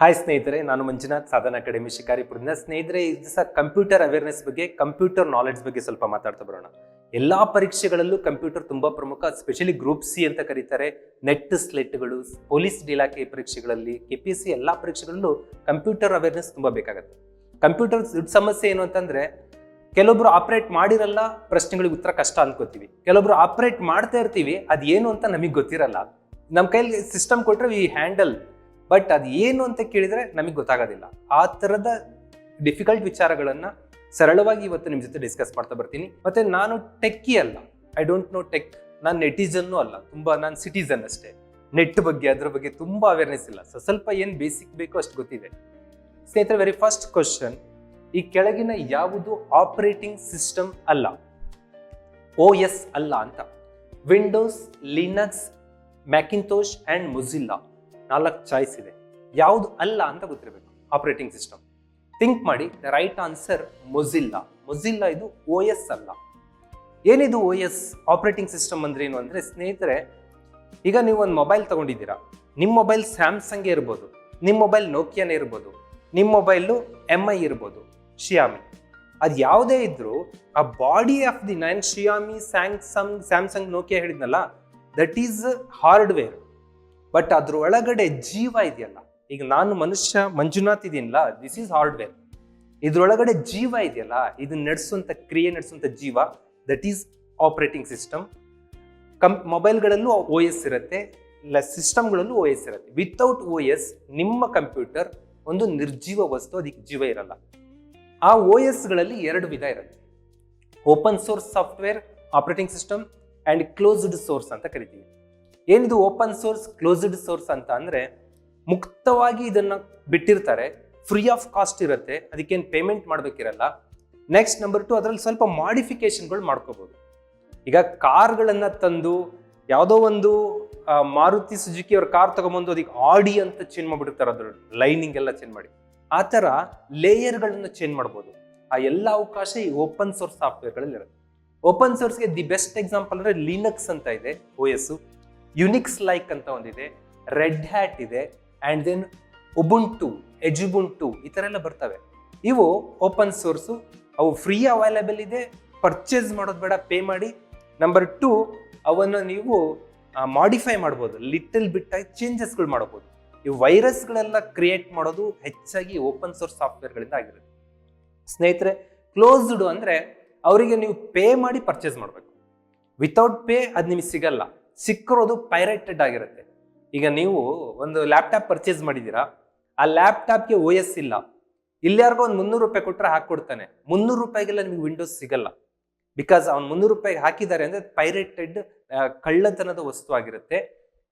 Hi ಸ್ನೇಹಿತರೆ, ನಾನು ಮಂಜುನಾಥ್, ಸಾಧನ ಅಕಾಡೆಮಿ ಶಿಕಾರಿಪುರದಿಂದ. ಸ್ನೇಹಿತರೆ, ಈ ದಿವಸ ಕಂಪ್ಯೂಟರ್ ಅವೇರ್ನೆಸ್ ಬಗ್ಗೆ, ಕಂಪ್ಯೂಟರ್ ನಾಲೆಡ್ಜ್ ಬಗ್ಗೆ ಸ್ವಲ್ಪ ಮಾತಾಡ್ತಾ ಬರೋಣ. ಎಲ್ಲಾ ಪರೀಕ್ಷೆಗಳಲ್ಲೂ ಕಂಪ್ಯೂಟರ್ ತುಂಬಾ ಪ್ರಮುಖ. ಸ್ಪೆಷಲಿ ಗ್ರೂಪ್ ಸಿ ಅಂತ ಕರೀತಾರೆ, ನೆಟ್ ಸ್ಲೆಟ್ಗಳು, ಪೊಲೀಸ್ ಇಲಾಖೆ ಪರೀಕ್ಷೆಗಳಲ್ಲಿ, KPSC ಎಲ್ಲಾ ಪರೀಕ್ಷೆಗಳಲ್ಲೂ ಕಂಪ್ಯೂಟರ್ ಅವೇರ್ನೆಸ್ ತುಂಬಾ ಬೇಕಾಗುತ್ತೆ. ಕಂಪ್ಯೂಟರ್ ಸಮಸ್ಯೆ ಏನು ಅಂತಂದ್ರೆ, ಕೆಲವೊಬ್ರು ಆಪರೇಟ್ ಮಾಡಿರಲ್ಲ, ಪ್ರಶ್ನೆಗಳಿಗೆ ಉತ್ತರ ಕಷ್ಟ ಅನ್ಕೋತೀವಿ. ಕೆಲವೊಬ್ರು ಆಪರೇಟ್ ಮಾಡ್ತಾ ಇರ್ತೀವಿ, ಅದೇನು ಅಂತ ನಮಗೆ ಗೊತ್ತಿರಲ್ಲ. ನಮ್ಮ ಕೈಲಿ ಸಿಸ್ಟಮ್ ಕೊಟ್ರೆ ವಿ ಹ್ಯಾಂಡಲ್, ಬಟ್ ಅದು ಏನು ಅಂತ ಕೇಳಿದ್ರೆ ನಮಗೆ ಗೊತ್ತಾಗೋದಿಲ್ಲ. ಆ ಥರದ ಡಿಫಿಕಲ್ಟ್ ವಿಚಾರಗಳನ್ನ ಸರಳವಾಗಿ ಇವತ್ತು ನಿಮ್ಮ ಜೊತೆ ಡಿಸ್ಕಸ್ ಮಾಡ್ತಾ ಬರ್ತೀನಿ. ಮತ್ತೆ ನಾನು ಟೆಕ್ಕಿ ಅಲ್ಲ, ಐ ಡೋಂಟ್ ನೋ ಟೆಕ್, ನಾನು ನೆಟಿಸನ್ನು ಅಲ್ಲ, ನಾನು ಸಿಟಿಸನ್ ಅಷ್ಟೇ. ನೆಟ್ ಬಗ್ಗೆ ಅದ್ರ ಬಗ್ಗೆ ತುಂಬಾ ಅವೇರ್ನೆಸ್ ಇಲ್ಲ. ಸ್ವಲ್ಪ ಏನು ಬೇಸಿಕ್ ಬೇಕೋ ಅಷ್ಟು ಗೊತ್ತಿದೆ. ಸ್ನೇಹಿತರೆ, ವೆರಿ ಫಸ್ಟ್ ಕ್ವಶನ್, ಈ ಕೆಳಗಿನ ಯಾವುದು ಆಪರೇಟಿಂಗ್ ಸಿಸ್ಟಮ್ ಅಲ್ಲ, OS ಅಲ್ಲ ಅಂತ? Windows, Linux, Macintosh and Mozilla, 4 choice ಇದೆ. ಯಾವುದು ಅಲ್ಲ ಅಂತ ಗೊತ್ತಿರಬೇಕು. ಆಪರೇಟಿಂಗ್ ಸಿಸ್ಟಮ್ ಥಿಂಕ್ ಮಾಡಿ. Right answer Mozilla. ಮೊಜಿಲ್ಲಾ ಇದು OS ಅಲ್ಲ. ಏನಿದು OS, ಆಪರೇಟಿಂಗ್ ಸಿಸ್ಟಮ್ ಅಂದ್ರೆ ಏನು ಅಂದ್ರೆ, ಸ್ನೇಹಿತರೆ, ಈಗ ನೀವು ಒಂದು ಮೊಬೈಲ್ ತಗೊಂಡಿದ್ದೀರಾ. ನಿಮ್ಮ ಮೊಬೈಲ್ ಸ್ಯಾಮ್ಸಂಗ್ ಇರ್ಬೋದು, ನಿಮ್ಮ ಮೊಬೈಲ್ ನೋಕಿಯಾನೇ ಇರ್ಬೋದು, ನಿಮ್ಮ ಮೊಬೈಲು MI ಇರ್ಬೋದು, ಶಿಯಾಮಿ. ಅದು ಯಾವುದೇ ಇದ್ರೂ ಆ body of the nine, Xiaomi, Samsung, Nokia ಹೇಳಿದ್ನಲ್ಲ, ದಟ್ ಈಸ್ ಹಾರ್ಡ್ವೇರ್. ಬಟ್ ಅದ್ರ ಒಳಗಡೆ ಜೀವ ಇದೆಯಲ್ಲ, ಈಗ ನಾನು ಮನುಷ್ಯ ಮಂಜುನಾಥ್ ಇದೀನಲ್ಲ, ದಿಸ್ ಈಸ್ ಹಾರ್ಡ್ವೇರ್. ಇದ್ರೊಳಗಡೆ ಜೀವ ಇದೆಯಲ್ಲ, ಇದನ್ನ ನಡೆಸುವಂತ ಕ್ರಿಯೆ, ನಡೆಸುವಂತ ಜೀವ, ದಟ್ ಈಸ್ ಆಪರೇಟಿಂಗ್ ಸಿಸ್ಟಮ್. ಮೊಬೈಲ್ಗಳಲ್ಲೂ OS ಇರುತ್ತೆ, ಇಲ್ಲ ಸಿಸ್ಟಮ್ಗಳಲ್ಲೂ OS ಇರುತ್ತೆ. ವಿತೌಟ್ OS ನಿಮ್ಮ ಕಂಪ್ಯೂಟರ್ ಒಂದು ನಿರ್ಜೀವ ವಸ್ತು, ಅದಕ್ಕೆ ಜೀವ ಇರಲ್ಲ. ಆ OSಗಳಲ್ಲಿ 2 ವಿಧ ಇರುತ್ತೆ. Open source software operating system and closed source ಅಂತ ಕರಿತೀವಿ. ಏನಿದು ಓಪನ್ ಸೋರ್ಸ್, ಕ್ಲೋಸ್ಡ್ ಸೋರ್ಸ್ ಅಂತ ಅಂದ್ರೆ, ಮುಕ್ತವಾಗಿ ಇದನ್ನ ಬಿಟ್ಟಿರ್ತಾರೆ, ಫ್ರೀ ಆಫ್ ಕಾಸ್ಟ್ ಇರುತ್ತೆ, ಅದಕ್ಕೇನು ಪೇಮೆಂಟ್ ಮಾಡ್ಬೇಕಿರಲ್ಲ. ನೆಕ್ಸ್ಟ್ ನಂಬರ್ 2, ಅದರಲ್ಲಿ ಸ್ವಲ್ಪ ಮಾಡಿಫಿಕೇಶನ್ಗಳು ಮಾಡ್ಕೋಬಹುದು. ಈಗ ಕಾರ್ಗಳನ್ನ ತಂದು ಯಾವುದೋ ಒಂದು ಮಾರುತಿ ಸುಜುಕಿ ಅವ್ರ ಕಾರ್ ತಗೊಂಬಂದು ಅದಕ್ಕೆ ಆಡಿ ಅಂತ ಚೇಂಜ್ ಮಾಡ್ಬಿಟ್ಟಿರ್ತಾರೆ, ಅದ್ರ ಲೈನಿಂಗ್ ಎಲ್ಲ ಚೇಂಜ್ ಮಾಡಿ. ಆ ತರ ಲೇಯರ್ಗಳನ್ನ ಚೇಂಜ್ ಮಾಡ್ಬೋದು. ಆ ಎಲ್ಲ ಅವಕಾಶ ಈ ಓಪನ್ ಸೋರ್ಸ್ ಸಾಫ್ಟ್ವೇರ್ಗಳಲ್ಲಿ ಇರುತ್ತೆ. ಓಪನ್ ಸೋರ್ಸ್ಗೆ ದಿ ಬೆಸ್ಟ್ ಎಕ್ಸಾಂಪಲ್ ಅಂದ್ರೆ ಲಿನಕ್ಸ್ ಅಂತ ಇದೆ OS, ಯುನಿಕ್ಸ್ ಲೈಕ್ ಅಂತ ಒಂದಿದೆ, ರೆಡ್ ಹ್ಯಾಟ್ ಇದೆ, ಅಂಡ್ ದೆನ್ ಉಬುಂಟು, ಎಜುಬುಂಟು, ಈ ತರ ಎಲ್ಲ ಬರ್ತವೆ. ಇವು ಓಪನ್ ಸೋರ್ಸು, ಅವು ಫ್ರೀ ಅವೈಲೇಬಲ್ ಇದೆ, ಪರ್ಚೇಸ್ ಮಾಡೋದು ಬೇಡ, ಪೇ ಮಾಡಿ. ನಂಬರ್ 2, ಅವನ್ನು ನೀವು ಮಾಡಿಫೈ ಮಾಡ್ಬೋದು, ಲಿಟಲ್ ಬಿಟ್ ಆಗಿ ಚೇಂಜಸ್ಗಳು ಮಾಡಬಹುದು. ಈ ವೈರಸ್ಗಳೆಲ್ಲ ಕ್ರಿಯೇಟ್ ಮಾಡೋದು ಹೆಚ್ಚಾಗಿ ಓಪನ್ ಸೋರ್ಸ್ ಸಾಫ್ಟ್ವೇರ್ಗಳಿಂದ ಆಗಿರುತ್ತೆ. ಸ್ನೇಹಿತರೆ, ಕ್ಲೋಸ್ಡ್ ಅಂದ್ರೆ ಅವರಿಗೆ ನೀವು ಪೇ ಮಾಡಿ ಪರ್ಚೇಸ್ ಮಾಡಬೇಕು. ವಿತೌಟ್ ಪೇ ಅದು ನಿಮಗೆ ಸಿಗಲ್ಲ, ಸಿಕ್ಕಿರೋದು ಪೈರೇಟೆಡ್ ಆಗಿರುತ್ತೆ. ಈಗ ನೀವು ಒಂದು ಲ್ಯಾಪ್ಟಾಪ್ ಪರ್ಚೇಸ್ ಮಾಡಿದ್ದೀರಾ, ಆ ಲ್ಯಾಪ್ಟಾಪ್ಗೆ OS ಇಲ್ಲ, ಇಲ್ಲಾರ್ಗೋ ಒಂದು 300 ರೂಪಾಯಿ ಕೊಟ್ಟರೆ ಹಾಕೊಡ್ತಾನೆ. 300 ರೂಪಾಯಿಗೆಲ್ಲ ನಿಮ್ಗೆ ವಿಂಡೋಸ್ ಸಿಗಲ್ಲ. ಬಿಕಾಸ್ ಅವ್ನು 300 ರೂಪಾಯಿಗೆ ಹಾಕಿದ್ದಾರೆ ಅಂದ್ರೆ ಪೈರೇಟೆಡ್, ಕಳ್ಳತನದ ವಸ್ತು ಆಗಿರುತ್ತೆ.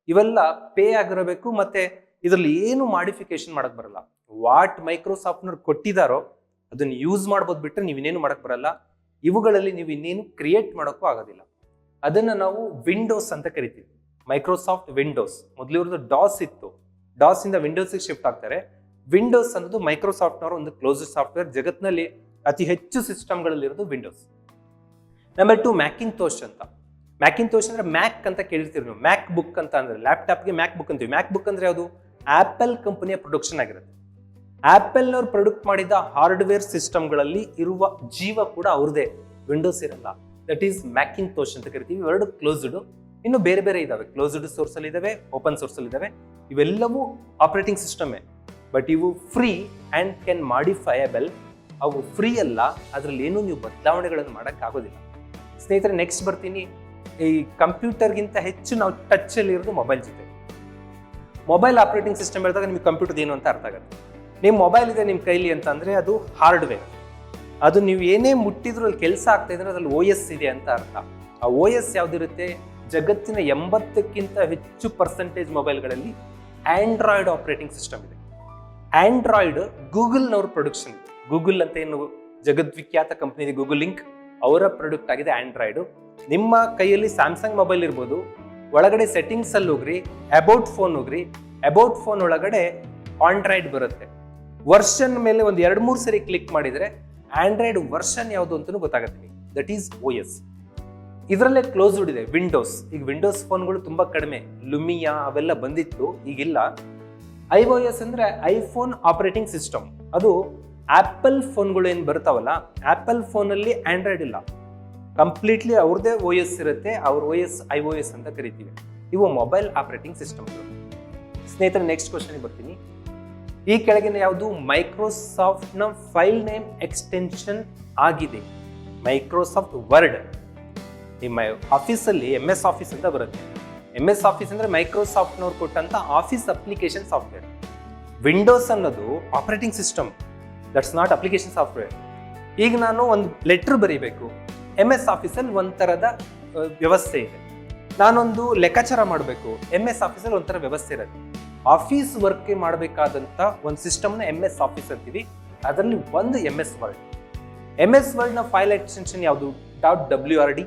ಇವೆಲ್ಲ ಪೇ ಆಗಿರಬೇಕು. ಮತ್ತೆ ಇದರಲ್ಲಿ ಏನು ಮಾಡಿಫಿಕೇಶನ್ ಮಾಡಕ್ ಬರಲ್ಲ. ವಾಟ್ ಮೈಕ್ರೋಸಾಫ್ಟ್ನವ್ರು ಕೊಟ್ಟಿದ್ದಾರೋ ಅದನ್ನ ಯೂಸ್ ಮಾಡ್ಬೋದು, ಬಿಟ್ಟರೆ ನೀವು ಇನ್ನೇನು ಮಾಡಕ್ ಬರಲ್ಲ. ಇವುಗಳಲ್ಲಿ ನೀವು ಇನ್ನೇನು ಕ್ರಿಯೇಟ್ ಮಾಡೋಕ್ಕೂ ಆಗೋದಿಲ್ಲ. ಅದನ್ನ ನಾವು ವಿಂಡೋಸ್ ಅಂತ ಕರಿತೀವಿ. ಮೈಕ್ರೋಸಾಫ್ಟ್ ವಿಂಡೋಸ್, ಮೊದಲು ಇವ್ರದ್ದು ಡಾಸ್ ಇತ್ತು, ಡಾಸ್ ಇಂದ ವಿಂಡೋಸ್ಗೆ ಶಿಫ್ಟ್ ಆಗ್ತಾರೆ. ವಿಂಡೋಸ್ ಅನ್ನೋದು ಮೈಕ್ರೋಸಾಫ್ಟ್ನವರ ಒಂದು ಕ್ಲೋಸ್ಡ್ ಸಾಫ್ಟ್ವೇರ್. ಜಗತ್ತಿನಲ್ಲಿ ಅತಿ ಹೆಚ್ಚು ಸಿಸ್ಟಮ್ಗಳಲ್ಲಿ ಇರೋದು ವಿಂಡೋಸ್. ನಂಬರ್ 2, ಮ್ಯಾಕಿಂತೋಶ್ ಅಂತ. ಮ್ಯಾಕಿಂತೋಶ್ ಅಂದ್ರೆ ಮ್ಯಾಕ್ ಅಂತ ಕೇಳಿರ್ತೀವಿ ನೀವು. ಮ್ಯಾಕ್ ಬುಕ್ ಅಂತ ಅಂದ್ರೆ ಲ್ಯಾಪ್ಟಾಪ್ಗೆ ಮ್ಯಾಕ್ ಬುಕ್ ಅಂತೀವಿ. ಮ್ಯಾಕ್ ಬುಕ್ ಅಂದ್ರೆ ಯಾವುದು? ಆಪಲ್ ಕಂಪನಿಯ ಪ್ರೊಡಕ್ಷನ್ ಆಗಿರುತ್ತೆ. ಆಪಲ್ನವ್ರು ಪ್ರೊಡಕ್ಟ್ ಮಾಡಿದ ಹಾರ್ಡ್ವೇರ್ ಸಿಸ್ಟಮ್ಗಳಲ್ಲಿ ಇರುವ ಜೀವ ಕೂಡ ಅವ್ರದೇ, ವಿಂಡೋಸ್ ಇರಲ್ಲ. ದಟ್ ಈಸ್ ಮ್ಯಾಕಿಂತೋಶ್ ಅಂತ ಕರಿತೀವಿ. ಇವೆರಡು ಕ್ಲೋಸ್ಡ್. ಇನ್ನು ಬೇರೆ ಬೇರೆ ಇದಾವೆ, ಕ್ಲೋಸ್ಡ್ ಸೋರ್ಸ್ ಅಲ್ಲಿ ಇದಾವೆ, ಓಪನ್ ಸೋರ್ಸ್ ಅಲ್ಲಿ ಇದಾವೆ. ಇವೆಲ್ಲವೂ ಆಪರೇಟಿಂಗ್ ಸಿಸ್ಟಮೇ, ಬಟ್ ಇವು ಫ್ರೀ ಅಂಡ್ ಕ್ಯಾನ್ ಮಾಡಿಫೈಯಬಲ್. ಅವು ಫ್ರೀ ಅಲ್ಲ, ಅದರಲ್ಲಿ ಏನು ನೀವು ಬದಲಾವಣೆಗಳನ್ನು ಮಾಡಕ್ ಆಗೋದಿಲ್ಲ. ಸ್ನೇಹಿತರೆ, ನೆಕ್ಸ್ಟ್ ಬರ್ತೀನಿ. ಈ ಕಂಪ್ಯೂಟರ್ಗಿಂತ ಹೆಚ್ಚು ನಾವು ಟಚ್ ಅಲ್ಲಿ ಇರೋದು ಮೊಬೈಲ್ ಜೊತೆ. ಮೊಬೈಲ್ ಆಪರೇಟಿಂಗ್ ಸಿಸ್ಟಮ್ ಹೇಳಿದಾಗ ನಿಮ್ಗೆ ಕಂಪ್ಯೂಟರ್ ಏನು ಅಂತ ಅರ್ಥ ಆಗುತ್ತೆ. ನಿಮ್ಮ ಮೊಬೈಲ್ ಇದೆ ನಿಮ್ಮ ಕೈಲಿ ಅಂತ ಅಂದ್ರೆ ಅದು ಹಾರ್ಡ್ವೇರ್. ಅದು ನೀವು ಏನೇ ಮುಟ್ಟಿದ್ರು ಅಲ್ಲಿ ಕೆಲಸ ಆಗ್ತಾ ಇದ್ರೆ ಅದ್ರಲ್ಲಿ OS ಇದೆ ಅಂತ ಅರ್ಥ. ಆ OS ಯಾವ್ದಿರುತ್ತೆ? ಜಗತ್ತಿನ 80ಕ್ಕಿಂತ ಹೆಚ್ಚು ಪರ್ಸೆಂಟೇಜ್ ಮೊಬೈಲ್ಗಳಲ್ಲಿ ಆಂಡ್ರಾಯ್ಡ್ ಆಪರೇಟಿಂಗ್ ಸಿಸ್ಟಮ್ ಇದೆ. ಆಂಡ್ರಾಯ್ಡ್ ಗೂಗಲ್ನವ್ರ ಪ್ರೊಡಕ್ಷನ್ ಇದೆ. ಗೂಗಲ್ ಅಂತ ಏನು ಜಗದ್ವಿಖ್ಯಾತ ಕಂಪನಿ ಇದೆ, ಗೂಗಲ್ ಲಿಂಕ್, ಅವರ ಪ್ರಾಡಕ್ಟ್ ಆಗಿದೆ ಆಂಡ್ರಾಯ್ಡ್. ನಿಮ್ಮ ಕೈಯಲ್ಲಿ ಸ್ಯಾಮ್ಸಂಗ್ ಮೊಬೈಲ್ ಇರ್ಬೋದು, ಒಳಗಡೆ ಸೆಟ್ಟಿಂಗ್ಸ್ ಅಲ್ಲಿ ಹೋಗ್ರಿ, ಅಬೌಟ್ ಫೋನ್ ಹೋಗ್ರಿ, ಅಬೌಟ್ ಫೋನ್ ಒಳಗಡೆ ಆಂಡ್ರಾಯ್ಡ್ ಬರುತ್ತೆ. ವರ್ಷನ್ ಮೇಲೆ ಒಂದು 2-3 ಸರಿ ಕ್ಲಿಕ್ ಮಾಡಿದ್ರೆ ಆಂಡ್ರಾಯ್ಡ್ ವರ್ಷನ್ ಯಾವುದು ಅಂತಲೂ ಗೊತ್ತಾಗುತ್ತೆ. That is OS. ಇದರಲ್ಲೇ ಕ್ಲೋಸ್ಡ್ ಇದೆ ವಿಂಡೋಸ್. ಈಗ ವಿಂಡೋಸ್ ಫೋನ್ಗಳು ತುಂಬಾ ಕಡಿಮೆ, ಲುಮಿಯಾ ಅವೆಲ್ಲ ಬಂದಿತ್ತು, ಈಗಿಲ್ಲ. iOS ಅಂದ್ರೆ ಐಫೋನ್ ಆಪರೇಟಿಂಗ್ ಸಿಸ್ಟಮ್. ಅದು ಆಪಲ್ ಫೋನ್ಗಳು ಏನು ಬರ್ತಾವಲ್ಲ, ಆಪಲ್ ಫೋನಲ್ಲಿ ಆಂಡ್ರಾಯ್ಡ್ ಇಲ್ಲ, ಕಂಪ್ಲೀಟ್ಲಿ ಅವ್ರದೇ OS ಇರುತ್ತೆ. ಅವ್ರ OS iOS ಅಂತ ಕರಿತೀವಿ. ಇವು ಮೊಬೈಲ್ ಆಪರೇಟಿಂಗ್ ಸಿಸ್ಟಮ್ಗಳು. ಸ್ನೇಹಿತರೆ, ನೆಕ್ಸ್ಟ್ ಕ್ವಶನ್ಗೆ ಬರ್ತೀನಿ. ಈ ಕೆಳಗಿನ ಯಾವುದು ಮೈಕ್ರೋಸಾಫ್ಟ್ನ ಫೈಲ್ ನೇಮ್ ಎಕ್ಸ್ಟೆನ್ಷನ್ ಆಗಿದೆ? Microsoft word. ನಿಮ್ಮ ಆಫೀಸಲ್ಲಿ MS ಆಫೀಸ್ ಅಂತ ಬರುತ್ತೆ. MS ಆಫೀಸ್ ಅಂದ್ರೆ ಮೈಕ್ರೋಸಾಫ್ಟ್ನವ್ರು ಕೊಟ್ಟಂತ ಆಫೀಸ್ ಅಪ್ಲಿಕೇಶನ್ ಸಾಫ್ಟ್ವೇರ್. ವಿಂಡೋಸ್ ಅನ್ನೋದು operating system, that's not application software. ಈಗ ನಾನು ಒಂದು ಲೆಟರ್ ಬರೀಬೇಕು, MS ಆಫೀಸಲ್ಲಿ ಒಂಥರದ ವ್ಯವಸ್ಥೆ ಇದೆ. ನಾನೊಂದು ಲೆಕ್ಕಾಚಾರ ಮಾಡಬೇಕು, MS ಆಫೀಸಲ್ಲಿ ಒಂಥರ ವ್ಯವಸ್ಥೆ ಇರುತ್ತೆ. ಆಫೀಸ್ ವರ್ಕ್ ಮಾಡಬೇಕಾದಂಥ ಒಂದು ಸಿಸ್ಟಮ್ನ MS ಆಫೀಸ್ ಅಂತೀವಿ. ಅದರಲ್ಲಿ ಒಂದು MS ವರ್ಡ್. MS ವರ್ಡ್ನ ಫೈಲ್ ಎಕ್ಸ್ಟೆನ್ಷನ್ ಯಾವುದು? .wrd,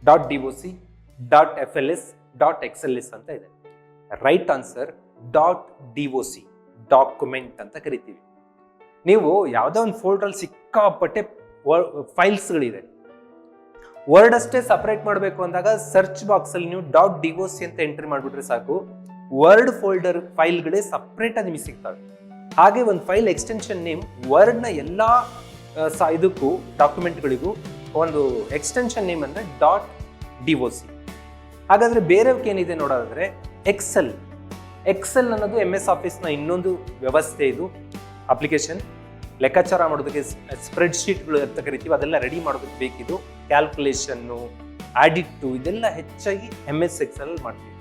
.doc, .fls, .xls ಅಂತ ಇದೆ. ರೈಟ್ ಆನ್ಸರ್ .doc, ಡಾಕ್ಯುಮೆಂಟ್ ಅಂತ ಕರಿತೀವಿ. ನೀವು ಯಾವುದೋ ಒಂದು ಫೋಲ್ಡರಲ್ಲಿ ಸಿಕ್ಕಾಪಟ್ಟೆ ಫೈಲ್ಸ್ಗಳಿದೆ, ವರ್ಡ್ ಅಷ್ಟೇ ಸಪರೇಟ್ ಮಾಡಬೇಕು ಅಂದಾಗ ಸರ್ಚ್ ಬಾಕ್ಸಲ್ಲಿ ನೀವು .doc ಅಂತ ಎಂಟ್ರಿ ಮಾಡಿಬಿಟ್ರೆ ಸಾಕು, ವರ್ಡ್ ಫೋಲ್ಡರ್ ಫೈಲ್ಗಳೇ ಸಪ್ರೇಟ್ ಆಗಿ ನಿಮಗೆ ಸಿಗ್ತವೆ. ಹಾಗೆ ಒಂದು ಫೈಲ್ ಎಕ್ಸ್ಟೆನ್ಷನ್ ನೇಮ್ ವರ್ಡ್ನ ಎಲ್ಲ ಇದಕ್ಕೂ ಡಾಕ್ಯುಮೆಂಟ್ಗಳಿಗೂ ಒಂದು ಎಕ್ಸ್ಟೆನ್ಷನ್ ನೇಮ್ ಅಂದರೆ .doc. ಹಾಗಾದರೆ ಬೇರೆಯವಕ್ಕೆ ಏನಿದೆ ನೋಡೋದಾದ್ರೆ ಎಕ್ಸೆಲ್ ಅನ್ನೋದು MS ಆಫೀಸ್ನ ಇನ್ನೊಂದು ವ್ಯವಸ್ಥೆ. ಇದು ಅಪ್ಲಿಕೇಶನ್ ಲೆಕ್ಕಾಚಾರ ಮಾಡೋದಕ್ಕೆ ಸ್ಪ್ರೆಡ್ ಶೀಟ್ಗಳು ಅಂತ ಕರಿತೀವಿ, ಅದೆಲ್ಲ ರೆಡಿ ಮಾಡೋದಕ್ಕೆ ಬೇಕಿದ್ದು. ಕ್ಯಾಲ್ಕುಲೇಷನ್ನು, ಆಡಿಟ್ಟು, ಇದೆಲ್ಲ ಹೆಚ್ಚಾಗಿ MS ಎಕ್ಸೆಲ್ ಮಾಡ್ತೀವಿ.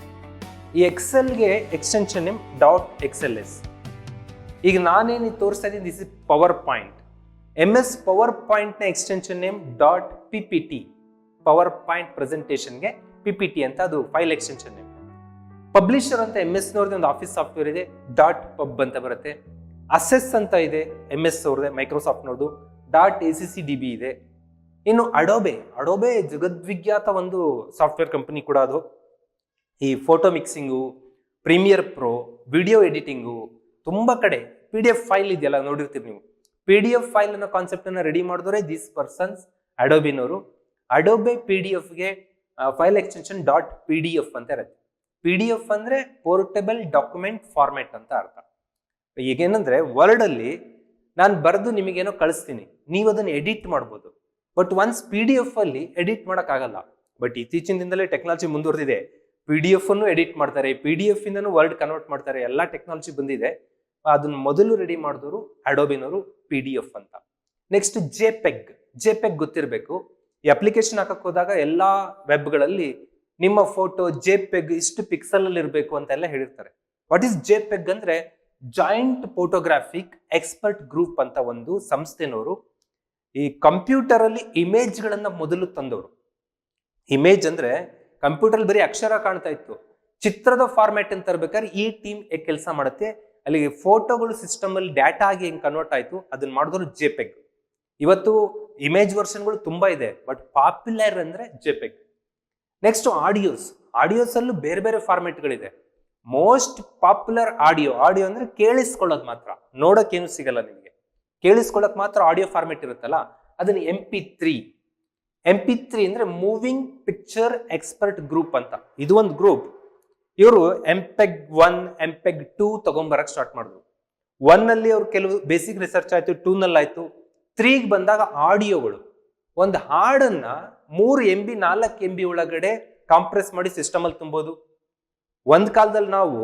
ಈ ಎಕ್ಸೆಲ್ಗೆ ಎಕ್ಸ್ಟೆನ್ಷನ್ ನೇಮ್ .xls. ಈಗ ನಾನೇನು ತೋರಿಸ್ತಾ ಇದ್ದೀನಿ, this is PowerPoint. MS power ಪಾಯಿಂಟ್ನ ಎಕ್ಸ್ಟೆನ್ಷನ್ ನೇಮ್ .ppt. ಪವರ್ ಪಾಯಿಂಟ್ ಪ್ರೆಸೆಂಟೇಷನ್ಗೆ PPT ಅಂತ ಅದು ಫೈಲ್ ಎಕ್ಸ್ಟೆನ್ಷನ್ ನೇಮ್. ಪಬ್ಲಿಷರ್ ಅಂತ MS-ನವ್ರದ್ದು ಒಂದು ಆಫೀಸ್ ಸಾಫ್ಟ್ವೇರ್ ಇದೆ, .pub ಅಂತ ಬರುತ್ತೆ. ಅಸೆಸ್ ಅಂತ ಇದೆ MS ಅವ್ರದ್ದೇ, ಮೈಕ್ರೋಸಾಫ್ಟ್ನವ್ರದ್ದು. .accdb ಇದೆ. ಇನ್ನು ಅಡೋಬೆ ಜಗದ್ವಿಖ್ಯಾತ ಒಂದು ಸಾಫ್ಟ್ವೇರ್ ಕಂಪನಿ ಕೂಡ. ಅದು ಈ photo mixing, Premiere Pro, video editing, ತುಂಬ ಕಡೆ PDF ಫೈಲ್ ಇದೆಯಲ್ಲ ನೋಡಿರ್ತೀರಿ ನೀವು. PDF ಫೈಲ್ ಅನ್ನೋ ಕಾನ್ಸೆಪ್ಟ್ ಅನ್ನ ರೆಡಿ ಮಾಡಿದವರೇ ದಿಸ್ ಪರ್ಸನ್ಸ್, ಅಡೋಬಿನವರು. ಅಡೋಬೆ PDFಗೆ ಫೈಲ್ ಎಕ್ಸ್ಟೆನ್ಷನ್ .pdf ಅಂತ ಇರುತ್ತೆ. PDF ಅಂದ್ರೆ ಪೋರ್ಟಬಲ್ ಡಾಕ್ಯುಮೆಂಟ್ ಫಾರ್ಮ್ಯಾಟ್ ಅಂತ ಅರ್ಥ. ಈಗೇನಂದ್ರೆ ವರ್ಡ್ ಅಲ್ಲಿ ನಾನು ಬರೆದು ನಿಮಗೇನೋ ಕಳಿಸ್ತೀನಿ, ನೀವು ಅದನ್ನು ಎಡಿಟ್ ಮಾಡ್ಬೋದು. ಬಟ್ ಒನ್ಸ್ PDF ಅಲ್ಲಿ ಎಡಿಟ್ ಮಾಡೋಕ್ಕಾಗಲ್ಲ. ಬಟ್ ಇತ್ತೀಚಿನ ದಿನದಲ್ಲೇ ಟೆಕ್ನಾಲಜಿ ಮುಂದುವರೆದಿದೆ, PDF ಅನ್ನು ಎಡಿಟ್ ಮಾಡ್ತಾರೆ, PDF ಇಂದನೂ ವರ್ಡ್ ಕನ್ವರ್ಟ್ ಮಾಡ್ತಾರೆ, ಎಲ್ಲ ಟೆಕ್ನಾಲಜಿ ಬಂದಿದೆ. ಅದನ್ನ ಮೊದಲು ರೆಡಿ ಮಾಡಿದವರು ಅಡೋಬಿನವರು, PDF ಅಂತ. ನೆಕ್ಸ್ಟ್ ಜೆಪೆಗ್ ಗೊತ್ತಿರಬೇಕು. ಈ ಅಪ್ಲಿಕೇಶನ್ ಹಾಕಕ್ಕೆ ಹೋದಾಗ ಎಲ್ಲಾ ವೆಬ್ಗಳಲ್ಲಿ ನಿಮ್ಮ ಫೋಟೋ ಜೆಪೆಗ್ ಇಷ್ಟು ಪಿಕ್ಸೆಲ್ ಅಲ್ಲಿ ಇರಬೇಕು ಅಂತೆಲ್ಲ ಹೇಳಿರ್ತಾರೆ. ವಾಟ್ ಈಸ್ ಜೆಪೆಗ್ ಅಂದ್ರೆ ಜಾಯಿಂಟ್ ಫೋಟೋಗ್ರಾಫಿಕ್ ಎಕ್ಸ್ಪರ್ಟ್ ಗ್ರೂಪ್ ಅಂತ ಒಂದು ಸಂಸ್ಥೆನವರು ಈ ಕಂಪ್ಯೂಟರ್ ಅಲ್ಲಿ ಇಮೇಜ್ ಗಳನ್ನ ಮೊದಲು ತಂದವರು. ಇಮೇಜ್ ಅಂದ್ರೆ ಕಂಪ್ಯೂಟರ್ ಬರೀ ಅಕ್ಷರ ಕಾಣ್ತಾ ಇತ್ತು, ಚಿತ್ರದ ಫಾರ್ಮ್ಯಾಟ್ ಅಂತ ತರಬೇಕಾದ್ರೆ ಈ ಟೀಮ್ ಕೆಲಸ ಮಾಡುತ್ತೆ. ಅಲ್ಲಿ ಫೋಟೋಗಳು ಸಿಸ್ಟಮ್ ಅಲ್ಲಿ ಡಾಟಾ ಆಗಿ ಹೆಂಗ್ ಕನ್ವರ್ಟ್ ಆಯ್ತು ಅದನ್ನ ಮಾಡಿದ್ರು ಜೆಪೆಗ್. ಇವತ್ತು ಇಮೇಜ್ ವರ್ಷನ್ಗಳು ತುಂಬಾ ಇದೆ, ಬಟ್ ಪಾಪ್ಯುಲರ್ ಅಂದ್ರೆ ಜೆಪೆಗ್. ನೆಕ್ಸ್ಟ್ ಆಡಿಯೋಸ್ ಅಲ್ಲೂ ಬೇರೆ ಬೇರೆ ಫಾರ್ಮ್ಯಾಟ್ಗಳಿದೆ. ಮೋಸ್ಟ್ ಪಾಪ್ಯುಲರ್ ಆಡಿಯೋ ಅಂದ್ರೆ ಕೇಳಿಸ್ಕೊಳ್ಳೋದು ಮಾತ್ರ, ನೋಡೋಕ್ಕೇನು ಸಿಗಲ್ಲ ನಿಮಗೆ, ಕೇಳಿಸ್ಕೊಳ್ಳೋಕೆ ಮಾತ್ರ ಆಡಿಯೋ ಫಾರ್ಮ್ಯಾಟ್ ಇರುತ್ತಲ್ಲ, ಅದನ್ನ MP3 ಅಂದ್ರೆ ಮೂವಿಂಗ್ ಪಿಕ್ಚರ್ ಎಕ್ಸ್ಪರ್ಟ್ ಗ್ರೂಪ್ ಅಂತ. ಇದು ಒಂದು ಗ್ರೂಪ್. ಇವರು MPEG 1 MPEG 2 ತಗೊಂಬರಕ್ ಸ್ಟಾರ್ಟ್ ಮಾಡಿದ್ರು. 1 ಅಲ್ಲಿ ಅವ್ರು ಕೆಲವು ಬೇಸಿಕ್ ರಿಸರ್ಚ್ ಆಯ್ತು, 2 ನಲ್ಲಿ ಆಯ್ತು. 3ಗೆ ಬಂದಾಗ ಆಡಿಯೋಗಳು, ಒಂದು ಹಾಡನ್ನ 3 MB 4 MB ಒಳಗಡೆ ಕಾಂಪ್ರೆಸ್ ಮಾಡಿ ಸಿಸ್ಟಮ್ ಅಲ್ಲಿ ತುಂಬೋದು. ಒಂದ್ ಕಾಲದಲ್ಲಿ ನಾವು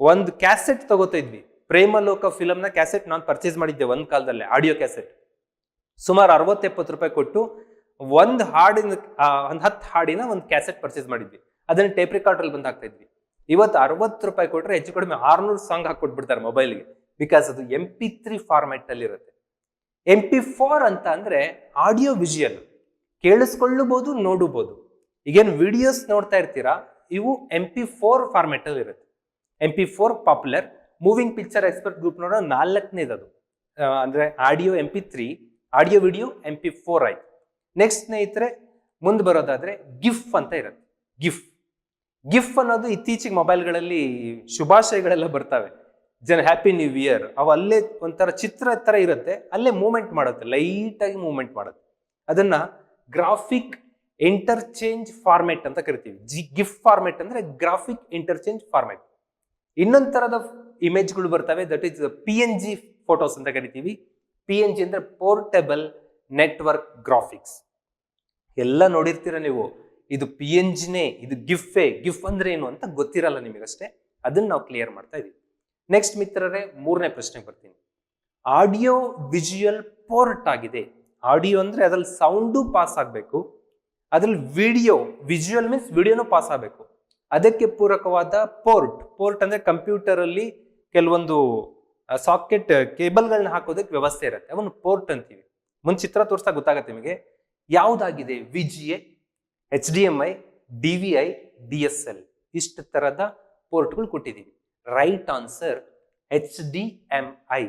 ಒಂದು ಕ್ಯಾಸೆಟ್ ತಗೋತಾ ಇದ್ವಿ, ಪ್ರೇಮಲೋಕ ಫಿಲಮ್ನ ಕ್ಯಾಸೆಟ್ ನಾನು ಪರ್ಚೇಸ್ ಮಾಡಿದ್ದೆ ಒಂದ್ ಕಾಲದಲ್ಲೇ, ಆಡಿಯೋ ಕ್ಯಾಸೆಟ್. ಸುಮಾರು 60-70 ರೂಪಾಯಿ ಕೊಟ್ಟು ಒಂದು 10 ಹಾಡಿನ ಒಂದು ಕ್ಯಾಸೆಟ್ ಪರ್ಚೇಸ್ ಮಾಡಿದ್ವಿ. ಅದನ್ನ ಟೇಪ್ ರೆಕಾರ್ಡರ್ ಬಂದು ಹಾಕ್ತಾ ಇದ್ವಿ. ಇವತ್ತು 60 ರೂಪಾಯಿ ಕೊಟ್ಟರೆ ಹೆಚ್ಚು ಕಡಿಮೆ 600 ಸಾಂಗ್ ಹಾಕೊಟ್ಬಿಡ್ತಾರೆ ಮೊಬೈಲ್ಗೆ, ಬಿಕಾಸ್ ಅದು MP3 ಫಾರ್ಮ್ಯಾಟ್ ಅಲ್ಲಿ ಇರುತ್ತೆ. MP4 ಅಂತ ಅಂದ್ರೆ ಆಡಿಯೋ ವಿಜುವಲ್, ಕೇಳಿಸ್ಕೊಳ್ಳಬಹುದು, ನೋಡಬಹುದು. ಈಗೇನು ವಿಡಿಯೋಸ್ ನೋಡ್ತಾ ಇರ್ತೀರಾ, ಇವು MP4 ಫಾರ್ಮ್ಯಾಟ್ ಅಲ್ಲಿ ಇರುತ್ತೆ. MP4 popular. Moving picture expert group ನೋಡೋ 4ನೇದು ಅದು, ಅಂದ್ರೆ audio MP3, audio video MP4 ಆಯ್ತು. ನೆಕ್ಸ್ಟ್ ಸ್ನೇಹಿತರೆ ಮುಂದೆ ಬರೋದಾದ್ರೆ ಗಿಫ್ ಅಂತ ಇರುತ್ತೆ. ಗಿಫ್ ಅನ್ನೋದು ಇತ್ತೀಚೆಗೆ ಮೊಬೈಲ್ಗಳಲ್ಲಿ ಶುಭಾಶಯಗಳೆಲ್ಲ ಬರ್ತವೆ, ಹ್ಯಾಪಿ ನ್ಯೂ ಇಯರ್, ಅವು ಅಲ್ಲೇ ಒಂಥರ ಚಿತ್ರ ತರ ಇರುತ್ತೆ, ಅಲ್ಲೇ ಮೂವ್ಮೆಂಟ್ ಮಾಡುತ್ತೆ, ಲೈಟ್ ಆಗಿ ಮೂವ್ಮೆಂಟ್ ಮಾಡುತ್ತೆ. ಅದನ್ನ ಗ್ರಾಫಿಕ್ ಇಂಟರ್ಚೇಂಜ್ ಫಾರ್ಮ್ಯಾಟ್ ಅಂತ ಕರಿತೀವಿ. ಗಿಫ್ ಫಾರ್ಮ್ಯಾಟ್ ಅಂದ್ರೆ ಗ್ರಾಫಿಕ್ ಇಂಟರ್ಚೇಂಜ್ ಫಾರ್ಮ್ಯಾಟ್. ಇನ್ನೊಂದು ತರದ ಇಮೇಜ್ಗಳು ಬರ್ತವೆ, ದಟ್ ಈಸ್ PNG ಫೋಟೋಸ್ ಅಂತ ಕರಿತೀವಿ. PNG ಅಂದ್ರೆ ಪೋರ್ಟಬಲ್ ನೆಟ್ವರ್ಕ್ ಗ್ರಾಫಿಕ್ಸ್. ಎಲ್ಲ ನೋಡಿರ್ತೀರ ನೀವು, ಇದು PNGನೇ, ಇದು ಗಿಫ್ ಅಂದ್ರೆ ಏನು ಅಂತ ಗೊತ್ತಿರಲ್ಲ ನಿಮಗಷ್ಟೇ. ಅದನ್ನ ನಾವು ಕ್ಲಿಯರ್ ಮಾಡ್ತಾ ಇದೀವಿ. ನೆಕ್ಸ್ಟ್ ಮಿತ್ರರೇ, 3ನೇ ಪ್ರಶ್ನೆಗೆ ಬರ್ತೀನಿ. ಆಡಿಯೋ ವಿಜುವಲ್ ಪೋರ್ಟ್ ಆಗಿದೆ. ಆಡಿಯೋ ಅಂದ್ರೆ ಅದ್ರಲ್ಲಿ ಸೌಂಡು ಪಾಸ್ ಆಗಬೇಕು, ಅದ್ರಲ್ಲಿ ವಿಜುವಲ್ ಮೀನ್ಸ್ ವಿಡಿಯೋನು ಪಾಸ್ ಆಗಬೇಕು. ಅದಕ್ಕೆ ಪೂರಕವಾದ ಪೋರ್ಟ್ ಅಂದ್ರೆ ಕಂಪ್ಯೂಟರ್ ಅಲ್ಲಿ ಕೆಲವೊಂದು ಸಾಕೆಟ್ ಕೇಬಲ್ಗಳನ್ನ ಹಾಕೋದಕ್ಕೆ ವ್ಯವಸ್ಥೆ ಇರುತ್ತೆ, ಅವನು ಪೋರ್ಟ್ ಅಂತೀವಿ. ಮುಂದೆ ಚಿತ್ರ ತೋರಿಸ್ತಾ ಗೊತ್ತಾಗತ್ತೆ ನಿಮಗೆ ಯಾವ್ದಾಗಿದೆ. VGA, HDMI, DVI, DSL ಇಷ್ಟು ತರದ ಪೋರ್ಟ್ಗಳು ಕೊಟ್ಟಿದ್ದೀವಿ. Right answer HDMI.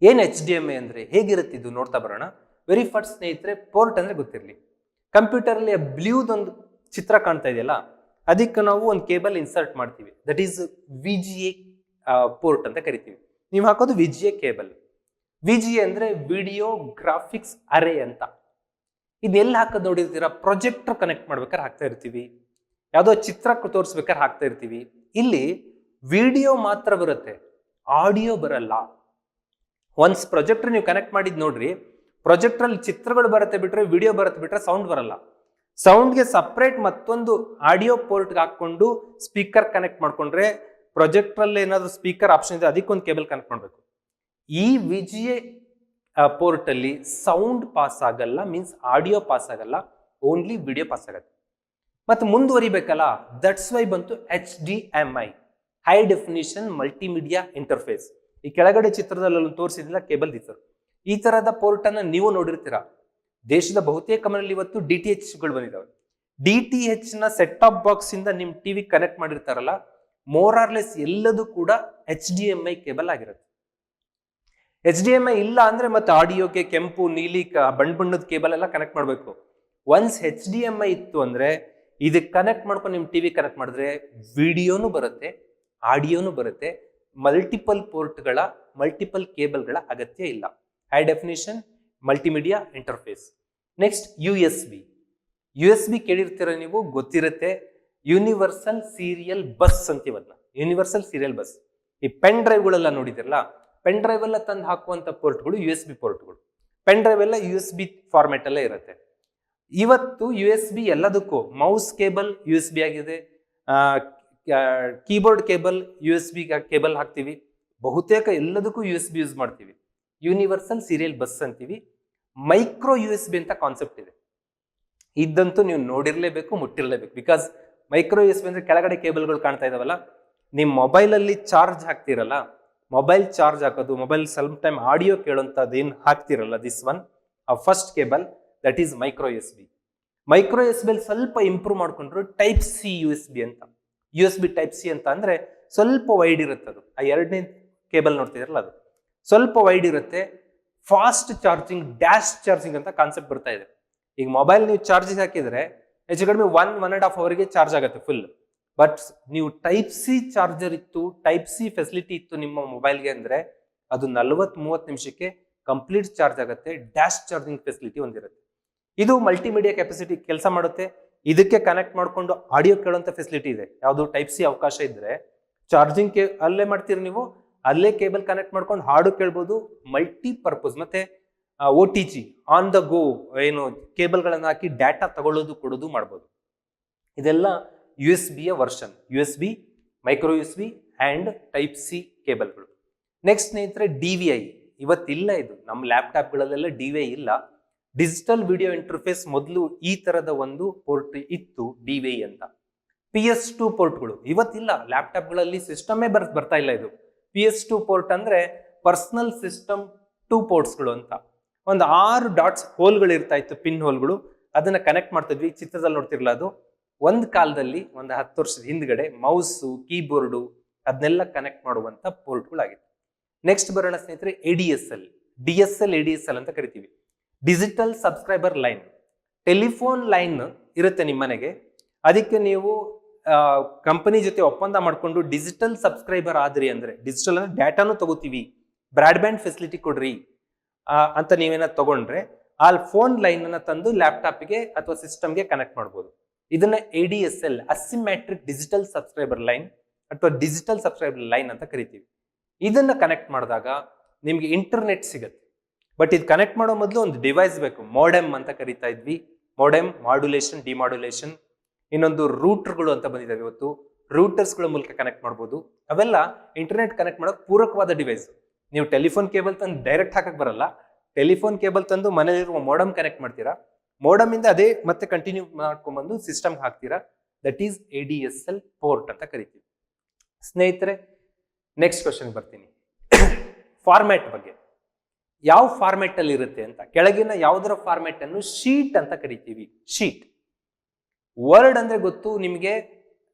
ಏನ್ HDMI ಅಂದ್ರೆ ಹೇಗಿರುತ್ತೆ ಇದು ನೋಡ್ತಾ ಬರೋಣ. ವೆರಿ ಫಸ್ಟ್ ಸ್ನೇಹಿತರೆ, ಪೋರ್ಟ್ ಅಂದ್ರೆ ಗೊತ್ತಿರಲಿ, ಕಂಪ್ಯೂಟರ್ ಅಲ್ಲಿ ಬ್ಲೂದೊಂದು ಚಿತ್ರ ಕಾಣ್ತಾ ಇದೆಯಲ್ಲ, ಅದಕ್ಕೆ ನಾವು ಒಂದು ಕೇಬಲ್ ಇನ್ಸರ್ಟ್ ಮಾಡ್ತೀವಿ, ದಟ್ ಈಸ್ VGA ಪೋರ್ಟ್ ಅಂತ ಕರಿತೀವಿ. ನೀವು ಹಾಕೋದು VGA ಕೇಬಲ್. VGA ಅಂದ್ರೆ ವಿಡಿಯೋ ಗ್ರಾಫಿಕ್ಸ್ ಅರೇ ಅಂತ. ಇದೆಲ್ಲ ಹಾಕೋದು ನೋಡಿರ್ತೀರಾ, ಪ್ರೊಜೆಕ್ಟರ್ ಕನೆಕ್ಟ್ ಮಾಡ್ಬೇಕಾದ್ರೆ ಹಾಕ್ತಾ ಇರ್ತೀವಿ, ಯಾವುದೋ ಚಿತ್ರ ತೋರಿಸ್ಬೇಕಾದ್ರೆ ಹಾಕ್ತಾ ಇರ್ತೀವಿ. ಇಲ್ಲಿ ವಿಡಿಯೋ ಮಾತ್ರ ಬರುತ್ತೆ, ಆಡಿಯೋ ಬರಲ್ಲ. ಒನ್ಸ್ ಪ್ರೊಜೆಕ್ಟರ್ ನೀವು ಕನೆಕ್ಟ್ ಮಾಡಿದ್ ನೋಡ್ರಿ, ಪ್ರೊಜೆಕ್ಟರ್ ಅಲ್ಲಿ ಚಿತ್ರಗಳು ಬರುತ್ತೆ ಬಿಟ್ರೆ, ವಿಡಿಯೋ ಬರುತ್ತೆ ಬಿಟ್ರೆ ಸೌಂಡ್ ಬರಲ್ಲ. ಸೌಂಡ್ಗೆ ಸಪ್ರೇಟ್ ಮತ್ತೊಂದು ಆಡಿಯೋ ಪೋರ್ಟ್ಗೆ ಹಾಕೊಂಡು ಸ್ಪೀಕರ್ ಕನೆಕ್ಟ್ ಮಾಡ್ಕೊಂಡ್ರೆ, ಪ್ರೊಜೆಕ್ಟರ್ ಅಲ್ಲಿ ಏನಾದ್ರು ಸ್ಪೀಕರ್ ಆಪ್ಷನ್ ಇದೆ, ಅದಕ್ಕೊಂದು ಕೇಬಲ್ ಕನೆಕ್ಟ್ ಮಾಡಬೇಕು. ಈ VGA ಪೋರ್ಟ್ ಅಲ್ಲಿ ಸೌಂಡ್ ಪಾಸ್ ಆಗಲ್ಲ, ಮೀನ್ಸ್ ಆಡಿಯೋ ಪಾಸ್ ಆಗಲ್ಲ, ಓನ್ಲಿ ವಿಡಿಯೋ ಪಾಸ್ ಆಗುತ್ತೆ. ಮತ್ತೆ ಮುಂದುವರಿಬೇಕಲ್ಲ, ದಟ್ಸ್ ವೈ ಬಂತು HDMI, high definition multimedia interface. ಈ ಕೆಳಗಡೆ ಚಿತ್ರದಲ್ಲಿ ತೋರಿಸಿದಿಲ್ಲ ಕೇಬಲ್ ದಿತ್ತು, ಈ ತರದ ಪೋರ್ಟ್ ಅನ್ನ ನೀವು ನೋಡಿರ್ತೀರಾ. ದೇಶದ ಬಹುತೇಕ ಮನೆಯಲ್ಲಿ ಇವತ್ತು DTH ಗಳು ಬಂದಿದ್ದಾವೆ. DTH ನ ಸೆಟ್ ಟಾಪ್ ಬಾಕ್ಸ್ ಇಂದ ನಿಮ್ ಟಿವಿ ಕನೆಕ್ಟ್ ಮಾಡಿರ್ತಾರಲ್ಲ, ಮೋರ್ ಆರ್ ಲೆಸ್ ಎಲ್ಲದೂ ಕೂಡ HDMI ಕೇಬಲ್ ಆಗಿರುತ್ತೆ. HDMI ಇಲ್ಲ ಅಂದ್ರೆ ಮತ್ತೆ ಆಡಿಯೋಗೆ ಕೆಂಪು ನೀಲಿ ಬಣ್ಣದ ಕೇಬಲ್ ಎಲ್ಲ ಕನೆಕ್ಟ್ ಮಾಡಬೇಕು. ಒನ್ಸ್ HDMI ಇತ್ತು ಅಂದ್ರೆ ಇದಕ್ಕೆ ಕನೆಕ್ಟ್ ಮಾಡ್ಕೊಂಡು ನಿಮ್ ಟಿವಿ ಕನೆಕ್ಟ್ ಮಾಡಿದ್ರೆ ವಿಡಿಯೋನು ಬರುತ್ತೆ, ಆಡಿಯೋನು ಬರುತ್ತೆ. ಮಲ್ಟಿಪಲ್ ಪೋರ್ಟ್ಗಳ ಮಲ್ಟಿಪಲ್ ಕೇಬಲ್ಗಳ ಅಗತ್ಯ ಇಲ್ಲ. High definition multimedia interface. Next USB ಕೇಳಿರ್ತೀರ ನೀವು, ಗೊತ್ತಿರುತ್ತೆ. ಯೂನಿವರ್ಸಲ್ ಸೀರಿಯಲ್ ಬಸ್ ಅಂತೀವಲ್ಲ, ಯೂನಿವರ್ಸಲ್ ಸೀರಿಯಲ್ ಬಸ್. ಈ ಪೆನ್ ಡ್ರೈವ್ಗಳೆಲ್ಲ ನೋಡಿದಿರಲ್ಲ, ಪೆನ್ ಡ್ರೈವ್ ಎಲ್ಲ ತಂದು ಹಾಕುವಂತ ಪೋರ್ಟ್ಗಳು USB ಪೋರ್ಟ್ಗಳು. ಪೆನ್ ಡ್ರೈವ್ ಎಲ್ಲ USB ಫಾರ್ಮೆಟ್ ಅಲ್ಲೇ ಇರುತ್ತೆ. ಇವತ್ತು USB ಎಲ್ಲದಕ್ಕೂ, ಮೌಸ್ ಕೇಬಲ್ USB ಆಗಿದೆ, ಕೀಬೋರ್ಡ್ ಕೇಬಲ್ USB ಕೇಬಲ್ ಹಾಕ್ತಿವಿ, ಬಹುತೇಕ ಎಲ್ಲದಕ್ಕೂ USB ಯೂಸ್ ಮಾಡ್ತೀವಿ. ಯೂನಿವರ್ಸಲ್ ಸೀರಿಯಲ್ ಬಸ್ ಅಂತೀವಿ. ಮೈಕ್ರೋ USB ಅಂತ ಕಾನ್ಸೆಪ್ಟ್ ಇದೆ, ಇದಂತೂ ನೀವು ನೋಡಿರ್ಲೇಬೇಕು, ಮುಟ್ಟಿರ್ಲೇಬೇಕು. ಬಿಕಾಸ್ ಮೈಕ್ರೋ USB ಅಂದ್ರೆ ಕೆಳಗಡೆ ಕೇಬಲ್ಗಳು ಕಾಣ್ತಾ ಇದಾವಲ್ಲ, ನಿಮ್ ಮೊಬೈಲ್ ಅಲ್ಲಿ ಚಾರ್ಜ್ ಹಾಕ್ತಿರಲ್ಲ, ಮೊಬೈಲ್ ಚಾರ್ಜ್ ಹಾಕೋದು, ಮೊಬೈಲ್ ಸ್ವಲ್ಪ ಟೈಮ್ ಆಡಿಯೋ ಕೇಳೋಂಥದ್ದು ಏನ್ ಹಾಕ್ತಿರಲ್ಲ, this one first cable, that is micro USB. Micro USB ಅಲ್ಲಿ ಸ್ವಲ್ಪ ಇಂಪ್ರೂವ್ ಮಾಡ್ಕೊಂಡ್ರು Type-C USB ಅಂತ. USB Type-C ಅಂತ ಅಂದ್ರೆ ಸ್ವಲ್ಪ ವೈಡ್ ಇರುತ್ತೆ ಅದು. ಆ ಎರಡನೇ ಕೇಬಲ್ ನೋಡ್ತಿದ್ರಲ್ಲ, ಅದು ಸ್ವಲ್ಪ ವೈಡ್ ಇರುತ್ತೆ. ಫಾಸ್ಟ್ ಚಾರ್ಜಿಂಗ್, ಡ್ಯಾಶ್ ಚಾರ್ಜಿಂಗ್ ಅಂತ ಕಾನ್ಸೆಪ್ಟ್ ಬರ್ತಾ ಇದೆ. ಈಗ ಮೊಬೈಲ್ ನೀವು ಚಾರ್ಜ್ ಹಾಕಿದ್ರೆ ಹೆಚ್ಚು ಕಡಿಮೆ 1.5 ಅವರ್ಗೆ ಚಾರ್ಜ್ ಆಗುತ್ತೆ ಫುಲ್. ಬಟ್ ನೀವು Type-C ಚಾರ್ಜರ್ ಇತ್ತು, Type-C ಫೆಸಿಲಿಟಿ ಇತ್ತು ನಿಮ್ಮ ಮೊಬೈಲ್ಗೆ ಅಂದ್ರೆ ಅದು 40-30 ನಿಮಿಷಕ್ಕೆ ಕಂಪ್ಲೀಟ್ ಚಾರ್ಜ್ ಆಗುತ್ತೆ. ಡ್ಯಾಶ್ ಚಾರ್ಜಿಂಗ್ ಫೆಸಿಲಿಟಿ ಹೊಂದಿರುತ್ತೆ. ಇದು ಮಲ್ಟಿಮೀಡಿಯಾ ಕೆಪಾಸಿಟಿ ಕೆಲಸ ಮಾಡುತ್ತೆ. ಇದಕ್ಕೆ ಕನೆಕ್ಟ್ ಮಾಡ್ಕೊಂಡು ಆಡಿಯೋ ಕೇಳುವಂತ ಫೆಸಿಲಿಟಿ ಇದೆ. ಯಾವುದು Type-C ಅವಕಾಶ ಇದ್ರೆ ಚಾರ್ಜಿಂಗ್ ಅಲ್ಲೇ ಮಾಡ್ತೀರಿ ನೀವು, ಅಲ್ಲೇ ಕೇಬಲ್ ಕನೆಕ್ಟ್ ಮಾಡ್ಕೊಂಡು ಹಾಡು ಕೇಳ್ಬೋದು. ಮಲ್ಟಿಪರ್ಪಸ್ ಮತ್ತೆ OTG ಆನ್ ದ ಗೋ, ಏನು ಕೇಬಲ್ಗಳನ್ನ ಹಾಕಿ ಡಾಟಾ ತಗೊಳ್ಳೋದು ಕೊಡೋದು ಮಾಡ್ಬೋದು. ಇದೆಲ್ಲ USB version, USB, micro USB and Type-C ಕೇಬಲ್ಗಳು. ನೆಕ್ಸ್ಟ್ ಸ್ನೇಹಿತರೆ, DVI ಇವತ್ತಿಲ್ಲ, ಇದು ನಮ್ಮ ಲ್ಯಾಪ್ಟಾಪ್ಗಳಲ್ಲೆಲ್ಲ DVI ಇಲ್ಲ. ಡಿಜಿಟಲ್ ವಿಡಿಯೋ ಇಂಟರ್ಫೇಸ್ ಮೊದಲು ಈ ತರದ ಒಂದು ಪೋರ್ಟ್ ಇತ್ತು, DVI ಅಂತ. PS2 ಪೋರ್ಟ್ಗಳು ಇವತ್ತಿಲ್ಲ, ಲ್ಯಾಪ್ಟಾಪ್ಗಳಲ್ಲಿ ಸಿಸ್ಟಮೇ ಬರ್ತಾ ಇಲ್ಲ. ಇದು PS2 ಪೋರ್ಟ್ ಅಂದ್ರೆ ಪರ್ಸನಲ್ ಸಿಸ್ಟಮ್ 2 ಪೋರ್ಟ್ಸ್ಗಳು ಅಂತ. ಒಂದು 6 ಡಾಟ್ಸ್ ಹೋಲ್ಗಳು ಇರ್ತಾ ಇತ್ತು, ಪಿನ್ ಹೋಲ್ಗಳು. ಅದನ್ನ ಕನೆಕ್ಟ್ ಮಾಡ್ತಿದ್ವಿ. ಚಿತ್ರದಲ್ಲಿ ನೋಡ್ತಿರ್ಲ, ಅದು ಒಂದ್ ಕಾಲದಲ್ಲಿ ಒಂದು 10 ವರ್ಷದ ಹಿಂದ್ಗಡೆ ಮೌಸು, ಕೀಬೋರ್ಡು ಅದನ್ನೆಲ್ಲ ಕನೆಕ್ಟ್ ಮಾಡುವಂತ ಪೋರ್ಟ್ಗಳಾಗಿತ್ತು. ನೆಕ್ಸ್ಟ್ ಬರೋಣ ಸ್ನೇಹಿತರೆ, ADSL, ADSL ಅಂತ ಕರಿತೀವಿ. Digital subscriber line. Telephone line ಇರುತ್ತೆ ನಿಮ್ಮ ಮನೆಗೆ, ಅದಕ್ಕೆ ನೀವು ಕಂಪನಿ ಜೊತೆ ಒಪ್ಪಂದ ಮಾಡ್ಕೊಂಡು ಡಿಜಿಟಲ್ ಸಬ್ಸ್ಕ್ರೈಬರ್ ಆದ್ರಿ ಅಂದ್ರೆ, ಡಿಜಿಟಲ್ ಅಂದ್ರೆ ಡಾಟಾನು ತಗೋತೀವಿ, ಬ್ರಾಡ್ಬ್ಯಾಂಡ್ ಫೆಸಿಲಿಟಿ ಕೊಡ್ರಿ ಅಂತ ನೀವೇನ ತಗೊಂಡ್ರೆ, ಆ ಫೋನ್ ಲೈನ್ ಅನ್ನ ತಂದು ಲ್ಯಾಪ್ಟಾಪ್ಗೆ ಅಥವಾ ಸಿಸ್ಟಮ್ಗೆ ಕನೆಕ್ಟ್ ಮಾಡ್ಬೋದು. ಇದನ್ನ ADSL, ಅಸಿಮ್ಯಾಟ್ರಿಕ್ ಡಿಜಿಟಲ್ ಸಬ್ಸ್ಕ್ರೈಬರ್ ಲೈನ್ ಅಥವಾ ಡಿಜಿಟಲ್ ಸಬ್ಸ್ಕ್ರೈಬರ್ ಲೈನ್ ಅಂತ ಕರಿತೀವಿ. ಇದನ್ನ ಕನೆಕ್ಟ್ ಮಾಡಿದಾಗ ನಿಮ್ಗೆ ಇಂಟರ್ನೆಟ್ ಸಿಗುತ್ತೆ. ಬಟ್ ಇದು ಕನೆಕ್ಟ್ ಮಾಡೋ ಮೊದಲು ಒಂದು ಡಿವೈಸ್ ಬೇಕು, ಮೋಡೆಮ್ ಅಂತ ಕರಿತಾ ಇದ್ವಿ. ಮೋಡೆಮ್, ಮಾಡ್ಯುಲೇಷನ್, ಡಿಮಾಡ್ಯುಲೇಷನ್, ಇನ್ನೊಂದು ರೂಟರ್ಗಳು ಅಂತ ಬಂದಿದ್ದಾವೆ ಇವತ್ತು. ರೂಟರ್ಸ್ಗಳ ಮೂಲಕ ಕನೆಕ್ಟ್ ಮಾಡ್ಬೋದು. ಅವೆಲ್ಲ ಇಂಟರ್ನೆಟ್ ಕನೆಕ್ಟ್ ಮಾಡೋಕೆ ಪೂರಕವಾದ ಡಿವೈಸ್. ನೀವು ಟೆಲಿಫೋನ್ ಕೇಬಲ್ ತಂದು ಡೈರೆಕ್ಟ್ ಹಾಕಕ್ ಬರಲ್ಲ. ಟೆಲಿಫೋನ್ ಕೇಬಲ್ ತಂದು ಮನೆಯಲ್ಲಿರುವ ಮೋಡಮ್ ಕನೆಕ್ಟ್ ಮಾಡ್ತೀರಾ, ಮೋಡಮ್ ಇಂದ ಅದೇ ಮತ್ತೆ ಕಂಟಿನ್ಯೂ ಮಾಡ್ಕೊಂಡ್ಬಂದು ಸಿಸ್ಟಮ್ ಹಾಕ್ತೀರಾ. ದಟ್ ಈಸ್ ADSL ಪೋರ್ಟ್ ಅಂತ ಕರಿತೀವಿ. ಸ್ನೇಹಿತರೆ, ನೆಕ್ಸ್ಟ್ ಕ್ವಶನ್ ಬರ್ತೀನಿ. ಫಾರ್ಮ್ಯಾಟ್ ಬಗ್ಗೆ, ಯಾವ ಫಾರ್ಮ್ಯಾಟ್ ಅಲ್ಲಿ ಇರುತ್ತೆ ಅಂತ. ಕೆಳಗಿನ ಯಾವುದರ ಫಾರ್ಮ್ಯಾಟ್ ಅನ್ನು ಶೀಟ್ ಅಂತ ಕರಿತೀವಿ. ಶೀಟ್. ವರ್ಡ್ ಅಂದ್ರೆ ಗೊತ್ತು ನಿಮಗೆ,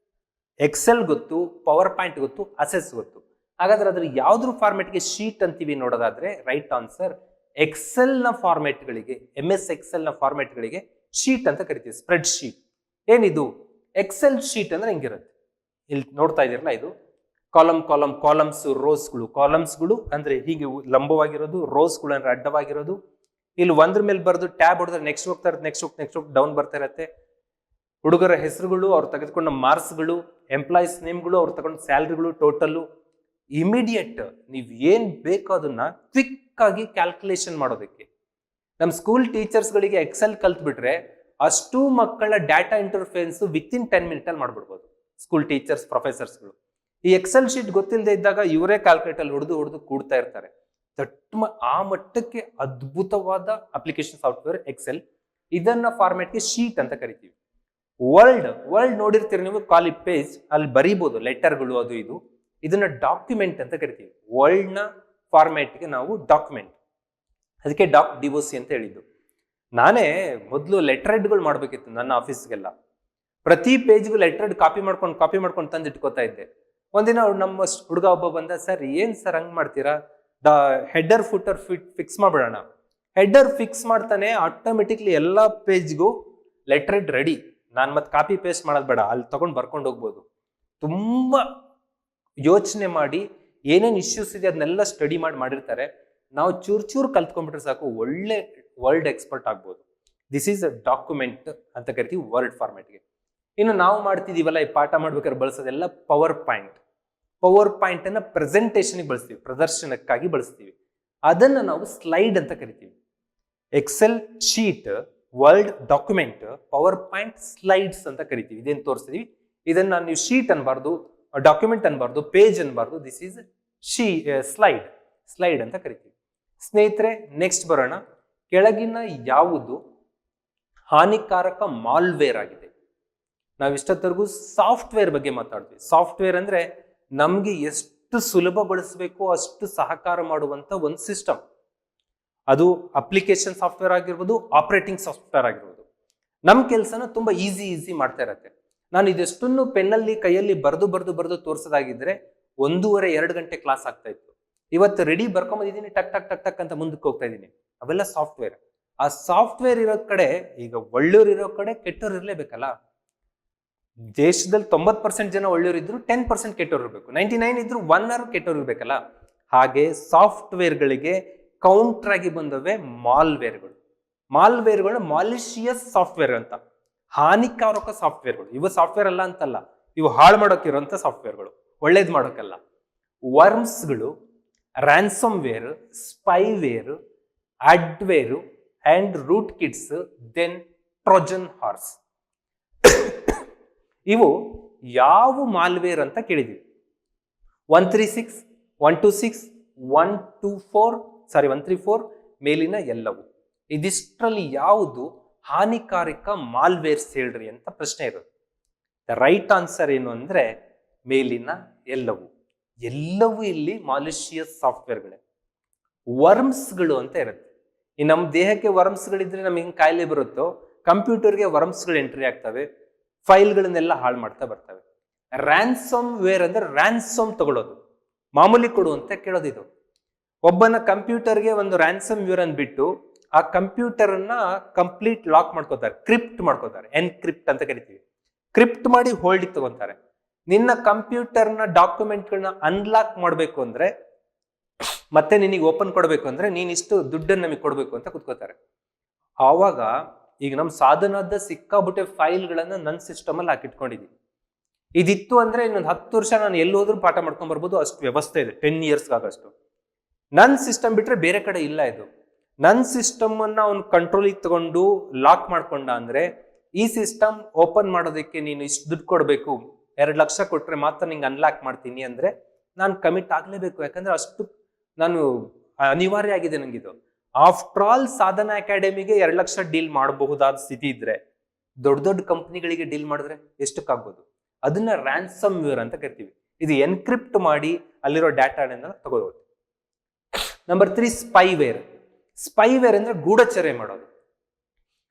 ಎಕ್ಸೆಲ್ ಗೊತ್ತು, ಪವರ್ ಪಾಯಿಂಟ್ ಗೊತ್ತು, ಅಸೆಸ್ ಗೊತ್ತು. ಹಾಗಾದ್ರೆ ಅದ್ರ ಯಾವ್ದ್ರ ಫಾರ್ಮ್ಯಾಟ್ಗೆ ಶೀಟ್ ಅಂತೀವಿ ನೋಡೋದಾದ್ರೆ ರೈಟ್ ಆನ್ಸರ್ ಎಕ್ಸೆಲ್ ನ ಫಾರ್ಮ್ಯಾಟ್ಗಳಿಗೆ, MS ಎಕ್ಸೆಲ್ ನ ಫಾರ್ಮ್ಯಾಟ್ಗಳಿಗೆ ಶೀಟ್ ಅಂತ ಕರಿತೀವಿ. Spread sheet. ಏನಿದು ಎಕ್ಸೆಲ್ ಶೀಟ್ ಅಂದ್ರೆ ಹಿಂಗಿರುತ್ತೆ. ಇಲ್ಲಿ ನೋಡ್ತಾ ಇದೀರಲ್ಲ, ಇದು ಕಾಲಮ್ಸ್, ರೋಸ್ಗಳು. ಕಾಲಮ್ಸ್ಗಳು ಅಂದ್ರೆ ಹೀಗೆ ಲಂಬವಾಗಿರೋದು, ರೋಸ್ಗಳು ಅಂದ್ರೆ ಅಡ್ಡವಾಗಿರೋದು. ಇಲ್ಲಿ ಒಂದ್ರ ಮೇಲೆ ಬರೆದು ಟ್ಯಾಬ್ ಹೊಡೆದ್ರೆ ನೆಕ್ಸ್ಟ್ ಹೋಗ್ತಾ ಇರುತ್ತೆ, ನೆಕ್ಸ್ಟ್ ಡೌನ್ ಬರ್ತಾ ಇರುತ್ತೆ. ಹುಡುಗರ ಹೆಸರುಗಳು, ಅವ್ರು ತೆಗೆದುಕೊಂಡ ಮಾರ್ಕ್ಸ್ಗಳು, ಎಂಪ್ಲಾಯೀಸ್ ನೇಮ್ಗಳು, ಅವ್ರು ತಗೊಂಡ ಸ್ಯಾಲ್ರಿಗಳು, ಟೋಟಲ್. ಇಮಿಡಿಯೇಟ್ ನೀವು ಏನ್ ಬೇಕೋ ಅದನ್ನ ಕ್ವಿಕ್ ಆಗಿ ಕ್ಯಾಲ್ಕುಲೇಷನ್ ಮಾಡೋದಕ್ಕೆ. ನಮ್ಮ ಸ್ಕೂಲ್ ಟೀಚರ್ಸ್ಗಳಿಗೆ ಎಕ್ಸೆಲ್ ಕಲ್ತ್ಬಿಟ್ರೆ ಅಷ್ಟು ಮಕ್ಕಳ ಡಾಟಾ ಇಂಟರ್ಫೇರೆನ್ಸ್ ವಿತಿನ್ 10 ಮಿನಿಟ್ ಅಲ್ಲಿ ಮಾಡ್ಬಿಡ್ಬೋದು. ಸ್ಕೂಲ್ ಟೀಚರ್ಸ್, ಪ್ರೊಫೆಸರ್ಸ್ಗಳು ಈ ಎಕ್ಸೆಲ್ ಶೀಟ್ ಗೊತ್ತಿಲ್ಲದೆ ಇದ್ದಾಗ ಇವರೇ ಕ್ಯಾಲ್ಕುಲೇಟರ್ ಹೊಡೆದು ಕೂಡ್ತಾ ಇರ್ತಾರೆ. ಆ ಮಟ್ಟಕ್ಕೆ ಅದ್ಭುತವಾದ ಅಪ್ಲಿಕೇಶನ್ ಸಾಫ್ಟ್ವೇರ್ ಎಕ್ಸೆಲ್. ಇದನ್ನ ಫಾರ್ಮ್ಯಾಟ್ಗೆ ಶೀಟ್ ಅಂತ ಕರಿತೀವಿ. ವರ್ಲ್ಡ್ ನೋಡಿರ್ತೀರಿ ನೀವು, ಖಾಲಿ ಪೇಜ್, ಅಲ್ಲಿ ಬರೀಬಹುದು ಲೆಟರ್ಗಳು, ಅದು ಇದು. ಇದನ್ನ ಡಾಕ್ಯುಮೆಂಟ್ ಅಂತ ಕರಿತೀವಿ. ವರ್ಲ್ಡ್ ನ ಫಾರ್ಮ್ಯಾಟ್ಗೆ ನಾವು ಡಾಕ್ಯುಮೆಂಟ್, ಅದಕ್ಕೆ DOC ಅಂತ ಹೇಳಿದ್ದು. ನಾನೇ ಮೊದಲು ಲೆಟರ್ ಹೆಡ್ಗಳು ಮಾಡ್ಬೇಕಿತ್ತು ನನ್ನ ಆಫೀಸ್ಗೆಲ್ಲ. ಪ್ರತಿ ಪೇಜ್ಗೂ ಲೆಟರ್ ಹೆಡ್ ಕಾಪಿ ಮಾಡ್ಕೊಂಡು ತಂದು ಇಟ್ಕೋತಾ ಇದ್ದೆ. ಒಂದಿನ ನಮ್ಮ ಹುಡುಗ ಒಬ್ಬ ಬಂದ, ಸರ್ ಏನ್ ಸರ್ ಹಂಗ್ ಮಾಡ್ತೀರಾ, ಹೆಡರ್ ಫುಟರ್ ಫಿಕ್ಸ್ ಮಾಡ್ಬಿಡೋಣ. ಹೆಡರ್ ಫಿಕ್ಸ್ ಮಾಡ್ತಾನೆ, ಆಟೋಮೆಟಿಕ್ಲಿ ಎಲ್ಲಾ ಪೇಜ್ಗೂ ಲೆಟರ್ ಹೆಡ್ ರೆಡಿ. ನಾನು ಮತ್ತೆ ಕಾಪಿ ಪೇಸ್ಟ್ ಮಾಡೋದು ಬೇಡ, ಅಲ್ಲಿ ತಗೊಂಡು ಬರ್ಕೊಂಡು ಹೋಗ್ಬೋದು. ತುಂಬಾ ಯೋಚನೆ ಮಾಡಿ ಏನೇನು ಇಶ್ಯೂಸ್ ಇದೆ ಅದನ್ನೆಲ್ಲ ಸ್ಟಡಿ ಮಾಡಿರ್ತಾರೆ. ನಾವು ಚೂರು ಕಲ್ತ್ಕೊಂಡ್ಬಿಟ್ರೆ ಸಾಕು, ಒಳ್ಳೆ ವರ್ಲ್ಡ್ ಎಕ್ಸ್ಪರ್ಟ್ ಆಗ್ಬೋದು. ದಿಸ್ ಈಸ್ ಅ ಡಾಕ್ಯುಮೆಂಟ್ ಅಂತ ಕರಿತೀವಿ ವರ್ಡ್ ಫಾರ್ಮ್ಯಾಟ್ಗೆ. ಇನ್ನು ನಾವು ಮಾಡ್ತಿದೀವಲ್ಲ, ಈ ಪಾಠ ಮಾಡ್ಬೇಕಾದ್ರೆ ಬಳಸೋದೆಲ್ಲ ಪವರ್ ಪಾಯಿಂಟ್ ಅನ್ನ ಪ್ರೆಸೆಂಟೇಷನ್ಗೆ ಬಳಸ್ತೀವಿ, ಪ್ರದರ್ಶನಕ್ಕಾಗಿ ಬಳಸ್ತೀವಿ. ಅದನ್ನ ನಾವು ಸ್ಲೈಡ್ ಅಂತ ಕರಿತೀವಿ. Excel sheet, world document, PowerPoint, slides ಅಂತ ಕರಿತೀವಿ. ಇದೇನು ತೋರಿಸ್ತೀವಿ, ಇದನ್ನ ನೀವು ಶೀಟ್ ಅನ್ಬಾರ್ದು, ಡಾಕ್ಯುಮೆಂಟ್ ಅನ್ಬಾರ್ದು, ಪೇಜ್ ಅನ್ಬಾರ್ದು. ದಿಸ್ ಈಸ್ ಸ್ಲೈಡ್ ಅಂತ ಕರಿತೀವಿ. ಸ್ನೇಹಿತರೆ, ನೆಕ್ಸ್ಟ್ ಬರೋಣ. ಕೆಳಗಿನ ಯಾವುದು ಹಾನಿಕಾರಕ ಮಾಲ್ವೇರ್ ಆಗಿದೆ? ನಾವು ಇಷ್ಟೊತ್ತರೆಗೂ ಸಾಫ್ಟ್ವೇರ್ ಬಗ್ಗೆ ಮಾತಾಡ್ತೀವಿ. ಸಾಫ್ಟ್ವೇರ್ ಅಂದ್ರೆ ನಮ್ಗೆ ಎಷ್ಟು ಸುಲಭಗೊಳಿಸಬೇಕು ಅಷ್ಟು ಸಹಕಾರ ಮಾಡುವಂತ ಒಂದು ಸಿಸ್ಟಮ್. ಅದು ಅಪ್ಲಿಕೇಶನ್ ಸಾಫ್ಟ್ವೇರ್ ಆಗಿರ್ಬೋದು, ಆಪರೇಟಿಂಗ್ ಸಾಫ್ಟ್ವೇರ್ ಆಗಿರ್ಬೋದು. ನಮ್ಮ ಕೆಲಸನ ತುಂಬಾ ಈಸಿ ಮಾಡ್ತಾ ಇರತ್ತೆ. ನಾನು ಇದೆಷ್ಟನ್ನು ಪೆನ್ನಲ್ಲಿ ಕೈಯಲ್ಲಿ ಬರೆದು ತೋರಿಸೋದಾಗಿದ್ರೆ 1.5-2 ಗಂಟೆ ಕ್ಲಾಸ್ ಆಗ್ತಾ ಇತ್ತು. ಇವತ್ತು ರೆಡಿ ಬರ್ಕೊಂಬಂದಿದ್ದೀನಿ, ಟಕ್ ಅಂತ ಮುಂದಕ್ಕೆ ಹೋಗ್ತಾ ಇದ್ದೀನಿ. ಅವೆಲ್ಲ ಸಾಫ್ಟ್ವೇರ್. ಆ ಸಾಫ್ಟ್ವೇರ್ ಇರೋ ಕಡೆ, ಈಗ ಒಳ್ಳೆಯವ್ರು ಇರೋ ಕಡೆ ಕೆಟ್ಟವ್ರು ಇರಲೇಬೇಕಲ್ಲ. ದೇಶದಲ್ಲಿ 90% ಜನ ಒಳ್ಳೆಯವರು ಇದ್ರು, 10% ಕೆಟ್ಟವ್ರು ಇರಬೇಕು. 99 ಇದ್ರು 1 ಕೆಟ್ಟವ್ರು ಇರ್ಬೇಕಲ್ಲ. ಹಾಗೆ ಸಾಫ್ಟ್ವೇರ್ಗಳಿಗೆ ಕೌಂಟರ್ ಆಗಿ ಬಂದವೆ ಮಾಲ್ವೇರ್ಗಳು. ಮಾಲಿಷಿಯಸ್ ಸಾಫ್ಟ್ವೇರ್ ಅಂತ, ಹಾನಿಕಾರಕ ಸಾಫ್ಟ್ವೇರ್ಗಳು. ಇವು ಸಾಫ್ಟ್ವೇರ್ ಅಲ್ಲ ಅಂತಲ್ಲ, ಇವು ಹಾಳು ಮಾಡೋಕಿರುವಂತ ಸಾಫ್ಟ್ವೇರ್ಗಳು, ಒಳ್ಳೇದು ಮಾಡೋಕಲ್ಲ. ವರ್ಮ್ಸ್ಗಳು, ransomware, spyware, adware and rootkits, then Trojan horse. ಇವು ಯಾವ ಮಾಲ್ವೇರ್ ಅಂತ ಕೇಳಿದ್ವಿ. 136, 126, 134 ಮೇಲಿನ ಎಲ್ಲವು. ಇದಿಷ್ಟರಲ್ಲಿ ಯಾವುದು ಹಾನಿಕಾರಕ ಮಾಲ್ವೇರ್ಸ್ ಹೇಳ್ರಿ ಅಂತ ಪ್ರಶ್ನೆ ಇರುತ್ತೆ. ರೈಟ್ ಆನ್ಸರ್ ಏನು ಅಂದ್ರೆ ಮೇಲಿನ ಎಲ್ಲವೂ ಇಲ್ಲಿ ಮಾಲಿಷಿಯಸ್ ಸಾಫ್ಟ್ವೇರ್ಗಳೇ. ವರ್ಮ್ಸ್ಗಳು ಅಂತ ಇರುತ್ತೆ. ಈ ನಮ್ಮ ದೇಹಕ್ಕೆ ವರ್ಮ್ಸ್ಗಳಿದ್ರೆ ನಮಗೆ ಹಿಂಗೆ ಕಾಯಿಲೆ ಬರುತ್ತೋ, ಕಂಪ್ಯೂಟರ್ಗೆ ವರ್ಮ್ಸ್ಗಳು ಎಂಟ್ರಿ ಆಗ್ತವೆ, ಫೈಲ್ಗಳನ್ನೆಲ್ಲ ಹಾಳು ಮಾಡ್ತಾ ಬರ್ತವೆ. ರ್ಯಾನ್ಸಮ್ ವೇರ್ ಅಂದ್ರೆ ರ್ಯಾನ್ಸಮ್ ತಗೊಳ್ಳೋದು, ಮಾಮೂಲಿ ಕೊಡು ಅಂತ ಕೇಳೋದು. ಇದು ಒಬ್ಬನ ಕಂಪ್ಯೂಟರ್ಗೆ ಒಂದು ರ್ಯಾನ್ಸಮ್ ವೇರ್ ಅಂದ್ಬಿಟ್ಟು ಆ ಕಂಪ್ಯೂಟರ್ ಅನ್ನ ಕಂಪ್ಲೀಟ್ ಲಾಕ್ ಮಾಡ್ಕೋತಾರೆ, ಕ್ರಿಪ್ಟ್ ಮಾಡ್ಕೋತಾರೆ. ಎನ್ಕ್ರಿಪ್ಟ್ ಅಂತ ಕರಿತೀವಿ. ಕ್ರಿಪ್ಟ್ ಮಾಡಿ ಹೋಲ್ಡಿಗೆ ತಗೊಂತಾರೆ. ನಿನ್ನ ಕಂಪ್ಯೂಟರ್ನ ಡಾಕ್ಯುಮೆಂಟ್ಗಳನ್ನ ಅನ್ಲಾಕ್ ಮಾಡಬೇಕು ಅಂದ್ರೆ, ಮತ್ತೆ ನಿನಗೆ ಓಪನ್ ಕೊಡಬೇಕು ಅಂದ್ರೆ ನೀನಿಷ್ಟು ದುಡ್ಡನ್ನು ನಮಗೆ ಕೊಡಬೇಕು ಅಂತ ಕುತ್ಕೋತಾರೆ. ಆವಾಗ ಈಗ ನಮ್ಮ ಸಾಧನದ ಸಿಕ್ಕಾಬಿಟ್ಟೆ ಫೈಲ್ಗಳನ್ನ ನನ್ನ ಸಿಸ್ಟಮ್ ಅಲ್ಲಿ ಹಾಕಿಟ್ಕೊಂಡಿದ್ದೀನಿ. ಇದಿತ್ತು ಅಂದ್ರೆ ಇನ್ನೊಂದು 10 ವರ್ಷ ನಾನು ಎಲ್ಲಿ ಹೋದ್ರೂ ಪಾಠ ಮಾಡ್ಕೊಂಡ್ ಬರ್ಬೋದು, ಅಷ್ಟು ವ್ಯವಸ್ಥೆ ಇದೆ 10 ಇಯರ್ಸ್ಗಾಗಷ್ಟು. ನನ್ನ ಸಿಸ್ಟಮ್ ಬಿಟ್ರೆ ಬೇರೆ ಕಡೆ ಇಲ್ಲ ಇದು. ನನ್ನ ಸಿಸ್ಟಮ್ ಅನ್ನ ಅವ್ನು ಕಂಟ್ರೋಲಿಗೆ ತಗೊಂಡು ಲಾಕ್ ಮಾಡ್ಕೊಂಡ ಅಂದ್ರೆ, ಈ ಸಿಸ್ಟಮ್ ಓಪನ್ ಮಾಡೋದಕ್ಕೆ ನೀನು ಇಷ್ಟು ದುಡ್ಡು ಕೊಡಬೇಕು, 2 ಲಕ್ಷ ಕೊಟ್ರೆ ಮಾತ್ರ ನಿಂಗೆ ಅನ್ಲಾಕ್ ಮಾಡ್ತೀನಿ ಅಂದ್ರೆ ನಾನು ಕಮಿಟ್ ಆಗ್ಲೇಬೇಕು. ಯಾಕಂದ್ರೆ ಅಷ್ಟು ನಾನು ಅನಿವಾರ್ಯ ಆಗಿದೆ ನಂಗಿದು. ಆಫ್ಟರ್ ಆಲ್ ಸಾಧನಾ ಅಕಾಡೆಮಿಗೆ 2 ಲಕ್ಷ ಡೀಲ್ ಮಾಡಬಹುದಾದ ಸ್ಥಿತಿ ಇದ್ರೆ, ದೊಡ್ಡ ದೊಡ್ಡ ಕಂಪ್ನಿಗಳಿಗೆ ಡೀಲ್ ಮಾಡಿದ್ರೆ ಎಷ್ಟಕ್ಕಾಗ್ಬೋದು? ಅದನ್ನ ರ್ಯಾನ್ಸಮ್ ವೇರ್ ಅಂತ ಕರಿತೀವಿ. ಇದು ಎನ್ಕ್ರಿಪ್ಟ್ ಮಾಡಿ ಅಲ್ಲಿರೋ ಡಾಟಾನೆಲ್ಲ ತಗೋಬಹುದು. Number 3 spyware. ಸ್ಪೈವೇರ್ ಅಂದ್ರೆ ಗೂಢಚರ್ಯೆ ಮಾಡೋದು.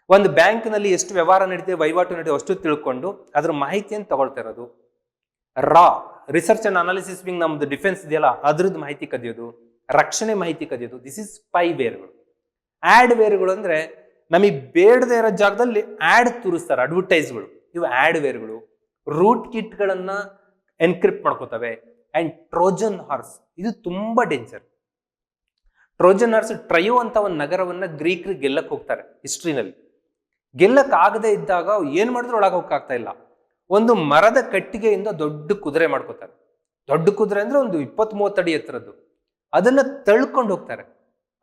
ಒಂದು ಬ್ಯಾಂಕ್ ನಲ್ಲಿ ಎಷ್ಟು ವ್ಯವಹಾರ ನಡೀತಿದೆ, ವಹಿವಾಟು ನಡೀತಿದೆ ಅಷ್ಟು ತಿಳ್ಕೊಂಡು ಅದ್ರ ಮಾಹಿತಿಯನ್ನು ತಗೊಳ್ತಾ ಇರೋದು. ರಾ ರಿಸರ್ಚ್ ಅಂಡ್ ಅನಾಲಿಸಿಸ್ ವಿಂಗ್, ನಮ್ದು ಡಿಫೆನ್ಸ್ ಇದೆಯಲ್ಲ ಅದ್ರದ್ದು ಮಾಹಿತಿ ಕದಿಯೋದು, ರಕ್ಷಣೆ ಮಾಹಿತಿ ಕದಿಯೋದು. ದಿಸ್ ಇಸ್ ಸ್ಪೈವೇರ್ಗಳು. ಆಡ್ ವೇರ್ಗಳು ಅಂದ್ರೆ ನಮಗೆ ಬೇಡದೇ ಇರೋ ಜಾಗದಲ್ಲಿ ಆಡ್ ತೋರಿಸ್ತಾರೆ, ಅಡ್ವರ್ಟೈಸ್ಗಳು. ಇವು ಆಡ್ ವೇರ್ಗಳು. ರೂಟ್ ಕಿಟ್ಗಳನ್ನ ಎನ್ಕ್ರಿಪ್ಟ್ ಮಾಡ್ಕೋತವೆ. ಅಂಡ್ ಟ್ರೋಜನ್ ಹಾರ್ಸ್, ಇದು ತುಂಬಾ ಡೇಂಜರ್. ಟ್ರೋಜನ್ ಹಾರ್ಸ್, ಟ್ರಯೋ ಅಂತ ಒಂದು ನಗರವನ್ನ ಗ್ರೀಕರಿಗೆ ಗೆಲ್ಲಕ್ ಹೋಗ್ತಾರೆ ಹಿಸ್ಟ್ರಿನಲ್ಲಿ. ಗೆಲ್ಲಕ್ ಆಗದೆ ಇದ್ದಾಗ ಏನ್ ಮಾಡಿದ್ರು ಒಳಗೆ ಹೋಗಕ್ಕಾಗ್ತಾ ಇಲ್ಲ. ಒಂದು ಮರದ ಕಟ್ಟಿಗೆಯಿಂದ ದೊಡ್ಡ ಕುದುರೆ ಮಾಡ್ಕೋತಾರೆ. ದೊಡ್ಡ ಕುದುರೆ ಅಂದ್ರೆ ಒಂದು 20-30 ಅಡಿ ಎತ್ತರದ್ದು. ಅದನ್ನ ತಳ್ಕೊಂಡು ಹೋಗ್ತಾರೆ.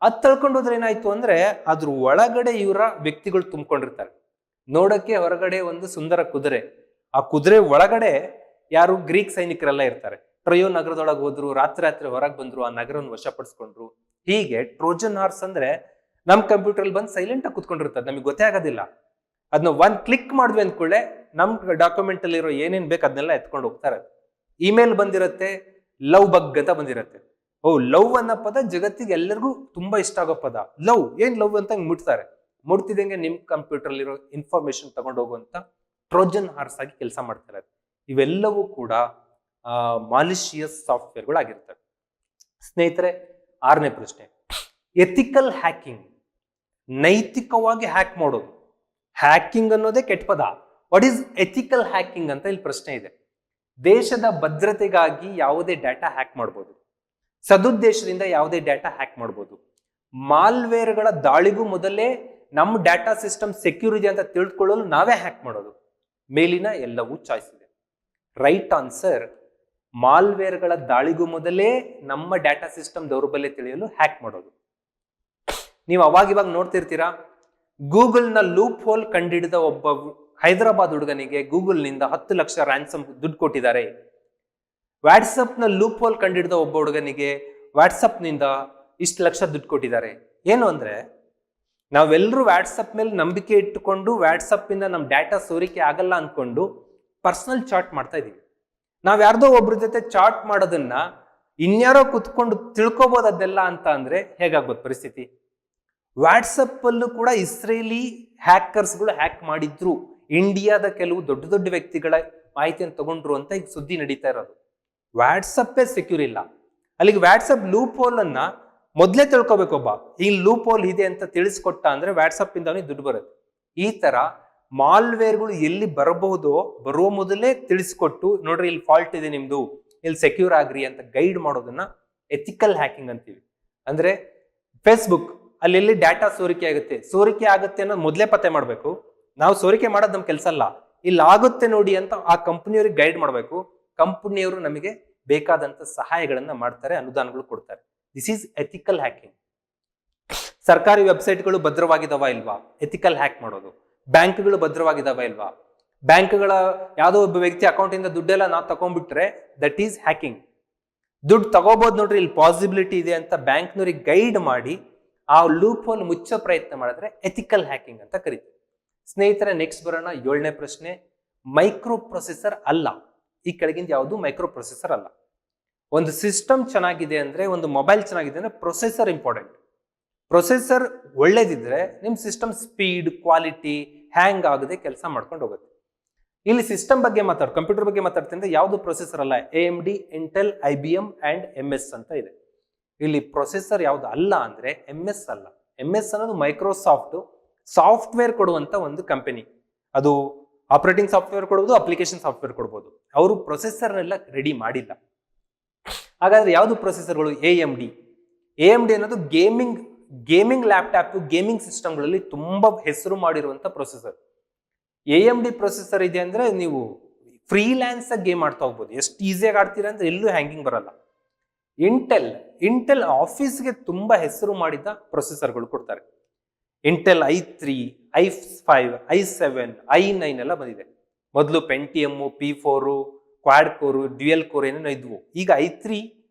ಅದ್ ತಳ್ಕೊಂಡು ಹೋದ್ರೆ ಏನಾಯ್ತು ಅಂದ್ರೆ ಅದ್ರ ಒಳಗಡೆ ಇವರ ವ್ಯಕ್ತಿಗಳು ತುಂಬಿಕೊಂಡಿರ್ತಾರೆ. ನೋಡಕ್ಕೆ ಹೊರಗಡೆ ಒಂದು ಸುಂದರ ಕುದುರೆ, ಆ ಕುದುರೆ ಒಳಗಡೆ ಯಾರು ಗ್ರೀಕ್ ಸೈನಿಕರೆಲ್ಲ ಇರ್ತಾರೆ. ಟ್ರಯೋ ನಗರದೊಳಗೆ ಹೋದ್ರು, ರಾತ್ರಿ ಹೊರಗೆ ಬಂದ್ರು, ಆ ನಗರವನ್ನು ವಶಪಡಿಸ್ಕೊಂಡ್ರು. ಹೀಗೆ ಟ್ರೋಜನ್ ಹಾರ್ಸ್ ಅಂದ್ರೆ ನಮ್ ಕಂಪ್ಯೂಟರ್ ಬಂದು ಸೈಲೆಂಟ್ ಆಗಿ ಕುತ್ಕೊಂಡಿರ್ತದೆ, ನಮಗೆ ಗೊತ್ತೇ ಆಗೋದಿಲ್ಲ. ಅದನ್ನ ಒಂದ್ ಕ್ಲಿಕ್ ಮಾಡಿದ್ವಿ ಅಂದ್ಕೊಳ್ಳೆ ನಮ್ ಡಾಕ್ಯುಮೆಂಟ್ ಅಲ್ಲಿ ಇರೋ ಏನೇನ್ ಬೇಕು ಅದನ್ನೆಲ್ಲ ಎತ್ಕೊಂಡು ಹೋಗ್ತಾರೆ. ಇಮೇಲ್ ಬಂದಿರತ್ತೆ, ಲವ್ ಬಗ್ ಅಂತ ಬಂದಿರತ್ತೆ. ಓ, ಲವ್ ಅನ್ನೋ ಪದ ಜಗತ್ತಿಗೆ ಎಲ್ಲರಿಗೂ ತುಂಬಾ ಇಷ್ಟ ಆಗೋ ಪದ. ಲವ್, ಏನ್ ಲವ್ ಅಂತ ಮುಟ್ತಾರೆ. ಮುಟ್ತಿದಂಗೆ ನಿಮ್ ಕಂಪ್ಯೂಟರ್ ಇರೋ ಇನ್ಫಾರ್ಮೇಶನ್ ತಗೊಂಡು ಹೋಗುವಂತ ಟ್ರೋಜನ್ ಹಾರ್ಸ್ ಆಗಿ ಕೆಲಸ ಮಾಡ್ತಾರೆ. ಇವೆಲ್ಲವೂ ಕೂಡ ಮಾಲಿಷಿಯಸ್ ಸಾಫ್ಟ್ವೇರ್ಗಳು ಆಗಿರ್ತವೆ. ಸ್ನೇಹಿತರೆ, 6ನೇ ಪ್ರಶ್ನೆ, ಎಥಿಕಲ್ ಹ್ಯಾಕಿಂಗ್. ನೈತಿಕವಾಗಿ ಹ್ಯಾಕ್ ಮಾಡೋದು. ಹ್ಯಾಕಿಂಗ್ ಅನ್ನೋದೇ ಕೆಟ್ಟ ಪದ. ವಾಟ್ ಈಸ್ ಎಥಿಕಲ್ ಹ್ಯಾಕಿಂಗ್ ಅಂತ ಇಲ್ಲಿ ಪ್ರಶ್ನೆ ಇದೆ. ದೇಶದ ಭದ್ರತೆಗಾಗಿ ಯಾವುದೇ ಡಾಟಾ ಹ್ಯಾಕ್ ಮಾಡ್ಬೋದು. ಸದುದ್ದೇಶದಿಂದ ಯಾವುದೇ ಡಾಟಾ ಹ್ಯಾಕ್ ಮಾಡ್ಬೋದು. ಮಾಲ್ವೇರ್ಗಳ ದಾಳಿಗೂ ಮೊದಲೇ ನಮ್ಮ ಡಾಟಾ ಸಿಸ್ಟಮ್ ಸೆಕ್ಯೂರ್ ಇದೆ ಅಂತ ತಿಳ್ಕೊಳ್ಳಲು ನಾವೇ ಹ್ಯಾಕ್ ಮಾಡೋದು. ಮೇಲಿನ ಎಲ್ಲವೂ ಚಾಯ್ಸ್ ಇದೆ. ರೈಟ್ ಆನ್ಸರ್, ಮಾಲ್ವೇರ್ಗಳ ದಾಳಿಗೂ ಮೊದಲೇ ನಮ್ಮ ಡಾಟಾ ಸಿಸ್ಟಮ್ ದೌರ್ಬಲ್ಯ ತಿಳಿಯಲು ಹ್ಯಾಕ್ ಮಾಡೋದು. ನೀವು ಅವಾಗಿವಾಗ ನೋಡ್ತಿರ್ತೀರಾ, ಗೂಗಲ್ ನ ಲೂಪ್ ಹೋಲ್ ಕಂಡಿಡಿದ ಒಬ್ಬ ಹೈದರಾಬಾದ್ ಹುಡುಗನಿಗೆ ಗೂಗಲ್ ನಿಂದ 10 ಲಕ್ಷ ರ್ಯಾನ್ಸಮ್ ದುಡ್ಡು ಕೊಟ್ಟಿದ್ದಾರೆ. ವಾಟ್ಸಪ್ ನ ಲೂಪ್ ಹೋಲ್ ಕಂಡಿಡಿದ ಒಬ್ಬ ಹುಡುಗನಿಗೆ ವಾಟ್ಸಪ್ ನಿಂದ ಇಷ್ಟು ಲಕ್ಷ ದುಡ್ಡು ಕೊಟ್ಟಿದ್ದಾರೆ. ಏನು ಅಂದ್ರೆ, ನಾವೆಲ್ಲರೂ ವಾಟ್ಸಪ್ ಮೇಲೆ ನಂಬಿಕೆ ಇಟ್ಟುಕೊಂಡು ವಾಟ್ಸಪ್ ಇಂದ ನಮ್ಮ ಡಾಟಾ ಸೋರಿಕೆ ಆಗಲ್ಲ ಅನ್ಕೊಂಡು ಪರ್ಸನಲ್ ಚಾಟ್ ಮಾಡ್ತಾ ಇದೀವಿ. ನಾವ್ ಯಾರ್ದೋ ಒಬ್ರ ಜೊತೆ ಚಾಟ್ ಮಾಡೋದನ್ನ ಇನ್ಯಾರೋ ಕುತ್ಕೊಂಡು ತಿಳ್ಕೊಬೋದು ಅದೆಲ್ಲ ಅಂತ ಅಂದ್ರೆ ಹೇಗಾಗ್ಬೋದು ಪರಿಸ್ಥಿತಿ? ವಾಟ್ಸಪ್ ಅಲ್ಲೂ ಕೂಡ ಇಸ್ರೇಲಿ ಹ್ಯಾಕರ್ಸ್ಗಳು ಹ್ಯಾಕ್ ಮಾಡಿದ್ರು. ಇಂಡಿಯಾದ ಕೆಲವು ದೊಡ್ಡ ದೊಡ್ಡ ವ್ಯಕ್ತಿಗಳ ಮಾಹಿತಿಯನ್ನು ತಗೊಂಡ್ರು ಅಂತ ಈಗ ಸುದ್ದಿ ನಡೀತಾ ಇರೋದು. ವಾಟ್ಸಪ್ಪೇ ಸೆಕ್ಯೂರ್ ಇಲ್ಲ. ಅಲ್ಲಿಗೆ ವಾಟ್ಸಪ್ ಲೂಪ್ ಹೋಲ್ ಅನ್ನ ಮೊದಲೇ ತಿಳ್ಕೊಬೇಕು. ಒಬ್ಬ ಈ ಲೂಪ್ ಹೋಲ್ ಇದೆ ಅಂತ ತಿಳಿಸ್ಕೊಟ್ಟ ಅಂದ್ರೆ ವಾಟ್ಸಪ್ ಇಂದ ಅವನಿಗೆ ದುಡ್ಡು ಬರುತ್ತೆ. ಈ ತರ ಮಾಲ್ವೇರ್ಗಳು ಎಲ್ಲಿ ಬರಬಹುದೋ ಬರುವ ಮೊದಲೇ ತಿಳಿಸ್ಕೊಟ್ಟು, ನೋಡ್ರಿ ಇಲ್ಲಿ ಫಾಲ್ಟ್ ಇದೆ ನಿಮ್ದು, ಇಲ್ಲಿ ಸೆಕ್ಯೂರ್ ಆಗ್ರಿ ಅಂತ ಗೈಡ್ ಮಾಡೋದನ್ನ ಎಥಿಕಲ್ ಹ್ಯಾಕಿಂಗ್ ಅಂತೀವಿ. ಅಂದ್ರೆ ಫೇಸ್ಬುಕ್ ಅಲ್ಲಿ ಡಾಟಾ ಸೋರಿಕೆ ಆಗುತ್ತೆ ಅನ್ನೋದು ಮೊದಲೇ ಪತ್ತೆ ಮಾಡಬೇಕು. ನಾವು ಸೋರಿಕೆ ಮಾಡೋದು ನಮ್ ಕೆಲಸ ಅಲ್ಲ, ಇಲ್ಲಿ ಆಗುತ್ತೆ ನೋಡಿ ಅಂತ ಆ ಕಂಪನಿಯವ್ರಿಗೆ ಗೈಡ್ ಮಾಡಬೇಕು. ಕಂಪನಿಯವರು ನಮಗೆ ಬೇಕಾದಂತ ಸಹಾಯಗಳನ್ನ ಮಾಡ್ತಾರೆ, ಅನುದಾನಗಳು ಕೊಡ್ತಾರೆ. This is ethical hacking. ಸರ್ಕಾರಿ ವೆಬ್ಸೈಟ್ಗಳು ಭದ್ರವಾಗಿದಾವ ಇಲ್ವಾ, ಎಥಿಕಲ್ ಹ್ಯಾಕ್ ಮಾಡೋದು. ಬ್ಯಾಂಕ್ಗಳು ಭದ್ರವಾಗಿದಾವ ಇಲ್ವಾ, ಬ್ಯಾಂಕ್ಗಳ ಯಾವುದೋ ಒಬ್ಬ ವ್ಯಕ್ತಿ ಅಕೌಂಟ್ ಇಂದ ದುಡ್ಡೆಲ್ಲ ನಾವು ತಗೊಂಡ್ಬಿಟ್ರೆ ದಟ್ ಈಸ್ ಹ್ಯಾಕಿಂಗ್. ದುಡ್ಡು ತಗೋಬಹುದು ನೋಡ್ರಿ, ಇಲ್ಲಿ ಪಾಸಿಬಿಲಿಟಿ ಇದೆ ಅಂತ ಬ್ಯಾಂಕ್ನವ್ರಿಗೆ ಗೈಡ್ ಮಾಡಿ ಆ ಲೂಪ್ ಹೋಲ್ ಮುಚ್ಚೋ ಪ್ರಯತ್ನ ಮಾಡಿದ್ರೆ ಎಥಿಕಲ್ ಹ್ಯಾಕಿಂಗ್ ಅಂತ ಕರೀತೀವಿ. ಸ್ನೇಹಿತರೆ, ನೆಕ್ಸ್ಟ್ ಬರೋಣ 7ನೇ ಪ್ರಶ್ನೆ. ಮೈಕ್ರೋ ಪ್ರೊಸೆಸರ್ ಅಲ್ಲ. ಈ ಕೆಳಗಿಂದ ಯಾವುದು ಮೈಕ್ರೋ ಪ್ರೊಸೆಸರ್ ಅಲ್ಲ. ಒಂದು ಸಿಸ್ಟಮ್ ಚೆನ್ನಾಗಿದೆ ಅಂದ್ರೆ, ಒಂದು ಮೊಬೈಲ್ ಚೆನ್ನಾಗಿದೆ ಅಂದ್ರೆ ಪ್ರೊಸೆಸರ್ ಇಂಪಾರ್ಟೆಂಟ್. ಪ್ರೊಸೆಸರ್ ಒಳ್ಳೇದಿದ್ರೆ ನಿಮ್ ಸಿಸ್ಟಮ್ ಸ್ಪೀಡ್, ಕ್ವಾಲಿಟಿ, ಹ್ಯಾಂಗ್ ಆಗದೆ ಕೆಲಸ ಮಾಡ್ಕೊಂಡು ಹೋಗುತ್ತೆ. ಇಲ್ಲಿ ಸಿಸ್ಟಮ್ ಬಗ್ಗೆ ಕಂಪ್ಯೂಟರ್ ಬಗ್ಗೆ ಮಾತಾಡ್ತೀನಿ. ಯಾವುದು ಪ್ರೊಸೆಸರ್ ಅಲ್ಲ, AMD, Intel, IBM and MS ಅಂತ ಇದೆ. ಇಲ್ಲಿ ಪ್ರೊಸೆಸರ್ ಯಾವ್ದು ಅಲ್ಲ ಅಂದ್ರೆ MS ಅಲ್ಲ. MS ಅನ್ನೋದು ಮೈಕ್ರೋಸಾಫ್ಟ್ ಸಾಫ್ಟ್ವೇರ್ ಕೊಡುವಂತ ಒಂದು ಕಂಪನಿ. ಅದು ಆಪರೇಟಿಂಗ್ ಸಾಫ್ಟ್ವೇರ್ ಕೊಡಬಹುದು, ಅಪ್ಲಿಕೇಶನ್ ಸಾಫ್ಟ್ವೇರ್ ಕೊಡಬಹುದು. ಅವರು ಪ್ರೊಸೆಸರ್ನೆಲ್ಲ ರೆಡಿ ಮಾಡಿಲ್ಲ. ಹಾಗಾದ್ರೆ ಯಾವುದು ಪ್ರೊಸೆಸರ್ಗಳು? AMD ಅನ್ನೋದು ಗೇಮಿಂಗ್ ಲ್ಯಾಪ್ಟಾಪ್, ಗೇಮಿಂಗ್ ಸಿಸ್ಟಮ್ಗಳಲ್ಲಿ ತುಂಬಾ ಹೆಸರು ಮಾಡಿರುವಂತ ಪ್ರೊಸೆಸರ್. AMD ಪ್ರೊಸೆಸರ್ ಇದೆ ಅಂದ್ರೆ ನೀವು ಫ್ರೀಲ್ಯಾನ್ಸ್ ಆಗಿ ಗೇಮ್ ಆಡ್ತಾ ಹೋಗ್ಬೋದು. ಎಷ್ಟು ಈಸಿಯಾಗಿ ಆಡ್ತೀರಾ ಅಂದ್ರೆ ಎಲ್ಲೂ ಹ್ಯಾಂಗಿಂಗ್ ಬರಲ್ಲ. ಇಂಟೆಲ್ ಆಫೀಸ್ಗೆ ತುಂಬಾ ಹೆಸರು ಮಾಡಿದ ಪ್ರೊಸೆಸರ್ಗಳು ಕೊಡ್ತಾರೆ. Intel i3, i5, i7, i9 ಎಲ್ಲ ಬಂದಿದೆ. ಮೊದಲು Pentium, P4, quad core, dual core ಏನೇನೋ ಇದ್ವು. ಈಗ i3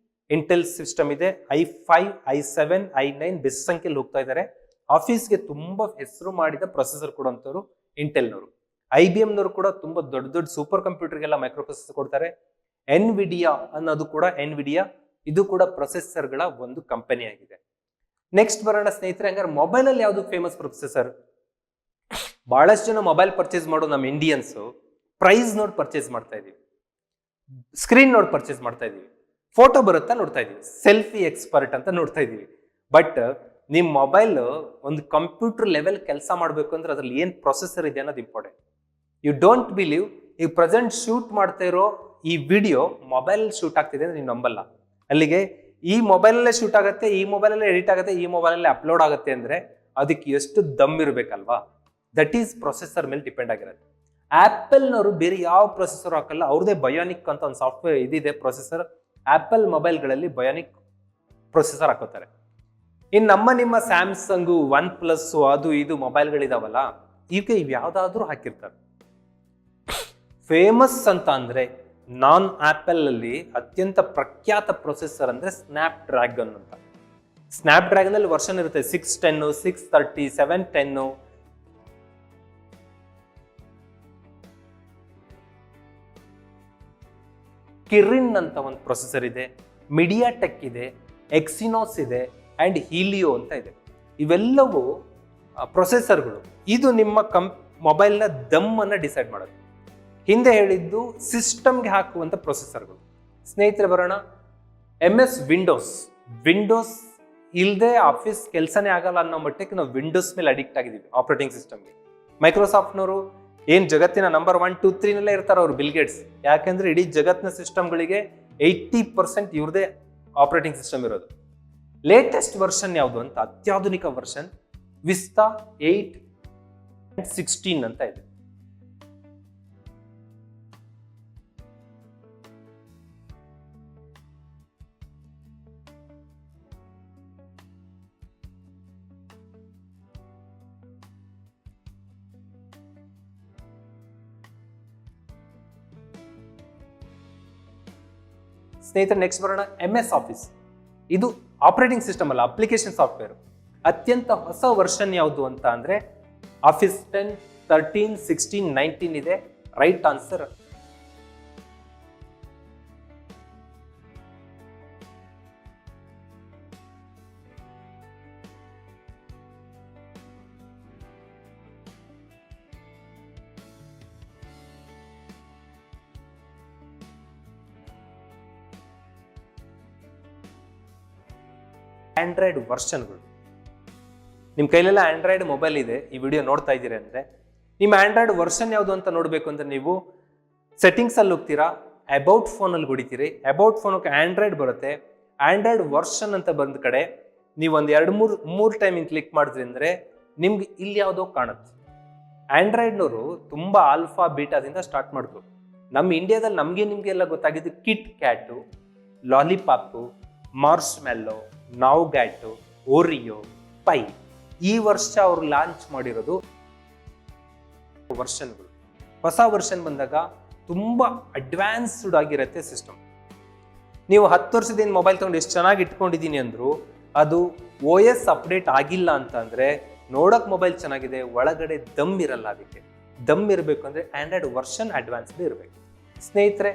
ಇಂಟೆಲ್ ಸಿಸ್ಟಮ್ ಇದೆ, i5, i7, i9 ಬೆಸ್ಟ್ ಸಂಖ್ಯೆಯಲ್ಲಿ ಹೋಗ್ತಾ ಇದ್ದಾರೆ. ಆಫೀಸ್ಗೆ ತುಂಬಾ ಹೆಸರು ಮಾಡಿದ ಪ್ರೊಸೆಸರ್ ಕೊಡುವಂಥವ್ರು ಇಂಟೆಲ್ನವರು. IBMನವರು ಕೂಡ ತುಂಬಾ ದೊಡ್ಡ ದೊಡ್ಡ ಸೂಪರ್ ಕಂಪ್ಯೂಟರ್ಗೆಲ್ಲ ಮೈಕ್ರೋ ಪ್ರೊಸೆಸರ್ ಕೊಡ್ತಾರೆ. ಎನ್ವಿಡಿಯಾ ಅನ್ನೋದು ಕೂಡ ಇದು ಕೂಡ ಪ್ರೊಸೆಸರ್ಗಳ ಒಂದು ಕಂಪನಿ ಆಗಿದೆ. ನೆಕ್ಸ್ಟ್ ಬರೋಣ ಸ್ನೇಹಿತರೆ, ಹಂಗಾರೆ ಮೊಬೈಲ್ ಅಲ್ಲಿ ಯಾವುದು ಫೇಮಸ್ ಪ್ರೊಸೆಸರ್? ಬಹಳಷ್ಟು ಜನ ಮೊಬೈಲ್ ಪರ್ಚೇಸ್ ಮಾಡೋ ನಮ್ಮ ಇಂಡಿಯನ್ಸ್ ಪ್ರೈಸ್ ನೋಡಿ ಪರ್ಚೇಸ್ ಮಾಡ್ತಾ ಇದೀವಿ, ಸ್ಕ್ರೀನ್ ನೋಡಿ ಪರ್ಚೇಸ್ ಮಾಡ್ತಾ ಇದೀವಿ, ಫೋಟೋ ಬರುತ್ತಾ ನೋಡ್ತಾ ಇದೀವಿ, ಸೆಲ್ಫಿ ಎಕ್ಸ್ಪರ್ಟ್ ಅಂತ ನೋಡ್ತಾ ಇದೀವಿ. ಬಟ್ ನಿಮ್ ಮೊಬೈಲ್ ಒಂದು ಕಂಪ್ಯೂಟರ್ ಲೆವೆಲ್ ಕೆಲಸ ಮಾಡಬೇಕು ಅಂದ್ರೆ ಅದ್ರಲ್ಲಿ ಏನ್ ಪ್ರೊಸೆಸರ್ ಇದೆ ಅನ್ನೋದು ಇಂಪಾರ್ಟೆಂಟ್. ಯು ಡೋಂಟ್ ಬಿಲೀವ್, ಈಗ ಪ್ರೆಸೆಂಟ್ ಶೂಟ್ ಮಾಡ್ತಾ ಇರೋ ಈ ವಿಡಿಯೋ ಮೊಬೈಲ್ ಶೂಟ್ ಆಗ್ತಿದೆ ಅಂದ್ರೆ ನೀವು ನಂಬಲ್ಲ. ಅಲ್ಲಿಗೆ ಈ ಮೊಬೈಲಲ್ಲೇ ಶೂಟ್ ಆಗುತ್ತೆ, ಈ ಮೊಬೈಲಲ್ಲೇ ಎಡಿಟ್ ಆಗುತ್ತೆ, ಈ ಮೊಬೈಲಲ್ಲೇ ಅಪ್ಲೋಡ್ ಆಗುತ್ತೆ ಅಂದ್ರೆ ಅದಕ್ಕೆ ಎಷ್ಟು ದಮ್ ಇರಬೇಕಲ್ವಾ? ದಟ್ ಈಸ್ ಪ್ರೊಸೆಸರ್ ಮೇಲೆ ಡಿಪೆಂಡ್ ಆಗಿರುತ್ತೆ. ಆಪಲ್ನವರು ಬೇರೆ ಯಾವ ಪ್ರೊಸೆಸರ್ ಹಾಕಲ್ಲ, ಅವ್ರದೇ ಬಯೋನಿಕ್ ಅಂತ ಒಂದು ಸಾಫ್ಟ್ವೇರ್ ಇದಿದೆ ಪ್ರೊಸೆಸರ್. ಆಪಲ್ ಮೊಬೈಲ್ಗಳಲ್ಲಿ ಬಯೋನಿಕ್ ಪ್ರೊಸೆಸರ್ ಹಾಕೋತಾರೆ. ಇನ್ನು ನಿಮ್ಮ ಸ್ಯಾಮ್ಸಂಗು, ಒನ್ ಪ್ಲಸ್ ಅದು ಇದು ಮೊಬೈಲ್ಗಳಿದಾವಲ್ಲ, ಇವಕ್ಕೆ ಇವ್ಯಾವುದಾದ್ರೂ ಹಾಕಿರ್ತಾರೆ. ಫೇಮಸ್ ಅಂತ ಅಂದ್ರೆ ನಾನ್ ಆಪಲ್ ಅಲ್ಲಿ ಅತ್ಯಂತ ಪ್ರಖ್ಯಾತ ಪ್ರೊಸೆಸರ್ ಅಂದ್ರೆ ಸ್ನ್ಯಾಪ್ ಡ್ರ್ಯಾಗನ್ ಅಂತ. ಸ್ನ್ಯಾಪ್ ಡ್ರ್ಯಾಗನ್ ಅಲ್ಲಿ ವರ್ಷನ್ ಇರುತ್ತೆ 610, 630, 710. ಕಿರಿನ್ ಅಂತ ಒಂದು ಪ್ರೊಸೆಸರ್ ಇದೆ, ಮಿಡಿಯಾಟೆಕ್ ಇದೆ, ಎಕ್ಸಿನೋಸ್ ಇದೆ ಅಂಡ್ ಹೀಲಿಯೋ ಅಂತ ಇದೆ. ಇವೆಲ್ಲವೂ ಪ್ರೊಸೆಸರ್ಗಳು. ಇದು ನಿಮ್ಮ ಮೊಬೈಲ್ನ ದಮ್ ಅನ್ನ ಡಿಸೈಡ್ ಮಾಡೋದು. ಹಿಂದೆ ಹೇಳಿದ್ದು ಸಿಸ್ಟಮ್ಗೆ ಹಾಕುವಂತ ಪ್ರೊಸೆಸರ್ಗಳು. ಸ್ನೇಹಿತರೆ ಬರೋಣ, MS ವಿಂಡೋಸ್ ಇಲ್ಲದೆ ಆಫೀಸ್ ಕೆಲಸನೇ ಆಗಲ್ಲ ಅನ್ನೋ ಮಟ್ಟಕ್ಕೆ ನಾವು ವಿಂಡೋಸ್ ಮೇಲೆ ಅಡಿಕ್ಟ್ ಆಗಿದ್ದೀವಿ, ಆಪರೇಟಿಂಗ್ ಸಿಸ್ಟಮ್ಗೆ. ಮೈಕ್ರೋಸಾಫ್ಟ್ನವರು ಏನ್ ಜಗತ್ತಿನ ನಂಬರ್ 1, 2, 3 ನಲ್ಲೇ ಇರ್ತಾರೆ ಅವರು, ಬಿಲ್ಗೇಟ್ಸ್. ಯಾಕೆಂದ್ರೆ ಇಡೀ ಜಗತ್ತಿನ ಸಿಸ್ಟಮ್ಗಳಿಗೆ 80% ಇವ್ರದೇ ಆಪರೇಟಿಂಗ್ ಸಿಸ್ಟಮ್ ಇರೋದು. ಲೇಟೆಸ್ಟ್ ವರ್ಷನ್ ಯಾವುದು ಅಂತ, ಅತ್ಯಾಧುನಿಕ ವರ್ಷನ್ ವಿಸ್ತಾ 8 and 16 ಅಂತ ಇದೆ. ಸ್ನೇಹಿತರೆ ನೆಕ್ಸ್ಟ್ ಬರೋಣ, MS ಆಫೀಸ್. ಇದು ಆಪರೇಟಿಂಗ್ ಸಿಸ್ಟಮ್ ಅಲ್ಲ, ಅಪ್ಲಿಕೇಶನ್ ಸಾಫ್ಟ್ವೇರ್. ಅತ್ಯಂತ ಹೊಸ ವರ್ಷನ್ ಯಾವುದು ಅಂತ ಅಂದ್ರೆ ಆಫೀಸ್ 10, 13, 16, 19 ಇದೆ. ರೈಟ್ ಆನ್ಸರ್ ಆಂಡ್ರಾಯ್ಡ್ ವರ್ಷನ್ಗಳು. ನಿಮ್ಮ ಕೈಲೆಲ್ಲ ಆಂಡ್ರಾಯ್ಡ್ ಮೊಬೈಲ್ ಇದೆ, ಈ ವಿಡಿಯೋ ನೋಡ್ತಾ ಇದ್ದೀರಿ ಅಂದ್ರೆ ನಿಮ್ಮ ಆಂಡ್ರಾಯ್ಡ್ ವರ್ಷನ್ ಯಾವುದು ಅಂತ ನೋಡಬೇಕು ಅಂದ್ರೆ ನೀವು ಸೆಟ್ಟಿಂಗ್ಸ್ ಅಲ್ಲಿ ಹೋಗ್ತೀರಾ, ಅಬೌಟ್ ಫೋನ್ ಅಲ್ಲಿ ಹೊಡಿತೀರಿ. ಅಬೌಟ್ ಫೋನ್ ಆಂಡ್ರಾಯ್ಡ್ ಬರುತ್ತೆ. ಆಂಡ್ರಾಯ್ಡ್ ವರ್ಷನ್ ಅಂತ ಬಂದ ಕಡೆ ನೀವು ಒಂದು 2-3 ಟೈಮ್ ಕ್ಲಿಕ್ ಮಾಡಿದ್ರಿ ಅಂದ್ರೆ ನಿಮ್ಗೆ ಇಲ್ಲಿ ಯಾವುದೋ ಕಾಣುತ್ತೆ. ಆಂಡ್ರಾಯ್ಡ್ನವರು ತುಂಬಾ ಆಲ್ಫಾ ಬೀಟಾದಿಂದ ಸ್ಟಾರ್ಟ್ ಮಾಡಿದ್ರು. ನಮ್ಮ ಇಂಡಿಯಾದಲ್ಲಿ ನಿಮ್ಗೆ ಎಲ್ಲ ಗೊತ್ತಾಗಿದ್ದು KitKat, Lollipop, Marshmallow, Nougat, Oreo, Pie. ಈ ವರ್ಷ ಅವರು ಲಾಂಚ್ ಮಾಡಿರೋದು ವರ್ಷನ್ಗಳು. ಹೊಸ ವರ್ಷನ್ ಬಂದಾಗ ತುಂಬಾ ಅಡ್ವಾನ್ಸ್ಡ್ ಆಗಿರುತ್ತೆ ಸಿಸ್ಟಮ್. ನೀವು 10 ವರ್ಷದಿಂದ ಮೊಬೈಲ್ ತಗೊಂಡು ಎಷ್ಟು ಚೆನ್ನಾಗಿ ಇಟ್ಕೊಂಡಿದ್ದೀನಿ ಅಂದ್ರು ಅದು OS ಅಪ್ಡೇಟ್ ಆಗಿಲ್ಲ ಅಂತ ಅಂದ್ರೆ ನೋಡಕ್ ಮೊಬೈಲ್ ಚೆನ್ನಾಗಿದೆ, ಒಳಗಡೆ ದಮ್ ಇರಲ್ಲ. ಅದಕ್ಕೆ ದಮ್ ಇರಬೇಕು ಅಂದ್ರೆ ಆಂಡ್ರಾಯ್ಡ್ ವರ್ಷನ್ ಅಡ್ವಾನ್ಸ್ಡ್ ಇರಬೇಕು. ಸ್ನೇಹಿತರೆ,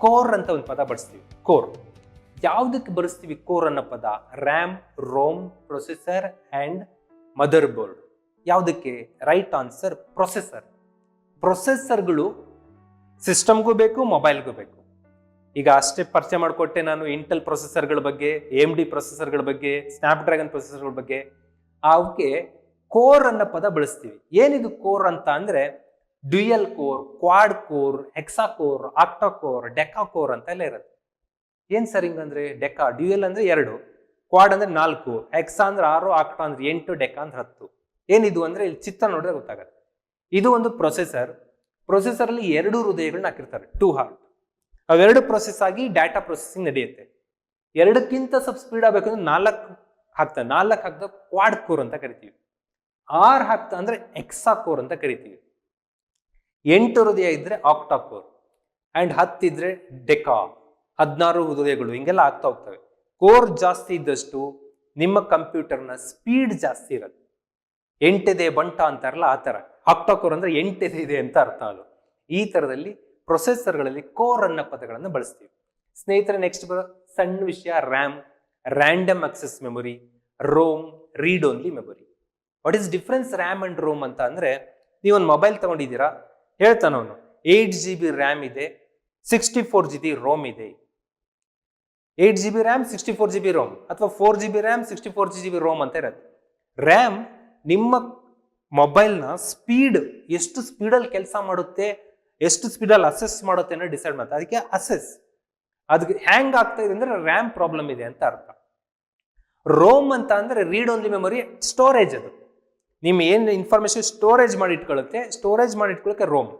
ಕೋರ್ ಅಂತ ಒಂದು ಪದ ಬಳಸ್ತೀವಿ. ಕೋರ್ ಯಾವುದಕ್ಕೆ ಬಳಸ್ತೀವಿ? ಕೋರ್ ಅನ್ನೋ ಪದ RAM, ROM, processor and motherboard. ಯಾವುದಕ್ಕೆ? Right answer processor. ಪ್ರೊಸೆಸರ್ಗಳು ಸಿಸ್ಟಮ್ಗೂ ಬೇಕು, ಮೊಬೈಲ್ಗೂ ಬೇಕು. ಈಗ ಅಷ್ಟೇ ಪರಿಚಯ ಮಾಡಿಕೊಟ್ಟೆ ನಾನು ಇಂಟೆಲ್ ಪ್ರೊಸೆಸರ್ಗಳ ಬಗ್ಗೆ, AMD ಪ್ರೊಸೆಸರ್ಗಳ ಬಗ್ಗೆ, ಸ್ನ್ಯಾಪ್ ಡ್ರ್ಯಾಗನ್ ಪ್ರೊಸೆಸರ್ಗಳ ಬಗ್ಗೆ. ಅವಕ್ಕೆ ಕೋರ್ ಅನ್ನೋ ಪದ ಬಳಸ್ತೀವಿ. ಏನಿದು ಕೋರ್ ಅಂತ ಅಂದ್ರೆ dual core, quad core, hexa core, octa core, deca core ಅಂತ ಎಲ್ಲ ಇರುತ್ತೆ. ಏನ್ ಸರ್ ಹಿಂಗಂದ್ರೆ? ಡೆಕಾ, ಡ್ಯುಯಲ್ ಅಂದ್ರೆ 2, ಕ್ವಾಡ್ ಅಂದ್ರೆ 4, ಹೆಕ್ಸಾ ಅಂದ್ರೆ 6, ಆಕ್ಟಾ ಅಂದ್ರೆ 8, ಡೆಕಾ ಅಂದ್ರೆ 10. ಏನಿದು ಅಂದ್ರೆ ಇಲ್ಲಿ ಚಿತ್ರ ನೋಡಿದ್ರೆ ಗೊತ್ತಾಗತ್ತೆ. ಇದು ಒಂದು ಪ್ರೊಸೆಸರ್. ಪ್ರೊಸೆಸರ್ ಅಲ್ಲಿ 2 ಹೃದಯಗಳನ್ನ ಹಾಕಿರ್ತಾರೆ, 2 ಹಾರ್ಟ್. ಅವೆರಡು ಪ್ರೊಸೆಸ್ ಆಗಿ ಡಾಟಾ ಪ್ರೊಸೆಸಿಂಗ್ ನಡೆಯುತ್ತೆ. 2ಕ್ಕಿಂತ ಸ್ವಲ್ಪ ಸ್ಪೀಡ್ ಆಗ್ಬೇಕಂದ್ರೆ 4 ಹಾಕ್ತಾರೆ. 4 ಹಾಕಿದ ಕ್ವಾಡ್ ಕೋರ್ ಅಂತ ಕರಿತೀವಿ. 6 ಹಾಕ್ತಾ ಅಂದ್ರೆ ಎಕ್ಸಾ ಕೋರ್ ಅಂತ ಕರಿತೀವಿ. 8 ಹೃದಯ ಇದ್ರೆ ಆಕ್ಟಾ ಕೋರ್, ಅಂಡ್ 10 ಇದ್ರೆ ಡೆಕಾ, 16 ಹೃದಯಗಳು, ಹಿಂಗೆಲ್ಲ ಆಗ್ತಾ ಹೋಗ್ತವೆ. ಕೋರ್ ಜಾಸ್ತಿ ಇದ್ದಷ್ಟು ನಿಮ್ಮ ಕಂಪ್ಯೂಟರ್ನ ಸ್ಪೀಡ್ ಜಾಸ್ತಿ ಇರುತ್ತೆ. 8 ಎದೆ ಬಂಟ ಅಂತಾರಲ್ಲ ಆ ತರ. ಆಕ್ಟಾ ಕೋರ್ ಅಂದ್ರೆ 8 ಎದೆ ಇದೆ ಅಂತ ಅರ್ಥ. ಅದು ಈ ತರದಲ್ಲಿ ಪ್ರೊಸೆಸರ್ಗಳಲ್ಲಿ ಕೋರ್ ಅನ್ನೋ ಪದಗಳನ್ನು ಬಳಸ್ತೀವಿ. ಸ್ನೇಹಿತರೆ, ನೆಕ್ಸ್ಟ್ ಬರೋ ಸಣ್ಣ ವಿಷಯ RAM, random access memory, ROM, read only memory. What is difference RAM and ROM ಅಂತ ಅಂದ್ರೆ, ನೀವೊಂದು ಮೊಬೈಲ್ ತಗೊಂಡಿದ್ದೀರಾ, ಹೇಳ್ತಾನ ಅವನು 8 GB ರ್ಯಾಮ್ ಇದೆ, 64 GB ರೋಮ್ ಇದೆ. 8 GB ರ್ಯಾಮ್, 64 GB ರೋಮ್, ಅಥವಾ 4 GB ರ್ಯಾಮ್, 64 GB ರೋಮ್ ಅಂತ ಇರುತ್ತೆ. ರ್ಯಾಮ್ ನಿಮ್ಮ ಮೊಬೈಲ್ನ ಸ್ಪೀಡ್, ಎಷ್ಟು ಸ್ಪೀಡಲ್ಲಿ ಕೆಲಸ ಮಾಡುತ್ತೆ, ಎಷ್ಟು ಸ್ಪೀಡಲ್ಲಿ ಅಸೆಸ್ ಮಾಡುತ್ತೆ ಅನ್ನೋ ಡಿಸೈಡ್ ಮಾಡುತ್ತೆ. ಅದಕ್ಕೆ ಅಸೆಸ್, ಅದಕ್ಕೆ ಹ್ಯಾಂಗ್ ಆಗ್ತಾ ಇದೆ ಅಂದ್ರೆ ರ್ಯಾಮ್ ಪ್ರಾಬ್ಲಮ್ ಇದೆ ಅಂತ ಅರ್ಥ. ರೋಮ್ ಅಂತ ಅಂದ್ರೆ ರೀಡ್ ಓನ್ಲಿ ಮೆಮೊರಿ, ಸ್ಟೋರೇಜ್. ಅದು ನಿಮ್ಮ ಏನು ಇನ್ಫಾರ್ಮೇಶನ್ ಸ್ಟೋರೇಜ್ ಮಾಡಿ ಇಟ್ಕೊಳ್ಳುತ್ತೆ, ಸ್ಟೋರೇಜ್ ಮಾಡಿ ಇಟ್ಕೊಳ್ಳೋಕೆ ರೋಮ್.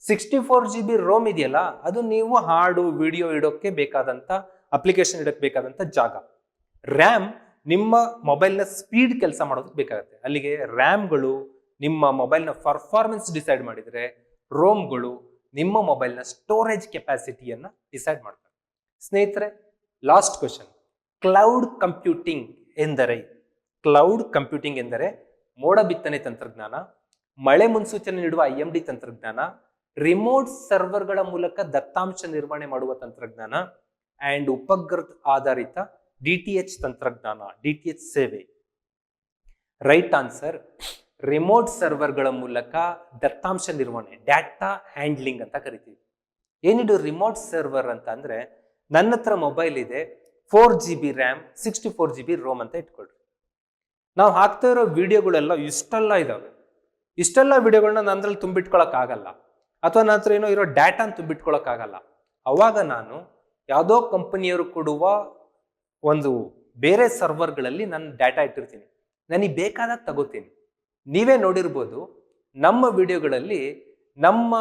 64 GB ರೋಮ್ ಇದೆಯಲ್ಲ, ಅದು ನೀವು ಹಾಡು ವಿಡಿಯೋ ಇಡೋಕ್ಕೆ ಬೇಕಾದಂಥ, ಅಪ್ಲಿಕೇಶನ್ ಇಡೋಕ್ಕೆ ಬೇಕಾದಂಥ ಜಾಗ. ರ್ಯಾಮ್ ನಿಮ್ಮ ಮೊಬೈಲ್ನ ಸ್ಪೀಡ್ ಕೆಲಸ ಮಾಡೋದಕ್ಕೆ ಬೇಕಾಗುತ್ತೆ. ಅಲ್ಲಿಗೆ ರ್ಯಾಮ್ಗಳು ನಿಮ್ಮ ಮೊಬೈಲ್ನ ಪರ್ಫಾರ್ಮೆನ್ಸ್ ಡಿಸೈಡ್ ಮಾಡಿದರೆ, ರೋಮ್ಗಳು ನಿಮ್ಮ ಮೊಬೈಲ್ನ ಸ್ಟೋರೇಜ್ ಕೆಪಾಸಿಟಿಯನ್ನು ಡಿಸೈಡ್ ಮಾಡ್ತಾರೆ. ಸ್ನೇಹಿತರೆ, ಲಾಸ್ಟ್ ಕ್ವೆಶನ್, ಕ್ಲೌಡ್ ಕಂಪ್ಯೂಟಿಂಗ್ ಎಂದರೆ? ಕ್ಲೌಡ್ ಕಂಪ್ಯೂಟಿಂಗ್ ಎಂದರೆ ಮೋಡ ಬಿತ್ತನೆ ತಂತ್ರಜ್ಞಾನ, ಮಳೆ ಮುನ್ಸೂಚನೆ ನೀಡುವ IMD ತಂತ್ರಜ್ಞಾನ, ರಿಮೋಟ್ ಸರ್ವರ್ಗಳ ಮೂಲಕ ದತ್ತಾಂಶ ನಿರ್ವಹಣೆ ಮಾಡುವ ತಂತ್ರಜ್ಞಾನ, ಅಂಡ್ ಉಪಗ್ರಹ ಆಧಾರಿತ DTH ತಂತ್ರಜ್ಞಾನ, DTH ಸೇವೆ. ರೈಟ್ ಆನ್ಸರ್, ರಿಮೋಟ್ ಸರ್ವರ್ಗಳ ಮೂಲಕ ದತ್ತಾಂಶ ನಿರ್ವಹಣೆ, ಡಾಟಾ ಹ್ಯಾಂಡ್ಲಿಂಗ್ ಅಂತ ಕರಿತೀವಿ. ಏನಿದು ರಿಮೋಟ್ ಸರ್ವರ್ ಅಂತ ಅಂದ್ರೆ, ನನ್ನ ಹತ್ರ ಮೊಬೈಲ್ ಇದೆ, 4 GB ರ್ಯಾಮ್, 64 GB ರೋಮ್ ಅಂತ ಇಟ್ಕೊಳ್ರಿ. ನಾವು ಹಾಕ್ತಾ ಇರೋ ವಿಡಿಯೋಗಳೆಲ್ಲ ಇಷ್ಟೆಲ್ಲ ಇದಾವೆ. ಇಷ್ಟೆಲ್ಲ ವಿಡಿಯೋಗಳನ್ನ ನನ್ನಲ್ಲಿ ತುಂಬಿಟ್ಕೊಳಕ್ ಆಗಲ್ಲ, ಅಥವಾ ನನ್ನ ಹತ್ರ ಏನೋ ಇರೋ ಡಾಟಾನ ತುಂಬಿಟ್ಕೊಳಕ್ ಆಗಲ್ಲ. ಅವಾಗ ನಾನು ಯಾವುದೋ ಕಂಪನಿಯವರು ಕೊಡುವ ಒಂದು ಬೇರೆ ಸರ್ವರ್ಗಳಲ್ಲಿ ನನ್ನ ಡಾಟಾ ಇಟ್ಟಿರ್ತೀನಿ, ನನಗೆ ಬೇಕಾದಾಗ ತಗೋತೀನಿ. ನೀವೇ ನೋಡಿರ್ಬೋದು, ನಮ್ಮ ವಿಡಿಯೋಗಳಲ್ಲಿ ನಮ್ಮ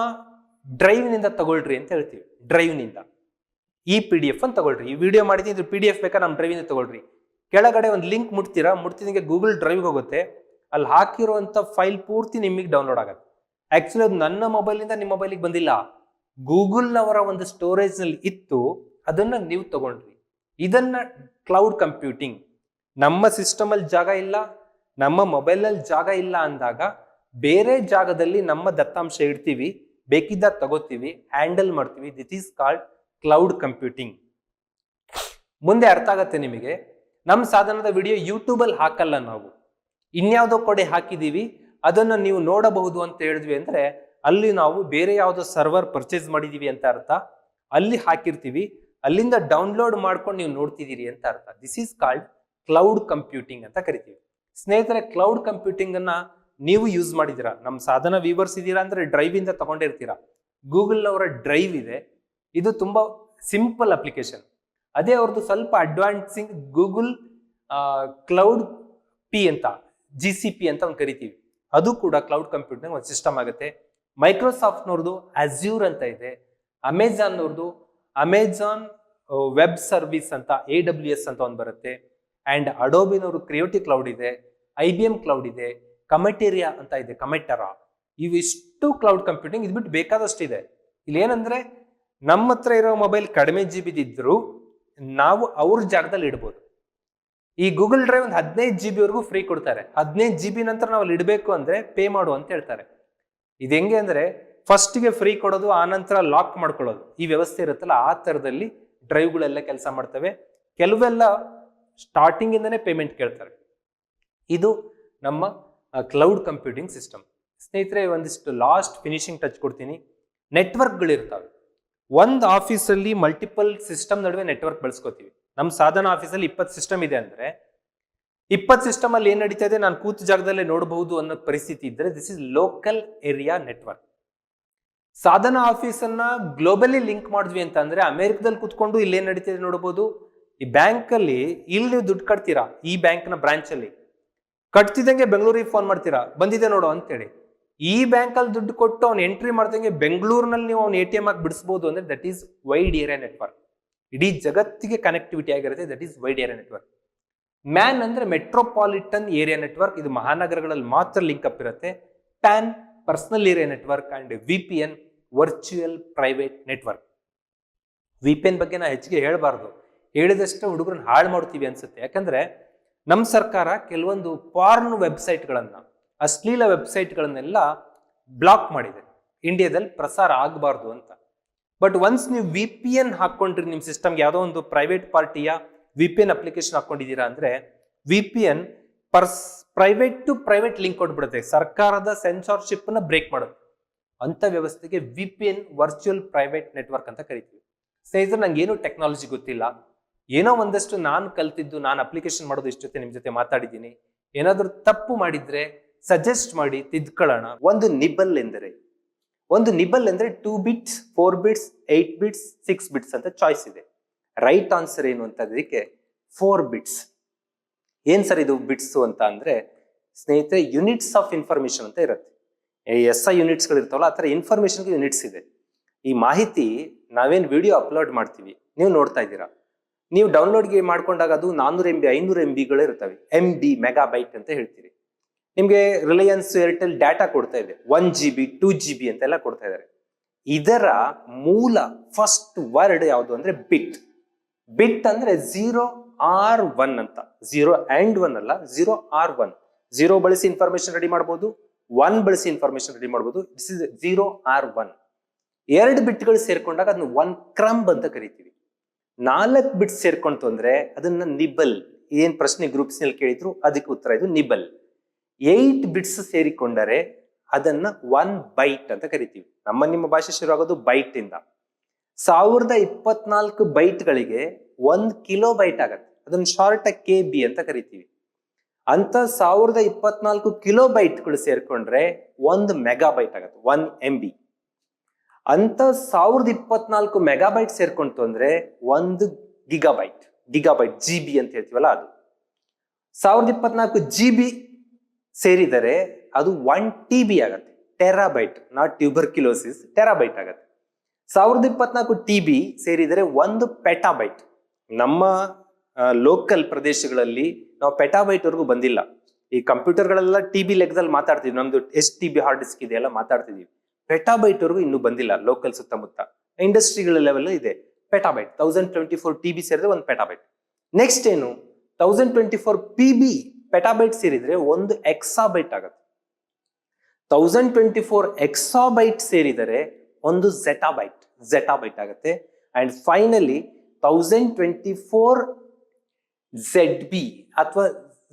ಡ್ರೈವ್ನಿಂದ ತಗೊಳ್ರಿ ಅಂತ ಹೇಳ್ತೀವಿ. ಡ್ರೈವ್ನಿಂದ ಈ PDF ಅಂತ ತಗೊಳ್ರಿ, ಈ ವಿಡಿಯೋ ಮಾಡಿದ್ದೀನಿ, ಇದು PDF ಬೇಕಾ ನಮ್ಮ ಡ್ರೈವಿಂದ ತಗೊಳ್ರಿ. ಕೆಳಗಡೆ ಒಂದು ಲಿಂಕ್ ಮುಟ್ತಿದಂಗೆ ಗೂಗಲ್ ಡ್ರೈವ್ಗೆ ಹೋಗುತ್ತೆ, ಅಲ್ಲಿ ಹಾಕಿರುವಂಥ ಫೈಲ್ ಪೂರ್ತಿ ನಿಮಗೆ ಡೌನ್ಲೋಡ್ ಆಗುತ್ತೆ. ಆಕ್ಚುಲಿ ಅದು ನನ್ನ ಮೊಬೈಲಿಂದ ನಿಮ್ಮ ಮೊಬೈಲಿಗೆ ಬಂದಿಲ್ಲ, ಗೂಗಲ್ನವರ ಒಂದು ಸ್ಟೋರೇಜ್ನಲ್ಲಿ ಇತ್ತು, ಅದನ್ನ ನೀವು ತಗೊಂಡ್ರಿ. ಇದನ್ನ ಕ್ಲೌಡ್ ಕಂಪ್ಯೂಟಿಂಗ್. ನಮ್ಮ ಸಿಸ್ಟಮಲ್ಲಿ ಜಾಗ ಇಲ್ಲ, ನಮ್ಮ ಮೊಬೈಲಲ್ಲಿ ಜಾಗ ಇಲ್ಲ ಅಂದಾಗ ಬೇರೆ ಜಾಗದಲ್ಲಿ ನಮ್ಮ ದತ್ತಾಂಶ ಇಡ್ತೀವಿ, ಬೇಕಿದ್ದಾಗ ತಗೋತೀವಿ, ಹ್ಯಾಂಡಲ್ ಮಾಡ್ತೀವಿ. This is called cloud computing. ಮುಂದೆ ಅರ್ಥ ಆಗತ್ತೆ ನಿಮಗೆ. ನಮ್ಮ ಸಾಧನದ ವಿಡಿಯೋ ಯೂಟ್ಯೂಬಲ್ಲಿ ಹಾಕಲ್ಲ, ನಾವು ಇನ್ಯಾವುದೋ ಕಡೆ ಹಾಕಿದೀವಿ, ಅದನ್ನ ನೀವು ನೋಡಬಹುದು ಅಂತ ಹೇಳಿದ್ವಿ ಅಂದ್ರೆ, ಅಲ್ಲಿ ನಾವು ಬೇರೆ ಯಾವುದೋ ಸರ್ವರ್ ಪರ್ಚೇಸ್ ಮಾಡಿದೀವಿ ಅಂತ ಅರ್ಥ. ಅಲ್ಲಿ ಹಾಕಿರ್ತೀವಿ, ಅಲ್ಲಿಂದ ಡೌನ್ಲೋಡ್ ಮಾಡ್ಕೊಂಡು ನೀವು ನೋಡ್ತಿದ್ದೀರಿ ಅಂತ ಅರ್ಥ. This is called cloud computing ಅಂತ ಕರಿತೀವಿ. ಸ್ನೇಹಿತರೆ, ಕ್ಲೌಡ್ ಕಂಪ್ಯೂಟಿಂಗ್ ಅನ್ನ ನೀವು ಯೂಸ್ ಮಾಡಿದ್ದೀರಾ, ನಮ್ಮ ಸಾಧನ ವ್ಯೂವರ್ಸ್ ಇದ್ದೀರಾ ಅಂದ್ರೆ ಡ್ರೈವ್ ಇಂದ ತಗೊಂಡಿರ್ತೀರಾ. ಗೂಗಲ್ ಅವರ ಡ್ರೈವ್ ಇದೆ, ಇದು ತುಂಬಾ ಸಿಂಪಲ್ ಅಪ್ಲಿಕೇಶನ್. ಅದೇ ಅವ್ರದ್ದು ಸ್ವಲ್ಪ ಅಡ್ವಾನ್ಸಿಂಗ್ ಗೂಗಲ್ ಕ್ಲೌಡ್ ಪಿ ಅಂತ, GCP ಅಂತ ಒಂದು ಕರಿತೀವಿ. ಅದು ಕೂಡ ಕ್ಲೌಡ್ ಕಂಪ್ಯೂಟಿಂಗ್ ಒಂದು ಸಿಸ್ಟಮ್ ಆಗುತ್ತೆ. ಮೈಕ್ರೋಸಾಫ್ಟ್ನವ್ರದ್ದು ಅಜ್ಯೂರ್ ಅಂತ ಇದೆ, ಅಮೆಜಾನ್ನವ್ರದ್ದು ಅಮೆಜಾನ್ ವೆಬ್ ಸರ್ವಿಸ್ ಅಂತ AWS ಅಂತ ಒಂದು ಬರುತ್ತೆ, ಅಂಡ್ ಅಡೋಬಿನವರು ಕ್ರಿಯೇಟಿವ್ ಕ್ಲೌಡ್ ಇದೆ, IBM ಕ್ಲೌಡ್ ಇದೆ, ಕಮೆಟೇರಿಯಾ ಅಂತ ಇದೆ, ಕಮೆಟರಾ. ಇವಿಷ್ಟು ಕ್ಲೌಡ್ ಕಂಪ್ಯೂಟಿಂಗ್. ಇದು ಬಿಟ್ಟು ಬೇಕಾದಷ್ಟಿದೆ. ಇಲ್ಲಿ ಏನಂದ್ರೆ, ನಮ್ಮ ಹತ್ರ ಇರೋ ಮೊಬೈಲ್ ಕಡಿಮೆ GB ಇದ್ರು ನಾವು ಅವ್ರ ಜಾಗದಲ್ಲಿ ಇಡ್ಬೋದು. ಈ ಗೂಗಲ್ ಡ್ರೈವ್ ಒಂದು 15 GB ವರೆಗೂ ಫ್ರೀ ಕೊಡ್ತಾರೆ. 15 GB ನಂತರ ನಾವು ಅಲ್ಲಿ ಇಡಬೇಕು ಅಂದ್ರೆ ಪೇ ಮಾಡು ಅಂತ ಹೇಳ್ತಾರೆ. ಇದು ಹೆಂಗೆ ಅಂದ್ರೆ, ಫಸ್ಟ್ಗೆ ಫ್ರೀ ಕೊಡೋದು, ಆ ನಂತರ ಲಾಕ್ ಮಾಡ್ಕೊಳ್ಳೋದು, ಈ ವ್ಯವಸ್ಥೆ ಇರುತ್ತಲ್ಲ, ಆ ತರದಲ್ಲಿ ಡ್ರೈವ್ಗಳೆಲ್ಲ ಕೆಲಸ ಮಾಡ್ತವೆ. ಕೆಲವೆಲ್ಲ ಸ್ಟಾರ್ಟಿಂಗ್ ಇಂದನೇ ಪೇಮೆಂಟ್ ಕೇಳ್ತಾರೆ. ಇದು ನಮ್ಮ ಕ್ಲೌಡ್ ಕಂಪ್ಯೂಟಿಂಗ್ ಸಿಸ್ಟಮ್. ಸ್ನೇಹಿತರೆ, ಒಂದಿಷ್ಟು ಲಾಸ್ಟ್ ಫಿನಿಶಿಂಗ್ ಟಚ್ ಕೊಡ್ತೀನಿ. ನೆಟ್ವರ್ಕ್ಗಳಿರ್ತವೆ. ಒಂದು ಆಫೀಸಲ್ಲಿ ಮಲ್ಟಿಪಲ್ ಸಿಸ್ಟಮ್ ನಡುವೆ ನೆಟ್ವರ್ಕ್ ಬಳಸ್ಕೋತೀವಿ. ನಮ್ಮ ಸಾಧನ ಆಫೀಸಲ್ಲಿ 20 ಸಿಸ್ಟಮ್ ಇದೆ ಅಂದ್ರೆ, 20 ಸಿಸ್ಟಮ್ ಅಲ್ಲಿ ಏನ್ ನಡೀತಾ ಇದೆ ನಾನು ಕೂತ ಜಾಗದಲ್ಲೇ ನೋಡಬಹುದು ಅನ್ನೋ ಪರಿಸ್ಥಿತಿ ಇದ್ರೆ, this is local area network. ಸಾಧನ ಆಫೀಸನ್ನ ಗ್ಲೋಬಲಿ ಲಿಂಕ್ ಮಾಡಿದ್ವಿ ಅಂತ ಅಂದ್ರೆ, ಅಮೆರಿಕದಲ್ಲಿ ಕೂತ್ಕೊಂಡು ಇಲ್ಲೇನ್ ನಡೀತಿದೆ ನೋಡಬಹುದು. ಈ ಬ್ಯಾಂಕ್ ಅಲ್ಲಿ ಇಲ್ಲಿ ನೀವು ದುಡ್ಡು ಕಟ್ತೀರಾ, ಈ ಬ್ಯಾಂಕ್ ನ ಬ್ರಾಂಚ್ ಅಲ್ಲಿ ಕಟ್ತಿದಂಗೆ ಬೆಂಗಳೂರಿಗೆ ಫೋನ್ ಮಾಡ್ತೀರಾ, ಬಂದಿದೆ ನೋಡು ಅಂತೇಳಿ. ಈ ಬ್ಯಾಂಕ್ ಅಲ್ಲಿ ದುಡ್ಡು ಕೊಟ್ಟು ಅವ್ನು ಎಂಟ್ರಿ ಮಾಡ್ದಂಗೆ ಬೆಂಗಳೂರಿನಲ್ಲಿ ನೀವು ಅವ್ನು ATM ಆಗಿ ಬಿಡಿಸಬಹುದು ಅಂದ್ರೆ that is wide area network. ಇಡೀ ಜಗತ್ತಿಗೆ ಕನೆಕ್ಟಿವಿಟಿ ಆಗಿರುತ್ತೆ, that is wide area network. Man ಅಂದ್ರೆ ಮೆಟ್ರೋಪಾಲಿಟನ್ ಏರಿಯಾ ನೆಟ್ವರ್ಕ್, ಇದು ಮಹಾನಗರಗಳಲ್ಲಿ ಮಾತ್ರ ಲಿಂಕ್ ಅಪ್ ಇರುತ್ತೆ. PAN personal area network and VPN virtual private network. VPN ಬಗ್ಗೆ ನಾ ಹೆಚ್ಚಿಗೆ ಹೇಳಬಾರ್ದು, ಹೇಳಿದಷ್ಟು ಹುಡುಗರನ್ನ ಹಾಳು ಮಾಡ್ತೀವಿ ಅನ್ಸುತ್ತೆ. ಯಾಕಂದ್ರೆ ನಮ್ಮ ಸರ್ಕಾರ ಕೆಲವೊಂದು ಪಾರ್ನ್ ವೆಬ್ಸೈಟ್ಗಳನ್ನ, ಅಶ್ಲೀಲ ವೆಬ್ಸೈಟ್ಗಳನ್ನೆಲ್ಲ ಬ್ಲಾಕ್ ಮಾಡಿದೆ, ಇಂಡಿಯಾದಲ್ಲಿ ಪ್ರಸಾರ ಆಗಬಾರ್ದು ಅಂತ. ಬಟ್ ಒನ್ಸ್ ನೀವು VPN ಹಾಕೊಂಡ್ರಿ ನಿಮ್ಮ ಸಿಸ್ಟಮ್ಗೆ, ಯಾವುದೋ ಒಂದು ಪ್ರೈವೇಟ್ ಪಾರ್ಟಿಯ VPN ಅಪ್ಲಿಕೇಶನ್ ಹಾಕೊಂಡಿದ್ದೀರಾ ಅಂದ್ರೆ VPN private to private link ಕೊಟ್ಬಿಡುತ್ತೆ, ಸರ್ಕಾರದ ಸೆನ್ಸಾರ್ಶಿಪ್ ನ ಬ್ರೇಕ್ ಮಾಡುತ್ತೆ. ಅಂತ ವ್ಯವಸ್ಥೆಗೆ VPN ವರ್ಚುವಲ್ ಪ್ರೈವೇಟ್ ನೆಟ್ವರ್ಕ್ ಅಂತ ಕರಿತೀವಿ. ಸ್ನೇಹಿತರೆ, ನಂಗೆ ಏನು ಟೆಕ್ನಾಲಜಿ ಗೊತ್ತಿಲ್ಲ, ಏನೋ ಒಂದಷ್ಟು ನಾನು ಕಲ್ತಿದ್ದು, ನಾನು ಅಪ್ಲಿಕೇಶನ್ ಮಾಡೋದು ಇಷ್ಟ ಜೊತೆ ನಿಮ್ ಜೊತೆ ಮಾತಾಡಿದ್ದೀನಿ. ಏನಾದ್ರೂ ತಪ್ಪು ಮಾಡಿದ್ರೆ ಸಜೆಸ್ಟ್ ಮಾಡಿ ತಿದ್ಕೊಳ್ಳೋಣ. ಒಂದು ನಿಬಲ್ ಎಂದರೆ 2 ಬಿಟ್ಸ್, 4 ಬಿಟ್ಸ್, 8 ಬಿಟ್ಸ್, 6 ಬಿಟ್ಸ್ ಅಂತ ಚಾಯ್ಸ್ ಇದೆ. ರೈಟ್ ಆನ್ಸರ್ ಏನು ಅಂತ ಅದಕ್ಕೆ 4 ಬಿಟ್ಸ್. ಏನ್ ಸರ್ ಇದು ಬಿಟ್ಸ್ ಅಂತ ಅಂದ್ರೆ ಸ್ನೇಹಿತರೆ, ಯೂನಿಟ್ಸ್ ಆಫ್ ಇನ್ಫಾರ್ಮೇಶನ್ ಅಂತ ಇರುತ್ತೆ. SI ಯೂನಿಟ್ಸ್ ಗಳು ಇರ್ತಾವಲ್ಲ, ಆ ಥರ ಇನ್ಫಾರ್ಮೇಶನ್ಗೆ ಯೂನಿಟ್ಸ್ ಇದೆ. ಈ ಮಾಹಿತಿ ನಾವೇನ್ ವಿಡಿಯೋ ಅಪ್ಲೋಡ್ ಮಾಡ್ತೀವಿ, ನೀವು ನೋಡ್ತಾ ಇದ್ದೀರಾ, ನೀವು ಡೌನ್ಲೋಡ್ಗೆ ಮಾಡ್ಕೊಂಡಾಗ ಅದು 400 MB 500 MB ಇರ್ತವೆ. MB ಮೆಗಾಬೈಟ್ ಅಂತ ಹೇಳ್ತೀರಿ. ನಿಮ್ಗೆ ರಿಲಯನ್ಸ್ ಏರ್ಟೆಲ್ ಡಾಟಾ ಕೊಡ್ತಾ ಇದೆ 1 GB 2 GB ಅಂತೆಲ್ಲ ಕೊಡ್ತಾ ಇದ್ದಾರೆ. ಇದರ ಮೂಲ ಫಸ್ಟ್ ವರ್ಡ್ ಯಾವುದು ಅಂದ್ರೆ ಬಿಟ್. ಬಿಟ್ ಅಂದ್ರೆ 0R1 ಅಂತ. 0 and 1 ಅಲ್ಲ, 0R1. 0 ಬಳಸಿ ಇನ್ಫಾರ್ಮೇಶನ್ ರೆಡಿ ಮಾಡಬಹುದು, 1 ಬಳಸಿ ಇನ್ಫಾರ್ಮೇಶನ್ ರೆಡಿ ಮಾಡಬಹುದು. This is 0R1. 2 ಬಿಟ್ಗಳು ಸೇರ್ಕೊಂಡಾಗ ಅದನ್ನ 1 ಕ್ರಂಬ್ ಅಂತ ಕರಿತೀವಿ. 4 ಬಿಟ್ಸ್ ಸೇರ್ಕೊಂತು ಅಂದ್ರೆ ಅದನ್ನ ನಿಬಲ್. ಏನ್ ಪ್ರಶ್ನೆ ಗ್ರೂಪ್ಸ್ ನಲ್ಲಿ ಕೇಳಿದ್ರು ಅದಕ್ಕೆ ಉತ್ತರ ಇದು ನಿಬಲ್. 8 ಬಿಟ್ಸ್ ಸೇರಿಕೊಂಡರೆ ಅದನ್ನ 1 ಬೈಟ್ ಅಂತ ಕರಿತೀವಿ. ನಿಮ್ಮ ಭಾಷೆ ಶುರು ಆಗೋದು ಬೈಟ್ ಇಂದ. 1024 ಬೈಟ್ಗಳಿಗೆ 1 ಕಿಲೋಬೈಟ್ ಆಗತ್ತೆ. ಅದನ್ನ ಶಾರ್ಟ್ KB ಅಂತ ಕರಿತೀವಿ. ಅಂತ 1024 ಕಿಲೋಬೈಟ್ಗಳು ಸೇರ್ಕೊಂಡ್ರೆ 1 ಮೆಗಾಬೈಟ್ ಆಗತ್ತೆ, 1 MB. ಅಂತ 1024 ಮೆಗಾಬೈಟ್ ಸೇರ್ಕೊಂತು ಅಂದ್ರೆ 1 ಗಿಗಾಬೈಟ್. GB ಅಂತ ಹೇಳ್ತೀವಲ್ಲ ಅದು. 1024 GB ಸೇರಿದರೆ ಅದು 1 TB ಆಗತ್ತೆ, ಟೆರಾಬೈಟ್. ನಾಟ್ ಟ್ಯೂಬರ್ಕ್ಯುಲೋಸಿಸ್, ಟೆರಾಬೈಟ್ ಆಗತ್ತೆ. 1024 TB ಸೇರಿದರೆ 1 ಪೆಟಾಬೈಟ್. ನಮ್ಮ ಲೋಕಲ್ ಪ್ರದೇಶಗಳಲ್ಲಿ ನಾವು ಪೆಟಾಬೈಟ್ ವರೆಗೂ ಬಂದಿಲ್ಲ. ಈ ಕಂಪ್ಯೂಟರ್ಗಳೆಲ್ಲ TB ಲೆಕ್ಕದಲ್ಲಿ ಮಾತಾಡ್ತೀವಿ, ನಮ್ದು ಎಷ್ಟು TB ಹಾರ್ಡ್ ಡಿಸ್ಕ್ ಇದೆ ಎಲ್ಲ ಮಾತಾಡ್ತಿದೀವಿ. ಪೆಟಾಬೈಟ್ ವರೆಗೂ ಇನ್ನೂ ಬಂದಿಲ್ಲ ಲೋಕಲ್ ಸುತ್ತಮುತ್ತ. ಇಂಡಸ್ಟ್ರಿಗಳ ಲೆವೆಲ್ ಇದೆ ಪೆಟಾಬೈಟ್. 1024 TB ಸೇರಿದ್ರೆ 1 ಪೆಟಾಬೈಟ್. ನೆಕ್ಸ್ಟ್ ಏನು, 1024 PB ಪೆಟಾಬೈಟ್ ಸೇರಿದ್ರೆ 1 ಎಕ್ಸಾಬೈಟ್ ಆಗುತ್ತೆ. 1024 ಎಕ್ಸಾಬೈಟ್ ಸೇರಿದರೆ 1 ಝೆಟಾಬೈಟ್ ಆಗುತ್ತೆ. ಅಂಡ್ ಫೈನಲಿ 1024 ZB ಅಥವಾ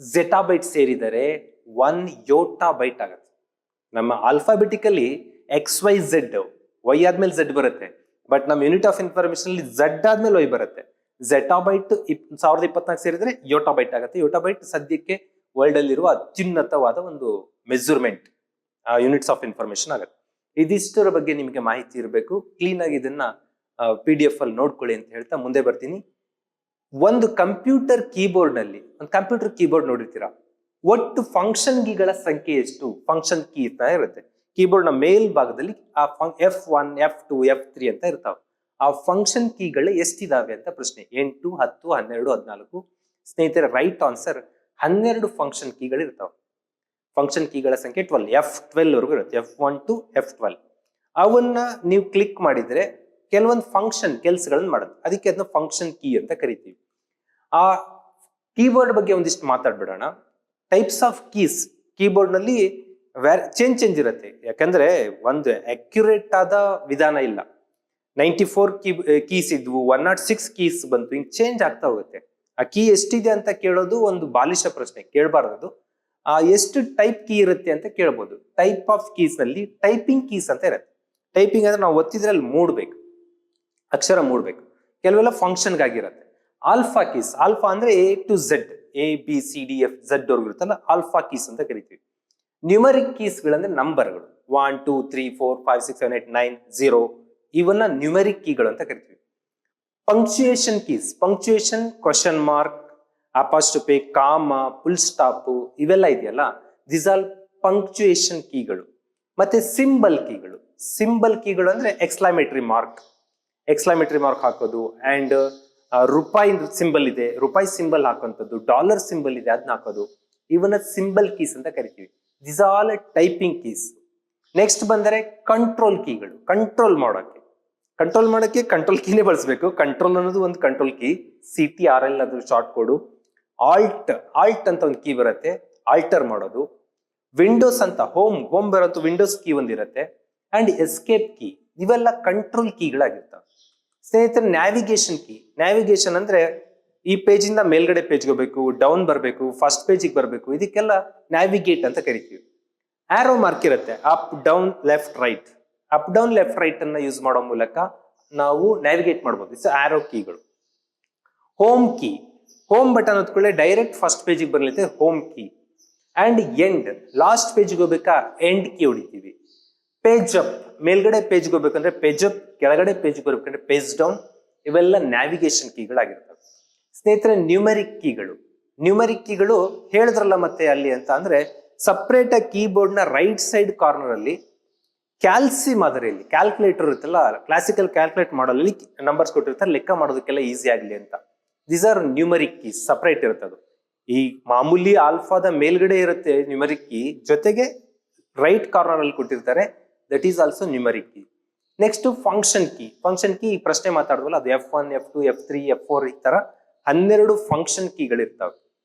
ಝೆಟಾಬೈಟ್ ಸೇರಿದರೆ 1 ಯೋಟಾಬೈಟ್ ಆಗುತ್ತೆ. ನಮ್ಮ ಆಲ್ಫಾಬೆಟಿಕಲಿ XYZ, Y ಆದ್ಮೇಲೆ Z ಬರುತ್ತೆ. ಬಟ್ ನಮ್ಮ ಯೂನಿಟ್ ಆಫ್ ಇನ್ಫಾರ್ಮೇಶನ್ ಅಲ್ಲಿ Z ಆದ್ಮೇಲೆ Y ಬರುತ್ತೆ. ಝೆಟಾಬೈಟ್ 1024 ಸೇರಿದ್ರೆ ಯೋಟಾಬೈಟ್ ಆಗುತ್ತೆ. ಯೋಟಾಬೈಟ್ ಸದ್ಯಕ್ಕೆ ವರ್ಲ್ಡ್ ಅಲ್ಲಿರುವ ಅತ್ಯುನ್ನತವಾದ ಒಂದು ಮೆಜರ್ಮೆಂಟ್ ಯೂನಿಟ್ಸ್ ಆಫ್ ಇನ್ಫಾರ್ಮೇಶನ್ ಆಗುತ್ತೆ. ಇದಿಷ್ಟರ ಬಗ್ಗೆ ನಿಮಗೆ ಮಾಹಿತಿ ಇರಬೇಕು. ಕ್ಲೀನ್ ಆಗಿ ಇದನ್ನ PDF ಅಲ್ಲಿ ನೋಡ್ಕೊಳ್ಳಿ ಅಂತ ಹೇಳ್ತಾ ಮುಂದೆ ಬರ್ತೀನಿ. ಒಂದು ಕಂಪ್ಯೂಟರ್ ಕೀಬೋರ್ಡ್ ನಲ್ಲಿ, ಒಂದು ಕಂಪ್ಯೂಟರ್ ಕೀಬೋರ್ಡ್ ನೋಡಿರ್ತೀರಾ, ಒಟ್ಟು ಫಂಕ್ಷನ್ ಕೀಗಳ ಸಂಖ್ಯೆ ಎಷ್ಟು? ಫಂಕ್ಷನ್ ಕೀ ಇರುತ್ತೆ ಕೀಬೋರ್ಡ್ ನ ಮೇಲ್ ಭಾಗದಲ್ಲಿ. ಆ F1 F2 F3 ಅಂತ ಇರ್ತಾವ. ಆ ಫಂಕ್ಷನ್ ಕೀಗಳು ಎಷ್ಟಿದಾವೆ ಅಂತ ಪ್ರಶ್ನೆ. 8 10 12 14. ಸ್ನೇಹಿತರೆ, ರೈಟ್ ಆನ್ಸರ್ 12 ಫಂಕ್ಷನ್ ಕೀಗಳು ಇರ್ತಾವ. ಫಂಕ್ಷನ್ ಕೀಗಳ ಸಂಖ್ಯೆ 12, F12 ವರೆಗೂ ಇರುತ್ತೆ, F1 to F12. ಅವನ್ನ ನೀವು ಕ್ಲಿಕ್ ಮಾಡಿದ್ರೆ ಕೆಲವೊಂದು ಫಂಕ್ಷನ್ ಕೆಲಸಗಳನ್ನ ಮಾಡುತ್ತೆ, ಅದಕ್ಕೆ ಅದನ್ನ ಫಂಕ್ಷನ್ ಕೀ ಅಂತ ಕರಿತೀವಿ. ಆ ಕೀಬೋರ್ಡ್ ಬಗ್ಗೆ ಒಂದಿಷ್ಟು ಮಾತಾಡ್ಬಿಡೋಣ. ಟೈಪ್ಸ್ ಆಫ್ ಕೀಸ್ ಕೀಬೋರ್ಡ್ ನಲ್ಲಿ ಚೇಂಜ್ ಇರುತ್ತೆ. ಯಾಕಂದ್ರೆ ಒಂದು ಅಕ್ಯುರೇಟ್ ಆದ ವಿಧಾನ ಇಲ್ಲ. 94 ಕೀಸ್ ಇದ್ವು, 106 ಕೀಸ್ ಬಂತು, ಹಿಂಗ್ ಚೇಂಜ್ ಆಗ್ತಾ ಹೋಗುತ್ತೆ. ಆ ಕೀ ಎಷ್ಟಿದೆ ಅಂತ ಕೇಳೋದು ಒಂದು ಬಾಲಿಶ ಪ್ರಶ್ನೆ, ಕೇಳಬಾರ್ದು. ಎಷ್ಟು ಟೈಪ್ ಕೀ ಇರುತ್ತೆ ಅಂತ ಕೇಳ್ಬೋದು. ಟೈಪ್ ಆಫ್ ಕೀಸ್ ನಲ್ಲಿ ಟೈಪಿಂಗ್ ಕೀಸ್ ಅಂತ ಇರುತ್ತೆ. ಟೈಪಿಂಗ್ ಅಂದ್ರೆ ನಾವು ಒತ್ತಿದ್ರೆ ಅಲ್ಲಿ ಮೂಡ್ಬೇಕು, ಅಕ್ಷರ ಮೂಡ್ಬೇಕು. ಕೆಲವೆಲ್ಲ ಫಂಕ್ಷನ್ ಗಾಗಿರುತ್ತೆ. ಆಲ್ಫಾ ಕೀಸ್, ಆಲ್ಫಾ ಅಂದ್ರೆ A to Z, ABCDF Z ವರ್ಗು ಇರುತ್ತಲ್ಲ, ಆಲ್ಫಾ ಕೀಸ್ ಅಂತ ಕರಿತೀವಿ. ನ್ಯೂಮರಿಕ್ ಕೀಸ್ ಗಳಂದ್ರೆ ನಂಬರ್ಗಳು, 1 2 3 4 5 6 7 8 9 0, ಇವನ್ನ ನ್ಯೂಮರಿಕ್ ಕೀಗಳು ಅಂತ ಕರಿತೀವಿ. Punctuation keys, punctuation, question mark, apostrophe, comma, full stop, ಇವೆಲ್ಲ ಇದೆಯಲ್ಲ, ದಿಸ್ ಆಲ್ ಪಂಕ್ಚುಯೇಷನ್ ಕೀಗಳು. ಮತ್ತೆ ಸಿಂಬಲ್ ಕೀಗಳು ಅಂದ್ರೆ ಎಕ್ಸ್ಕ್ಲಮೇಟರಿ ಮಾರ್ಕ್ ಹಾಕೋದು, ಅಂಡ್ ರೂಪಾಯಿ ಸಿಂಬಲ್ ಇದೆ, ರೂಪಾಯಿ ಸಿಂಬಲ್ ಹಾಕುವಂಥದ್ದು, ಡಾಲರ್ ಸಿಂಬಲ್ ಇದೆ ಅದನ್ನ ಹಾಕೋದು, ಇವನ್ನ ಸಿಂಬಲ್ ಕೀಸ್ ಅಂತ ಕರಿತೀವಿ. This all typing keys. Next ಬಂದರೆ ಕಂಟ್ರೋಲ್ ಕೀಗಳು. ಕಂಟ್ರೋಲ್ ಮಾಡೋಕ್ಕೆ ಕಂಟ್ರೋಲ್ ಕೀನೇ ಬಳಸಬೇಕು. ಕಂಟ್ರೋಲ್ ಅನ್ನೋದು ಒಂದು ಕಂಟ್ರೋಲ್ ಕೀ, CTRL ಅದು ಶಾರ್ಟ್ ಕೋಡು. ಆಲ್ಟ್ ಅಂತ ಒಂದು ಕೀ ಬರುತ್ತೆ, ಆಲ್ಟರ್ ಮಾಡೋದು. ವಿಂಡೋಸ್ ಅಂತ ಹೋಮ್ ಬರೋಂಥ ವಿಂಡೋಸ್ ಕೀ ಒಂದಿರುತ್ತೆ, ಅಂಡ್ ಎಸ್ಕೇಪ್ ಕೀ. ಇವೆಲ್ಲ ಕಂಟ್ರೋಲ್ ಕೀಗಳಾಗಿರ್ತವೆ. ಸ್ನೇಹಿತರೆ, ನ್ಯಾವಿಗೇಷನ್ ಅಂದ್ರೆ ಈ ಪೇಜಿಂದ ಮೇಲ್ಗಡೆ ಪೇಜ್ಗೆ ಹೋಗ್ಬೇಕು, ಡೌನ್ ಬರಬೇಕು, ಫಸ್ಟ್ ಪೇಜಿಗೆ ಬರಬೇಕು, ಇದಕ್ಕೆಲ್ಲ ನ್ಯಾವಿಗೇಟ್ ಅಂತ ಕರಿತೀವಿ. ಆರೋ ಮಾರ್ಕ್ ಇರುತ್ತೆ, ಅಪ್ ಡೌನ್ ಲೆಫ್ಟ್ ರೈಟ್ ಅನ್ನ ಯೂಸ್ ಮಾಡೋ ಮೂಲಕ ನಾವು ನ್ಯಾವಿಗೇಟ್ ಮಾಡ್ಬೋದು. ಇಟ್ಸ್ ಆರೋ ಕೀಗಳು. ಹೋಮ್ ಬಟನ್ ಹೊತ್ಕೊಳ್ಳೆ ಡೈರೆಕ್ಟ್ ಫಸ್ಟ್ ಪೇಜಿಗೆ ಬರ್ಲಿಕ್ಕೆ home key. And end, last ಪೇಜ್ಗೆ ಹೋಗ್ಬೇಕಾ ಎಂಡ್ ಕೀ ಹೊಡಿತೀವಿ. ಪೇಜ್ ಅಪ್, ಮೇಲ್ಗಡೆ ಪೇಜ್ಗೆ ಹೋಗ್ಬೇಕಂದ್ರೆ ಪೇಜ್ ಅಪ್, ಕೆಳಗಡೆ ಪೇಜ್ಗೆ ಬರ್ಬೇಕಂದ್ರೆ ಪೇಜ್ ಡೌನ್. ಇವೆಲ್ಲ ನ್ಯಾವಿಗೇಷನ್ ಕೀಗಳಾಗಿರ್ತವೆ. ಸ್ನೇಹಿತರೆ, ನ್ಯೂಮೆರಿಕ್ ಕೀಗಳು ಹೇಳಿದ್ರಲ್ಲ ಮತ್ತೆ ಅಲ್ಲಿ ಅಂತ ಅಂದ್ರೆ, ಸಪ್ರೇಟ್ ಕೀಬೋರ್ಡ್ ನ ರೈಟ್ ಸೈಡ್ ಕಾರ್ನರ್ ಅಲ್ಲಿ ಕ್ಯಾಲ್ಸಿ ಮಾದರಿಯಲ್ಲಿ ಕ್ಯಾಲ್ಕುಲೇಟರ್ ಇರುತ್ತಲ್ಲ, ಕ್ಲಾಸಿಕಲ್ ಕ್ಯಾಲ್ಕುಲೇಟ್ ಮಾಡಲ್ಲಿ ನಂಬರ್ಸ್ ಕೊಟ್ಟಿರ್ತಾರೆ, ಲೆಕ್ಕ ಮಾಡೋದಕ್ಕೆಲ್ಲ ಈಸಿ ಆಗಲಿ ಅಂತ. These are numeric keys, separate ಇರುತ್ತೆ ಅದು. ಈ ಮಾಮೂಲಿ ಆಲ್ಫಾದ ಮೇಲ್ಗಡೆ ಇರುತ್ತೆ ನ್ಯೂಮರಿಕ್ ಕೀ, ಜೊತೆಗೆ ರೈಟ್ ಕಾರ್ನರ್ ಅಲ್ಲಿ ಕೊಟ್ಟಿರ್ತಾರೆ, that is also numeric key. Next function key ಈ ಪ್ರಶ್ನೆ ಮಾತಾಡಿದ್ವಲ್ಲ, ಅದು F1, F2, F3, F4 ಈ ತರ 12 ಫಂಕ್ಷನ್ ಕೀಗಳಿರ್ತಾವೆ.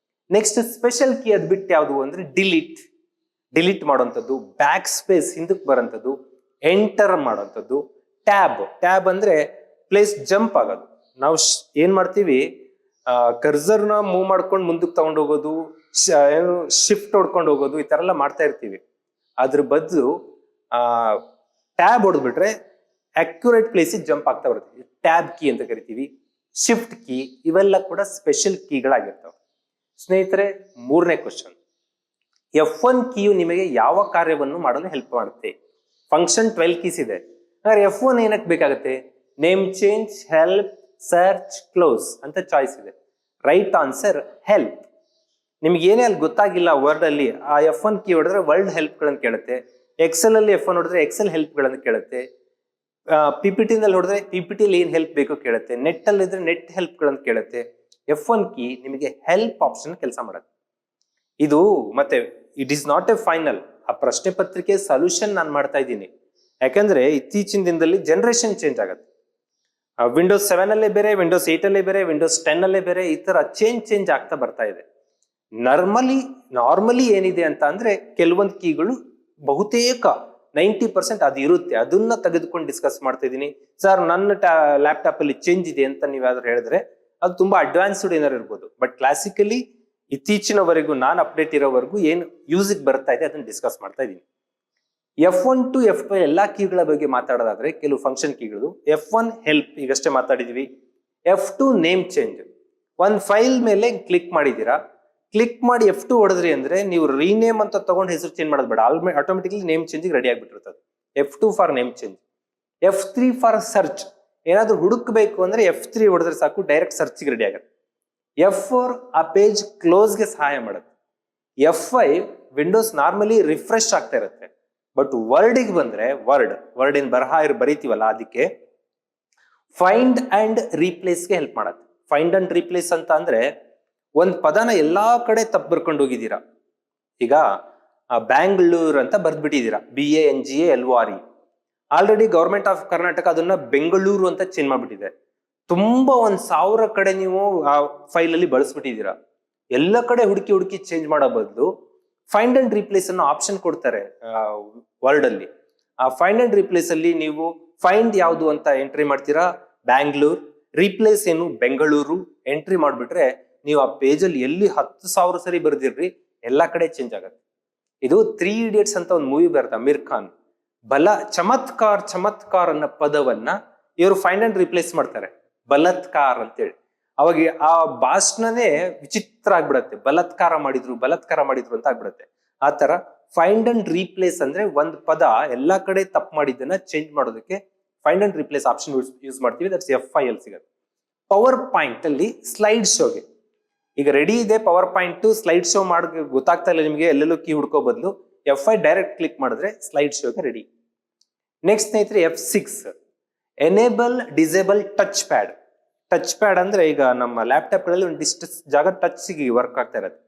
ನೆಕ್ಸ್ಟ್ ಸ್ಪೆಷಲ್ ಕೀ ಅದ್ ಬಿಟ್ಟು ಯಾವುದು ಅಂದ್ರೆ ಡಿಲೀಟ್ ಮಾಡೋಂಥದ್ದು, ಬ್ಯಾಕ್ ಸ್ಪೇಸ್ ಹಿಂದಕ್ಕೆ ಬರೋಂಥದ್ದು, ಎಂಟರ್ ಮಾಡೋಂಥದ್ದು. ಟ್ಯಾಬ್ ಅಂದ್ರೆ ಪ್ಲೇಸ್ ಜಂಪ್ ಆಗೋದು. ನಾವು ಏನ್ ಮಾಡ್ತೀವಿ, ಕರ್ಸರ್ನ ಮೂವ್ ಮಾಡ್ಕೊಂಡು ಮುಂದಕ್ಕೆ ತಗೊಂಡು ಹೋಗೋದು, ಶಿಫ್ಟ್ ಹೊಡ್ಕೊಂಡು ಹೋಗೋದು, ಈ ತರ ಎಲ್ಲ ಮಾಡ್ತಾ ಇರ್ತೀವಿ. ಅದ್ರ ಬದಲು ಟ್ಯಾಬ್ ಹೊಡೆದ್ಬಿಟ್ರೆ ಅಕ್ಯುರೇಟ್ ಪ್ಲೇಸಿಗೆ ಜಂಪ್ ಆಗ್ತಾ ಬರುತ್ತೆ. ಟ್ಯಾಬ್ ಕೀ ಅಂತ ಕರಿತೀವಿ. ಶಿಫ್ಟ್ ಕೀ, ಇವೆಲ್ಲ ಕೂಡ ಸ್ಪೆಷಲ್ ಕೀಗಳಾಗಿರ್ತವೆ. ಸ್ನೇಹಿತರೆ, 3ನೇ ಕ್ವಶನ್, F1 ಕೀಯು ನಿಮಗೆ ಯಾವ ಕಾರ್ಯವನ್ನು ಮಾಡಲು ಹೆಲ್ಪ್ ಮಾಡುತ್ತೆ? ಫಂಕ್ಷನ್ 12 ಕೀಸ್ ಇದೆ, ಹಾಗಾದ್ರೆ F1 ಏನಕ್ಕೆ ಬೇಕಾಗುತ್ತೆ? Name change, help, search, close ಅಂತ ಚಾಯ್ಸ್ ಇದೆ. Right answer help. ನಿಮ್ಗೆ ಏನೇ ಅಲ್ಲಿ ಗೊತ್ತಾಗಿಲ್ಲ ವರ್ಡ್ ಅಲ್ಲಿ, ಆ F1 ಕೀ ಹೊಡೆದ್ರೆ ವರ್ಡ್ ಹೆಲ್ಪ್ ಗಳನ್ನ ಕೇಳುತ್ತೆ. ಎಕ್ಸೆಲ್ ಅಲ್ಲಿ F1 ಹೊಡೆದ್ರೆ ಎಕ್ಸೆಲ್ ಹೆಲ್ಪ್ ಗಳನ್ನ ಕೇಳುತ್ತೆ. PPT ನಲ್ಲಿ ಹೊಡೆದ್ರೆ PPT ಅಲ್ಲಿ ಏನ್ ಹೆಲ್ಪ್ ಬೇಕೋ ಕೇಳುತ್ತೆ. ನೆಟ್ ಅಲ್ಲಿ ಇದ್ರೆ ನೆಟ್ ಹೆಲ್ಪ್ ಗಳನ್ನ ಕೇಳುತ್ತೆ. F1 ಕೀ ನಿಮಗೆ ಹೆಲ್ಪ್ ಆಪ್ಷನ್ ಕೆಲಸ ಮಾಡುತ್ತೆ. ಇದು ಮತ್ತೆ it is not A final. ಆ ಪ್ರಶ್ನೆ ಪತ್ರಿಕೆ ಸೊಲ್ಯೂಷನ್ ನಾನು ಮಾಡ್ತಾ ಇದ್ದೀನಿ, ಯಾಕಂದ್ರೆ ಇತ್ತೀಚಿನ ದಿನದಲ್ಲಿ ಜನರೇಷನ್ ಚೇಂಜ್ ಆಗುತ್ತೆ. ವಿಂಡೋಸ್ 7 ಅಲ್ಲೇ ಬೇರೆ, ವಿಂಡೋಸ್ 8 ಅಲ್ಲೇ ಬೇರೆ, ವಿಂಡೋಸ್ 10 ಅಲ್ಲೇ ಬೇರೆ, ಈ ತರ ಚೇಂಜ್ ಆಗ್ತಾ ಬರ್ತಾ ಇದೆ. ನಾರ್ಮಲಿ ಏನಿದೆ ಅಂತ ಅಂದ್ರೆ, ಕೆಲವೊಂದು ಕೀಗಳು ಬಹುತೇಕ 90% ಅದು ಇರುತ್ತೆ, ಅದನ್ನ ತೆಗೆದುಕೊಂಡು ಡಿಸ್ಕಸ್ ಮಾಡ್ತಾ ಇದ್ದೀನಿ. ಸರ್, ನನ್ನ ಲ್ಯಾಪ್ಟಾಪ್ ಅಲ್ಲಿ ಚೇಂಜ್ ಇದೆ ಅಂತ ನೀವ್ಯಾದ್ರೂ ಹೇಳಿದ್ರೆ ಅದು ತುಂಬಾ ಅಡ್ವಾನ್ಸ್ಡ್ ಏನಾರು ಇರ್ಬೋದು. ಬಟ್ ಕ್ಲಾಸಿಕಲಿ ಇತ್ತೀಚಿನವರೆಗೂ ನಾನು ಅಪ್ಡೇಟ್ ಇರೋವರೆಗೂ ಏನು ಯೂಸಿಗೆ ಬರ್ತಾ ಇದೆ ಅದನ್ನ ಡಿಸ್ಕಸ್ ಮಾಡ್ತಾ ಇದ್ದೀನಿ. F1 to F2 ಎಲ್ಲಾ ಕೀಗಳ ಬಗ್ಗೆ ಮಾತಾಡೋದಾದ್ರೆ, ಕೆಲವು ಫಂಕ್ಷನ್ ಕೀಗಳು. F1 ಹೆಲ್ಪ್, ಈಗಷ್ಟೇ ಮಾತಾಡಿದೀವಿ. F2 name change. ಒಂದ್ ಫೈಲ್ ಮೇಲೆ ಕ್ಲಿಕ್ ಮಾಡಿದೀರಾ, ಕ್ಲಿಕ್ ಮಾಡಿ F2 ಹೊಡೆದ್ರಿ ಅಂದ್ರೆ ನೀವು ರೀನೇಮ್ ಅಂತ ತಗೊಂಡು ಹೆಸರು ಚೇಂಜ್ ಮಾಡೋದು ಬೇಡ, ಆಟೋಮೆಟಿಕ್ಲಿ ನೇಮ್ ಚೇಂಜ್ ರೆಡಿ ಆಗಿಬಿಟ್ಟಿರ್ತದೆ. F2 for name change. F3 for search. ಏನಾದ್ರೂ ಹುಡುಕ್ಬೇಕು ಅಂದ್ರೆ F3 ಹೊಡೆದ್ರೆ ಸಾಕು, ಡೈರೆಕ್ಟ್ ಸರ್ಚ್ಗೆ ರೆಡಿ ಆಗುತ್ತೆ. F4 ಆ ಪೇಜ್ ಕ್ಲೋಸ್ಗೆ ಸಹಾಯ ಮಾಡುತ್ತೆ. F5 ವಿಂಡೋಸ್ ನಾರ್ಮಲಿ ರಿಫ್ರೆಶ್ ಆಗ್ತಾ ಇರುತ್ತೆ, ಬಟ್ ವರ್ಡಿಗೆ ಬಂದ್ರೆ ವರ್ಡ್ ಏನ್ ಬರೀತೀವಲ್ಲ ಅದಕ್ಕೆ ಫೈಂಡ್ ಅಂಡ್ ರೀಪ್ಲೇಸ್ಗೆ ಹೆಲ್ಪ್ ಮಾಡುತ್ತೆ. ಫೈಂಡ್ ಅಂಡ್ ರೀಪ್ಲೇಸ್ ಅಂತ ಅಂದ್ರೆ, ಒಂದ್ ಪದನ ಎಲ್ಲಾ ಕಡೆ ತಪ್ಪು ಬರ್ಕೊಂಡು ಹೋಗಿದ್ದೀರಾ. ಈಗ ಬ್ಯಾಂಗ್ಳೂರ್ ಅಂತ ಬರ್ದ್ಬಿಟ್ಟಿದ್ದೀರಾ, BANGALORE. Already government of Karnataka ಅದನ್ನ ಬೆಂಗಳೂರು ಅಂತ ಚೇಂಜ್ ಮಾಡ್ಬಿಟ್ಟಿದೆ. ತುಂಬಾ 1000 ಕಡೆ ನೀವು ಆ ಫೈಲ್ ಅಲ್ಲಿ ಬಳಸ್ಬಿಟ್ಟಿದ್ದೀರಾ. ಎಲ್ಲ ಕಡೆ ಹುಡುಕಿ ಚೇಂಜ್ ಮಾಡೋ ಬದಲು ಫೈಂಡ್ ಅಂಡ್ ರೀಪ್ಲೇಸ್ ಅನ್ನೋ ಆಪ್ಷನ್ ಕೊಡ್ತಾರೆ ವರ್ಡ್ ಅಲ್ಲಿ. ಆ ಫೈಂಡ್ ಅಂಡ್ ರೀಪ್ಲೇಸ್ ಅಲ್ಲಿ ನೀವು ಫೈಂಡ್ ಯಾವುದು ಅಂತ ಎಂಟ್ರಿ ಮಾಡ್ತೀರಾ, ಬ್ಯಾಂಗ್ಳೂರ್, ರೀಪ್ಲೇಸ್ ಏನು ಬೆಂಗಳೂರು ಎಂಟ್ರಿ ಮಾಡ್ಬಿಟ್ರೆ ನೀವು ಆ ಪೇಜ್ ಅಲ್ಲಿ ಎಲ್ಲಿ 10,000 ಸರಿ ಬರ್ದಿರ್ರಿ ಎಲ್ಲಾ ಕಡೆ ಚೇಂಜ್ ಆಗತ್ತೆ. ಇದು 3 Idiots ಅಂತ ಒಂದು ಮೂವಿ ಬರುತ್ತೆ, ಅಮೀರ್ ಖಾನ್. ಚಮತ್ಕಾರ್ ಅನ್ನೋ ಪದವನ್ನ ಇವರು ಫೈಂಡ್ ಅಂಡ್ ರೀಪ್ಲೇಸ್ ಮಾಡ್ತಾರೆ, ಬಲತ್ಕಾರ್ ಅಂತೇಳಿ. ಅವಾಗ ಆ ಭಾಷಣನೇ ವಿಚಿತ್ರ ಆಗ್ಬಿಡತ್ತೆ, ಬಲಾತ್ಕಾರ ಮಾಡಿದ್ರು ಅಂತ ಆಗ್ಬಿಡತ್ತೆ. ಆ ತರ ಫೈಂಡ್ ಅಂಡ್ ರೀಪ್ಲೇಸ್ ಅಂದ್ರೆ ಒಂದ್ ಪದ ಎಲ್ಲಾ ಕಡೆ ತಪ್ಪು ಮಾಡಿದ್ದನ್ನ ಚೇಂಜ್ ಮಾಡೋದಕ್ಕೆ find and replace option use ಮಾಡ್ತೀವಿ. ದಟ್ಸ್ F5 ಸಿಗುತ್ತೆ. ಪವರ್ ಪಾಯಿಂಟ್ ಅಲ್ಲಿ ಸ್ಲೈಡ್ ಶೋಗೆ, ಈಗ ರೆಡಿ ಇದೆ ಪವರ್ ಪಾಯಿಂಟ್, ಸ್ಲೈಡ್ ಶೋ ಮಾಡೋಕೆ ಗೊತ್ತಾಗ್ತಾ ಇಲ್ಲ ನಿಮಗೆ, ಎಲ್ಲೆಲ್ಲೂ ಕೀ ಹುಡ್ಕೋ ಬದಲು F5 ಡೈರೆಕ್ಟ್ ಕ್ಲಿಕ್ ಮಾಡಿದ್ರೆ ಸ್ಲೈಡ್ ಶೋಗೆ ರೆಡಿ. ನೆಕ್ಸ್ಟ್ ಸ್ನೇಹಿತರೆ F6 enable disable touch pad. Touch pad ಅಂದ್ರೆ ಈಗ ನಮ್ಮ ಲ್ಯಾಪ್ಟಾಪ್ಗಳಲ್ಲಿ ಒಂದಿಷ್ಟು ಜಾಗ ಟಚ್ಗೆ ವರ್ಕ್ ಆಗ್ತಾ ಇರತ್ತೆ.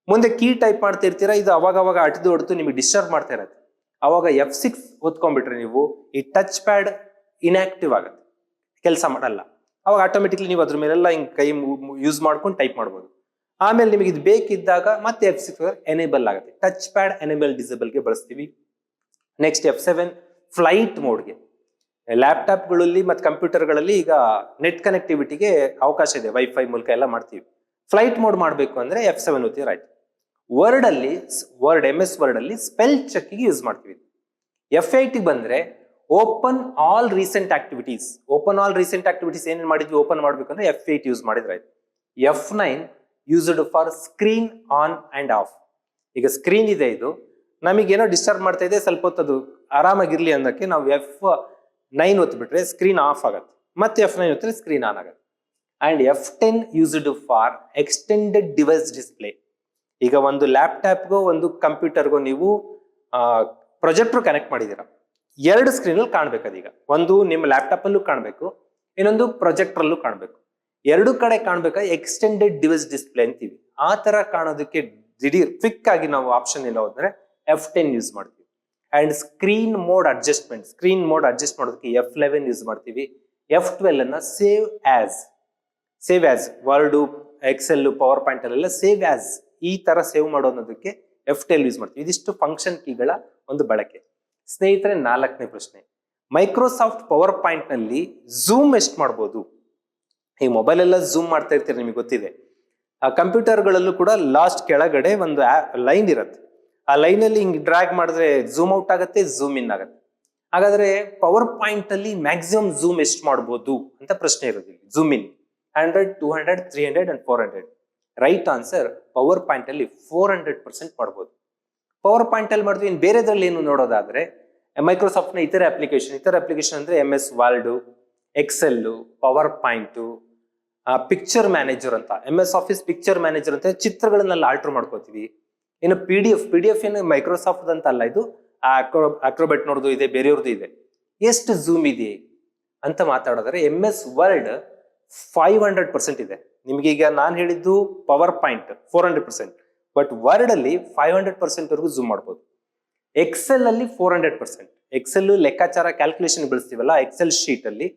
ಮುಂದೆ ಕೀ ಟೈಪ್ ಮಾಡ್ತಾ ಇರ್ತೀರಾ, ಇದು ಅವಾಗ ಅಡ್ದು ನಿಮಗೆ ಡಿಸ್ಟರ್ಬ್ ಮಾಡ್ತಾ ಇರತ್ತೆ. ಅವಾಗ F6 ಓದ್ಕೊಂಡ್ಬಿಟ್ರೆ ನೀವು ಈ ಟಚ್ ಪ್ಯಾಡ್ ಇನ್ಆಕ್ಟಿವ್ ಆಗುತ್ತೆ, ಕೆಲಸ ಮಾಡಲ್ಲ. ಅವಾಗ ಆಟೋಮೆಟಿಕ್ಲಿ ನೀವು ಅದ್ರ ಮೇಲೆಲ್ಲ ಹಿಂಗೆ ಕೈ ಯೂಸ್ ಮಾಡ್ಕೊಂಡು ಟೈಪ್ ಮಾಡ್ಬೋದು. ಆಮೇಲೆ ನಿಮಗೆ ಇದು ಬೇಕಿದ್ದಾಗ ಮತ್ತೆ F6 ಎನೇಬಲ್ ಆಗುತ್ತೆ. ಟಚ್ ಪ್ಯಾಡ್ ಎನೇಬಲ್ ಡಿಸೇಬಲ್ಗೆ ಬಳಸ್ತೀವಿ. ನೆಕ್ಸ್ಟ್ F7 ಫ್ಲೈಟ್ ಮೋಡ್ಗೆ. ಲ್ಯಾಪ್ಟಾಪ್ಗಳಲ್ಲಿ ಮತ್ತು ಕಂಪ್ಯೂಟರ್ಗಳಲ್ಲಿ ಈಗ ನೆಟ್ ಕನೆಕ್ಟಿವಿಟಿಗೆ ಅವಕಾಶ ಇದೆ, ವೈಫೈ ಮೂಲಕ ಎಲ್ಲ ಮಾಡ್ತೀವಿ. ಫ್ಲೈಟ್ ಮೋಡ್ ಮಾಡಬೇಕು ಅಂದ್ರೆ F7 ಓದ್ತೀರ ಆಯ್ತು. MS ವರ್ಡ್ ಅಲ್ಲಿ ಸ್ಪೆಲ್ ಚೆಕ್ಗೆ ಯೂಸ್ ಮಾಡ್ತೀವಿ. F8 ಬಂದ್ರೆ ಓಪನ್ ಆಲ್ ರೀಸೆಂಟ್ ಆಕ್ಟಿವಿಟೀಸ್. ಏನೇನು ಮಾಡಿದ್ವಿ ಓಪನ್ ಮಾಡ್ಬೇಕಂದ್ರೆ F8 ಯೂಸ್ ಮಾಡಿದ್ರೆ ಆಯ್ತು. F9 used for screen on and of. ಈಗ ಸ್ಕ್ರೀನ್ ಇದೆ, ಇದು ನಮಗೇನೋ ಡಿಸ್ಟರ್ಬ್ ಮಾಡ್ತಾ ಇದೆ, ಸ್ವಲ್ಪ ಹೊತ್ತದು ಆರಾಮಾಗಿರ್ಲಿ ಅನ್ನೋಕ್ಕೆ ನಾವು F9 ಒತ್ಬಿಟ್ರೆ ಸ್ಕ್ರೀನ್ ಆಫ್ ಆಗತ್ತೆ, ಮತ್ತೆ F9 ಒತ್ತಿದ್ರೆ ಸ್ಕ್ರೀನ್ ಆನ್ ಆಗತ್ತೆ. And F10 used for extended device display. ಈಗ ಒಂದು ಲ್ಯಾಪ್ಟಾಪ್ಗೋ ಒಂದು ಕಂಪ್ಯೂಟರ್ಗೋ ನೀವು ಪ್ರೊಜೆಕ್ಟರ್ ಕನೆಕ್ಟ್ ಮಾಡಿದ್ದೀರಾ, ಎರಡು ಸ್ಕ್ರೀನಲ್ಲಿ ಕಾಣ್ಬೇಕು. ಅದೀಗ ಒಂದು ನಿಮ್ಮ ಲ್ಯಾಪ್ಟಾಪ್ ಅಲ್ಲೂ ಕಾಣಬೇಕು, ಇನ್ನೊಂದು ಪ್ರೊಜೆಕ್ಟರ್ ಅಲ್ಲೂ ಕಾಣಬೇಕು. ಎರಡು ಕಡೆ ಕಾಣ್ಬೇಕಾದ್ರೆ ಎಕ್ಸ್ಟೆಂಡೆಡ್ ಡಿವೈಸ್ ಡಿಸ್ಪ್ಲೇ ಅಂತೀವಿ. ಆ ತರ ಕಾಣೋದಕ್ಕೆ ದಿಢೀರ್ ಕ್ವಿಕ್ ಆಗಿ ನಾವು ಆಪ್ಷನ್ ಇಲ್ಲ ಹೋದ್ರೆ F10 ಯೂಸ್ ಮಾಡ್ತೀವಿ. ಅಂಡ್ ಸ್ಕ್ರೀನ್ ಮೋಡ್ ಅಡ್ಜಸ್ಟ್ ಮಾಡೋದಕ್ಕೆ F11 ಯೂಸ್ ಮಾಡ್ತೀವಿ. F12 ಅನ್ನ save as Word, Excel, PowerPoint ಅಲ್ಲೆಲ್ಲ ಸೇವ್ ಆಸ್ ಈ ತರ ಸೇವ್ ಮಾಡೋದಕ್ಕೆ F12 ಯೂಸ್ ಮಾಡ್ತೀವಿ. ಇದಿಷ್ಟು ಫಂಕ್ಷನ್ ಕೀಗಳ ಒಂದು ಬಳಕೆ. ಸ್ನೇಹಿತರೆ 4ನೇ ಪ್ರಶ್ನೆ, ಮೈಕ್ರೋಸಾಫ್ಟ್ ಪವರ್ ಪಾಯಿಂಟ್ ನಲ್ಲಿ ಝೂಮ್ ಎಷ್ಟು ಮಾಡ್ಬೋದು? ಈ ಮೊಬೈಲ್ ಎಲ್ಲ ಝೂಮ್ ಮಾಡ್ತಾ ಇರ್ತೀರಿ, ನಿಮಗೆ ಗೊತ್ತಿದೆ. ಆ ಕಂಪ್ಯೂಟರ್ಗಳಲ್ಲೂ ಕೂಡ ಲಾಸ್ಟ್ ಕೆಳಗಡೆ ಒಂದು ಲೈನ್ ಇರುತ್ತೆ. ಆ ಲೈನ್ ಅಲ್ಲಿ ಹಿಂಗ್ ಡ್ರ್ಯಾಗ್ ಮಾಡಿದ್ರೆ ಝೂಮ್ ಔಟ್ ಆಗುತ್ತೆ, ಝೂಮ್ ಇನ್ ಆಗುತ್ತೆ. ಹಾಗಾದ್ರೆ ಪವರ್ ಪಾಯಿಂಟ್ ಅಲ್ಲಿ ಮ್ಯಾಕ್ಸಿಮಮ್ ಝೂಮ್ ಎಷ್ಟು ಮಾಡ್ಬೋದು ಅಂತ ಪ್ರಶ್ನೆ ಇರೋದಿಲ್ಲ. Zoom in 100, 200, 300 and 400. Right answer power point ಅಲ್ಲಿ 400% ಮಾಡ್ಬೋದು. ಪವರ್ ಪಾಯಿಂಟ್ ಅಲ್ಲಿ ಮಾಡಿದ್ವಿ. ಇನ್ನು ಬೇರೆದ್ರಲ್ಲಿ ಏನು ನೋಡೋದಾದ್ರೆ ಮೈಕ್ರೋಸಾಫ್ಟ್ ನ ಇತರ ಅಪ್ಲಿಕೇಶನ್ ಅಂದ್ರೆ MS Word, Excel, PowerPoint, picture manager ಅಂತ, MS ಆಫೀಸ್ ಪಿಕ್ಚರ್ ಮ್ಯಾನೇಜರ್ ಅಂತ ಚಿತ್ರಗಳನ್ನೆಲ್ಲ ಆಲ್ಟರ್ ಮಾಡ್ಕೋತೀವಿ. ಇನ್ನು PDF ಏನು ಮೈಕ್ರೋಸಾಫ್ಟ್ ಅಂತ ಅಲ್ಲ, ಇದು ಅಕ್ರೋಬ್ಯಾಟ್ ನೋಡೋದು ಇದೆ, ಬೇರೆಯವ್ರದ್ದು ಇದೆ. ಎಷ್ಟು ಝೂಮ್ ಇದೆ ಅಂತ ಮಾತಾಡೋದ್ರೆ MS ವರ್ಡ್ 500% ಇದೆ. ನಿಮ್ಗೀಗ ನಾನು ಹೇಳಿದ್ದು ಪವರ್ ಪಾಯಿಂಟ್ 400%, ಬಟ್ ವರ್ಡ್ ಅಲ್ಲಿ 500% ವರೆಗೂ ಝೂಮ್ ಮಾಡ್ಬೋದು. ಎಕ್ಸೆಲ್ ಅಲ್ಲಿ 400%. ಎಕ್ಸೆಲ್ ಲೆಕ್ಕಾಚಾರ ಕ್ಯಾಲ್ಕುಲೇಷನ್ ಬಳಸ್ತೀವಲ್ಲ, ಎಕ್ಸೆಲ್ ಶೀಟ್ ಅಲ್ಲಿ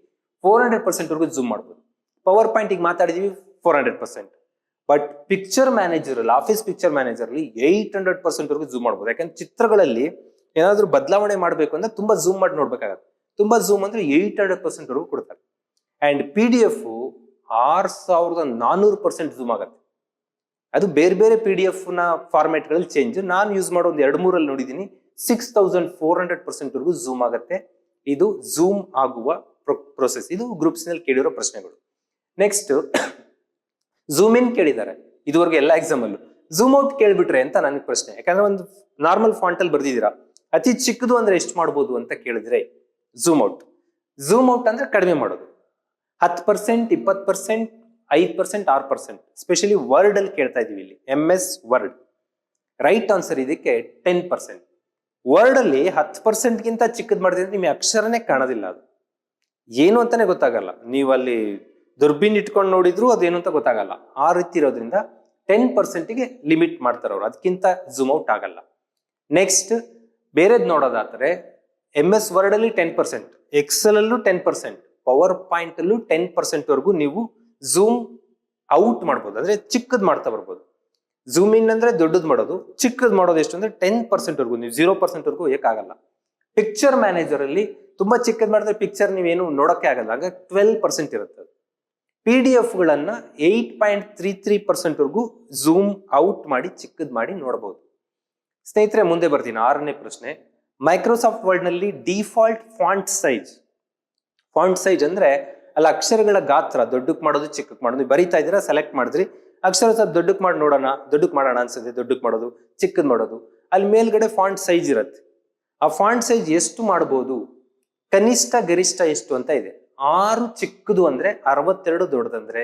400% ವರೆಗೂ ಝೂಮ್ ಮಾಡ್ಬೋದು. ಪವರ್ ಪಾಯಿಂಟ್ ಈಗ ಮಾತಾಡಿದೀವಿ 400%, ಬಟ್ ಪಿಕ್ಚರ್ ಮ್ಯಾನೇಜರ್ ಅಲ್ಲಿ, ಆಫೀಸ್ ಪಿಕ್ಚರ್ ಮ್ಯಾನೇಜರ್ ಅಲ್ಲಿ 800% ವರೆಗೂ ಝೂಮ್ ಮಾಡ್ಬೋದು. ಯಾಕಂದ್ರೆ ಚಿತ್ರಗಳಲ್ಲಿ ಏನಾದ್ರು ಬದಲಾವಣೆ ಮಾಡಬೇಕು ಅಂದ್ರೆ ತುಂಬಾ ಝೂಮ್ ಮಾಡಿ ನೋಡ್ಬೇಕಾಗತ್ತೆ. ತುಂಬಾ ಝೂಮ್ ಅಂದ್ರೆ 800% ವರೆಗೂ ಕೊಡ್ತಾರೆ. ಅಂಡ್ PDF 6400% ಝೂಮ್ ಆಗುತ್ತೆ. ಅದು ಬೇರೆ PDF ನ ಫಾರ್ಮ್ಯಾಟ್ ಗಳಲ್ಲಿ ಚೇಂಜ್. ನಾನು ಯೂಸ್ ಮಾಡೋ ಒಂದು 2-3 ನೋಡಿದೀನಿ, 6400% ವರೆಗೂ ಝೂಮ್ ಆಗುತ್ತೆ. ಇದು ಝೂಮ್ ಆಗುವ ಪ್ರೊಸೆಸ್. ಇದು ಗ್ರೂಪ್ಸ್ ನಲ್ಲಿ ಕೇಳಿರೋ ಪ್ರಶ್ನೆಗಳು. ನೆಕ್ಸ್ಟ್ ಝೂಮ್ ಇನ್ ಕೇಳಿದ್ದಾರೆ ಇದುವರೆಗೆ ಎಲ್ಲ ಎಕ್ಸಾಮ್ ಅಲ್ಲೂ. ಝೂಮ್ ಔಟ್ ಕೇಳ್ಬಿಟ್ರೆ ಅಂತ ನನಗೆ ಪ್ರಶ್ನೆ. ಯಾಕಂದ್ರೆ ಒಂದು ನಾರ್ಮಲ್ ಫಾಂಟ್ ಅಲ್ಲಿ ಬರ್ದಿದ್ದೀರಾ, ಅತಿ ಚಿಕ್ಕದು ಅಂದ್ರೆ ಎಷ್ಟು ಮಾಡ್ಬೋದು ಅಂತ ಕೇಳಿದ್ರೆ ಝೂಮ್ ಔಟ್ ಅಂದ್ರೆ ಕಡಿಮೆ ಮಾಡೋದು. 10%, 20%, 5%, 6%. ಸ್ಪೆಷಲಿ ವರ್ಡ್ ಅಲ್ಲಿ ಕೇಳ್ತಾ ಇದೀವಿ ಇಲ್ಲಿ, MS ವರ್ಡ್. ರೈಟ್ ಆನ್ಸರ್ ಇದಕ್ಕೆ 10%. ವರ್ಡ್ ಅಲ್ಲಿ 10% ಗಿಂತ ಚಿಕ್ಕದ್ ಮಾಡಿದ್ರೆ ನಿಮಗೆ ಅಕ್ಷರನೇ ಕಾಣೋದಿಲ್ಲ, ಅದು ಏನು ಅಂತಾನೆ ಗೊತ್ತಾಗಲ್ಲ. ನೀವು ಅಲ್ಲಿ ದುರ್ಬೀನ್ ಇಟ್ಕೊಂಡು ನೋಡಿದ್ರು ಅದೇನು ಅಂತ ಗೊತ್ತಾಗಲ್ಲ. ಆ ರೀತಿ ಇರೋದ್ರಿಂದ 10%ಗೆ ಲಿಮಿಟ್ ಮಾಡ್ತಾರೆ ಅವರು, ಅದಕ್ಕಿಂತ ಝೂಮ್ ಔಟ್ ಆಗಲ್ಲ. ನೆಕ್ಸ್ಟ್ ಬೇರೆದ್ ನೋಡೋದಾದ್ರೆ MS ವರ್ಡ್ ಅಲ್ಲಿ 10%, ಎಕ್ಸೆಲ್ ಅಲ್ಲೂ 10%, ಪವರ್ ಪಾಯಿಂಟ್ ಅಲ್ಲೂ 10% ವರೆಗೂ ನೀವು ಝೂಮ್ ಔಟ್ ಮಾಡ್ಬೋದು, ಅಂದ್ರೆ ಚಿಕ್ಕದ್ ಮಾಡ್ತಾ ಬರ್ಬೋದು. ಝೂಮ್ ಇನ್ ಅಂದ್ರೆ ದೊಡ್ಡದ್ ಮಾಡೋದು, ಚಿಕ್ಕದ್ ಮಾಡೋದು ಎಷ್ಟು ಅಂದ್ರೆ 10% ವರೆಗೂ, ನೀವು 0% ವರೆಗೂ ಹೋಗಕ್ಕಾಗಲ್ಲ. ಪಿಕ್ಚರ್ ಮ್ಯಾನೇಜರ್ ಅಲ್ಲಿ ತುಂಬಾ ಚಿಕ್ಕದ್ ಮಾಡಿದ್ರೆ ಪಿಕ್ಚರ್ ನೀವೇನು ನೋಡಕ್ಕೆ ಆಗಲ್ಲ, ಆಗ 12% ಇರುತ್ತೆ. PDF ಗಳನ್ನ 8.33% ವರೆಗೂ ಝೂಮ್ ಔಟ್ ಮಾಡಿ ಚಿಕ್ಕದ್ ಮಾಡಿ ನೋಡಬಹುದು. ಸ್ನೇಹಿತರೆ ಮುಂದೆ ಬರ್ತೀನಿ 6ನೇ ಪ್ರಶ್ನೆ. ಮೈಕ್ರೋಸಾಫ್ಟ್ ವರ್ಡ್ ನಲ್ಲಿ ಡಿಫಾಲ್ಟ್ ಫಾಂಟ್ ಸೈಜ್ ಅಂದ್ರೆ ಅಲ್ಲ ಅಕ್ಷರಗಳ ಗಾತ್ರ ದೊಡ್ಡಕ್ ಮಾಡೋದು ಚಿಕ್ಕಕ್ ಮಾಡೋದು. ಬರೀತಾ ಇದ್ದೀರಾ, ಸೆಲೆಕ್ಟ್ ಮಾಡಿದ್ರಿ, ಅಕ್ಷರ ಸ್ವಲ್ಪ ದೊಡ್ಡಕ್ ಮಾಡಿ ನೋಡೋಣ, ದೊಡ್ಡಕ್ ಮಾಡೋಣ ಅನ್ಸುತ್ತೆ, ದೊಡ್ಡಕ್ ಮಾಡೋದು, ಚಿಕ್ಕದ್ ಮಾಡೋದು. ಅಲ್ಲಿ ಮೇಲ್ಗಡೆ ಫಾಂಟ್ ಸೈಜ್ ಇರುತ್ತೆ. ಆ ಫಾಂಟ್ ಸೈಜ್ ಎಷ್ಟು ಮಾಡಬಹುದು, ಕನಿಷ್ಠ ಗರಿಷ್ಠ ಎಷ್ಟು ಅಂತ ಇದೆ. 6 ಚಿಕ್ಕದು ಅಂದ್ರೆ 62 ದೊಡ್ಡದಂದ್ರೆ,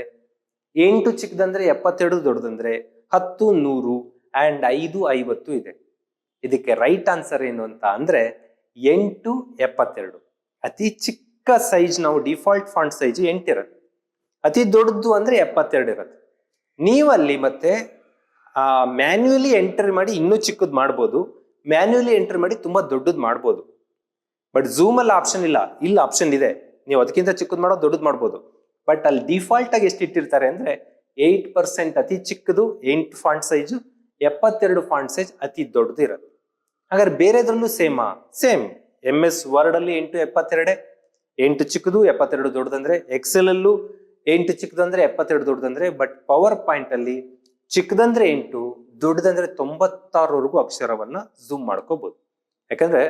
8 ಚಿಕ್ಕದಂದ್ರೆ 72 ದೊಡ್ಡದಂದ್ರೆ, 10 100 ಅಂಡ್ 5 50 ಇದೆ. ಇದಕ್ಕೆ ರೈಟ್ ಆನ್ಸರ್ ಏನು ಅಂತ ಅಂದ್ರೆ 872. ಅತಿ ಚಿಕ್ಕ ಸೈಜ್, ನಾವು ಡಿಫಾಲ್ಟ್ ಫಾಂಟ್ ಸೈಜ್ 8 ಇರುತ್ತೆ. ಅತಿ ದೊಡ್ಡದು ಅಂದ್ರೆ 72 ಇರುತ್ತೆ. ನೀವಲ್ಲಿ ಮತ್ತೆ ಮ್ಯಾನ್ಯುಯಲಿ ಎಂಟರ್ ಮಾಡಿ ಇನ್ನೂ ಚಿಕ್ಕದ್ ಮಾಡ್ಬೋದು, ಮ್ಯಾನ್ಯುಯಲಿ ಎಂಟರ್ ಮಾಡಿ ತುಂಬಾ ದೊಡ್ಡದ್ ಮಾಡ್ಬೋದು. ಬಟ್ ಝೂಮ್ ಅಲ್ಲಿ ಆಪ್ಷನ್ ಇಲ್ಲ, ಇಲ್ಲಿ ಆಪ್ಷನ್ ಇದೆ, ನೀವು ಅದಕ್ಕಿಂತ ಚಿಕ್ಕದ್ ಮಾಡೋ ದೊಡ್ಡದ್ ಮಾಡ್ಬೋದು. ಬಟ್ ಅಲ್ಲಿ ಡಿಫಾಲ್ಟ್ ಆಗಿ ಎಷ್ಟು ಇಟ್ಟಿರ್ತಾರೆ ಅಂದ್ರೆ 8% ಅತಿ ಚಿಕ್ಕದು 8 ಫಾಂಟ್ ಸೈಜ್, 72 ಫಾಂಟ್ ಸೈಜ್ ಅತಿ ದೊಡ್ಡದು ಇರುತ್ತೆ. ಹಾಗಾದ್ರೆ ಬೇರೆದ್ರಲ್ಲೂ ಸೇಮ್ MS ವರ್ಡ್ ಅಲ್ಲಿ 872, 8 ಚಿಕ್ಕದು 72 ದೊಡ್ಡದಂದ್ರೆ, ಎಕ್ಸೆಲ್ ಅಲ್ಲೂ 8 ಚಿಕ್ಕದಂದ್ರೆ 72 ದೊಡ್ಡದಂದ್ರೆ, ಬಟ್ ಪವರ್ ಪಾಯಿಂಟ್ ಅಲ್ಲಿ ಚಿಕ್ಕದಂದ್ರೆ 8, ದೊಡ್ಡದಂದ್ರೆ 96ವರೆಗೂ ಅಕ್ಷರವನ್ನ ಝೂಮ್ ಮಾಡ್ಕೋಬಹುದು. ಯಾಕಂದ್ರೆ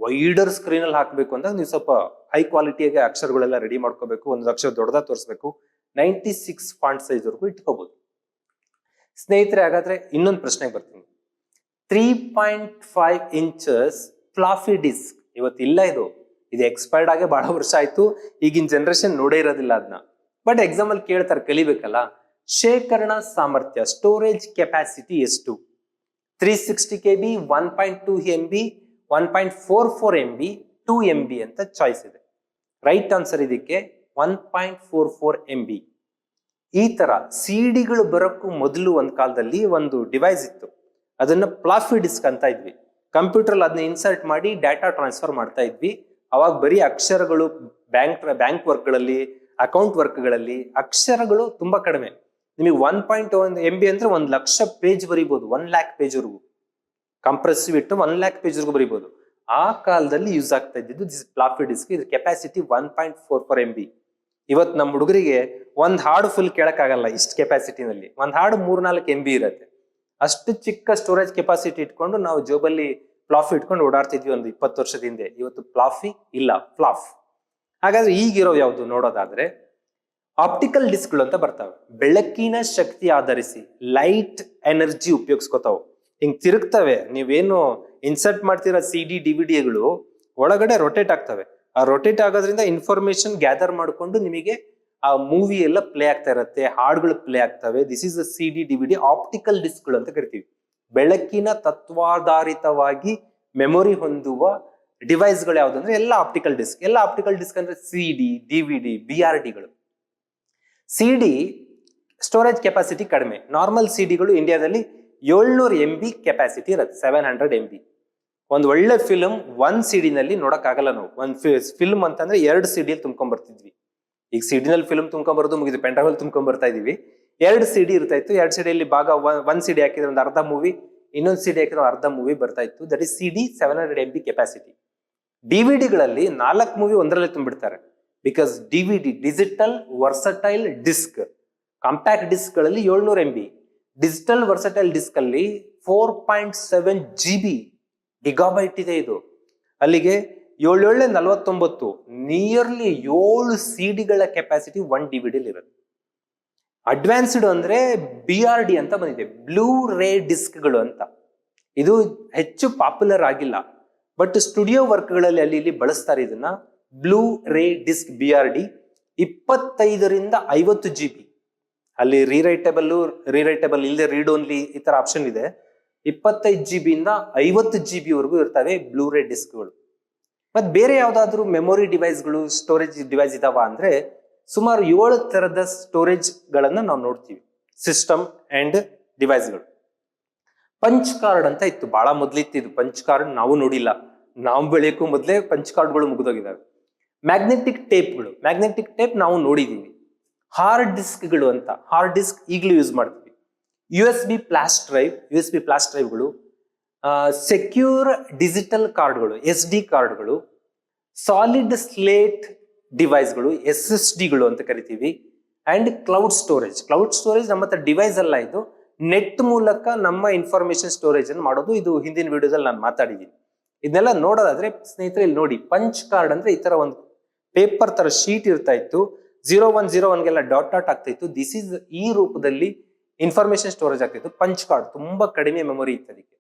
ವೈಡರ್ ಸ್ಕ್ರೀನ್ ಅಲ್ಲಿ ಹಾಕ್ಬೇಕು ಅಂತ ನೀವು ಸ್ವಲ್ಪ ಹೈ ಕ್ವಾಲಿಟಿಯಾಗಿ ಅಕ್ಷರಗಳೆಲ್ಲ ರೆಡಿ ಮಾಡ್ಕೋಬೇಕು, ಒಂದು ಅಕ್ಷರ ದೊಡ್ಡದಾಗಿ ತೋರಿಸ್ಬೇಕು, 96 ಫಾಂಟ್ ಸೈಜ್ ವರೆಗೂ ಇಟ್ಕೋಬಹುದು. ಸ್ನೇಹಿತರೆ, ಹಾಗಾದ್ರೆ ಇನ್ನೊಂದು ಪ್ರಶ್ನೆಗೆ ಬರ್ತೀನಿ. 3.5 ಇಂಚಸ್ ಫ್ಲಾಫಿ ಡಿಸ್ಕ್ ಇವತ್ತಿಲ್ಲ, ಇದು ಎಕ್ಸ್ಪೈರ್ಡ್ ಆಗಿ ಬಹಳ ವರ್ಷ ಆಯ್ತು, ಈಗಿನ ಜನರೇಷನ್ ನೋಡೇ ಇರೋದಿಲ್ಲ ಅದನ್ನ. ಬಟ್ ಎಕ್ಸಾಮ್ ಅಲ್ಲಿ ಕೇಳ್ತಾರೆ, ಕಲಿಬೇಕಲ್ಲ. ಶೇಖರಣಾ ಸಾಮರ್ಥ್ಯ, ಸ್ಟೋರೇಜ್ ಕೆಪಾಸಿಟಿ ಎಷ್ಟು? 360 KB, 1.2 MB, 1.44 MB, 2 MB ಅಂತ ಚಾಯ್ಸ್ ಇದೆ. ರೈಟ್ ಆನ್ಸರ್ ಇದಕ್ಕೆ 1.44 MB. ಈ ತರ ಸಿಡಿಗಳು ಬರೋಕ್ಕೂ ಮೊದಲು ಒಂದ್ ಕಾಲದಲ್ಲಿ ಒಂದು ಡಿವೈಸ್ ಇತ್ತು, ಅದನ್ನ ಫ್ಲಾಫಿ ಡಿಸ್ಕ್ ಅಂತ ಇದ್ವಿ. ಕಂಪ್ಯೂಟರ್ ಅದನ್ನ ಇನ್ಸರ್ಟ್ ಮಾಡಿ ಡಾಟಾ ಟ್ರಾನ್ಸ್ಫರ್ ಮಾಡ್ತಾ ಇದ್ವಿ. ಅವಾಗ ಬರೀ ಅಕ್ಷರಗಳು, ಬ್ಯಾಂಕ್ ವರ್ಕ್ಗಳಲ್ಲಿ, ಅಕೌಂಟ್ ವರ್ಕ್ಗಳಲ್ಲಿ ಅಕ್ಷರಗಳು ತುಂಬಾ ಕಡಿಮೆ. ನಿಮಗೆ 1.1 MB ಅಂದ್ರೆ 1,00,000 ಪೇಜ್ ಬರೀಬಹುದು, 1,00,000 ಪೇಜ್ವರೆಗೂ ಕಂಪ್ರೆಸಿವ್ ಇಟ್ಟು 1,00,000 ಪೇಜ್ವರೆಗೂ ಬರೀಬಹುದು. ಆ ಕಾಲದಲ್ಲಿ ಯೂಸ್ ಆಗ್ತಾ ಇದ್ದಿದ್ದು ಫ್ಲಾಫಿ ಡಿಸ್ಕ್. ಇದ್ರ ಕೆಪಾಸಿಟಿ 1.44 MB. ಇವತ್ತು ನಮ್ಮ ಹುಡುಗರಿಗೆ ಒಂದ್ ಹಾಡು ಫುಲ್ ಕೇಳಕ್ಕಾಗಲ್ಲ ಇಷ್ಟು ಕೆಪಾಸಿಟಿನಲ್ಲಿ. ಒಂದ್ ಹಾಡು 3-4 MB ಇರುತ್ತೆ. ಅಷ್ಟು ಚಿಕ್ಕ ಸ್ಟೋರೇಜ್ ಕೆಪಾಸಿಟಿ ಇಟ್ಕೊಂಡು ನಾವು ಜೋಬಲ್ಲಿ ಫ್ಲಾಫಿ ಇಟ್ಕೊಂಡು ಓಡಾಡ್ತಿದ್ವಿ ಒಂದು 20 ವರ್ಷದ ಹಿಂದೆ. ಇವತ್ತು ಫ್ಲಾಫಿ ಇಲ್ಲ, ಫ್ಲಾಫ್. ಹಾಗಾದ್ರೆ ಈಗಿರೋ ಯಾವ್ದು ನೋಡೋದಾದ್ರೆ ಆಪ್ಟಿಕಲ್ ಡಿಸ್ಕ್ಗಳು ಅಂತ ಬರ್ತಾವೆ. ಬೆಳಕಿನ ಶಕ್ತಿ ಆಧರಿಸಿ ಲೈಟ್ ಎನರ್ಜಿ ಉಪಯೋಗಿಸ್ಕೋತಾವೆ. ಹಿಂಗ್ ತಿರುಗ್ತವೆ, ನೀವೇನು ಇನ್ಸರ್ಟ್ ಮಾಡ್ತಿರೋ CD DVDಗಳು ಒಳಗಡೆ ರೊಟೇಟ್ ಆಗ್ತವೆ. ಆ ರೊಟೇಟ್ ಆಗೋದ್ರಿಂದ ಇನ್ಫಾರ್ಮೇಶನ್ ಗ್ಯಾದರ್ ಮಾಡ್ಕೊಂಡು ನಿಮಗೆ ಆ ಮೂವಿ ಎಲ್ಲ ಪ್ಲೇ ಆಗ್ತಾ ಇರುತ್ತೆ, ಹಾಡುಗಳು ಪ್ಲೇ ಆಗ್ತವೆ. This is a CD DVD optical ಡಿಸ್ಕ್ಗಳು ಅಂತ ಕರಿತೀವಿ. ಬೆಳಕಿನ ತತ್ವಾಧಾರಿತವಾಗಿ ಮೆಮೊರಿ ಹೊಂದುವ ಡಿವೈಸ್ಗಳು ಯಾವ್ದಂದ್ರೆ ಎಲ್ಲ ಆಪ್ಟಿಕಲ್ ಡಿಸ್ಕ್. ಎಲ್ಲ ಆಪ್ಟಿಕಲ್ ಡಿಸ್ಕ್ ಅಂದ್ರೆ CD, DVD, BRDಗಳು. CD ಸ್ಟೋರೇಜ್ ಕೆಪಾಸಿಟಿ ಕಡಿಮೆ. ನಾರ್ಮಲ್ CDಗಳು ಇಂಡಿಯಾದಲ್ಲಿ 700 MB ಕೆಪಾಸಿಟಿ ಇರುತ್ತೆ, 700 MB. ಒಂದು ಒಳ್ಳೆ ಫಿಲ್ಮ್ 1 CD ನಲ್ಲಿ ನೋಡಕ್ಕಾಗಲ್ಲ. ನಾವು ಒಂದು ಫಿಲ್ಮ್ ಅಂತಂದ್ರೆ 2 CD ತುಂಬ್ಕೊಂಡ್ ಬರ್ತಿದ್ವಿ. ಈಗ CD ನಲ್ಲಿ ಫಿಲ್ಮ್ ತುಂಬ್ಕೊಂಡ್ಬರೋದು ಮುಗಿದು, ಪೆಂಡ್ರೈವ್ ತುಂಬ್ಕೊಂಡ್ ಬರ್ತಾ ಇದೀವಿ. 2 CD ಇರ್ತಾ ಇತ್ತು. 2 CD ಅಲ್ಲಿ ಭಾಗ 1 CD ಹಾಕಿದ್ರೆ ಒಂದು ಅರ್ಧ ಮೂವಿ, ಇನ್ನೊಂದು CD ಹಾಕಿದ್ರೆ ಅರ್ಧ ಮೂವಿ ಬರ್ತಾ ಇತ್ತು. That is CD 700 MB capacity. DVDಗಳಲ್ಲಿ 4 ಮೂವಿ ಒಂದರಲ್ಲೇ ತುಂಬಿಡ್ತಾರೆ. Because DVD digital versatile disc. Compact disc ಗಳಲ್ಲಿ 700 MB, ಡಿಜಿಟಲ್ ವರ್ಸಟೈಲ್ ಡಿಸ್ಕ್ ಅಲ್ಲಿ 4.7 GB ಗಿಗಾಬೈಟ್ ಇದೆ ಇದು. ಅಲ್ಲಿಗೆ 749 ನಿಯರ್ಲಿ 7 CDಗಳ ಕೆಪಾಸಿಟಿ 1 DVD ಇರುತ್ತೆ. ಅಡ್ವಾನ್ಸ್ಡ್ ಅಂದ್ರೆ BRD ಅಂತ ಬಂದಿದೆ, ಬ್ಲೂ ರೇ ಡಿಸ್ಕ್ಗಳು ಅಂತ. ಇದು ಹೆಚ್ಚು ಪಾಪ್ಯುಲರ್ ಆಗಿಲ್ಲ, ಬಟ್ ಸ್ಟುಡಿಯೋ ವರ್ಕ್ಗಳಲ್ಲಿ ಅಲ್ಲಿ ಇಲ್ಲಿ ಬಳಸ್ತಾರೆ ಇದನ್ನ. ಬ್ಲೂ ರೇ ಡಿಸ್ಕ್ BRD 25ರಿಂದ 50 GB. ಅಲ್ಲಿ ರೀರೈಟಬಲ್ ಇಲ್ಲದೆ ರೀಡ್ ಓನ್ಲಿ ಈ ತರ ಆಪ್ಷನ್ ಇದೆ. 25 GB ಇಂದ 50 GB ವರೆಗೂ ಇರ್ತವೆ ಬ್ಲೂ ರೇ ಡಿಸ್ಕ್ಗಳು. ಮತ್ ಬೇರೆ ಯಾವ್ದಾದ್ರು ಮೆಮೊರಿ ಡಿವೈಸ್ಗಳು, ಸ್ಟೋರೇಜ್ ಡಿವೈಸ್ ಇದಾವ ಅಂದ್ರೆ ಸುಮಾರು 7 ತರದ ಸ್ಟೋರೇಜ್ ಗಳನ್ನ ನಾವು ನೋಡ್ತೀವಿ. ಸಿಸ್ಟಮ್ ಅಂಡ್ ಡಿವೈಸ್ಗಳು. ಪಂಚ್ ಕಾರ್ಡ್ ಅಂತ ಇತ್ತು, ಬಹಳ ಮೊದ್ಲಿತ್ತು ಇದು. ಪಂಚ್ ಕಾರ್ಡ್ ನಾವು ನೋಡಿಲ್ಲ, ನಾವು ಬೆಳೆಯಕ್ಕೂ ಮೊದಲೇ ಪಂಚ್ ಕಾರ್ಡ್ಗಳು ಮುಗಿದೋಗಿದ್ದಾವೆ. ಮ್ಯಾಗ್ನೆಟಿಕ್ ಟೇಪ್ ನಾವು ನೋಡಿದೀವಿ. ಹಾರ್ಡ್ ಡಿಸ್ಕ್ಗಳು ಅಂತ, ಹಾರ್ಡ್ ಡಿಸ್ಕ್ ಈಗಲೂ ಯೂಸ್ ಮಾಡ್ತೀವಿ. USB ಫ್ಲಾಶ್ ಡ್ರೈವ್ಗಳು, ಸೆಕ್ಯೂರ್ ಡಿಜಿಟಲ್ ಕಾರ್ಡ್ಗಳು, SD ಕಾರ್ಡ್ಗಳು, ಸಾಲಿಡ್ ಸ್ಲೇಟ್ ಡಿವೈಸ್ಗಳು, SSDಗಳು ಅಂತ ಕರಿತೀವಿ. ಅಂಡ್ ಕ್ಲೌಡ್ ಸ್ಟೋರೇಜ್ ನಮ್ಮ ಹತ್ರ ಡಿವೈಸ್ ಅಲ್ಲ, ಇದು ನೆಟ್ ಮೂಲಕ ನಮ್ಮ ಇನ್ಫಾರ್ಮೇಶನ್ ಸ್ಟೋರೇಜ್ ಅನ್ನು ಮಾಡೋದು. ಇದು ಹಿಂದಿನ ವಿಡಿಯೋದಲ್ಲಿ ನಾನು ಮಾತಾಡಿದ್ದೀನಿ. ಇದನ್ನೆಲ್ಲ ನೋಡೋದಾದ್ರೆ ಸ್ನೇಹಿತರೆ ಇಲ್ಲಿ ನೋಡಿ, ಪಂಚ್ ಕಾರ್ಡ್ ಅಂದ್ರೆ ಈ ತರ ಒಂದು ಪೇಪರ್ ತರ ಶೀಟ್ ಇರ್ತಾ ಇತ್ತು. 0101ಗೆಲ್ಲ ಡಾಟ್ ಆಗ್ತಾ ಇತ್ತು. ದಿಸ್ ಇಸ್ ಈ ರೂಪದಲ್ಲಿ ಇನ್ಫಾರ್ಮೇಶನ್ ಸ್ಟೋರೇಜ್ ಆಗ್ತಿತ್ತು. ಪಂಚ್ ಕಾರ್ಡ್ ತುಂಬಾ ಕಡಿಮೆ ಮೆಮೊರಿ ಇತ್ತು ಅದಕ್ಕೆ.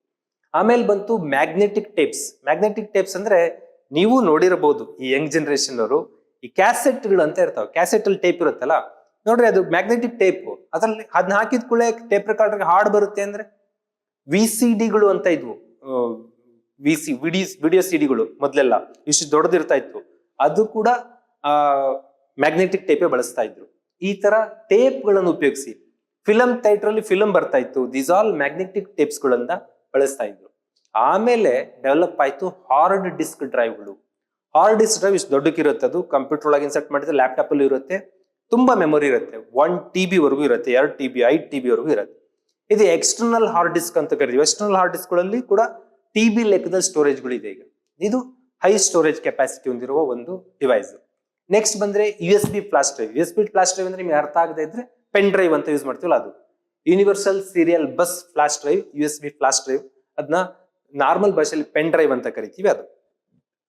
ಆಮೇಲೆ ಬಂತು ಮ್ಯಾಗ್ನೆಟಿಕ್ ಟೇಪ್ಸ್ ಅಂದ್ರೆ ನೀವು ನೋಡಿರಬಹುದು, ಈ ಯಂಗ್ ಜನರೇಷನ್ ಅವರು ಈ ಕ್ಯಾಸೆಟ್ಗಳು ಅಂತ ಇರ್ತಾವೆ. ಕ್ಯಾಸೆಟ್ ಅಲ್ಲಿ ಟೇಪ್ ಇರುತ್ತಲ್ಲ ನೋಡ್ರಿ, ಅದು ಮ್ಯಾಗ್ನೆಟಿಕ್ ಟೇಪ್. ಅದ್ರಲ್ಲಿ ಅದನ್ನ ಹಾಕಿದ ಕೂಡಲೇ ಟೇಪ್ ರೆಕಾರ್ಡರ್ಗೆ ಹಾಡ್ ಬರುತ್ತೆ ಅಂದ್ರೆ. VCDಗಳು ಅಂತ ಇದ್ವು, ವಿಡಿಯೋ ಸಿಡಿಗಳು ಮೊದಲೆಲ್ಲ ಇಷ್ಟು ದೊಡ್ಡದಿರ್ತಾ ಇತ್ತು, ಅದು ಕೂಡ ಮ್ಯಾಗ್ನೆಟಿಕ್ ಟೇಪೇ ಬಳಸ್ತಾ ಇದ್ರು. ಈ ತರ ಟೇಪ್ಗಳನ್ನು ಉಪಯೋಗಿಸಿ ಫಿಲಂ ಥಿಯೇಟರ್ ಅಲ್ಲಿ ಫಿಲಂ ಬರ್ತಾ ಇತ್ತು, ದಿಸ್ ಆಲ್ ಮ್ಯಾಗ್ನೆಟಿಕ್ ಟೇಪ್ಸ್ ಗಳನ್ನ ಬಳಸ್ತಾ ಇದ್ರು. ಆಮೇಲೆ ಡೆವಲಪ್ ಆಯ್ತು ಹಾರ್ಡ್ ಡಿಸ್ಕ್ ಡ್ರೈವ್ಗಳು. ಹಾರ್ಡ್ ಡಿಸ್ಕ್ ಡ್ರೈವ್ ಇಷ್ಟು ದೊಡ್ಡಕ್ಕಿರುತ್ತೆ, ಅದು ಕಂಪ್ಯೂಟರ್ ಒಳಗೆ ಇನ್ಸರ್ಟ್ ಮಾಡಿದ್ರೆ ಲ್ಯಾಪ್ಟಾಪ್ ಅಲ್ಲಿ ಇರುತ್ತೆ, ತುಂಬಾ ಮೆಮೊರಿ ಇರುತ್ತೆ, 1 TB ವರೆಗೂ ಇರುತ್ತೆ, 2 TB 5 TB ವರೆಗೂ ಇರುತ್ತೆ. ಇದು ಎಕ್ಸ್ಟರ್ನಲ್ ಹಾರ್ಡ್ ಡಿಸ್ಕ್ ಅಂತ ಕರಿತೀವಿ. ಎಕ್ಸ್ಟರ್ನಲ್ ಹಾರ್ಡ್ ಡಿಸ್ಕ್ ಗಳಲ್ಲಿ ಕೂಡ TB ಲೆಕ್ಕದಲ್ಲಿ ಸ್ಟೋರೇಜ್ಗಳು ಇದೆ. ಈಗ ಇದು ಹೈ ಸ್ಟೋರೇಜ್ ಕೆಪಾಸಿಟಿ ಹೊಂದಿರುವ ಒಂದು ಡಿವೈಸ್. ನೆಕ್ಸ್ಟ್ ಬಂದ್ರೆ USB flash drive. USB flash drive ಅಂದ್ರೆ ನಿಮ್ಗೆ ಅರ್ಥ ಆಗದೆ ಇದ್ರೆ ಪೆನ್ ಡ್ರೈವ್ ಅಂತ ಯೂಸ್ ಮಾಡ್ತೀವಲ್ಲ ಅದು. Universal serial bus flash drive, USB flash drive, ಅದನ್ನ ನಾರ್ಮಲ್ ಭಾಷೆಯಲ್ಲಿ ಪೆನ್ ಡ್ರೈವ್ ಅಂತ ಕರಿತೀವಿ. ಅದು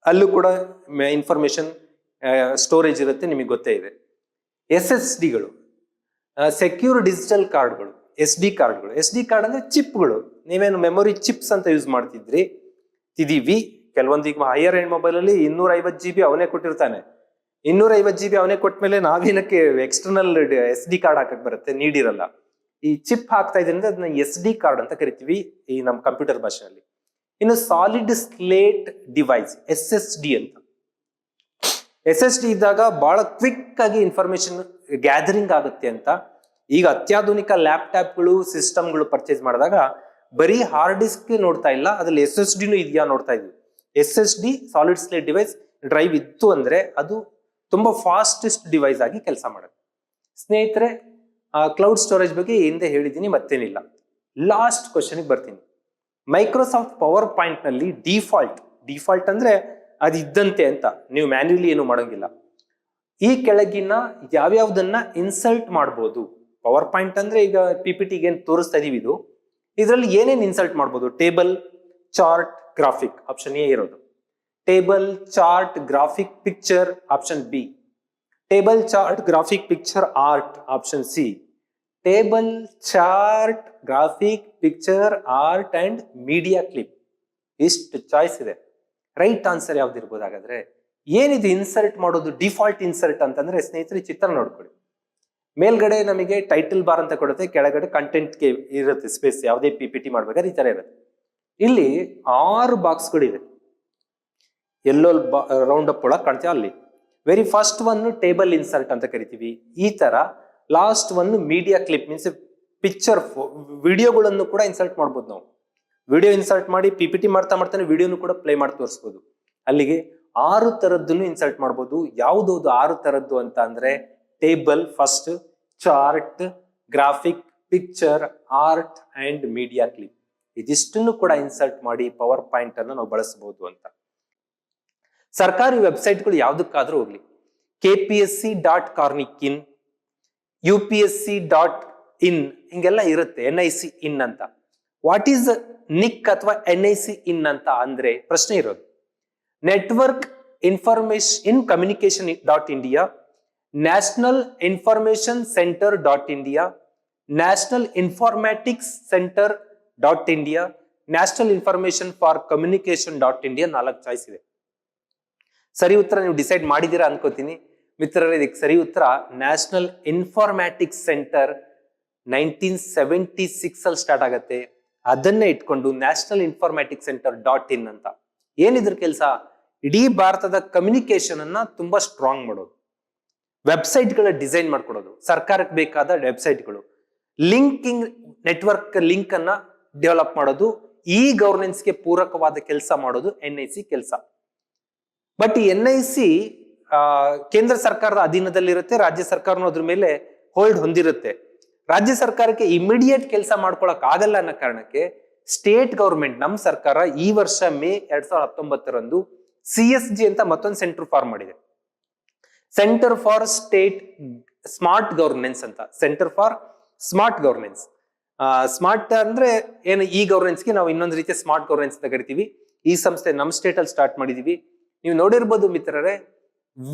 ಅಲ್ಲೂ ಕೂಡ ಇನ್ಫಾರ್ಮೇಶನ್ ಸ್ಟೋರೇಜ್ ಇರುತ್ತೆ, ನಿಮಗೆ ಗೊತ್ತೇ ಇದೆ. SSDಗಳು, ಸೆಕ್ಯೂರ್ ಡಿಜಿಟಲ್ ಕಾರ್ಡ್ಗಳು, SD ಕಾರ್ಡ್ಗಳು. SD ಕಾರ್ಡ್ ಅಂದ್ರೆ ಚಿಪ್ಗಳು. ನೀವೇನು ಮೆಮೊರಿ ಚಿಪ್ಸ್ ಅಂತ ಯೂಸ್ ಮಾಡ್ತಿದ್ರಿ ಇದೀವಿ. ಕೆಲವೊಂದು ಈಗ ಹೈಯರ್ ಎಂಡ್ ಮೊಬೈಲ್ ಅಲ್ಲಿ 250 GB ಅವನೇ ಕೊಟ್ಟಿರ್ತಾನೆ. 250 GB ಅವನೇ ಕೊಟ್ಮೇಲೆ ನಾವೇನಕ್ಕೆ ಎಕ್ಸ್ಟರ್ನಲ್ SD ಕಾರ್ಡ್ ಹಾಕಕ್ ಬರುತ್ತೆ, ನೀಡಿರಲ್ಲ. ಈ ಚಿಪ್ ಹಾಕ್ತಾ ಇದರಿಂದ ಅದನ್ನ SD ಕಾರ್ಡ್ ಅಂತ ಕರಿತೀವಿ ಈ ನಮ್ಮ ಕಂಪ್ಯೂಟರ್ ಭಾಷೆಯಲ್ಲಿ. ಇನ್ನು ಸಾಲಿಡ್ ಸ್ಲೇಟ್ ಡಿವೈಸ್, SSD ಅಂತ. SSD ಇದ್ದಾಗ ಬಹಳ ಕ್ವಿಕ್ ಆಗಿ ಇನ್ಫಾರ್ಮೇಶನ್ ಗ್ಯಾದರಿಂಗ್ ಆಗುತ್ತೆ ಅಂತ. ಈಗ ಅತ್ಯಾಧುನಿಕ ಲ್ಯಾಪ್ಟಾಪ್ಗಳು ಸಿಸ್ಟಮ್ಗಳು ಪರ್ಚೇಸ್ ಮಾಡಿದಾಗ ಬರೀ ಹಾರ್ಡ್ ಡಿಸ್ಕ್ ನೋಡ್ತಾ ಇಲ್ಲ, ಅದ್ರಲ್ಲಿ SSDನೂ ಇದೆಯಾ ನೋಡ್ತಾ ಇದ್ವಿ. SSD solid slate device drive ಇತ್ತು ಅಂದ್ರೆ ಅದು ತುಂಬಾ ಫಾಸ್ಟೆಸ್ಟ್ ಡಿವೈಸ್ ಆಗಿ ಕೆಲಸ ಮಾಡುತ್ತೆ. ಸ್ನೇಹಿತರೆ, ಕ್ಲೌಡ್ ಸ್ಟೋರೇಜ್ ಬಗ್ಗೆ ಹಿಂದೆ ಹೇಳಿದ್ದೀನಿ, ಮತ್ತೇನಿಲ್ಲ. ಲಾಸ್ಟ್ ಕ್ವಶನ್ಗೆ ಬರ್ತೀನಿ. ಮೈಕ್ರೋಸಾಫ್ಟ್ ಪವರ್ ಪಾಯಿಂಟ್ ನಲ್ಲಿ ಡಿಫಾಲ್ಟ್ ಅಂದ್ರೆ ಅದು ಇದ್ದಂತೆ ಅಂತ, ನೀವು ಮ್ಯಾನ್ಯುಲಿ ಏನು ಮಾಡೋಂಗಿಲ್ಲ. ಈ ಕೆಳಗಿನ ಯಾವ್ಯಾವ್ದನ್ನ ಇನ್ಸರ್ಟ್ ಮಾಡ್ಬೋದು? ಪವರ್ ಪಾಯಿಂಟ್ ಅಂದ್ರೆ ಈಗ PPT ಏನ್ ತೋರಿಸ್ತಾ ಇದೀವಿ, ಇದರಲ್ಲಿ ಏನೇನ್ ಇನ್ಸರ್ಟ್ ಮಾಡ್ಬೋದು? Table, chart, graphic, option A ಇರೋದು. Table, chart, graphic, picture, option B. Table, chart, graphic, picture, art, option C. Table, chart, graphic, picture, art and media clip. ಇಷ್ಟು ಚಾಯ್ಸ್ ಇದೆ. ರೈಟ್ ಆನ್ಸರ್ ಯಾವ್ದಿರ್ಬೋದು ಹಾಗಾದ್ರೆ? ಏನಿದು ಇನ್ಸರ್ಟ್ ಮಾಡೋದು? Default insert ಅಂತಂದ್ರೆ ಸ್ನೇಹಿತರೆ ಚಿತ್ರ ನೋಡ್ಕೊಳ್ಳಿ. ಮೇಲ್ಗಡೆ ನಮಗೆ ಟೈಟಲ್ ಬಾರ್ ಅಂತ ಕೊಡುತ್ತೆ, ಕೆಳಗಡೆ ಕಂಟೆಂಟ್ ಇರುತ್ತೆ ಸ್ಪೇಸ್. ಯಾವುದೇ PPT ಮಾಡ್ಬೇಕಾದ್ರೆ ಈ ತರ ಇರುತ್ತೆ. ಇಲ್ಲಿ 6 ಬಾಕ್ಸ್ಗಳಿದೆ, ಎಲ್ಲೋ ರೌಂಡ್ ಅಪ್ ಒಳಗೆ ಕಾಣ್ತೀವಿ ಅಲ್ಲಿ. Very first one table insert ಅಂತ ಕರಿತೀವಿ. ಈ ತರ last one media clip, means picture, ವಿಡಿಯೋಗಳನ್ನು ಕೂಡ ಇನ್ಸರ್ಟ್ ಮಾಡ್ಬೋದು ನಾವು. ವಿಡಿಯೋ ಇನ್ಸರ್ಟ್ ಮಾಡಿ PPT ಮಾಡ್ತಾನೆ ವಿಡಿಯೋನು ಕೂಡ ಪ್ಲೇ ಮಾಡಿ ತೋರಿಸ್ಬೋದು. ಅಲ್ಲಿಗೆ 6 ತರದ್ದನ್ನು ಇನ್ಸರ್ಟ್ ಮಾಡ್ಬೋದು. ಯಾವ್ದು 6 ತರದ್ದು ಅಂತ ಅಂದ್ರೆ table first, chart, graphic, picture, art and media clip. ಇದಿಷ್ಟನ್ನು ಕೂಡ ಇನ್ಸರ್ಟ್ ಮಾಡಿ ಪವರ್ ಪಾಯಿಂಟ್ ಅನ್ನು ನಾವು ಬಳಸಬಹುದು ಅಂತ. ಸರ್ಕಾರಿ ವೆಬ್ಸೈಟ್ಗಳು ಯಾವ್ದಕ್ಕಾದ್ರೂ ಹೋಗ್ಲಿ, KPSC.Cornic.in, UPSC.in ಹಿಂಗೆಲ್ಲ ಇರುತ್ತೆ, NIC ಇನ್ ಅಂತ. ವಾಟ್ ಈಸ್ ನಿಕ್ ಅಥವಾ NIC ಇನ್ ಅಂತ ಅಂದ್ರೆ ಪ್ರಶ್ನೆ ಇರೋದು. Network information communication .India, national information centre .India, national informatics centre .India, national information for communication .India. 4 choice ಇದೆ. ಸರಿ ಉತ್ತರ ನೀವು ಡಿಸೈಡ್ ಮಾಡಿದೀರಾ ಅನ್ಕೋತೀನಿ ಮಿತ್ರರೇ. ಇದಕ್ಕೆ ಸರಿ ಉತ್ತರ ನ್ಯಾಷನಲ್ ಇನ್ಫಾರ್ಮ್ಯಾಟಿಕ್ಸ್ ಸೆಂಟರ್ 1976 ಅಲ್ಲಿ ಸ್ಟಾರ್ಟ್ ಆಗತ್ತೆ. ಅದನ್ನೇ ಇಟ್ಕೊಂಡು ನ್ಯಾಷನಲ್ ಇನ್ಫಾರ್ಮ್ಯಾಟಿಕ್ಸ್ ಸೆಂಟರ್ .in ಅಂತ. ಏನಿದ್ರ ಕೆಲಸ? ಇಡೀ ಭಾರತದ ಕಮ್ಯುನಿಕೇಶನ್ ಅನ್ನ ತುಂಬಾ ಸ್ಟ್ರಾಂಗ್ ಮಾಡೋದು, ವೆಬ್ಸೈಟ್ಗಳ ಡಿಸೈನ್ ಮಾಡ್ಕೊಡೋದು, ಸರ್ಕಾರಕ್ಕೆ ಬೇಕಾದ ವೆಬ್ಸೈಟ್ಗಳು, ಲಿಂಕಿಂಗ್ ನೆಟ್ವರ್ಕ್ ಲಿಂಕ್ ಅನ್ನ ಡೆವಲಪ್ ಮಾಡೋದು, ಈ ಗವರ್ನೆನ್ಸ್ಗೆ ಪೂರಕವಾದ ಕೆಲಸ ಮಾಡೋದು NIC ಕೆಲಸ. ಬಟ್ ಈ NIC ಕೇಂದ್ರ ಸರ್ಕಾರದ ಅಧೀನದಲ್ಲಿರುತ್ತೆ, ರಾಜ್ಯ ಸರ್ಕಾರನು ಅದ್ರ ಮೇಲೆ ಹೋಲ್ಡ್ ಹೊಂದಿರುತ್ತೆ. ರಾಜ್ಯ ಸರ್ಕಾರಕ್ಕೆ ಇಮಿಡಿಯೇಟ್ ಕೆಲಸ ಮಾಡ್ಕೊಳಕ್ ಆಗಲ್ಲ ಅನ್ನೋ ಕಾರಣಕ್ಕೆ ಸ್ಟೇಟ್ ಗವರ್ಮೆಂಟ್, ನಮ್ಮ ಸರ್ಕಾರ ಈ ವರ್ಷ ಮೇ 2019 CSG ಅಂತ ಮತ್ತೊಂದು ಸೆಂಟರ್ ಫಾರ್ಮ್ ಮಾಡಿದೆ. Centre for state smart governance ಅಂತ. Centre for smart governance. Smart ಅಂದ್ರೆ ಏನು, ಈ ಗವರ್ನೆನ್ಸ್ಗೆ ನಾವು ಇನ್ನೊಂದು ರೀತಿಯ ಸ್ಮಾರ್ಟ್ ಗವರ್ನೆನ್ಸ್ ಅಂತ ಕರಿತೀವಿ. ಈ ಸಂಸ್ಥೆ ನಮ್ಮ ಸ್ಟೇಟ್ ಅಲ್ಲಿ ಸ್ಟಾರ್ಟ್ ಮಾಡಿದೀವಿ. ನೀವು ನೋಡಿರ್ಬೋದು ಮಿತ್ರರೇ,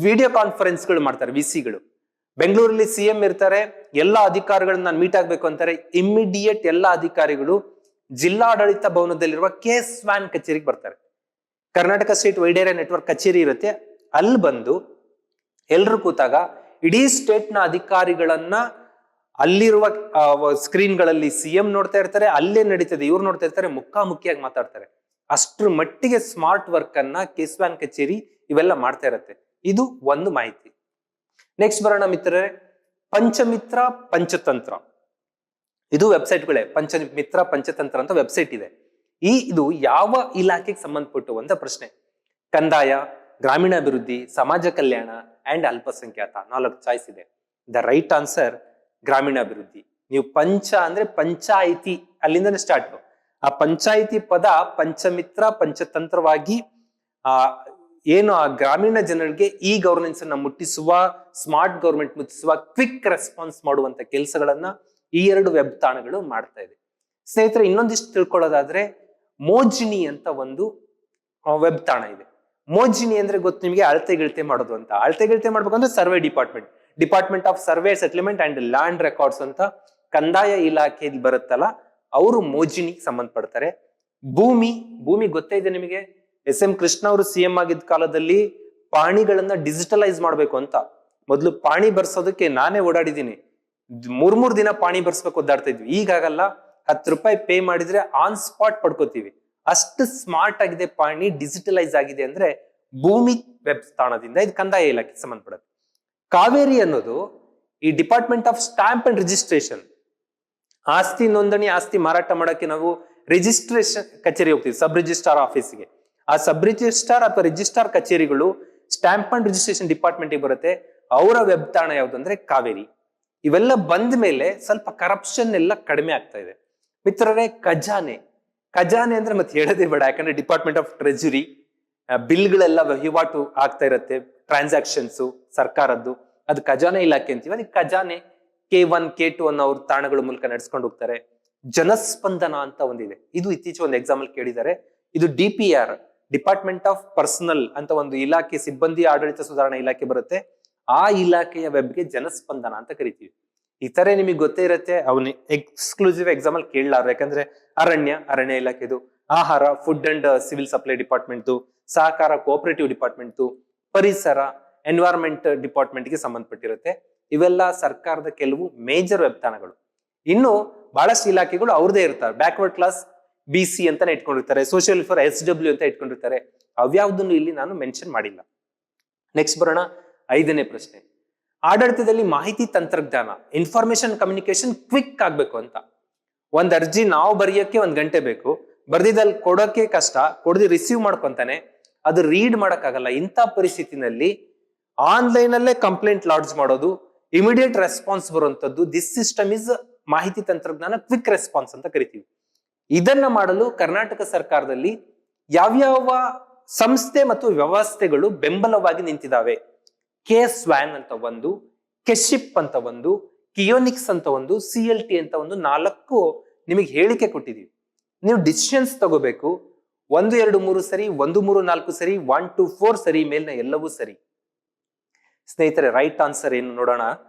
ವಿಡಿಯೋ ಕಾನ್ಫರೆನ್ಸ್ಗಳು ಮಾಡ್ತಾರೆ VCಗಳು. ಬೆಂಗಳೂರಲ್ಲಿ CM ಇರ್ತಾರೆ, ಎಲ್ಲಾ ಅಧಿಕಾರಿಗಳನ್ನ ನಾನು ಮೀಟ್ ಆಗ್ಬೇಕು ಅಂತಾರೆ. ಇಮ್ಮಿಡಿಯೇಟ್ ಎಲ್ಲಾ ಅಧಿಕಾರಿಗಳು ಜಿಲ್ಲಾಡಳಿತ ಭವನದಲ್ಲಿರುವ KSWAN ಕಚೇರಿಗೆ ಬರ್ತಾರೆ. Karnataka state wide area network ಕಚೇರಿ ಇರುತ್ತೆ, ಅಲ್ಲಿ ಬಂದು ಎಲ್ರು ಕೂತಾಗ ಇಡೀ ಸ್ಟೇಟ್ ನ ಅಧಿಕಾರಿಗಳನ್ನ ಅಲ್ಲಿರುವ ಸ್ಕ್ರೀನ್ಗಳಲ್ಲಿ CM ನೋಡ್ತಾ ಇರ್ತಾರೆ, ಅಲ್ಲೇ ನಡೀತದೆ, ಇವ್ರು ನೋಡ್ತಾ ಇರ್ತಾರೆ, ಮುಖಾಮುಖಿಯಾಗಿ ಮಾತಾಡ್ತಾರೆ. ಅಷ್ಟ್ರ ಮಟ್ಟಿಗೆ ಸ್ಮಾರ್ಟ್ ವರ್ಕ್ ಅನ್ನ ಕೆಸ್ವಾನ್ ಕಚೇರಿ ಇವೆಲ್ಲ ಮಾಡ್ತಾ ಇರತ್ತೆ. ಇದು ಒಂದು ಮಾಹಿತಿ. ನೆಕ್ಸ್ಟ್ ಬರೋಣ ಮಿತ್ರರೇ, ಪಂಚಮಿತ್ರ ಪಂಚತಂತ್ರ. ಇದು ವೆಬ್ಸೈಟ್ಗಳೇ, ಪಂಚಮಿತ್ರ ಪಂಚತಂತ್ರ ಅಂತ ವೆಬ್ಸೈಟ್ ಇದೆ. ಇದು ಯಾವ ಇಲಾಖೆಗೆ ಸಂಬಂಧಪಟ್ಟು ಅಂತ ಪ್ರಶ್ನೆ. ಕಂದಾಯ, ಗ್ರಾಮೀಣಾಭಿವೃದ್ಧಿ, ಸಮಾಜ ಕಲ್ಯಾಣ ಅಂಡ್ ಅಲ್ಪಸಂಖ್ಯಾತ 4 ಚಾಯ್ಸ್ ಇದೆ. ದ ರೈಟ್ ಆನ್ಸರ್ ಗ್ರಾಮೀಣಾಭಿವೃದ್ಧಿ. ನೀವು ಪಂಚ ಅಂದ್ರೆ ಪಂಚಾಯಿತಿ, ಅಲ್ಲಿಂದನೇ ಸ್ಟಾರ್ಟ್. ಆ ಪಂಚಾಯಿತಿ ಪದ ಪಂಚಮಿತ್ರ ಪಂಚತಂತ್ರವಾಗಿ ಏನು ಆ ಗ್ರಾಮೀಣ ಜನರಿಗೆ ಈ ಗವರ್ನೆನ್ಸ್ ಅನ್ನ ಮುಟ್ಟಿಸುವ, ಸ್ಮಾರ್ಟ್ ಗವರ್ಮೆಂಟ್ ಮುಟ್ಟಿಸುವ, ಕ್ವಿಕ್ ರೆಸ್ಪಾನ್ಸ್ ಮಾಡುವಂತ ಕೆಲಸಗಳನ್ನ ಈ 2 ವೆಬ್ ತಾಣಗಳು ಮಾಡ್ತಾ ಇದೆ. ಸ್ನೇಹಿತರೆ, ಇನ್ನೊಂದಿಷ್ಟು ತಿಳ್ಕೊಳ್ಳೋದಾದ್ರೆ ಮೋಜಿನಿ ಅಂತ ಒಂದು ವೆಬ್ ತಾಣ ಇದೆ. ಮೋಜಿನಿ ಅಂದ್ರೆ ಗೊತ್ತು ನಿಮಗೆ, ಅಳತೆ ಗಿಳತೆ ಮಾಡೋದು ಅಂತ. ಅಳತೆ ಗಿಳತೆ ಮಾಡ್ಬೇಕಂದ್ರೆ survey department of survey settlement and land records ಅಂತ ಕಂದಾಯ ಇಲಾಖೆಯಲ್ಲಿ ಬರುತ್ತಲ್ಲ, ಅವರು ಮೋಜಿನಿಗೆ ಸಂಬಂಧಪಡ್ತಾರೆ. ಭೂಮಿ ಗೊತ್ತೇ ಇದೆ ನಿಮಗೆ. ಎಸ್.ಎಂ. ಕೃಷ್ಣ ಅವರು CM ಆಗಿದ್ದ ಕಾಲದಲ್ಲಿ ಪಾಣಿಗಳನ್ನ ಡಿಜಿಟಲೈಸ್ ಮಾಡ್ಬೇಕು ಅಂತ ಮೊದಲು ಪಾಣಿ ಬರ್ಸೋದಕ್ಕೆ ನಾನೇ ಓಡಾಡಿದ್ದೀನಿ. 3 ದಿನ ಪಾಣಿ ಬರ್ಸ್ಬೇಕು ಓದಾಡ್ತಾ ಇದ್ವಿ. ಈಗಾಗಲ್ಲ, 10 ರೂಪಾಯಿ ಪೇ ಮಾಡಿದ್ರೆ ಆನ್ ಸ್ಪಾಟ್ ಪಡ್ಕೋತೀವಿ. ಅಷ್ಟು ಸ್ಮಾರ್ಟ್ ಆಗಿದೆ ಪಾಣಿ, ಡಿಜಿಟಲೈಸ್ ಆಗಿದೆ ಅಂದ್ರೆ ಭೂಮಿ ವೆಬ್ ತಾಣದಿಂದ. ಇದು ಕಂದಾಯ ಇಲಾಖೆಗೆ ಸಂಬಂಧಪಡುತ್ತೆ. ಕಾವೇರಿ ಅನ್ನೋದು ಈ department of stamp and registration. ಆಸ್ತಿ ನೋಂದಣಿ, ಆಸ್ತಿ ಮಾರಾಟ ಮಾಡಕ್ಕೆ ನಾವು ರಿಜಿಸ್ಟ್ರೇಷನ್ ಕಚೇರಿ ಹೋಗ್ತೀವಿ, ಸಬ್ ರಿಜಿಸ್ಟ್ರಾರ್ ಆಫೀಸ್ಗೆ. ಆ ಸಬ್ ರಿಜಿಸ್ಟ್ರಾರ್ ಅಥವಾ ರಿಜಿಸ್ಟ್ರಾರ್ ಕಚೇರಿಗಳು ಸ್ಟಾಂಪ್ ಅಂಡ್ ರಿಜಿಸ್ಟ್ರೇಷನ್ ಡಿಪಾರ್ಟ್ಮೆಂಟ್ಗೆ ಬರುತ್ತೆ. ಅವರ ವೆಬ್ ತಾಣ ಯಾವುದು ಅಂದ್ರೆ ಕಾವೇರಿ. ಇವೆಲ್ಲ ಬಂದ ಮೇಲೆ ಸ್ವಲ್ಪ ಕರಪ್ಷನ್ ಎಲ್ಲ ಕಡಿಮೆ ಆಗ್ತಾ ಇದೆ ಮಿತ್ರರೇ. ಖಜಾನೆ ಅಂದ್ರೆ ಮತ್ತೆ ಹೇಳೋದೇ ಬೇಡ, ಯಾಕಂದ್ರೆ ಡಿಪಾರ್ಟ್ಮೆಂಟ್ ಆಫ್ ಟ್ರೆಜರಿ, ಬಿಲ್ಗಳೆಲ್ಲ ವಹಿವಾಟು ಆಗ್ತಾ ಇರುತ್ತೆ, ಟ್ರಾನ್ಸಾಕ್ಷನ್ಸ್ ಸರ್ಕಾರದ್ದು, ಅದು ಖಜಾನೆ ಇಲಾಖೆ ಅಂತೀವಿ. ಅದಕ್ಕೆ ಖಜಾನೆ K1 K2 ಅನ್ನೋ ಅವ್ರ ತಾಣಗಳ ಮೂಲಕ ನಡೆಸ್ಕೊಂಡು ಹೋಗ್ತಾರೆ. ಜನಸ್ಪಂದನ ಅಂತ ಒಂದಿದೆ, ಇದು ಇತ್ತೀಚೆಗೆ ಒಂದು ಎಕ್ಸಾಂಪಲ್ ಕೇಳಿದ್ದಾರೆ. ಇದು DPR, ಡಿಪಾರ್ಟ್ಮೆಂಟ್ ಆಫ್ ಪರ್ಸನಲ್ ಅಂತ ಒಂದು ಇಲಾಖೆ, ಸಿಬ್ಬಂದಿ ಆಡಳಿತ ಸುಧಾರಣಾ ಇಲಾಖೆ ಬರುತ್ತೆ. ಆ ಇಲಾಖೆಯ ವೆಬ್ಗೆ ಜನಸ್ಪಂದನ ಅಂತ ಕರಿತೀವಿ. ಈ ತರ ನಿಮಗೆ ಗೊತ್ತೇ ಇರುತ್ತೆ. ಅವನು ಎಕ್ಸ್ಕ್ಲೂಸಿವ್ ಎಕ್ಸಾಂಪಲ್ ಕೇಳಲಾರ, ಯಾಕಂದ್ರೆ ಅರಣ್ಯ ಇಲಾಖೆದು, ಆಹಾರ food and civil supply department, ಸಹಕಾರ ಕೋಆಪರೇಟಿವ್ ಡಿಪಾರ್ಟ್ಮೆಂಟ್, ಪರಿಸರ ಎನ್ವೈರನ್ಮೆಂಟ್ ಡಿಪಾರ್ಟ್ಮೆಂಟ್ಗೆ ಸಂಬಂಧಪಟ್ಟಿರುತ್ತೆ. ಇವೆಲ್ಲ ಸರ್ಕಾರದ ಕೆಲವು ಮೇಜರ್ ವೆಬ್ ತಾಣಗಳು. ಇನ್ನು ಬಹಳಷ್ಟು ಇಲಾಖೆಗಳು ಅವ್ರದೇ ಇರ್ತಾರೆ. ಬ್ಯಾಕ್ವರ್ಡ್ ಕ್ಲಾಸ್ BC ಅಂತಾನೆ ಇಟ್ಕೊಂಡಿರ್ತಾರೆ, ಸೋಷಿಯಲ್ ಫಾರ್ SW ಅಂತ ಇಟ್ಕೊಂಡಿರ್ತಾರೆ. ಅವ್ಯಾವುದನ್ನು ಇಲ್ಲಿ ನಾನು ಮೆನ್ಷನ್ ಮಾಡಿಲ್ಲ. ನೆಕ್ಸ್ಟ್ ಬರೋಣ, 5ನೇ ಪ್ರಶ್ನೆ. ಆಡಳಿತದಲ್ಲಿ ಮಾಹಿತಿ ತಂತ್ರಜ್ಞಾನ, ಇನ್ಫಾರ್ಮೇಶನ್ ಕಮ್ಯುನಿಕೇಶನ್ ಕ್ವಿಕ್ ಆಗ್ಬೇಕು ಅಂತ. ಒಂದ್ ಅರ್ಜಿ ನಾವು ಬರೆಯಕ್ಕೆ 1 ಗಂಟೆ ಬೇಕು, ಬರ್ದಿದ್ದಲ್ಲಿ ಕೊಡೋಕೆ ಕಷ್ಟ, ಕೊಡದಿ ರಿಸೀವ್ ಮಾಡ್ಕೊಂತಾನೆ, ಅದು ರೀಡ್ ಮಾಡಕ್ಕಾಗಲ್ಲ. ಇಂಥ ಪರಿಸ್ಥಿತಿನಲ್ಲಿ ಆನ್ಲೈನ್ ಅಲ್ಲೇ ಕಂಪ್ಲೇಂಟ್ ಲಾಡ್ಜ್ ಮಾಡೋದು, ಇಮಿಡಿಯೇಟ್ ರೆಸ್ಪಾನ್ಸ್ ಬರುವಂತದ್ದು, ದಿಸ್ ಸಿಸ್ಟಮ್ ಇಸ್ ಮಾಹಿತಿ ತಂತ್ರಜ್ಞಾನ ಕ್ವಿಕ್ ರೆಸ್ಪಾನ್ಸ್ ಅಂತ ಕರಿತೀವಿ. ಇದನ್ನ ಮಾಡಲು ಕರ್ನಾಟಕ ಸರ್ಕಾರದಲ್ಲಿ ಯಾವ್ಯಾವ ಸಂಸ್ಥೆ ಮತ್ತು ವ್ಯವಸ್ಥೆಗಳು ಬೆಂಬಲವಾಗಿ ನಿಂತಿದ್ದಾವೆ? KSWAN ಅಂತ ಒಂದು, ಕೆಶಿಪ್ ಅಂತ ಒಂದು, ಕಿಯೋನಿಕ್ಸ್ ಅಂತ ಒಂದು, CLT ಅಂತ ಒಂದು 4 ನಿಮಗೆ ಹೇಳಿಕೆ ಕೊಟ್ಟಿದೀವಿ. ನೀವು ಡಿಸಿಷನ್ಸ್ ತಗೋಬೇಕು. 1, 2, 3 ಸರಿ, 1, 3, 4 ಸರಿ, 1, 2, 4 ಸರಿ, ಮೇಲ್ನ ಎಲ್ಲವೂ ಸರಿ. ಸ್ನೇಹಿತರೆ, ರೈಟ್ ಆನ್ಸರ್ ಏನು ನೋಡೋಣ.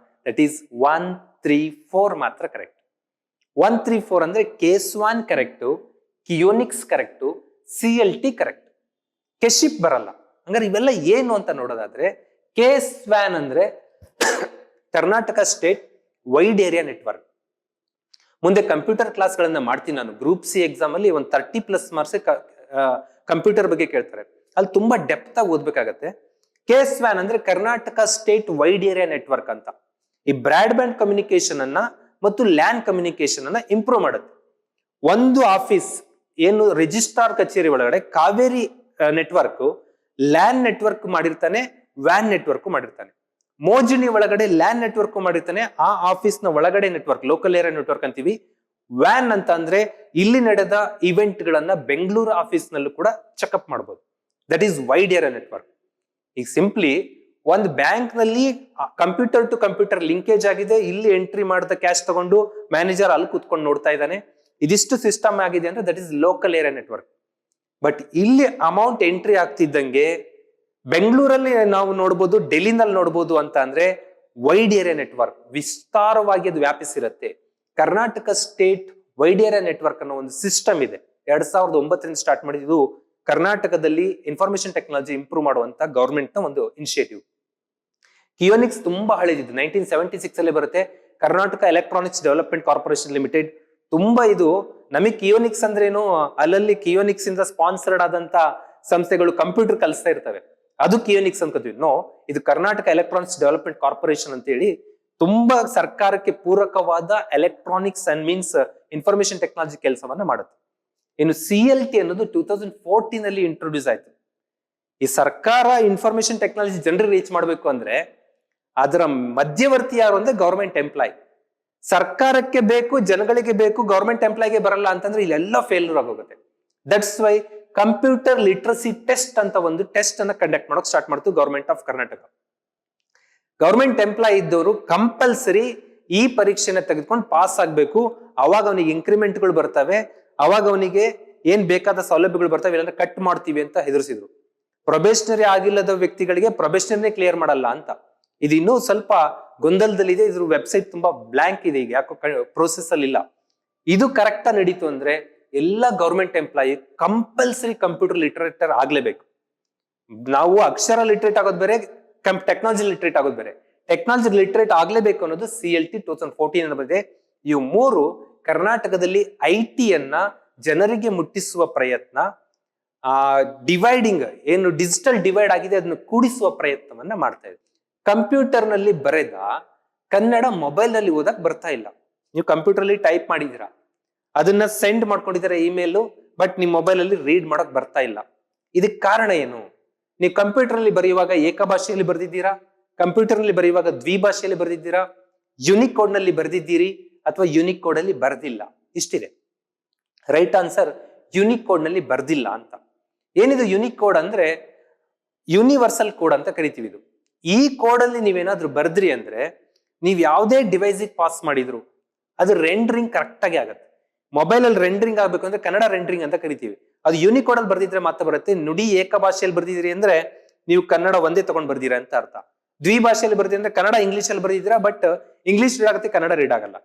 ದಟ್ ಈಸ್ 1, 3, 4 ಮಾತ್ರ ಕರೆಕ್ಟ್. 1, 3, 4 ಅಂದ್ರೆ KSWAN correct, Keonics correct, CLT correct, KSHIP ಬರಲ್ಲ. ಹಂಗಾರೆ ಇವೆಲ್ಲ ಏನು ಅಂತ ನೋಡೋದಾದ್ರೆ, KSWAN ಅಂದ್ರೆ Karnataka state wide area network. ಮುಂದೆ ಕಂಪ್ಯೂಟರ್ ಕ್ಲಾಸ್ಗಳನ್ನ ಮಾಡ್ತೀನಿ ನಾನು. ಗ್ರೂಪ್ C ಎಕ್ಸಾಮ್ ಅಲ್ಲಿ ಒಂದು 30+ ಮಾರ್ಕ್ಸ್ ಕಂಪ್ಯೂಟರ್ ಬಗ್ಗೆ ಕೇಳ್ತಾರೆ, ಅಲ್ಲಿ ತುಂಬಾ ಡೆಪ್ತ್ ಆಗಿ ಓದ್ಬೇಕಾಗತ್ತೆ. KSWAN ಅಂದ್ರೆ Karnataka state wide area network ಅಂತ. ಈ ಬ್ರಾಡ್ ಬ್ಯಾಂಡ್ ಕಮ್ಯುನಿಕೇಶನ್ ಅನ್ನ ಮತ್ತು ಲ್ಯಾನ್ ಕಮ್ಯುನಿಕೇಶನ್ ಅನ್ನ ಇಂಪ್ರೂವ್ ಮಾಡುತ್ತೆ. ಒಂದು ಆಫೀಸ್ ಏನು ರಿಜಿಸ್ಟ್ರಾರ್ ಕಚೇರಿ ಒಳಗಡೆ ಕಾವೇರಿ ನೆಟ್ವರ್ಕ್, ಲ್ಯಾನ್ ನೆಟ್ವರ್ಕ್ ಮಾಡಿರ್ತಾನೆ, ವ್ಯಾನ್ ನೆಟ್ವರ್ಕ್ ಮಾಡಿರ್ತಾನೆ. ಮೋಜಿನಿ ಒಳಗಡೆ ಲ್ಯಾನ್ ನೆಟ್ವರ್ಕ್ ಮಾಡಿರ್ತಾನೆ, ಆ ಆಫೀಸ್ ನ ಒಳಗಡೆ ನೆಟ್ವರ್ಕ್, ಲೋಕಲ್ ಏರಿಯಾ ನೆಟ್ವರ್ಕ್ ಅಂತೀವಿ. ವ್ಯಾನ್ ಅಂತ ಅಂದ್ರೆ ಇಲ್ಲಿ ನಡೆದ ಇವೆಂಟ್ ಗಳನ್ನ ಬೆಂಗಳೂರು ಆಫೀಸ್ ನಲ್ಲೂ ಕೂಡ ಚೆಕ್ಅಪ್ ಮಾಡಬಹುದು. That is wide area network. ಈಗ ಸಿಂಪ್ಲಿ ಒಂದು ಬ್ಯಾಂಕ್ ನಲ್ಲಿ ಕಂಪ್ಯೂಟರ್ ಟು ಕಂಪ್ಯೂಟರ್ ಲಿಂಕೇಜ್ ಆಗಿದೆ. ಇಲ್ಲಿ ಎಂಟ್ರಿ ಮಾಡಿದ ಕ್ಯಾಶ್ ತಗೊಂಡು ಮ್ಯಾನೇಜರ್ ಅಲ್ಲಿ ಕೂತ್ಕೊಂಡು ನೋಡ್ತಾ ಇದ್ದಾನೆ. ಇದಿಷ್ಟು ಸಿಸ್ಟಮ್ ಆಗಿದೆ ಅಂದ್ರೆ that is local area network. But ಇಲ್ಲಿ ಅಮೌಂಟ್ ಎಂಟ್ರಿ ಆಗ್ತಿದ್ದಂಗೆ ಬೆಂಗಳೂರಲ್ಲಿ ನಾವು ನೋಡ್ಬೋದು, ಡೆಲ್ಲಿನಲ್ಲಿ ನೋಡ್ಬೋದು ಅಂತ ಅಂದ್ರೆ ವೈಡ್ ಏರಿಯಾ ನೆಟ್ವರ್ಕ್ ವಿಸ್ತಾರವಾಗಿ ಅದು ವ್ಯಾಪಿಸಿರುತ್ತೆ. Karnataka state wide area network ಅನ್ನೋ ಒಂದು ಸಿಸ್ಟಮ್ ಇದೆ. 2009ರಿಂದ ಸ್ಟಾರ್ಟ್ ಮಾಡಿದ್ದು ಕರ್ನಾಟಕದಲ್ಲಿ ಇನ್ಫಾರ್ಮೇಶನ್ ಟೆಕ್ನಾಲಜಿ ಇಂಪ್ರೂವ್ ಮಾಡುವಂತ ಗವರ್ಮೆಂಟ್ ನ ಒಂದು ಇನಿಷಿಯೇಟಿವ್. ಕಿಯೋನಿಕ್ಸ್ ತುಂಬಾ ಹಳೆದಿದ್ದು, 1976 ಅಲ್ಲಿ ಬರುತ್ತೆ. Karnataka electronics development corporation limited ತುಂಬಾ ಇದು ನಮಗೆ ಕಿಯೋನಿಕ್ಸ್ ಅಂದ್ರೇನು, ಅಲ್ಲಲ್ಲಿ ಕಿಯೋನಿಕ್ಸ್ ಇಂದ ಸ್ಪಾನ್ಸರ್ಡ್ ಆದಂತ ಸಂಸ್ಥೆಗಳು ಕಂಪ್ಯೂಟರ್ ಕಲಿಸ್ತಾ ಇರ್ತವೆ, ಅದು ಕಿಯೋನಿಕ್ಸ್ ಅನ್ಕೋತೀವಿ. ನೋ, ಇದು ಕರ್ನಾಟಕ ಎಲೆಕ್ಟ್ರಾನಿಕ್ಸ್ ಡೆವಲಪ್ಮೆಂಟ್ ಕಾರ್ಪೊರೇಷನ್ ಅಂತ ಹೇಳಿ ತುಂಬಾ ಸರ್ಕಾರಕ್ಕೆ ಪೂರಕವಾದ electronics and means information technology ಕೆಲಸವನ್ನ ಮಾಡುತ್ತೆ. ಇನ್ನು CLT ಅನ್ನೋದು 2014 ಅಲ್ಲಿ ಇಂಟ್ರೊಡ್ಯೂಸ್ ಆಯ್ತು. ಈ ಸರ್ಕಾರ ಇನ್ಫಾರ್ಮೇಶನ್ ಟೆಕ್ನಾಲಜಿ ಜನರಿಗೆ ರೀಚ್ ಮಾಡಬೇಕು ಅಂದ್ರೆ ಅದರ ಮಧ್ಯವರ್ತಿ ಯಾರು ಅಂದ್ರೆ ಗವರ್ಮೆಂಟ್ ಎಂಪ್ಲಾಯ್. ಸರ್ಕಾರಕ್ಕೆ ಬೇಕು, ಜನಗಳಿಗೆ ಬೇಕು, ಗವರ್ಮೆಂಟ್ ಎಂಪ್ಲಾಯ್ಗೆ ಬರಲ್ಲ ಅಂತಂದ್ರೆ ಇಲ್ಲೆಲ್ಲ ಫೇಲ್ಯೂರ್ ಆಗೋಗುತ್ತೆ. That's why computer literacy test ಅಂತ ಒಂದು ಟೆಸ್ಟ್ ಅನ್ನ ಕಂಡಕ್ಟ್ ಮಾಡೋಕೆ ಸ್ಟಾರ್ಟ್ ಮಾಡ್ತು government of Karnataka. Government employee ಇದ್ದವರು ಕಂಪಲ್ಸರಿ ಈ ಪರೀಕ್ಷೆನ ತೆಗೆದುಕೊಂಡು ಪಾಸ್ ಆಗ್ಬೇಕು. ಅವಾಗ ಅವನಿಗೆ ಇನ್ಕ್ರಿಮೆಂಟ್ಗಳು ಬರ್ತವೆ, ಅವಾಗ ಅವನಿಗೆ ಏನ್ ಬೇಕಾದ ಸೌಲಭ್ಯಗಳು ಬರ್ತವೆ, ಇಲ್ಲಾಂದ್ರೆ ಕಟ್ ಮಾಡ್ತೀವಿ ಅಂತ ಹೆದರ್ಸಿದ್ರು. ಪ್ರೊಬೇಷನರಿ ಆಗಿಲ್ಲದ ವ್ಯಕ್ತಿಗಳಿಗೆ ಪ್ರೊಬೇಷನರಿ ಕ್ಲಿಯರ್ ಮಾಡಲ್ಲ ಅಂತ. ಇದು ಇನ್ನೂ ಸ್ವಲ್ಪ ಗೊಂದಲದಲ್ಲಿದೆ. ಇದ್ರ ವೆಬ್ಸೈಟ್ ತುಂಬಾ ಬ್ಲಾಂಕ್ ಇದೆ, ಈಗ ಯಾಕೋ ಪ್ರೋಸೆಸ್ ಅಲ್ಲಿ ಇಲ್ಲ. ಇದು ಕರೆಕ್ಟ್ ಆಗಿ ನಡೀತು ಅಂದ್ರೆ ಎಲ್ಲ ಗವರ್ಮೆಂಟ್ ಎಂಪ್ಲಾಯಿ ಕಂಪಲ್ಸರಿ ಕಂಪ್ಯೂಟರ್ ಲಿಟರೇಟರ್ ಆಗ್ಲೇಬೇಕು. ನಾವು ಅಕ್ಷರ ಲಿಟ್ರೇಟ್ ಆಗೋದು ಬೇರೆ, ಟೆಕ್ನಾಲಜಿ ಲಿಟ್ರೇಟ್ ಆಗೋದು ಬೇರೆ. ಟೆಕ್ನಾಲಜಿ ಲಿಟ್ರೇಟ್ ಆಗ್ಲೇಬೇಕು ಅನ್ನೋದು CLT 2014 ಬಂದಿದೆ. ಇವು ಮೂರು ಕರ್ನಾಟಕದಲ್ಲಿ IT ಯನ್ನ ಜನರಿಗೆ ಮುಟ್ಟಿಸುವ ಪ್ರಯತ್ನ, ಡಿವೈಡಿಂಗ್ ಏನು ಡಿಜಿಟಲ್ ಡಿವೈಡ್ ಆಗಿದೆ ಅದನ್ನು ಕೂಡಿಸುವ ಪ್ರಯತ್ನವನ್ನ ಮಾಡ್ತಾ ಇದೆ. ಕಂಪ್ಯೂಟರ್ ನಲ್ಲಿ ಬರೆದ ಕನ್ನಡ ಮೊಬೈಲ್ ನಲ್ಲಿ ಓದಕ್ ಬರ್ತಾ ಇಲ್ಲ. ನೀವು ಕಂಪ್ಯೂಟರ್ ಅಲ್ಲಿ ಟೈಪ್ ಮಾಡಿದೀರಾ, ಅದನ್ನ ಸೆಂಡ್ ಮಾಡ್ಕೊಂಡಿದ್ದೀರಾ ಇಮೇಲ್, ಬಟ್ ನಿಮ್ ಮೊಬೈಲ್ ಅಲ್ಲಿ ರೀಡ್ ಮಾಡಕ್ ಬರ್ತಾ ಇಲ್ಲ. ಇದಕ್ ಕಾರಣ ಏನು? ನೀವು ಕಂಪ್ಯೂಟರ್ ಅಲ್ಲಿ ಬರೆಯುವಾಗ ಏಕಭಾಷೆಯಲ್ಲಿ ಬರೆದಿದ್ದೀರಾ, ಕಂಪ್ಯೂಟರ್ ನಲ್ಲಿ ಬರೆಯುವಾಗ ದ್ವಿಭಾಷೆಯಲ್ಲಿ ಬರೆದಿದ್ದೀರಾ, ಯುನಿಕ್ ಕೋಡ್ ನಲ್ಲಿ ಬರೆದಿದ್ದೀರಿ ಅಥವಾ ಯುನಿಕ್ ಕೋಡ್ ಅಲ್ಲಿ ಬರ್ದಿಲ್ಲ. ಇಷ್ಟಿದೆ. ರೈಟ್ ಆನ್ಸರ್ ಯುನಿಕ್ ಕೋಡ್ ನಲ್ಲಿ ಬರ್ದಿಲ್ಲ ಅಂತ. ಏನಿದು ಯುನಿಕ್ ಕೋಡ್ ಅಂದ್ರೆ ಯೂನಿವರ್ಸಲ್ ಕೋಡ್ ಅಂತ ಕರಿತೀವಿ. ಇದು ಈ ಕೋಡ್ ಅಲ್ಲಿ ನೀವೇನಾದ್ರೂ ಬರ್ದ್ರಿ ಅಂದ್ರೆ ನೀವ್ ಯಾವುದೇ ಡಿವೈಸಿಗೆ ಪಾಸ್ ಮಾಡಿದ್ರು ಅದು ರೆಂಡರಿಂಗ್ ಕರೆಕ್ಟ್ ಆಗಿ ಆಗುತ್ತೆ. ಮೊಬೈಲ್ ಅಲ್ಲಿ ರೆಂಡರಿಂಗ್ ಆಗ್ಬೇಕು ಅಂದ್ರೆ ಕನ್ನಡ ರೆಂಡರಿಂಗ್ ಅಂತ ಕರಿತೀವಿ. ಅದು ಯೂನಿಕ್ ಕೋಡ್ ಅಲ್ಲಿ ಬರ್ದಿದ್ರೆ ಮಾತ್ರ ಬರುತ್ತೆ. ನುಡಿ ಏಕ ಭಾಷೆಯಲ್ಲಿ ಬರ್ದಿದ್ರಿ ಅಂದ್ರೆ ನೀವು ಕನ್ನಡ ಒಂದೇ ತಗೊಂಡ್ ಬರ್ದಿರಾ ಅಂತ ಅರ್ಥ. ದ್ವಿಭಾಷೆಯಲ್ಲಿ ಬರ್ದಿದ್ರೆ ಅಂದ್ರೆ ಕನ್ನಡ ಇಂಗ್ಲಿಷ್ ಅಲ್ಲಿ ಬರ್ದಿದ್ದೀರಾ, ಬಟ್ ಇಂಗ್ಲಿಷ್ ರೀಡ್ ಆಗುತ್ತೆ, ಕನ್ನಡ ರೀಡ್ ಆಗಲ್ಲ.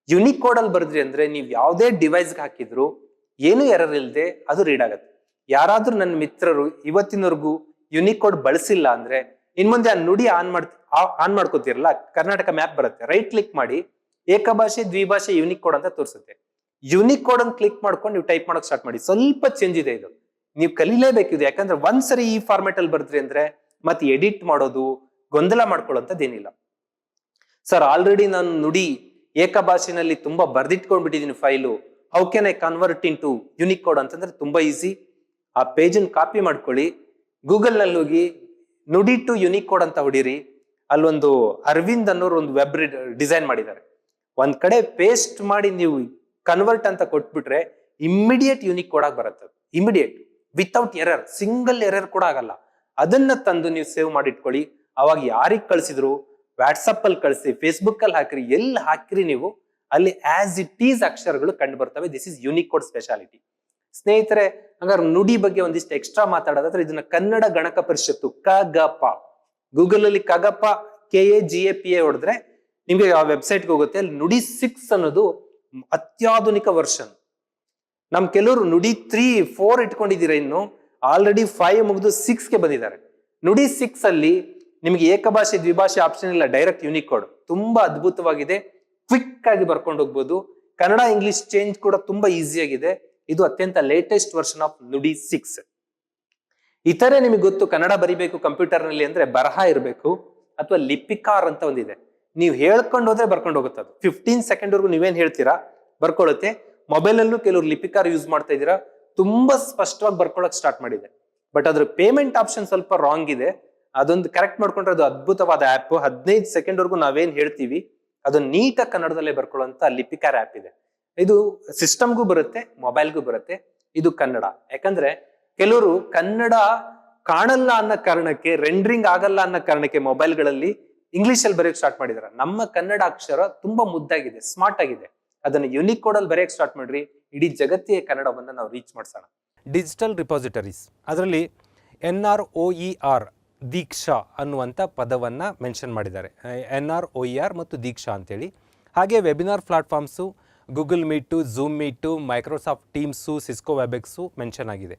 ಯುನಿಕ್ ಕೋಡ್ ಅಲ್ಲಿ ಬರ್ದ್ರಿ ಅಂದ್ರೆ ನೀವು ಯಾವುದೇ ಡಿವೈಸ್ಗೆ ಹಾಕಿದ್ರು ಏನು ಎರರ್ ಇಲ್ಲದೆ ಅದು ರೀಡ್ ಆಗುತ್ತೆ. ಯಾರಾದ್ರೂ ನನ್ನ ಮಿತ್ರರು ಇವತ್ತಿನವರೆಗೂ ಯುನಿಕ್ ಕೋಡ್ ಬಳಸಿಲ್ಲ ಅಂದ್ರೆ ಇನ್ಮುಂದೆ ಆ ನುಡಿ ಆನ್ ಮಾಡ್ಕೋತಿರಲ್ಲ, ಕರ್ನಾಟಕ ಮ್ಯಾಪ್ ಬರುತ್ತೆ, ರೈಟ್ ಕ್ಲಿಕ್ ಮಾಡಿ ಏಕಭಾಷೆ ದ್ವಿಭಾಷೆ ಯುನಿಕ್ ಕೋಡ್ ಅಂತ ತೋರಿಸುತ್ತೆ. ಯುನಿಕ್ ಕೋಡ್ ಅನ್ನು ಕ್ಲಿಕ್ ಮಾಡ್ಕೊಂಡು ನೀವು ಟೈಪ್ ಮಾಡೋಕೆ ಸ್ಟಾರ್ಟ್ ಮಾಡಿ. ಸ್ವಲ್ಪ ಚೇಂಜ್ ಇದೆ, ಇದು ನೀವು ಕಲಿಲೇಬೇಕಿದೆ. ಯಾಕಂದ್ರೆ ಒಂದ್ಸರಿ ಈ ಫಾರ್ಮೆಟ್ ಅಲ್ಲಿ ಬರ್ದ್ರಿ ಅಂದ್ರೆ ಮತ್ತೆ ಎಡಿಟ್ ಮಾಡೋದು ಗೊಂದಲ ಮಾಡ್ಕೊಳ್ಳೋಂಥದ್ದೇನಿಲ್ಲ. ಸರ್ ಆಲ್ರೆಡಿ ನಾನು ನುಡಿ ಏಕಭಾಷೆನಲ್ಲಿ ತುಂಬಾ ಬರ್ದಿಟ್ಕೊಂಡ್ಬಿಟ್ಟಿದ್ದೀನಿ file, how can I convert into Unicode ಅಂತಂದ್ರೆ ತುಂಬಾ ಈಸಿ. ಆ ಪೇಜ್ ಅನ್ನು ಕಾಪಿ ಮಾಡ್ಕೊಳ್ಳಿ, ಗೂಗಲ್ ನಲ್ಲಿ ಹೋಗಿ ನುಡಿ ಟು ಯುನಿಕ್ ಕೋಡ್ ಅಂತ ಹೊಡೀರಿ. ಅಲ್ಲೊಂದು ಅರವಿಂದ್ ಅನ್ನೋರು ಒಂದು ವೆಬ್ ಡಿಸೈನ್ ಮಾಡಿದ್ದಾರೆ. ಒಂದ್ ಕಡೆ ಪೇಸ್ಟ್ ಮಾಡಿ ನೀವು ಕನ್ವರ್ಟ್ ಅಂತ ಕೊಟ್ಬಿಟ್ರೆ ಇಮ್ಮಿಡಿಯೇಟ್ ಯೂನಿಕ್ ಕೋಡ್ ಆಗಿ ಬರುತ್ತೆ. Immediate, without error, single error ಕೂಡ ಆಗಲ್ಲ. ಅದನ್ನ ತಂದು ನೀವು ಸೇವ್ ಮಾಡಿ ಇಟ್ಕೊಳ್ಳಿ. ಅವಾಗ ಯಾರಿಗೆ ಕಳಿಸಿದ್ರು, ವಾಟ್ಸಪ್ ಅಲ್ಲಿ ಕಳಿಸಿ, ಫೇಸ್ಬುಕ್ ಅಲ್ಲಿ ಹಾಕಿರಿ, ಎಲ್ಲಿ ಹಾಕಿರಿ ನೀವು ಅಲ್ಲಿ ಆಸ್ ಇಟ್ ಈಸ್ ಅಕ್ಷರಗಳು ಕಂಡು ಬರ್ತವೆ. This is unique code speciality. ಸ್ನೇಹಿತರೆ, ಹಂಗಾರೆ ನುಡಿ ಬಗ್ಗೆ ಒಂದಿಷ್ಟು ಎಕ್ಸ್ಟ್ರಾ ಮಾತಾಡೋದಾದ್ರೆ ಇದನ್ನ ಕನ್ನಡ ಗಣಕ ಪರಿಷತ್ತು ಕಗಪ, ಗೂಗಲ್ ಅಲ್ಲಿ ಕಗಪ KAGAPA ಹೊಡೆದ್ರೆ ನಿಮ್ಗೆ ಆ ವೆಬ್ಸೈಟ್ಗೆ ಹೋಗುತ್ತೆ. ಅಲ್ಲಿ ನುಡಿ 6 ಅನ್ನೋದು ಅತ್ಯಾಧುನಿಕ ವರ್ಷನ್. ನಮ್ ಕೆಲವರು ನುಡಿ 3, 4 ಇಟ್ಕೊಂಡಿದ್ದೀರಾ, ಇನ್ನು ಆಲ್ರೆಡಿ 5 ಮುಗಿದು 6ಗೆ ಬಂದಿದ್ದಾರೆ. ನುಡಿ 6 ಅಲ್ಲಿ ನಿಮ್ಗೆ ಏಕಭಾಷೆ ದ್ವಿಭಾಷೆ ಆಪ್ಷನ್ ಇಲ್ಲ, ಡೈರೆಕ್ಟ್ ಯೂನಿಕ್ ಕೋಡ್. ತುಂಬಾ ಅದ್ಭುತವಾಗಿದೆ, ಕ್ವಿಕ್ ಆಗಿ ಬರ್ಕೊಂಡು ಹೋಗ್ಬೋದು. ಕನ್ನಡ ಇಂಗ್ಲಿಷ್ ಚೇಂಜ್ ಕೂಡ ತುಂಬಾ ಈಸಿ ಆಗಿದೆ. ಇದು ಅತ್ಯಂತ ಲೇಟೆಸ್ಟ್ ವರ್ಷನ್ ಆಫ್ ನುಡಿ 6. ಇತರೆ ನಿಮಗೆ ಗೊತ್ತು, ಕನ್ನಡ ಬರಿಬೇಕು ಕಂಪ್ಯೂಟರ್ ನಲ್ಲಿ ಅಂದ್ರೆ ಬರಹ ಇರಬೇಕು ಅಥವಾ ಲಿಪಿಕಾರ್ ಅಂತ ಒಂದಿದೆ. ನೀವು ಹೇಳ್ಕೊಂಡು ಹೋದ್ರೆ ಬರ್ಕೊಂಡು ಹೋಗುತ್ತೆ. ಅದು 15 ಸೆಕೆಂಡ್ ವರ್ಗು ನೀವೇನ್ ಹೇಳ್ತೀರಾ ಬರ್ಕೊಳ್ಳುತ್ತೆ. ಮೊಬೈಲ್ ಅಲ್ಲೂ ಕೆಲವರು ಲಿಪಿಕಾರ್ ಯೂಸ್ ಮಾಡ್ತಾ ಇದ್ದೀರಾ, ತುಂಬಾ ಸ್ಪಷ್ಟವಾಗಿ ಬರ್ಕೊಳಕ್ ಸ್ಟಾರ್ಟ್ ಮಾಡಿದೆ. ಬಟ್ ಅದ್ರ ಪೇಮೆಂಟ್ ಆಪ್ಷನ್ ಸ್ವಲ್ಪ ರಾಂಗ್ ಇದೆ. ಅದೊಂದು ಕರೆಕ್ಟ್ ಮಾಡ್ಕೊಂಡ್ರೆ ಅದು ಅದ್ಭುತವಾದ ಆಪ್. 15 ಸೆಕೆಂಡ್ ವರ್ಗು ನಾವೇನ್ ಹೇಳ್ತೀವಿ ಅದು ನೀಟಾಗಿ ಕನ್ನಡದಲ್ಲೇ ಬರ್ಕೊಳ್ಳುವಂತ ಲಿಪಿಕಾರ್ ಆಪ್ ಇದೆ. ಇದು ಸಿಸ್ಟಮ್ಗೂ ಬರುತ್ತೆ, ಮೊಬೈಲ್ಗೂ ಬರುತ್ತೆ. ಇದು ಕನ್ನಡ. ಯಾಕಂದ್ರೆ ಕೆಲವರು ಕನ್ನಡ ಕಾಣಲ್ಲ ಅನ್ನೋ ಕಾರಣಕ್ಕೆ, ರೆಂಡರಿಂಗ್ ಆಗಲ್ಲ ಅನ್ನೋ ಕಾರಣಕ್ಕೆ ಮೊಬೈಲ್ಗಳಲ್ಲಿ ಇಂಗ್ಲಿಷ್ ಅಲ್ಲಿ ಬರೆಯಕ್ ಸ್ಟಾರ್ಟ್ ಮಾಡಿದಾರೆ. ನಮ್ಮ ಕನ್ನಡ ಅಕ್ಷರ ತುಂಬಾ ಮುದ್ದಾಗಿದೆ, ಸ್ಮಾರ್ಟ್ ಆಗಿದೆ. ಅದನ್ನ ಯೂನಿಕ್ ಕೋಡ್ ಅಲ್ಲಿ ಬರೆಯಕ್ ಸ್ಟಾರ್ಟ್ ಮಾಡ್ರಿ, ಇಡೀ ಜಗತ್ತಿಗೆ ಕನ್ನಡವನ್ನ ನಾವು ರೀಚ್ ಮಾಡ್ಸೋಣ. ಡಿಜಿಟಲ್ ರಿಪಾಸಿಟರೀಸ್, ಅದರಲ್ಲಿ NROER ದೀಕ್ಷಾ ಅನ್ನುವಂಥ ಪದವನ್ನು ಮೆನ್ಷನ್ ಮಾಡಿದ್ದಾರೆ. NROER ಮತ್ತು ದೀಕ್ಷಾ ಅಂತೇಳಿ. ಹಾಗೆ webinar platforms Google Meet, Zoom Meet, Microsoft Teams, Cisco Webex mention ಆಗಿದೆ.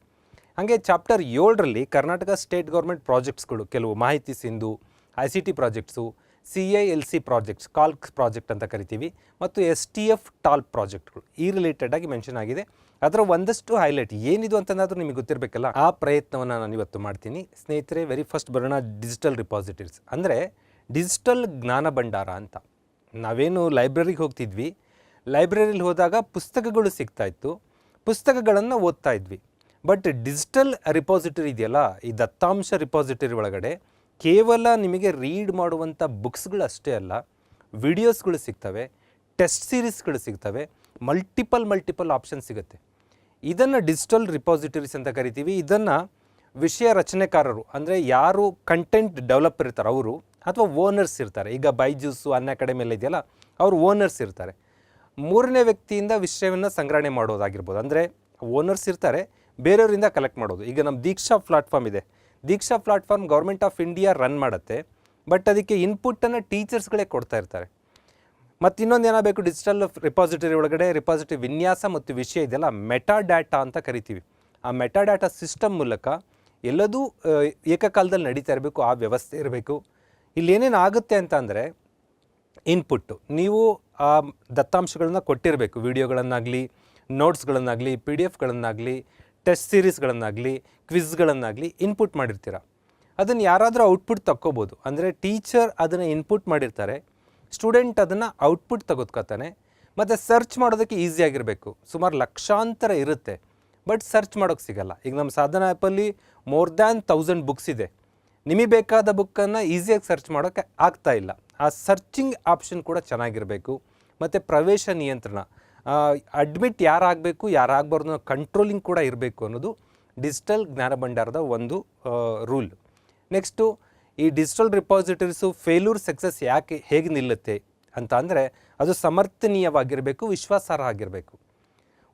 ಹಾಗೆ ಚಾಪ್ಟರ್ 7ರಲ್ಲಿ ಕರ್ನಾಟಕ ಸ್ಟೇಟ್ ಗೌರ್ಮೆಂಟ್ ಪ್ರಾಜೆಕ್ಟ್ಸ್ಗಳು, ಕೆಲವು Mahiti Sindhu, ICT projects, CILC projects, ಕಾಲ್ಕ್ ಪ್ರಾಜೆಕ್ಟ್ ಅಂತ ಕರಿತೀವಿ, ಮತ್ತು STF ಟಾಲ್ ಪ್ರಾಜೆಕ್ಟ್ಗಳು ಈ ರಿಲೇಟೆಡ್ ಆಗಿ ಮೆನ್ಷನ್ ಆಗಿದೆ. ಅದರ ಒಂದಷ್ಟು ಹೈಲೈಟ್ ಏನಿದು ಅಂತನಾದರೂ ನಿಮಗೆ ಗೊತ್ತಿರಬೇಕಲ್ಲ, ಆ ಪ್ರಯತ್ನವನ್ನು ನಾನು ಇವತ್ತು ಮಾಡ್ತೀನಿ. ಸ್ನೇಹಿತರೆ, ವೆರಿ ಫಸ್ಟ್ ಬರೋಣ ಡಿಜಿಟಲ್ ರಿಪಾಸಿಟರೀಸ್, ಅಂದರೆ ಡಿಜಿಟಲ್ ಜ್ಞಾನ ಭಂಡಾರ ಅಂತ. ನಾವೇನು ಲೈಬ್ರರಿಗೆ ಹೋಗ್ತಿದ್ವಿ, ಲೈಬ್ರರಿಲಿ ಹೋದಾಗ ಪುಸ್ತಕಗಳು ಸಿಗ್ತಾಯಿತ್ತು, ಪುಸ್ತಕಗಳನ್ನು ಓದ್ತಾ ಇದ್ವಿ. ಬಟ್ ಡಿಜಿಟಲ್ ರಿಪಾಸಿಟರಿ ಇದೆಯಲ್ಲ, ಈ ದತ್ತಾಂಶ ರಿಪಾಸಿಟರಿ ಒಳಗಡೆ ಕೇವಲ ನಿಮಗೆ ರೀಡ್ ಮಾಡುವಂಥ ಬುಕ್ಸ್ಗಳು ಅಷ್ಟೇ ಅಲ್ಲ, ವಿಡಿಯೋಸ್ಗಳು ಸಿಗ್ತವೆ, ಟೆಸ್ಟ್ ಸೀರೀಸ್ಗಳು ಸಿಗ್ತವೆ, ಮಲ್ಟಿಪಲ್ ಆಪ್ಷನ್ ಸಿಗುತ್ತೆ. ಇದನ್ನು ಡಿಜಿಟಲ್ ರಿಪಾಸಿಟರೀಸ್ ಅಂತ ಕರಿತೀವಿ. ಇದನ್ನು ವಿಷಯ ರಚನೆಕಾರರು, ಅಂದರೆ ಯಾರು ಕಂಟೆಂಟ್ ಡೆವಲಪರ್ ಇರ್ತಾರೆ ಅವರು, ಅಥವಾ ಓನರ್ಸ್ ಇರ್ತಾರೆ. ಈಗ ಬೈಜೂಸು, ಅನ್ಅಕಾಡೆಮಿ ಎಲ್ಲ ಇದೆಯಲ್ಲ, ಅವರು ಓನರ್ಸ್ ಇರ್ತಾರೆ. ಮೂರನೇ ವ್ಯಕ್ತಿಯಿಂದ ವಿಷಯವನ್ನು ಸಂಗ್ರಹಣೆ ಮಾಡೋದಾಗಿರ್ಬೋದು, ಅಂದರೆ ಓನರ್ಸ್ ಇರ್ತಾರೆ, ಬೇರೆಯವರಿಂದ ಕಲೆಕ್ಟ್ ಮಾಡೋದು. ಈಗ ನಮ್ಮ ದೀಕ್ಷಾ ಪ್ಲಾಟ್ಫಾರ್ಮ್ ಇದೆ. Diksha platform government of India run ಮಾಡುತ್ತೆ, ಬಟ್ ಅದಕ್ಕೆ ಇನ್ಪುಟ್ಟನ್ನು ಟೀಚರ್ಸ್ಗಳೇ ಕೊಡ್ತಾ ಇರ್ತಾರೆ. ಮತ್ತು ಇನ್ನೊಂದು ಏನಾಗಬೇಕು, ಡಿಜಿಟಲ್ ರಿಪಾಸಿಟರಿ ಒಳಗಡೆ ರಿಪಾಸಿಟರಿ ವಿನ್ಯಾಸ ಮತ್ತು ವಿಷಯ ಇದೆಲ್ಲ ಮೆಟಾ ಡಾಟಾ ಅಂತ ಕರಿತೀವಿ. ಆ ಮೆಟಾ ಡಾಟಾ ಸಿಸ್ಟಮ್ ಮೂಲಕ ಎಲ್ಲದೂ ಏಕಕಾಲದಲ್ಲಿ ನಡೀತಾ ಇರಬೇಕು, ಆ ವ್ಯವಸ್ಥೆ ಇರಬೇಕು. ಇಲ್ಲೇನೇನು ಆಗುತ್ತೆ ಅಂತ ಅಂದರೆ, ಇನ್ಪುಟ್ಟು ನೀವು ಆ ದತ್ತಾಂಶಗಳನ್ನ ಕೊಟ್ಟಿರಬೇಕು, ವಿಡಿಯೋಗಳನ್ನಾಗಲಿ, ನೋಟ್ಸ್ಗಳನ್ನಾಗಲಿ, PDF ಟೆಸ್ಟ್ ಸೀರೀಸ್ಗಳನ್ನಾಗಲಿ, ಕ್ವಿಜ್ಗಳನ್ನಾಗಲಿ ಇನ್ಪುಟ್ ಮಾಡಿರ್ತೀರ. ಅದನ್ನು ಯಾರಾದರೂ ಔಟ್ಪುಟ್ ತಕ್ಕೋಬೋದು. ಅಂದರೆ ಟೀಚರ್ ಅದನ್ನು ಇನ್ಪುಟ್ ಮಾಡಿರ್ತಾರೆ, ಸ್ಟೂಡೆಂಟ್ ಅದನ್ನು ಔಟ್ಪುಟ್ ತೆಗೆದುಕೊತಾನೆ. ಮತ್ತು ಸರ್ಚ್ ಮಾಡೋದಕ್ಕೆ ಈಸಿಯಾಗಿರಬೇಕು. ಸುಮಾರು ಲಕ್ಷಾಂತರ ಇರುತ್ತೆ, ಬಟ್ ಸರ್ಚ್ ಮಾಡೋಕ್ಕೆ ಸಿಗಲ್ಲ. ಈಗ ನಮ್ಮ ಸಾಧನ ಆ್ಯಪಲ್ಲಿ ಮೋರ್ ದ್ಯಾನ್ 1000 ಬುಕ್ಸ್ ಇದೆ. ನಿಮಗೆ ಬೇಕಾದ ಬುಕ್ಕನ್ನು ಈಸಿಯಾಗಿ ಸರ್ಚ್ ಮಾಡೋಕ್ಕೆ ಆಗ್ತಾಯಿಲ್ಲ. ಆ ಸರ್ಚಿಂಗ್ ಆಪ್ಷನ್ ಕೂಡ ಚೆನ್ನಾಗಿರಬೇಕು. ಮತ್ತು ಪ್ರವೇಶ ನಿಯಂತ್ರಣ, ಅಡ್ಮಿಟ್ ಯಾರಾಗಬೇಕು ಯಾರಾಗಬಾರ್ದು ಅನ್ನೋ ಕಂಟ್ರೋಲಿಂಗ್ ಕೂಡ ಇರಬೇಕು ಅನ್ನೋದು ಡಿಜಿಟಲ್ ಜ್ಞಾನ ಭಂಡಾರದ ಒಂದು ರೂಲ್. ನೆಕ್ಸ್ಟು, ಈ ಡಿಜಿಟಲ್ ರಿಪಾಸಿಟರೀಸು ಫೇಲ್ಯೂರ್ ಸಕ್ಸಸ್ ಹೇಗೆ ನಿಲ್ಲುತ್ತೆ ಅಂತ ಅಂದರೆ, ಅದು ಸಮರ್ಥನೀಯವಾಗಿರಬೇಕು, ವಿಶ್ವಾಸಾರ್ಹ ಆಗಿರಬೇಕು,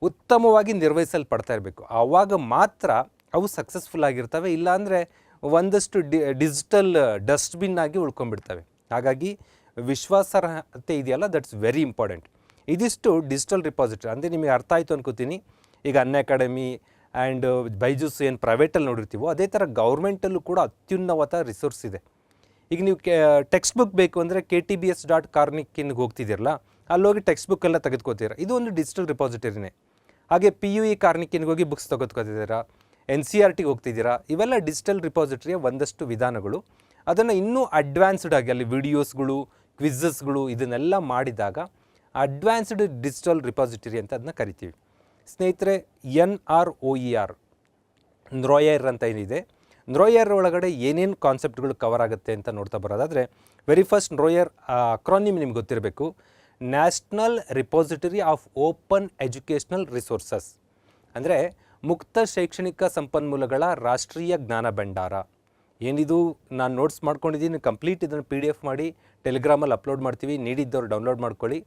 ಉತ್ತಮವಾಗಿ ನಿರ್ವಹಿಸಲ್ಪಡ್ತಾ ಇರಬೇಕು. ಆವಾಗ ಮಾತ್ರ ಅವು ಸಕ್ಸಸ್ಫುಲ್ ಆಗಿರ್ತವೆ. ಇಲ್ಲಾಂದರೆ ಒಂದಷ್ಟು ಡಿಜಿಟಲ್ ಡಸ್ಟ್ಬಿನ್ ಆಗಿ ಉಳ್ಕೊಂಡ್ಬಿಡ್ತವೆ. ಹಾಗಾಗಿ ವಿಶ್ವಾಸಾರ್ಹತೆ ಇದೆಯಲ್ಲ, ದಟ್ಸ್ ವೆರಿ ಇಂಪಾರ್ಟೆಂಟ್. ಇದಿಷ್ಟು ಡಿಜಿಟಲ್ ರಿಪಾಸಿಟರಿ. ಅಂದರೆ ನಿಮಗೆ ಅರ್ಥ ಆಯಿತು ಅನ್ಕೋತೀನಿ. ಈಗ ಅನ್ಅಕಾಡೆಮಿ ಆ್ಯಂಡ್ ಬೈಜೂಸ್ ಏನು ಪ್ರೈವೇಟಲ್ಲಿ ನೋಡಿರ್ತೀವೋ, ಅದೇ ಥರ ಗೌರ್ಮೆಂಟಲ್ಲೂ ಕೂಡ ಅತ್ಯುನ್ನತ ರಿಸೋರ್ಸ್ ಇದೆ. ಈಗ ನೀವು ಟೆಕ್ಸ್ಟ್ ಬುಕ್ ಬೇಕು ಅಂದರೆ KTBS.Carnegie ಹೋಗ್ತಿದ್ದೀರಲ್ಲ, ಅಲ್ಲೋಗಿ ಟೆಕ್ಸ್ಟ್ ಬುಕ್ ಎಲ್ಲ ತೆಗೆದುಕೋತೀರ. ಇದು ಒಂದು ಡಿಜಿಟಲ್ ರಿಪಾಸಿಟರಿನೇ. ಹಾಗೆ PUE Carnegie ಹೋಗಿ ಬುಕ್ಸ್ ತೆಗೆದುಕೋತಿದ್ದೀರಾ, NCERT ಹೋಗ್ತಿದ್ದೀರಾ. ಇವೆಲ್ಲ ಡಿಜಿಟಲ್ ರಿಪಾಸಿಟರಿಯ ಒಂದಷ್ಟು ವಿಧಾನಗಳು. ಅದನ್ನು ಇನ್ನೂ ಅಡ್ವಾನ್ಸ್ಡ್ ಆಗಿ ಅಲ್ಲಿ ವಿಡಿಯೋಸ್ಗಳು, ಕ್ವಿಝಸ್ಗಳು ಇದನ್ನೆಲ್ಲ ಮಾಡಿದಾಗ ಅಡ್ವಾನ್ಸ್ಡ್ ಡಿಜಿಟಲ್ ರಿಪಾಸಿಟರಿ ಅಂತ ಅದನ್ನ ಕರಿತೀವಿ. ಸ್ನೇಹಿತರೆ, NROER NROER ಅಂತ ಏನಿದೆ, NROER ಒಳಗಡೆ ಏನೇನು ಕಾನ್ಸೆಪ್ಟ್ಗಳು ಕವರ್ ಆಗುತ್ತೆ ಅಂತ ನೋಡ್ತಾ ಬರೋದಾದರೆ, ವೆರಿ ಫಸ್ಟ್ NROER ಅಕ್ರಾನಿಮ್ ನಿಮ್ಗೆ ಗೊತ್ತಿರಬೇಕು, national repository of open educational resources. ಅಂದರೆ ಮುಕ್ತ ಶೈಕ್ಷಣಿಕ ಸಂಪನ್ಮೂಲಗಳ ರಾಷ್ಟ್ರೀಯ ಜ್ಞಾನ ಭಂಡಾರ. ಏನಿದು ನಾನು ನೋಟ್ಸ್ ಮಾಡ್ಕೊಂಡಿದ್ದೀನಿ, ಕಂಪ್ಲೀಟ್ ಇದನ್ನು PDF ಮಾಡಿ ಟೆಲಿಗ್ರಾಮಲ್ಲಿ ಅಪ್ಲೋಡ್ ಮಾಡ್ತೀವಿ, ನೀಡಿದ್ದವ್ರು ಡೌನ್ಲೋಡ್ ಮಾಡ್ಕೊಳ್ಳಿ.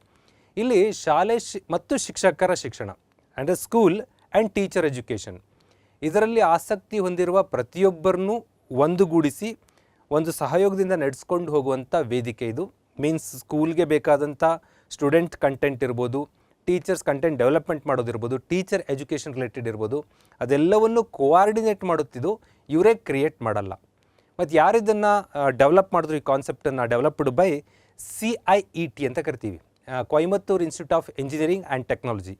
ಇಲ್ಲಿ ಶಾಲೆ ಮತ್ತು ಶಿಕ್ಷಕರ ಶಿಕ್ಷಣ, ಅಂದರೆ ಸ್ಕೂಲ್ ಆ್ಯಂಡ್ ಟೀಚರ್ ಎಜುಕೇಷನ್, ಇದರಲ್ಲಿ ಆಸಕ್ತಿ ಹೊಂದಿರುವ ಪ್ರತಿಯೊಬ್ಬರನ್ನೂ ಒಂದುಗೂಡಿಸಿ ಒಂದು ಸಹಯೋಗದಿಂದ ನಡೆಸ್ಕೊಂಡು ಹೋಗುವಂಥ ವೇದಿಕೆ ಇದು. ಮೀನ್ಸ್ ಸ್ಕೂಲ್ಗೆ ಬೇಕಾದಂಥ ಸ್ಟೂಡೆಂಟ್ ಕಂಟೆಂಟ್ ಇರ್ಬೋದು, ಟೀಚರ್ಸ್ ಕಂಟೆಂಟ್ ಡೆವಲಪ್ಮೆಂಟ್ ಮಾಡೋದಿರ್ಬೋದು, ಟೀಚರ್ ಎಜುಕೇಷನ್ ರಿಲೇಟೆಡ್ ಇರ್ಬೋದು, ಅದೆಲ್ಲವನ್ನು ಕೋಆರ್ಡಿನೇಟ್ ಮಾಡುತ್ತಿದ್ದು ಇವರೇ ಕ್ರಿಯೇಟ್ ಮಾಡಲ್ಲ. ಮತ್ತು ಯಾರಿದನ್ನು ಡೆವಲಪ್ ಮಾಡಿದ್ರು, ಈ ಕಾನ್ಸೆಪ್ಟನ್ನು ಡೆವಲಪ್ಡ್ ಬೈ CIET ಅಂತ ಕರಿತೀವಿ, Coimbatore institute of engineering and technology,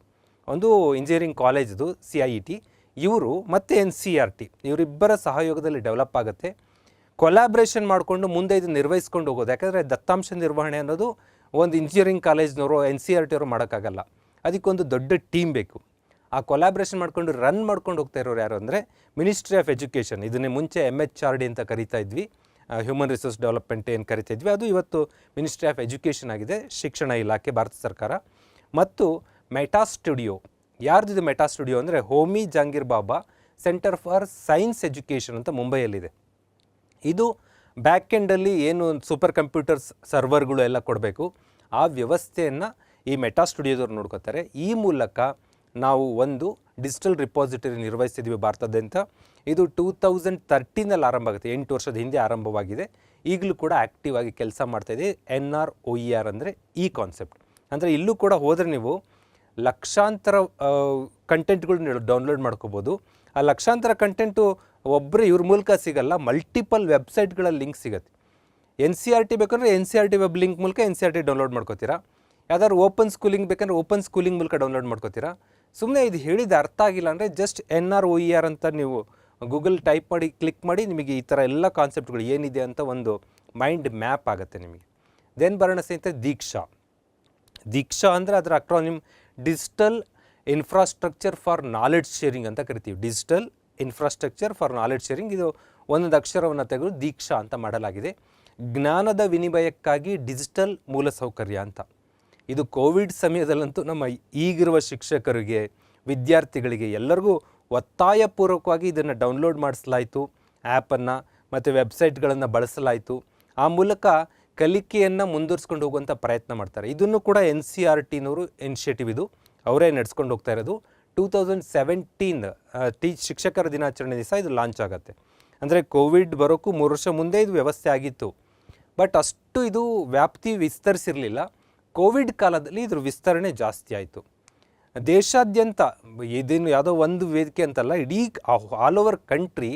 ಒಂದು ಇಂಜಿನಿಯರಿಂಗ್ ಕಾಲೇಜ್ದು CIET. ಇವರು ಮತ್ತು NCERT ಇವರಿಬ್ಬರ ಸಹಯೋಗದಲ್ಲಿ ಡೆವಲಪ್ ಆಗುತ್ತೆ. ಕೊಲಾಬ್ರೇಷನ್ ಮಾಡಿಕೊಂಡು ಮುಂದೆ ಇದು ನಿರ್ವಹಿಸ್ಕೊಂಡು ಹೋಗೋದು. ಯಾಕಂದರೆ ದತ್ತಾಂಶ ನಿರ್ವಹಣೆ ಅನ್ನೋದು ಒಂದು ಇಂಜಿನಿಯರಿಂಗ್ ಕಾಲೇಜ್ನವರು NCERT ಅವರು ಮಾಡೋಕ್ಕಾಗಲ್ಲ, ಅದಕ್ಕೊಂದು ದೊಡ್ಡ ಟೀಮ್ ಬೇಕು. ಆ ಕೊಲಾಬ್ರೇಷನ್ ಮಾಡ್ಕೊಂಡು ರನ್ ಮಾಡ್ಕೊಂಡು ಹೋಗ್ತಾ ಇರೋರು ಯಾರು ಅಂದರೆ ಮಿನಿಸ್ಟ್ರಿ ಆಫ್ ಎಜುಕೇಷನ್. ಇದನ್ನೇ ಮುಂಚೆ MHRD ಅಂತ ಕರಿತಾ ಇದ್ವಿ, ಹ್ಯೂಮನ್ ರಿಸೋರ್ಸ್ ಡೆವಲಪ್ಮೆಂಟ್ ಏನು ಕರಿತಾ ಇದ್ವಿ, ಅದು ಇವತ್ತು ಮಿನಿಸ್ಟ್ರಿ ಆಫ್ ಎಜುಕೇಷನ್ ಆಗಿದೆ, ಶಿಕ್ಷಣ ಇಲಾಖೆ, ಭಾರತ ಸರ್ಕಾರ. ಮತ್ತು ಮೆಟಾ ಸ್ಟುಡಿಯೋ, ಯಾರ್ದಿದೆ ಮೆಟಾ ಸ್ಟುಡಿಯೋ ಅಂದರೆ ಹೋಮಿ ಜಹಾಂಗೀರ್ ಬಾಬಾ ಸೆಂಟರ್ ಫಾರ್ ಸೈನ್ಸ್ ಎಜುಕೇಷನ್ ಅಂತ ಮುಂಬೈಯಲ್ಲಿದೆ. ಇದು ಬ್ಯಾಕ್ ಎಂಡಲ್ಲಿ ಏನು ಸೂಪರ್ ಕಂಪ್ಯೂಟರ್ಸ್ ಸರ್ವರ್ಗಳು ಎಲ್ಲ ಕೊಡಬೇಕು, ಆ ವ್ಯವಸ್ಥೆಯನ್ನು ಈ ಮೆಟಾ ಸ್ಟುಡಿಯೋದವ್ರು ನೋಡ್ಕೋತಾರೆ. ಈ ಮೂಲಕ ನಾವು ಒಂದು ಡಿಜಿಟಲ್ ರಿಪಾಸಿಟರಿ ನಿರ್ವಹಿಸ್ತಿದ್ವಿ ಭಾರತದಾದ್ಯಂತ. ಇದು 2013ನಲ್ಲಿ ಆರಂಭ ಆಗುತ್ತೆ, 8 ವರ್ಷದ ಹಿಂದೆ ಆರಂಭವಾಗಿದೆ. ಈಗಲೂ ಕೂಡ ಆ್ಯಕ್ಟಿವ್ ಆಗಿ ಕೆಲಸ ಮಾಡ್ತಾಯಿದೆ. NROER ಅಂದರೆ ಈ ಕಾನ್ಸೆಪ್ಟ್. ಅಂದರೆ ಇಲ್ಲೂ ಕೂಡ ಹೋದರೆ ನೀವು ಲಕ್ಷಾಂತರ ಕಂಟೆಂಟ್ಗಳು ಡೌನ್ಲೋಡ್ ಮಾಡ್ಕೋಬೋದು. ಆ ಲಕ್ಷಾಂತರ ಕಂಟೆಂಟು ಒಬ್ಬರು ಇವ್ರ ಮೂಲಕ ಸಿಗಲ್ಲ, ಮಲ್ಟಿಪಲ್ ವೆಬ್ಸೈಟ್ಗಳಲ್ಲಿ ಲಿಂಕ್ ಸಿಗುತ್ತೆ. NCERT ಬೇಕಂದ್ರೆ NCERT ವೆಬ್ ಲಿಂಕ್ ಮೂಲಕ NCERT ಡೌನ್ಲೋಡ್ ಮಾಡ್ಕೋತೀರಾ. ಯಾವ್ದಾದ್ರು ಓಪನ್ ಸ್ಕೂಲಿಂಗ್ ಬೇಕಂದ್ರೆ ಓಪನ್ ಸ್ಕೂಲಿಂಗ್ ಮೂಲಕ ಡೌನ್ಲೋಡ್ ಮಾಡ್ಕೋತೀರಾ. ಸುಮ್ಮನೆ ಇದು ಹೇಳಿದ ಅರ್ಥ ಆಗಿಲ್ಲ ಅಂದರೆ ಜಸ್ಟ್ NROER ಅಂತ ನೀವು ಗೂಗಲ್ ಟೈಪ್ ಮಾಡಿ ಕ್ಲಿಕ್ ಮಾಡಿ ನಿಮಗೆ ಈ ಥರ ಎಲ್ಲ ಕಾನ್ಸೆಪ್ಟ್ಗಳು ಏನಿದೆ ಅಂತ ಒಂದು ಮೈಂಡ್ ಮ್ಯಾಪ್ ಆಗುತ್ತೆ ನಿಮಗೆ. ದೆನ್ ಬರೋಣ ಸ್ನೇಹಿತರೆ ದೀಕ್ಷಾ ಅಂದರೆ ಅದರ acronym digital infrastructure for knowledge sharing ಅಂತ ಕರಿತೀವಿ. Digital infrastructure for knowledge sharing, ಇದು ಒಂದೊಂದು ಅಕ್ಷರವನ್ನು ತೆಗೆದು ದೀಕ್ಷಾ ಅಂತ ಮಾಡಲಾಗಿದೆ. ಜ್ಞಾನದ ವಿನಿಮಯಕ್ಕಾಗಿ ಡಿಜಿಟಲ್ ಮೂಲಸೌಕರ್ಯ ಅಂತ. ಇದು ಕೋವಿಡ್ ಸಮಯದಲ್ಲಂತೂ ನಮ್ಮ ಈಗಿರುವ ಶಿಕ್ಷಕರಿಗೆ, ವಿದ್ಯಾರ್ಥಿಗಳಿಗೆ ಎಲ್ಲರಿಗೂ ಒತ್ತಾಯಪೂರ್ವಕವಾಗಿ ಇದನ್ನು ಡೌನ್ಲೋಡ್ ಮಾಡಿಸಲಾಯಿತು, ಆ್ಯಪನ್ನು ಮತ್ತು ವೆಬ್ಸೈಟ್ಗಳನ್ನು ಬಳಸಲಾಯಿತು. ಆ ಮೂಲಕ ಕಲಿಕೆಯನ್ನು ಮುಂದುವರಿಸ್ಕೊಂಡು ಹೋಗುವಂಥ ಪ್ರಯತ್ನ ಮಾಡ್ತಾರೆ. ಇದನ್ನು ಕೂಡ NCERTನವರು ಇನಿಷಿಯೇಟಿವ್, ಇದು ಅವರೇ ನಡೆಸ್ಕೊಂಡು ಹೋಗ್ತಾ ಇರೋದು. 2017 ಶಿಕ್ಷಕರ ದಿನಾಚರಣೆ ದಿವಸ ಇದು ಲಾಂಚ್ ಆಗುತ್ತೆ. ಅಂದರೆ ಕೋವಿಡ್ ಬರೋಕ್ಕೂ 3 ವರ್ಷ ಮುಂದೆ ಇದು ವ್ಯವಸ್ಥೆ ಆಗಿತ್ತು, ಬಟ್ ಅಷ್ಟು ಇದು ವ್ಯಾಪ್ತಿ ವಿಸ್ತರಿಸಿರಲಿಲ್ಲ. ಕೋವಿಡ್ ಕಾಲದಲ್ಲಿ ಇದ್ರ ವಿಸ್ತರಣೆ ಜಾಸ್ತಿ ಆಯಿತು. ದೇಶಾದ್ಯಂತ ಇದೇನು ಯಾವುದೋ ಒಂದು ವೇದಿಕೆ ಅಂತಲ್ಲ, ಇಡೀ ಆಲ್ ಓವರ್ ಕಂಟ್ರಿ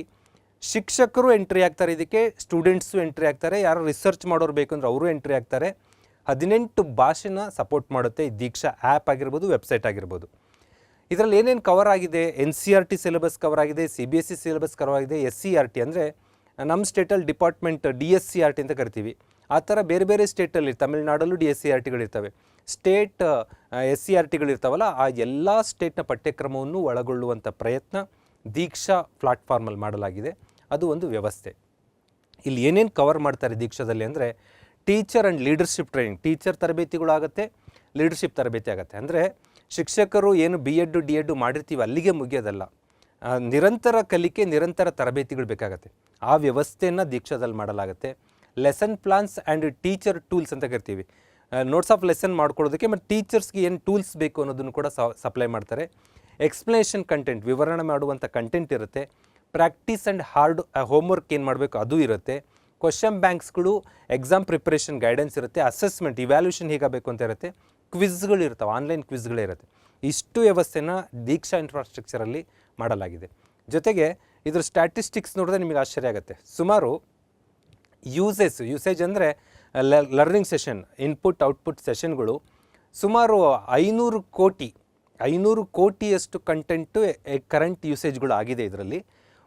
ಶಿಕ್ಷಕರು ಎಂಟ್ರಿ ಆಗ್ತಾರೆ, ಇದಕ್ಕೆ ಸ್ಟೂಡೆಂಟ್ಸು ಎಂಟ್ರಿ ಆಗ್ತಾರೆ, ಯಾರು ರಿಸರ್ಚ್ ಮಾಡೋರು ಬೇಕಂದ್ರೆ ಅವರು ಎಂಟ್ರಿ ಆಗ್ತಾರೆ. 18 ಭಾಷೆನ ಸಪೋರ್ಟ್ ಮಾಡುತ್ತೆ ಈ ದೀಕ್ಷಾ ಆ್ಯಪ್ ಆಗಿರ್ಬೋದು, ವೆಬ್ಸೈಟ್ ಆಗಿರ್ಬೋದು. ಇದರಲ್ಲಿ ಏನೇನು ಕವರ್ ಆಗಿದೆ? NCERT ಸಿಲೆಬಸ್ ಕವರ್ ಆಗಿದೆ, CBSE ಸಿಲೆಬಸ್ ಕವರ್ ಆಗಿದೆ, SCERT ಅಂದರೆ ನಮ್ಮ ಸ್ಟೇಟಲ್ಲಿ ಡಿಪಾರ್ಟ್ಮೆಂಟ್ DSCERT ಅಂತ ಕರಿತೀವಿ. ಆ ಥರ ಬೇರೆ ಬೇರೆ ಸ್ಟೇಟಲ್ಲಿ ತಮಿಳುನಾಡಲ್ಲೂ DSCERTಗಳಿರ್ತವೆ, ಸ್ಟೇಟ್ SCERTಗಳಿರ್ತಾವಲ್ಲ, ಆ ಎಲ್ಲ ಸ್ಟೇಟ್ನ ಪಠ್ಯಕ್ರಮವನ್ನು ಒಳಗೊಳ್ಳುವಂಥ ಪ್ರಯತ್ನ ದೀಕ್ಷಾ ಪ್ಲಾಟ್ಫಾರ್ಮಲ್ಲಿ ಮಾಡಲಾಗಿದೆ. ಅದು ಒಂದು ವ್ಯವಸ್ಥೆ. ಇಲ್ಲಿ ಏನೇನು ಕವರ್ ಮಾಡ್ತಾರೆ ದೀಕ್ಷಾದಲ್ಲಿ ಅಂದರೆ teacher and leadership training, teacher ತರಬೇತಿಗಳಾಗುತ್ತೆ, ಲೀಡರ್ಶಿಪ್ ತರಬೇತಿ ಆಗುತ್ತೆ. ಅಂದರೆ ಶಿಕ್ಷಕರು ಏನು B.Ed D.Ed ಮಾಡಿರ್ತೀವಿ ಅಲ್ಲಿಗೆ ಮುಗಿಯೋದಲ್ಲ, ನಿರಂತರ ಕಲಿಕೆ, ನಿರಂತರ ತರಬೇತಿಗಳು ಬೇಕಾಗತ್ತೆ. ಆ ವ್ಯವಸ್ಥೆಯನ್ನು ದೀಕ್ಷಾದಲ್ಲಿ ಮಾಡಲಾಗುತ್ತೆ. Lesson plants and teacher tools ಅಂತ ಕರಿತೀವಿ. ನೋಟ್ಸ್ ಆಫ್ ಲೆಸನ್ ಮಾಡ್ಕೊಳ್ಳೋದಕ್ಕೆ ಮತ್ತು ಟೀಚರ್ಸ್ಗೆ ಏನು ಟೂಲ್ಸ್ ಬೇಕು ಅನ್ನೋದನ್ನು ಕೂಡ ಸಪ್ಲೈ ಮಾಡ್ತಾರೆ. ಎಕ್ಸ್ಪ್ಲನೇಷನ್ ಕಂಟೆಂಟ್, ವಿವರಣೆ ಮಾಡುವಂಥ ಕಂಟೆಂಟ್ ಇರುತ್ತೆ. ಪ್ರಾಕ್ಟೀಸ್ ಆ್ಯಂಡ್ ಹಾರ್ಡ್ ಹೋಮ್ವರ್ಕ್ ಏನು ಮಾಡಬೇಕು ಅದು ಇರುತ್ತೆ. ಕ್ವಶನ್ ಬ್ಯಾಂಕ್ಸ್ಗಳು, ಎಕ್ಸಾಮ್ ಪ್ರಿಪ್ರೇಷನ್ ಗೈಡೆನ್ಸ್ ಇರುತ್ತೆ. ಅಸೆಸ್ಮೆಂಟ್, ಇವ್ಯಾಲ್ಯೂಷನ್ ಹೇಗಬೇಕು ಅಂತ ಇರುತ್ತೆ. ಕ್ವಿಜ್ಗಳು ಇರ್ತವೆ, ಆನ್ಲೈನ್ ಕ್ವಿಜ್ಗಳೇ ಇರುತ್ತೆ. ಇಷ್ಟು ವ್ಯವಸ್ಥೆನ ದೀಕ್ಷಾ ಇನ್ಫ್ರಾಸ್ಟ್ರಕ್ಚರಲ್ಲಿ ಮಾಡಲಾಗಿದೆ. ಜೊತೆಗೆ ಇದ್ರ ಸ್ಟ್ಯಾಟಿಸ್ಟಿಕ್ಸ್ ನೋಡಿದ್ರೆ ನಿಮಗೆ ಆಶ್ಚರ್ಯ ಆಗುತ್ತೆ. ಸುಮಾರು ಯೂಸೇಜ್ ಅಂದರೆ ಲರ್ನಿಂಗ್ ಸೆಷನ್, ಇನ್ಪುಟ್ ಔಟ್ಪುಟ್ ಸೆಷನ್ಗಳು ಸುಮಾರು 500 ಕೋಟಿಯಷ್ಟು ಕಂಟೆಂಟು ಕರೆಂಟ್ ಯೂಸೇಜ್ಗಳು ಆಗಿದೆ. ಇದರಲ್ಲಿ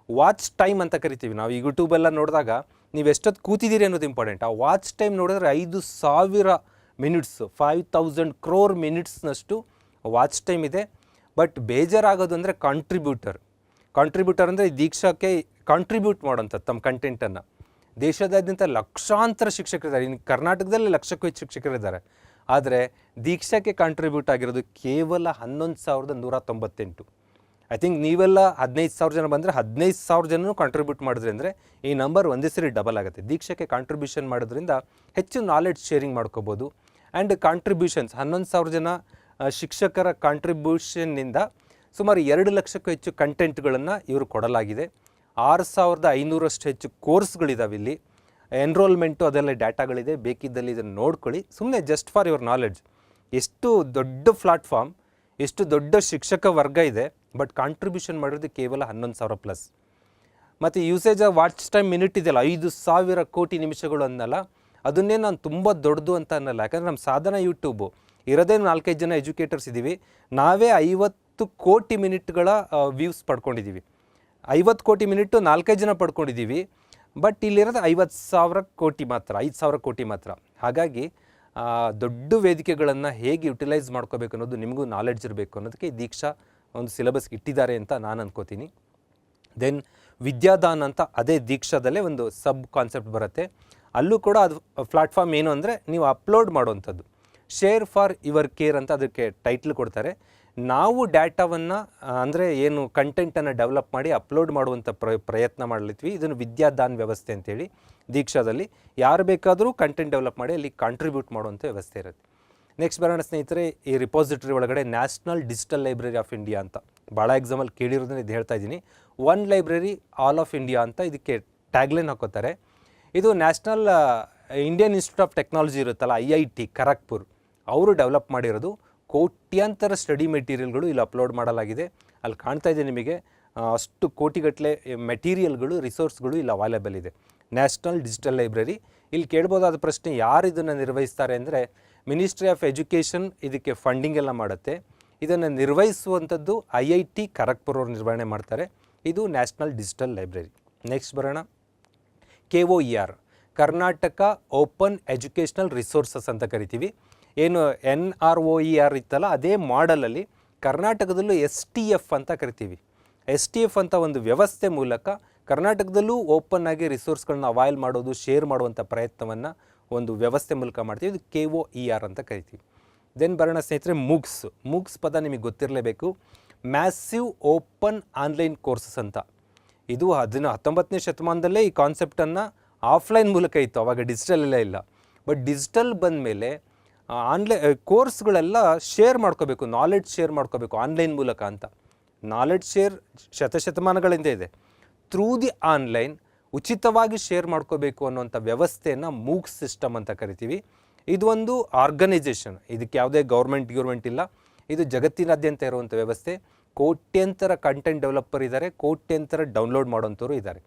ವಾಚ್ ಟೈಮ್ ಅಂತ ಕರಿತೀವಿ ನಾವು. ಈ ಯೂಟ್ಯೂಬೆಲ್ಲ ನೋಡಿದಾಗ ನೀವು ಎಷ್ಟೊತ್ತು ಕೂತಿದ್ದೀರಿ ಅನ್ನೋದು ಇಂಪಾರ್ಟೆಂಟ್. ಆ ವಾಚ್ ಟೈಮ್ ನೋಡಿದ್ರೆ 5,000 ಮಿನಿಟ್ಸ್, 5,000 crore ಮಿನಿಟ್ಸ್ನಷ್ಟು ವಾಚ್ ಟೈಮ್ ಇದೆ. ಬಟ್ ಬೇಜಾರಾಗೋದು ಅಂದರೆ ಕಾಂಟ್ರಿಬ್ಯೂಟರ್ ಅಂದರೆ ದೀಕ್ಷಾಕ್ಕೆ ಕಾಂಟ್ರಿಬ್ಯೂಟ್ ಮಾಡೋಂಥದ್ದು ತಮ್ಮ ಕಂಟೆಂಟನ್ನು. ದೇಶದಾದ್ಯಂತ ಲಕ್ಷಾಂತರ ಶಿಕ್ಷಕರಿದ್ದಾರೆ, ಇನ್ನು ಕರ್ನಾಟಕದಲ್ಲಿ ಲಕ್ಷಕ್ಕೂ ಹೆಚ್ಚು ಶಿಕ್ಷಕರಿದ್ದಾರೆ. ಆದರೆ ದೀಕ್ಷಾಕ್ಕೆ ಕಾಂಟ್ರಿಬ್ಯೂಟ್ ಆಗಿರೋದು ಕೇವಲ 11,198. ಐ ಥಿಂಕ್ ನೀವೆಲ್ಲ 15,000 ಜನ ಬಂದರೆ 15,000 ಜನನೂ ಕಾಂಟ್ರಿಬ್ಯೂಟ್ ಮಾಡಿದ್ರಿ ಅಂದರೆ ಈ ನಂಬರ್ ಒಂದೇ ಸರಿ ಡಬಲ್ ಆಗುತ್ತೆ. ದೀಕ್ಷಾಕ್ಕೆ ಕಾಂಟ್ರಿಬ್ಯೂಷನ್ ಮಾಡೋದ್ರಿಂದ ಹೆಚ್ಚು ನಾಲೆಡ್ಜ್ ಶೇರಿಂಗ್ ಮಾಡ್ಕೋಬೋದು. ಆ್ಯಂಡ್ ಕಾಂಟ್ರಿಬ್ಯೂಷನ್ಸ್ 11,000 ಜನ ಶಿಕ್ಷಕರ ಕಾಂಟ್ರಿಬ್ಯೂಷನ್ನಿಂದ ಸುಮಾರು 2 ಲಕ್ಷಕ್ಕೂ ಹೆಚ್ಚು ಕಂಟೆಂಟ್ಗಳನ್ನು ಇವರು ಕೊಡಲಾಗಿದೆ. 6,500 ಹೆಚ್ಚು ಕೋರ್ಸ್ಗಳಿದ್ದಾವೆ ಇಲ್ಲಿ. ಎನ್ರೋಲ್ಮೆಂಟು ಅದೆಲ್ಲ ಡಾಟಾಗಳಿದೆ, ಬೇಕಿದ್ದಲ್ಲಿ ಇದನ್ನು ನೋಡ್ಕೊಳ್ಳಿ. ಸುಮ್ಮನೆ ಜಸ್ಟ್ ಫಾರ್ ಯುವರ್ ನಾಲೆಡ್ಜ್. ಎಷ್ಟು ದೊಡ್ಡ ಪ್ಲಾಟ್ಫಾರ್ಮ್, ಎಷ್ಟು ದೊಡ್ಡ ಶಿಕ್ಷಕ ವರ್ಗ ಇದೆ, ಬಟ್ ಕಾಂಟ್ರಿಬ್ಯೂಷನ್ ಮಾಡಿರೋದು ಕೇವಲ 11,000+. ಮತ್ತು ಯೂಸೇಜ್ ವಾಚ್ ಟೈಮ್ ಮಿನಿಟ್ ಇದೆಯಲ್ಲ, 5,000 ಕೋಟಿ ನಿಮಿಷಗಳು ಅನ್ನಲ್ಲ, ಅದನ್ನೇ ನಾನು ತುಂಬ ದೊಡ್ಡದು ಅಂತ ಅನ್ನಲ್ಲ. ಯಾಕಂದರೆ ನಮ್ಮ ಸಾಧನ ಯೂಟ್ಯೂಬು ಇರೋದೇ 4-5 ಜನ ಎಜುಕೇಟರ್ಸ್ ಇದ್ದೀವಿ. ನಾವೇ 50 ಕೋಟಿ ಮಿನಿಟ್ಗಳ ವ್ಯೂಸ್ ಪಡ್ಕೊಂಡಿದ್ದೀವಿ. 50 ಕೋಟಿ ಮಿನಿಟ್ಟು 4-5 ಜನ ಪಡ್ಕೊಂಡಿದ್ದೀವಿ. ಬಟ್ ಇಲ್ಲಿರೋದು 50,000 ಕೋಟಿ ಮಾತ್ರ, 5,000 ಕೋಟಿ ಮಾತ್ರ. ಹಾಗಾಗಿ ದೊಡ್ಡ ವೇದಿಕೆಗಳನ್ನು ಹೇಗೆ ಯುಟಿಲೈಸ್ ಮಾಡ್ಕೋಬೇಕು ಅನ್ನೋದು ನಿಮಗೂ ನಾಲೆಡ್ಜ್ ಇರಬೇಕು ಅನ್ನೋದಕ್ಕೆ ದೀಕ್ಷಾ ಒಂದು ಸಿಲೆಬಸ್ಗೆ ಇಟ್ಟಿದ್ದಾರೆ ಅಂತ ನಾನು ಅನ್ಕೋತೀನಿ. ದೆನ್ ವಿದ್ಯಾದಾನ್ ಅಂತ ಅದೇ ದೀಕ್ಷಾದಲ್ಲೇ ಒಂದು ಸಬ್ ಕಾನ್ಸೆಪ್ಟ್ ಬರುತ್ತೆ. ಅಲ್ಲೂ ಕೂಡ ಅದು ಪ್ಲಾಟ್ಫಾರ್ಮ್ ಏನು ಅಂದರೆ ನೀವು ಅಪ್ಲೋಡ್ ಮಾಡುವಂಥದ್ದು. ಶೇರ್ ಫಾರ್ ಯುವರ್ ಕೇರ್ ಅಂತ ಅದಕ್ಕೆ ಟೈಟ್ಲ್ ಕೊಡ್ತಾರೆ. ನಾವು ಡಾಟಾವನ್ನು ಅಂದರೆ ಏನು ಕಂಟೆಂಟನ್ನು ಡೆವಲಪ್ ಮಾಡಿ ಅಪ್ಲೋಡ್ ಮಾಡುವಂಥ ಪ್ರಯತ್ನ ಮಾಡಲಿತ್ವಿ. ಇದನ್ನು ವಿದ್ಯಾದಾನ್ ವ್ಯವಸ್ಥೆ ಅಂತೇಳಿ ದೀಕ್ಷಾದಲ್ಲಿ ಯಾರು ಬೇಕಾದರೂ ಕಂಟೆಂಟ್ ಡೆವಲಪ್ ಮಾಡಿ ಅಲ್ಲಿ ಕಾಂಟ್ರಿಬ್ಯೂಟ್ ಮಾಡುವಂಥ ವ್ಯವಸ್ಥೆ ಇರುತ್ತೆ. ನೆಕ್ಸ್ಟ್ ಬರೋಣ ಸ್ನೇಹಿತರೆ, ಈ ರಿಪೋಸಿಟರಿ ಒಳಗಡೆ national digital library of India ಅಂತ ಭಾಳ ಎಕ್ಸಾಮಲ್ಲಿ ಕೇಳಿರೋದನ್ನ ಇದು ಹೇಳ್ತಾ ಇದ್ದೀನಿ. One library all of India ಅಂತ ಇದಕ್ಕೆ ಟ್ಯಾಗ್ಲೈನ್ ಹಾಕೋತಾರೆ. ಇದು national Indian institute of technology ಇರುತ್ತಲ್ಲ, IIT ಖರಗ್ಪುರ್, ಅವರು ಡೆವಲಪ್ ಮಾಡಿರೋದು. ಕೋಟ್ಯಾಂತರ ಸ್ಟಡಿ ಮೆಟೀರಿಯಲ್ಗಳು ಇಲ್ಲಿ ಅಪ್ಲೋಡ್ ಮಾಡಲಾಗಿದೆ. ಅಲ್ಲಿ ಕಾಣ್ತಾ ಇದೆ ನಿಮಗೆ ಅಷ್ಟು ಕೋಟಿಗಟ್ಟಲೆ ಮೆಟೀರಿಯಲ್ಗಳು, ರಿಸೋರ್ಸ್ಗಳು ಇಲ್ಲಿ ಅವೈಲೇಬಲ್ ಇದೆ. National digital library. ಇಲ್ಲಿ ಕೇಳ್ಬೋದಾದ ಪ್ರಶ್ನೆ, ಯಾರು ಇದನ್ನು ನಿರ್ವಹಿಸ್ತಾರೆ ಅಂದರೆ ಮಿನಿಸ್ಟ್ರಿ ಆಫ್ ಎಜುಕೇಷನ್ ಇದಕ್ಕೆ ಫಂಡಿಂಗ್ ಎಲ್ಲ ಮಾಡುತ್ತೆ. ಇದನ್ನು ನಿರ್ವಹಿಸುವಂಥದ್ದು IIT ಖರಗ್ಪುರ್ ಅವರು ನಿರ್ವಹಣೆ ಮಾಡ್ತಾರೆ. ಇದು ನ್ಯಾಷನಲ್ ಡಿಜಿಟಲ್ ಲೈಬ್ರರಿ. ನೆಕ್ಸ್ಟ್ ಬರೋಣ, KOER, Karnataka open educational resources ಅಂತ ಕರಿತೀವಿ. ಏನು NROER ಇತ್ತಲ್ಲ, ಅದೇ ಮಾಡಲಲ್ಲಿ ಕರ್ನಾಟಕದಲ್ಲೂ STF ಅಂತ ಕರಿತೀವಿ. STF ಅಂತ ಒಂದು ವ್ಯವಸ್ಥೆ ಮೂಲಕ ಕರ್ನಾಟಕದಲ್ಲೂ ಓಪನ್ ಆಗಿ ರಿಸೋರ್ಸ್ಗಳನ್ನ ಅವೈಲ್ ಮಾಡೋದು, ಶೇರ್ ಮಾಡುವಂಥ ಪ್ರಯತ್ನವನ್ನು ಒಂದು ವ್ಯವಸ್ಥೆ ಮೂಲಕ ಮಾಡ್ತೀವಿ. ಇದು KOER ಅಂತ ಕರಿತೀವಿ. ದೆನ್ ಬರೋಣ ಸ್ನೇಹಿತರೆ, MOOCs ಪದ ನಿಮಗೆ ಗೊತ್ತಿರಲೇಬೇಕು. ಮ್ಯಾಸಿವ್ ಓಪನ್ ಆನ್ಲೈನ್ ಕೋರ್ಸಸ್ ಅಂತ. ಇದು 19ನೇ ಶತಮಾನದಲ್ಲೇ ಈ ಕಾನ್ಸೆಪ್ಟನ್ನು ಆಫ್ಲೈನ್ ಮೂಲಕ ಇತ್ತು, ಆವಾಗ ಡಿಜಿಟಲ್ ಎಲ್ಲ ಇಲ್ಲ. ಬಟ್ ಡಿಜಿಟಲ್ ಬಂದ ಮೇಲೆ ಕೋರ್ಸ್ಗಳೆಲ್ಲ ಶೇರ್ ಮಾಡ್ಕೋಬೇಕು, ನಾಲೆಡ್ಜ್ ಶೇರ್ ಮಾಡ್ಕೋಬೇಕು ಆನ್ಲೈನ್ ಮೂಲಕ ಅಂತ. ನಾಲೆಡ್ಜ್ ಶೇರ್ ಶತಮಾನಗಳಿಂದ ಇದೆ. ಥ್ರೂ ದಿ ಆನ್ಲೈನ್ ಉಚಿತವಾಗಿ ಶೇರ್ ಮಾಡ್ಕೋಬೇಕು ಅನ್ನುವಂಥ ವ್ಯವಸ್ಥೆಯನ್ನು MOOCs ಸಿಸ್ಟಮ್ ಅಂತ ಕರಿತೀವಿ. ಇದು ಒಂದು ಆರ್ಗನೈಸೇಷನ್, ಇದಕ್ಕೆ ಯಾವುದೇ ಗೌರ್ಮೆಂಟ್ ಇಲ್ಲ. ಇದು ಜಗತ್ತಿನಾದ್ಯಂತ ಇರುವಂಥ ವ್ಯವಸ್ಥೆ. ಕೋಟ್ಯಂತರ ಕಂಟೆಂಟ್ ಡೆವಲಪರ್ ಇದ್ದಾರೆ, ಕೋಟ್ಯಂತರ ಡೌನ್ಲೋಡ್ ಮಾಡೋಂಥವ್ರು ಇದ್ದಾರೆ.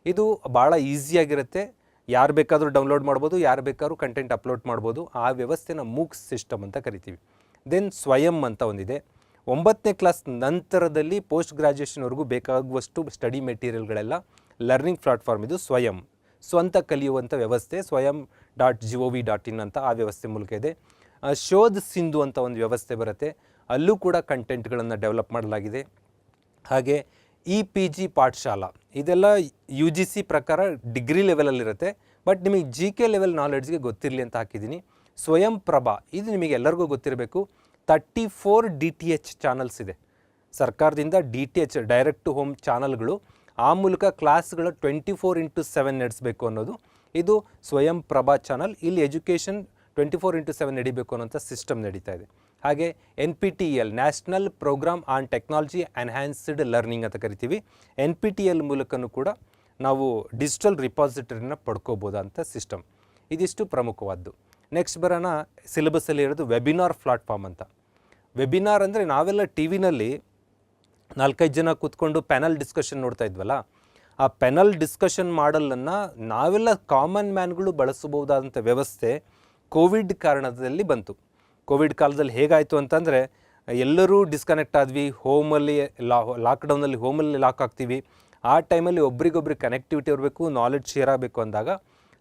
ಇದು ಭಾಳ ಈಸಿಯಾಗಿರುತ್ತೆ, ಯಾರು ಬೇಕಾದರೂ ಡೌನ್ಲೋಡ್ ಮಾಡ್ಬೋದು, ಯಾರು ಬೇಕಾದ್ರೂ ಕಂಟೆಂಟ್ ಅಪ್ಲೋಡ್ ಮಾಡ್ಬೋದು. ಆ ವ್ಯವಸ್ಥೆನ MOOCs ಸಿಸ್ಟಮ್ ಅಂತ ಕರಿತೀವಿ. ದೆನ್ ಸ್ವಯಂ ಅಂತ ಒಂದಿದೆ. 9ನೇ ಕ್ಲಾಸ್ ನಂತರದಲ್ಲಿ ಪೋಸ್ಟ್ ಗ್ರ್ಯಾಜುಯೇಷನ್ವರೆಗೂ ಬೇಕಾಗುವಷ್ಟು ಸ್ಟಡಿ ಮೆಟೀರಿಯಲ್ಗಳೆಲ್ಲ ಲರ್ನಿಂಗ್ ಪ್ಲಾಟ್ಫಾರ್ಮ್. ಇದು ಸ್ವಯಂ, ಸ್ವಂತ ಕಲಿಯುವಂಥ ವ್ಯವಸ್ಥೆ. swayam.gov.in ಅಂತ ಆ ವ್ಯವಸ್ಥೆ ಮೂಲಕ ಇದೆ. ಶೋಧ್ ಸಿಂಧು ಅಂತ ಒಂದು ವ್ಯವಸ್ಥೆ ಬರುತ್ತೆ, ಅಲ್ಲೂ ಕೂಡ ಕಂಟೆಂಟ್ಗಳನ್ನು ಡೆವಲಪ್ ಮಾಡಲಾಗಿದೆ. ಹಾಗೆ EPG ಪಾಠಶಾಲಾ, ಇದೆಲ್ಲ UGC ಪ್ರಕಾರ ಡಿಗ್ರಿ ಲೆವೆಲಲ್ಲಿರುತ್ತೆ, ಬಟ್ ನಿಮಗೆ GK ಲೆವೆಲ್ ನಾಲೆಡ್ಜ್ಗೆ ಗೊತ್ತಿರಲಿ ಅಂತ ಹಾಕಿದ್ದೀನಿ. ಸ್ವಯಂ ಪ್ರಭಾ, ಇದು ನಿಮಗೆ ಎಲ್ಲರಿಗೂ ಗೊತ್ತಿರಬೇಕು. 34 DTH ಚಾನಲ್ಸ್ ಇದೆ ಸರ್ಕಾರದಿಂದ, DTH ಡೈರೆಕ್ಟ್ ಟು ಹೋಮ್ ಚಾನಲ್ಗಳು. ಆ ಮೂಲಕ ಕ್ಲಾಸ್ಗಳು 24/7 ನಡೆಸಬೇಕು ಅನ್ನೋದು ಇದು ಸ್ವಯಂ ಪ್ರಭಾ ಚಾನಲ್. ಇಲ್ಲಿ ಎಜುಕೇಷನ್ 24/7 ನಡಿಬೇಕು ಅನ್ನೋಂಥ ಸಿಸ್ಟಮ್ ನಡೀತಾ ಇದೆ. ಹಾಗೆ NPTEL, national programme on technology enhanced learning ಅಂತ ಕರಿತೀವಿ. NPTEL ಮೂಲಕನೂ ಕೂಡ ನಾವು ಡಿಜಿಟಲ್ ರಿಪಾಸಿಟರಿನ ಪಡ್ಕೋಬೋದಂಥ ಸಿಸ್ಟಮ್. ಇದಿಷ್ಟು ಪ್ರಮುಖವಾದ್ದು. ನೆಕ್ಸ್ಟ್ ಬರೋಣ, ಸಿಲೆಬಸ್ಸಲ್ಲಿ ಇರೋದು ವೆಬಿನಾರ್ ಪ್ಲಾಟ್ಫಾರ್ಮ್ ಅಂತ. ವೆಬಿನಾರ್ ಅಂದರೆ ನಾವೆಲ್ಲ TV-ನಲ್ಲಿ 4-5 ಜನ ಕೂತ್ಕೊಂಡು ಪ್ಯಾನಲ್ ಡಿಸ್ಕಷನ್ ನೋಡ್ತಾ ಇದ್ವಲ್ಲ, ಆ ಪ್ಯಾನಲ್ ಡಿಸ್ಕಷನ್ ಮಾಡಲನ್ನು ನಾವೆಲ್ಲ ಕಾಮನ್ ಮ್ಯಾನ್ಗಳು ಬಳಸಬಹುದಾದಂಥ ವ್ಯವಸ್ಥೆ ಕೋವಿಡ್ ಕಾರಣದಲ್ಲಿ ಬಂತು. ಕೋವಿಡ್ ಕಾಲದಲ್ಲಿ ಹೇಗಾಯಿತು ಅಂತಂದರೆ, ಎಲ್ಲರೂ ಡಿಸ್ಕನೆಕ್ಟ್ ಆದ್ವಿ, ಹೋಮಲ್ಲಿ ಲಾಕ್ಡೌನಲ್ಲಿ ಹೋಮಲ್ಲಿ ಲಾಕ್ ಆಗ್ತೀವಿ. ಆ ಟೈಮಲ್ಲಿ ಒಬ್ರಿಗೊಬ್ರಿಗೆ ಕನೆಕ್ಟಿವಿಟಿ ಇರಬೇಕು, ನಾಲೆಡ್ಜ್ ಶೇರ್ ಆಗಬೇಕು ಅಂದಾಗ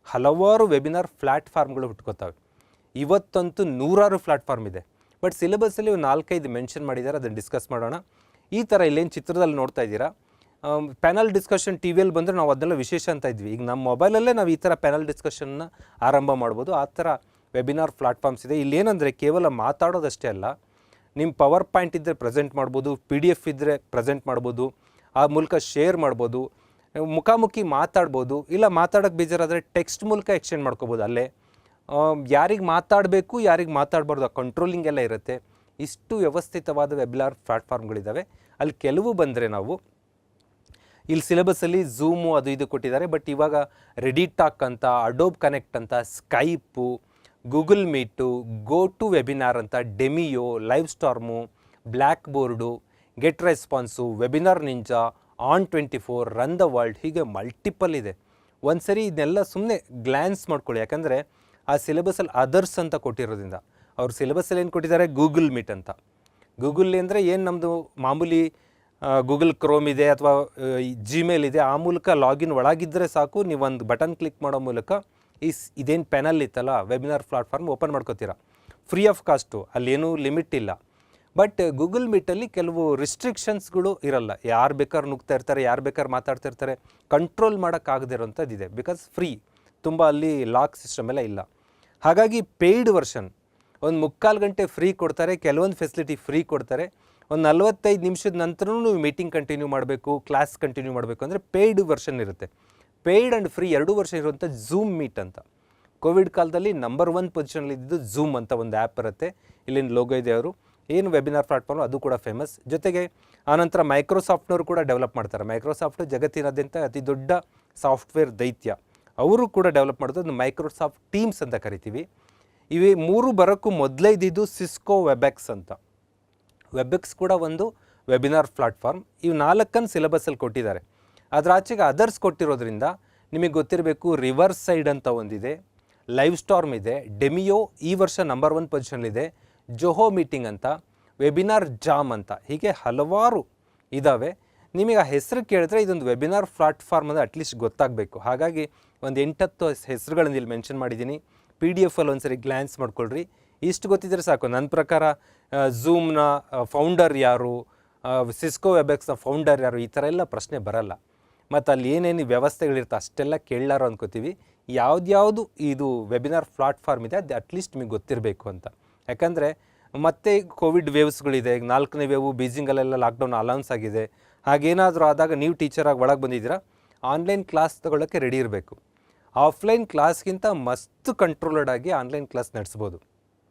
ಹಲವಾರು ವೆಬಿನಾರ್ ಪ್ಲ್ಯಾಟ್ಫಾರ್ಮ್ಗಳು ಹುಟ್ಕೋತಾವೆ. ಇವತ್ತಂತೂ 100 ಪ್ಲ್ಯಾಟ್ಫಾರ್ಮ್ ಇದೆ. ಬಟ್ ಸಿಲೆಬಸ್ಸಲ್ಲಿ 4-5 ಮೆನ್ಷನ್ ಮಾಡಿದ್ದಾರೆ, ಅದನ್ನು ಡಿಸ್ಕಸ್ ಮಾಡೋಣ. ಈ ಥರ ಇಲ್ಲೇನು ಚಿತ್ರದಲ್ಲಿ ನೋಡ್ತಾ ಇದ್ದೀರಾ, ಪ್ಯಾನಲ್ ಡಿಸ್ಕಷನ್ TV-ಯಲ್ಲಿ ಬಂದರೆ ನಾವು ಅದನ್ನೆಲ್ಲ ವಿಶೇಷ ಅಂತ ಇದ್ವಿ. ಈಗ ನಮ್ಮ ಮೊಬೈಲಲ್ಲೇ ನಾವು ಈ ಥರ ಪ್ಯಾನಲ್ ಡಿಸ್ಕಷನ್ನ ಆರಂಭ ಮಾಡ್ಬೋದು. ಆ ಥರ ವೆಬಿನಾರ್ ಪ್ಲಾಟ್ಫಾರ್ಮ್ಸ್ ಇದೆ. ಇಲ್ಲೇನಂದರೆ ಕೇವಲ ಮಾತಾಡೋದಷ್ಟೇ ಅಲ್ಲ, ನಿಮ್ಮ ಪವರ್ ಪಾಯಿಂಟ್ ಇದ್ದರೆ ಪ್ರೆಸೆಂಟ್ ಮಾಡ್ಬೋದು, PDF ಇದ್ದರೆ ಪ್ರೆಸೆಂಟ್ ಮಾಡ್ಬೋದು, ಆ ಮೂಲಕ ಶೇರ್ ಮಾಡ್ಬೋದು, ಮುಖಾಮುಖಿ ಮಾತಾಡ್ಬೋದು, ಇಲ್ಲ ಮಾತಾಡೋಕ್ಕೆ ಬೇಜಾರಾದರೆ ಟೆಕ್ಸ್ಟ್ ಮೂಲಕ ಎಕ್ಸ್ಚೇಂಜ್ ಮಾಡ್ಕೋಬೋದು. ಅಲ್ಲೇ ಯಾರಿಗೆ ಮಾತಾಡಬೇಕು ಯಾರಿಗೆ ಮಾತಾಡಬಾರ್ದು ಆ ಕಂಟ್ರೋಲಿಂಗ್ ಎಲ್ಲ ಇರುತ್ತೆ. ಇಷ್ಟು ವ್ಯವಸ್ಥಿತವಾದ ವೆಬಿನಾರ್ ಪ್ಲಾಟ್ಫಾರ್ಮ್ಗಳಿದ್ದಾವೆ. ಅಲ್ಲಿ ಕೆಲವು ಬಂದರೆ ನಾವು ಇಲ್ಲಿ ಸಿಲೆಬಸ್ಸಲ್ಲಿ ಝೂಮು ಅದು ಇದು ಕೊಟ್ಟಿದ್ದಾರೆ. ಬಟ್ ಇವಾಗ ರೆಡಿಟಾಕ್ ಅಂತ, ಅಡೋಬ್ ಕನೆಕ್ಟ್ ಅಂತ, Skype, Google Meet, GoToWebinar ಅಂತ, Demio, Livestorm, Blackboard, GetResponse, WebinarNinja, On24, run the world, ಹೀಗೆ ಮಲ್ಟಿಪಲ್ ಇದೆ. ಒಂದು ಸರಿ ಇದನ್ನೆಲ್ಲ ಸುಮ್ಮನೆ ಗ್ಲ್ಯಾನ್ಸ್ ಮಾಡ್ಕೊಳ್ಳಿ. ಯಾಕಂದರೆ ಆ ಸಿಲೆಬಸ್ಸಲ್ಲಿ ಅದರ್ಸ್ ಅಂತ ಕೊಟ್ಟಿರೋದ್ರಿಂದ, ಅವ್ರ ಸಿಲೆಬಸ್ಸಲ್ಲಿ ಏನು ಕೊಟ್ಟಿದ್ದಾರೆ, ಗೂಗಲ್ ಮೀಟ್ ಅಂತ. ಗೂಗಲ್ ಅಂದರೆ ಏನು, ನಮ್ಮದು ಮಾಮೂಲಿ ಗೂಗಲ್ ಕ್ರೋಮ್ ಇದೆ ಅಥವಾ Gmail ಇದೆ, ಆ ಮೂಲಕ ಲಾಗಿನ್ ಒಳಗಿದ್ದರೆ ಸಾಕು, ನೀವೊಂದು ಬಟನ್ ಕ್ಲಿಕ್ ಮಾಡೋ ಮೂಲಕ ಇದೇನು ಪ್ಯಾನಲ್ ಇತ್ತಲ್ಲ ವೆಬಿನಾರ್ ಪ್ಲಾಟ್ಫಾರ್ಮ್ ಓಪನ್ ಮಾಡ್ಕೋತೀರಾ. ಫ್ರೀ ಆಫ್ ಕಾಸ್ಟು, ಅಲ್ಲೇನೂ ಲಿಮಿಟ್ ಇಲ್ಲ. ಬಟ್ ಗೂಗಲ್ ಮೀಟಲ್ಲಿ ಕೆಲವು ರಿಸ್ಟ್ರಿಕ್ಷನ್ಸ್ಗಳು ಇರಲ್ಲ. ಯಾರು ಬೇಕಾದ್ರೆ ನುಗ್ತಾ ಇರ್ತಾರೆ, ಯಾರು ಬೇಕಾದ್ರೆ ಮಾತಾಡ್ತಾ ಇರ್ತಾರೆ, ಕಂಟ್ರೋಲ್ ಮಾಡೋಕ್ಕಾಗದೇ ಇರೋಂಥದ್ದಿದೆ. ಬಿಕಾಸ್ ಫ್ರೀ, ತುಂಬ ಅಲ್ಲಿ ಲಾಕ್ ಸಿಸ್ಟಮ್ ಎಲ್ಲ ಇಲ್ಲ. ಹಾಗಾಗಿ ಪೇಯ್ಡ್ ವರ್ಷನ್ ಒಂದು 3/4 ಗಂಟೆ ಫ್ರೀ ಕೊಡ್ತಾರೆ, ಕೆಲವೊಂದು ಫೆಸಿಲಿಟಿ ಫ್ರೀ ಕೊಡ್ತಾರೆ. ಒಂದು 45 ನಿಮಿಷದ ನಂತರನೂ ನೀವು ಮೀಟಿಂಗ್ ಕಂಟಿನ್ಯೂ ಮಾಡಬೇಕು, ಕ್ಲಾಸ್ ಕಂಟಿನ್ಯೂ ಮಾಡಬೇಕು ಅಂದರೆ ಪೇಯ್ಡ್ ವರ್ಷನ್ ಇರುತ್ತೆ. ಪೇಯ್ಡ್ ಆ್ಯಂಡ್ ಫ್ರೀ 2 ವರ್ಷ ಇರುವಂಥ ಝೂಮ್ ಮೀಟ್ ಅಂತ. ಕೋವಿಡ್ ಕಾಲದಲ್ಲಿ ನಂಬರ್ 1 ಪೊಸಿಷನಲ್ಲಿ ಇದ್ದಿದ್ದು ಝೂಮ್ ಅಂತ ಒಂದು ಆ್ಯಪ್ ಬರುತ್ತೆ. ಇಲ್ಲಿನ ಲೋಗೋ ಇದೆ. ಅವರು ಏನು ವೆಬಿನಾರ್ ಪ್ಲಾಟ್ಫಾರ್ಮ್, ಅದು ಕೂಡ ಫೇಮಸ್. ಜೊತೆಗೆ ಆನಂತರ ಮೈಕ್ರೋಸಾಫ್ಟ್ನವರು ಕೂಡ ಡೆವಲಪ್ ಮಾಡ್ತಾರೆ. ಮೈಕ್ರೋಸಾಫ್ಟ್ ಜಗತ್ತಿನಾದ್ಯಂತ ಅತಿ ದೊಡ್ಡ ಸಾಫ್ಟ್ವೇರ್ ದೈತ್ಯ. ಅವರು ಕೂಡ ಡೆವಲಪ್ ಮಾಡೋದು ಮೈಕ್ರೋಸಾಫ್ಟ್ ಟೀಮ್ಸ್ ಅಂತ ಕರಿತೀವಿ. ಇವೆ 3 ಬರೋಕ್ಕೂ ಮೊದಲೇ ಇದ್ದಿದ್ದು ಸಿಸ್ಕೋ ವೆಬೆಕ್ಸ್ ಅಂತ. ವೆಬೆಕ್ಸ್ ಕೂಡ ಒಂದು ವೆಬಿನಾರ್ ಪ್ಲಾಟ್ಫಾರ್ಮ್. ಇವು 4 ಸಿಲೆಬಸ್ಸಲ್ಲಿ ಕೊಟ್ಟಿದ್ದಾರೆ. ಅದರ ಆಚೆಗೆ ಅದರ್ಸ್ ಕೊಟ್ಟಿರೋದ್ರಿಂದ ನಿಮಗೆ ಗೊತ್ತಿರಬೇಕು ರಿವರ್ ಸೈಡ್ ಅಂತ ಒಂದಿದೆ, ಲೈವ್ ಸ್ಟಾರ್ಮ್ ಇದೆ, ಡೆಮಿಯೋ ಈ ವರ್ಷ ನಂಬರ್ 1 ಪೊಸಿಷನ್ಲಿದೆ, ಜೊಹೋ ಮೀಟಿಂಗ್ ಅಂತ, ವೆಬಿನಾರ್ ಜಾಮ್ ಅಂತ, ಹೀಗೆ ಹಲವಾರು ಇದ್ದಾವೆ. ನಿಮಗೆ ಆ ಹೆಸರು ಕೇಳಿದ್ರೆ ಇದೊಂದು ವೆಬಿನಾರ್ ಪ್ಲಾಟ್ಫಾರ್ಮ್ ಅಂದರೆ ಅಟ್ಲೀಸ್ಟ್ ಗೊತ್ತಾಗಬೇಕು. ಹಾಗಾಗಿ ಒಂದು 8-10 ಹೆಸರುಗಳನ್ನು ಇಲ್ಲಿ ಮೆನ್ಷನ್ ಮಾಡಿದ್ದೀನಿ. PDF ಅಲ್ಲಿ ಒಂದ್ಸರಿ ಗ್ಲ್ಯಾನ್ಸ್ ಮಾಡ್ಕೊಳ್ರಿ. ಇಷ್ಟು ಗೊತ್ತಿದ್ದರೆ ಸಾಕು. ನನ್ನ ಪ್ರಕಾರ ಝೂಮ್ನ ಫೌಂಡರ್ ಯಾರು, ಸಿಸ್ಕೋ ವೆಬೆಕ್ಸ್ನ ಫೌಂಡರ್ ಯಾರು, ಈ ಥರ ಎಲ್ಲ ಪ್ರಶ್ನೆ ಬರಲ್ಲ. ಮತ್ತು ಅಲ್ಲಿ ಏನೇನು ವ್ಯವಸ್ಥೆಗಳಿರುತ್ತೆ ಅಷ್ಟೆಲ್ಲ ಕೇಳಲಾರೋ ಅಂದ್ಕೋತೀವಿ. ಯಾವ್ದು ಇದು ವೆಬಿನಾರ್ ಪ್ಲಾಟ್ಫಾರ್ಮ್ ಇದೆ ಅದು ಅಟ್ಲೀಸ್ಟ್ ನಿಮಗೆ ಗೊತ್ತಿರಬೇಕು ಅಂತ. ಯಾಕಂದರೆ ಮತ್ತೆ ಕೋವಿಡ್ ವೇವ್ಸ್ಗಳಿದೆ. ಈಗ 4ನೇ ವೇವು ಬೀಜಿಂಗಲ್ಲೆಲ್ಲ ಲಾಕ್ಡೌನ್ ಅಲೌನ್ಸ್ ಆಗಿದೆ. ಹಾಗೇನಾದರೂ ಆದಾಗ ನೀವು ಟೀಚರಾಗಿ ಒಳಗೆ ಬಂದಿದ್ದೀರಾ, ಆನ್ಲೈನ್ ಕ್ಲಾಸ್ ತೊಗೊಳ್ಳೋಕ್ಕೆ ರೆಡಿ ಇರಬೇಕು. ಆಫ್ಲೈನ್ ಕ್ಲಾಸ್ಗಿಂತ ಮಸ್ತ್ ಕಂಟ್ರೋಲ್ಡ್ ಆಗಿ ಆನ್ಲೈನ್ ಕ್ಲಾಸ್ ನಡೆಸ್ಬೋದು.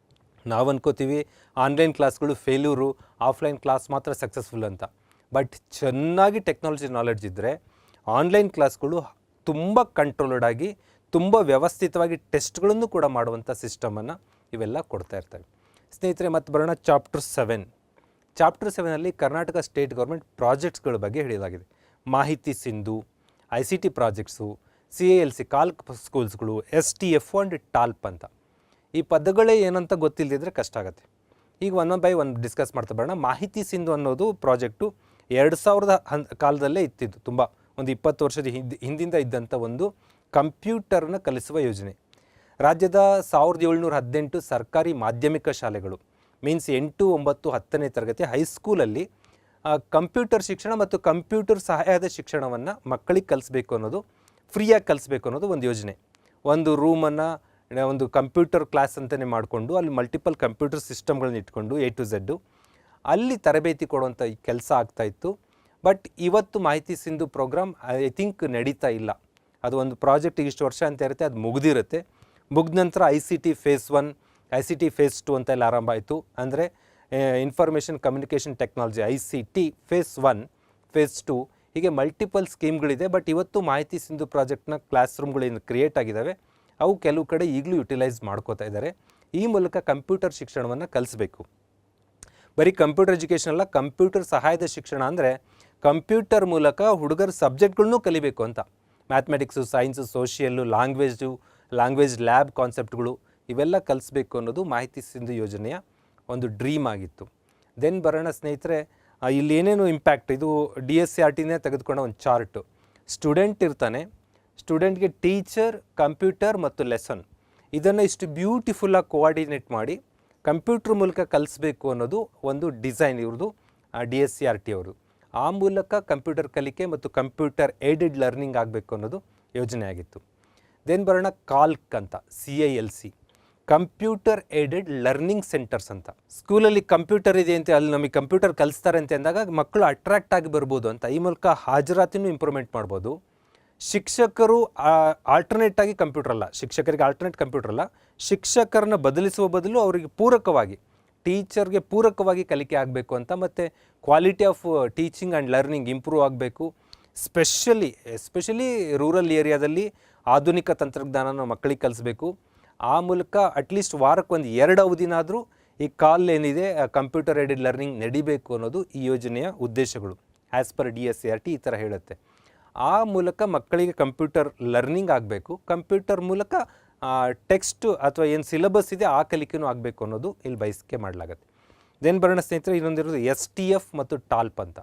ನಾವು ಅನ್ಕೋತೀವಿ ಆನ್ಲೈನ್ ಕ್ಲಾಸ್ಗಳು ಫೇಲ್ಯೂರು, ಆಫ್ಲೈನ್ ಕ್ಲಾಸ್ ಮಾತ್ರ ಸಕ್ಸಸ್ಫುಲ್ ಅಂತ. ಬಟ್ ಚೆನ್ನಾಗಿ ಟೆಕ್ನಾಲಜಿ ನಾಲೆಡ್ಜ್ ಇದ್ದರೆ ಆನ್ಲೈನ್ ಕ್ಲಾಸ್ಗಳು ತುಂಬ ಕಂಟ್ರೋಲ್ಡ್ ಆಗಿ ತುಂಬ ವ್ಯವಸ್ಥಿತವಾಗಿ ಟೆಸ್ಟ್ಗಳನ್ನು ಕೂಡ ಮಾಡುವಂಥ ಸಿಸ್ಟಮನ್ನು ಇವೆಲ್ಲ ಕೊಡ್ತಾ ಇರ್ತವೆ. ಸ್ನೇಹಿತರೆ, ಮತ್ತು ಬರೋಣ ಚಾಪ್ಟರ್ 7. ಚಾಪ್ಟರ್ 7ಅಲ್ಲಿ ಕರ್ನಾಟಕ ಸ್ಟೇಟ್ ಗೌರ್ಮೆಂಟ್ ಪ್ರಾಜೆಕ್ಟ್ಸ್ಗಳ ಬಗ್ಗೆ ಹೇಳಲಾಗಿದೆ. ಮಾಹಿತಿ ಸಿಂಧು, ICT ಪ್ರಾಜೆಕ್ಟ್ಸು, CALC ಕಾಲ್ಕ್ ಸ್ಕೂಲ್ಸ್ಗಳು, STF ಆ್ಯಂಡ್ ಟಾಲ್ಪ್ ಅಂತ. ಈ ಪದಗಳೇ ಏನಂತ ಗೊತ್ತಿಲ್ಲದಿದ್ದರೆ ಕಷ್ಟ ಆಗುತ್ತೆ. ಈಗ ಒಂದೊಂದು ಬೈ ಒಂದು ಡಿಸ್ಕಸ್ ಮಾಡ್ತಾ ಬರೋಣ. ಮಾಹಿತಿ ಸಿಂಧು ಅನ್ನೋದು ಪ್ರಾಜೆಕ್ಟು 2000 ಕಾಲದಲ್ಲೇ ಇತ್ತಿದ್ದು. ತುಂಬ ಒಂದು 20 ವರ್ಷದ ಹಿಂದಿಂದ ಇದ್ದಂಥ ಒಂದು ಕಂಪ್ಯೂಟರ್ನ ಕಲಿಸುವ ಯೋಜನೆ. ರಾಜ್ಯದ 1718 ಸರ್ಕಾರಿ ಮಾಧ್ಯಮಿಕ ಶಾಲೆಗಳು, ಮೀನ್ಸ್ 8, 9, 10ನೇ ತರಗತಿ ಹೈಸ್ಕೂಲಲ್ಲಿ ಕಂಪ್ಯೂಟರ್ ಶಿಕ್ಷಣ ಮತ್ತು ಕಂಪ್ಯೂಟರ್ ಸಹಾಯದ ಶಿಕ್ಷಣವನ್ನು ಮಕ್ಕಳಿಗೆ ಕಲಿಸ್ಬೇಕು ಅನ್ನೋದು, ಫ್ರೀಯಾಗಿ ಕಲಿಸ್ಬೇಕು ಅನ್ನೋದು ಒಂದು ಯೋಜನೆ. ಒಂದು ರೂಮನ್ನು ಒಂದು ಕಂಪ್ಯೂಟರ್ ಕ್ಲಾಸ್ ಅಂತಲೇ ಮಾಡಿಕೊಂಡು ಅಲ್ಲಿ ಮಲ್ಟಿಪಲ್ ಕಂಪ್ಯೂಟರ್ ಸಿಸ್ಟಮ್ಗಳನ್ನ ಇಟ್ಕೊಂಡು A to Z ಅಲ್ಲಿ ತರಬೇತಿ ಕೊಡುವಂಥ ಕೆಲಸ ಆಗ್ತಾಯಿತ್ತು. ಬಟ್ ಇವತ್ತು Mahiti Sindhu program I think ನಡೀತಾ ಇಲ್ಲ. ಅದು ಒಂದು ಪ್ರಾಜೆಕ್ಟ್ ಇಷ್ಟು ವರ್ಷ ಅಂತ ಇರುತ್ತೆ, ಅದು ಮುಗಿದಿರುತ್ತೆ. ಮುಗಿದ ನಂತರ ICT ಫೇಸ್ 1, ICT ಫೇಸ್ 2 ಅಂತ ಎಲ್ಲ ಆರಂಭ ಆಯಿತು. ಅಂದರೆ information communication technology ICT phase 1, phase 2 ಹೀಗೆ ಮಲ್ಟಿಪಲ್ ಸ್ಕೀಮ್ಗಳಿದೆ. ಬಟ್ ಇವತ್ತು ಮಾಹಿತಿ ಸಿಂಧು ಪ್ರಾಜೆಕ್ಟ್ನ ಕ್ಲಾಸ್ ರೂಮ್ಗಳೇನು ಕ್ರಿಯೇಟ್ ಆಗಿದ್ದಾವೆ ಅವು ಕೆಲವು ಕಡೆ ಈಗಲೂ ಯುಟಿಲೈಸ್ ಮಾಡ್ಕೋತಾ ಇದ್ದಾರೆ. ಈ ಮೂಲಕ ಕಂಪ್ಯೂಟರ್ ಶಿಕ್ಷಣವನ್ನು ಕಲಿಸಬೇಕು. ಬರೀ ಕಂಪ್ಯೂಟರ್ ಎಜುಕೇಷನ್ ಅಲ್ಲ, ಕಂಪ್ಯೂಟರ್ ಸಹಾಯದ ಶಿಕ್ಷಣ ಅಂದರೆ ಕಂಪ್ಯೂಟರ್ ಮೂಲಕ ಹುಡುಗರು ಸಬ್ಜೆಕ್ಟ್ಗಳನ್ನೂ ಕಲಿಬೇಕು ಅಂತ. Mathematics, science, social, language lab ಕಾನ್ಸೆಪ್ಟ್ಗಳು ಇವೆಲ್ಲ ಕಲಿಸ್ಬೇಕು ಅನ್ನೋದು ಮಾಹಿತಿ ಸಿಂಧು ಯೋಜನೆಯ ಒಂದು ಆಗಿತ್ತು. ದೆನ್ ಬರೋಣ ಸ್ನೇಹಿತರೆ, ಇಲ್ಲಿ ಏನೇನು ಇಂಪ್ಯಾಕ್ಟ್, ಇದು DSCRTನೇ ತೆಗೆದುಕೊಂಡ ಒಂದು ಚಾರ್ಟು. ಸ್ಟೂಡೆಂಟ್ ಇರ್ತಾನೆ, ಸ್ಟೂಡೆಂಟ್ಗೆ ಟೀಚರ್, ಕಂಪ್ಯೂಟರ್ ಮತ್ತು ಲೆಸನ್ ಇದನ್ನು ಇಷ್ಟು ಬ್ಯೂಟಿಫುಲ್ಲಾಗಿ ಕೋಆರ್ಡಿನೇಟ್ ಮಾಡಿ ಕಂಪ್ಯೂಟ್ರ್ ಮೂಲಕ ಕಲಿಸ್ಬೇಕು ಅನ್ನೋದು ಒಂದು ಡಿಸೈನ್ ಇವ್ರದ್ದು, DSCRT ಅವರು. ಆ ಮೂಲಕ ಕಂಪ್ಯೂಟರ್ ಕಲಿಕೆ ಮತ್ತು ಕಂಪ್ಯೂಟರ್ ಏಡೆಡ್ ಲರ್ನಿಂಗ್ ಆಗಬೇಕು ಅನ್ನೋದು ಯೋಜನೆ ಆಗಿತ್ತು. ದೆನ್ ಬರೋಣ ಕಾಲ್ಕ್ ಅಂತ, CILC computer aided learning centres ಅಂತ. ಸ್ಕೂಲಲ್ಲಿ ಕಂಪ್ಯೂಟರ್ ಇದೆ ಅಂತ ಅಲ್ಲಿ ನಮಗೆ ಕಂಪ್ಯೂಟರ್ ಕಲಿಸ್ತಾರೆ ಅಂತ ಅಂದಾಗ ಮಕ್ಕಳು ಅಟ್ರಾಕ್ಟ್ ಆಗಿ ಬರ್ಬೋದು ಅಂತ. ಈ ಮೂಲಕ ಹಾಜರಾತಿನೂ ಇಂಪ್ರೂವ್ಮೆಂಟ್ ಮಾಡ್ಬೋದು. ಶಿಕ್ಷಕರು ಆಲ್ಟರ್ನೇಟ್ ಆಗಿ ಕಂಪ್ಯೂಟರ್ ಅಲ್ಲ, ಶಿಕ್ಷಕರಿಗೆ ಆಲ್ಟರ್ನೇಟ್ ಕಂಪ್ಯೂಟರ್ ಅಲ್ಲ, ಶಿಕ್ಷಕರನ್ನ ಬದಲಿಸುವ ಬದಲು ಅವರಿಗೆ ಪೂರಕವಾಗಿ, ಟೀಚರ್ಗೆ ಪೂರಕವಾಗಿ ಕಲಿಕೆ ಆಗಬೇಕು ಅಂತ. ಮತ್ತು quality of teaching and learning improve ಆಗಬೇಕು. ಎಸ್ಪೆಷಲಿ ರೂರಲ್ ಏರಿಯಾದಲ್ಲಿ ಆಧುನಿಕ ತಂತ್ರಜ್ಞಾನನ ಮಕ್ಕಳಿಗೆ ಕಲಿಸ್ಬೇಕು. ಆ ಮೂಲಕ ಅಟ್ಲೀಸ್ಟ್ ವಾರಕ್ಕೆ ಒಂದು 2 ಅವಧಿನಾದರೂ ಈ ಕಾಲ್ ಏನಿದೆ ಕಂಪ್ಯೂಟರ್ ಏಡೆಡ್ ಲರ್ನಿಂಗ್ ನಡಿಬೇಕು ಅನ್ನೋದು ಈ ಯೋಜನೆಯ ಉದ್ದೇಶಗಳು. ಆ್ಯಸ್ ಪರ್ DSCRT ಈ ಥರ ಹೇಳುತ್ತೆ. ಆ ಮೂಲಕ ಮಕ್ಕಳಿಗೆ ಕಂಪ್ಯೂಟರ್ ಲರ್ನಿಂಗ್ ಆಗಬೇಕು, ಕಂಪ್ಯೂಟರ್ ಮೂಲಕ ಟೆಕ್ಸ್ಟ್ ಅಥವಾ ಏನು ಸಿಲೆಬಸ್ ಇದೆ ಆ ಕಲಿಕೆನೂ ಆಗಬೇಕು ಅನ್ನೋದು ಇಲ್ಲಿ ಬಯಸಿಕೆ ಮಾಡಲಾಗುತ್ತೆ. ದೆನ್ ಬರೋಣ ಸ್ನೇಹಿತರೆ, ಇನ್ನೊಂದಿರೋದು STF ಮತ್ತು ಟಾಲ್ಪ್ ಅಂತ.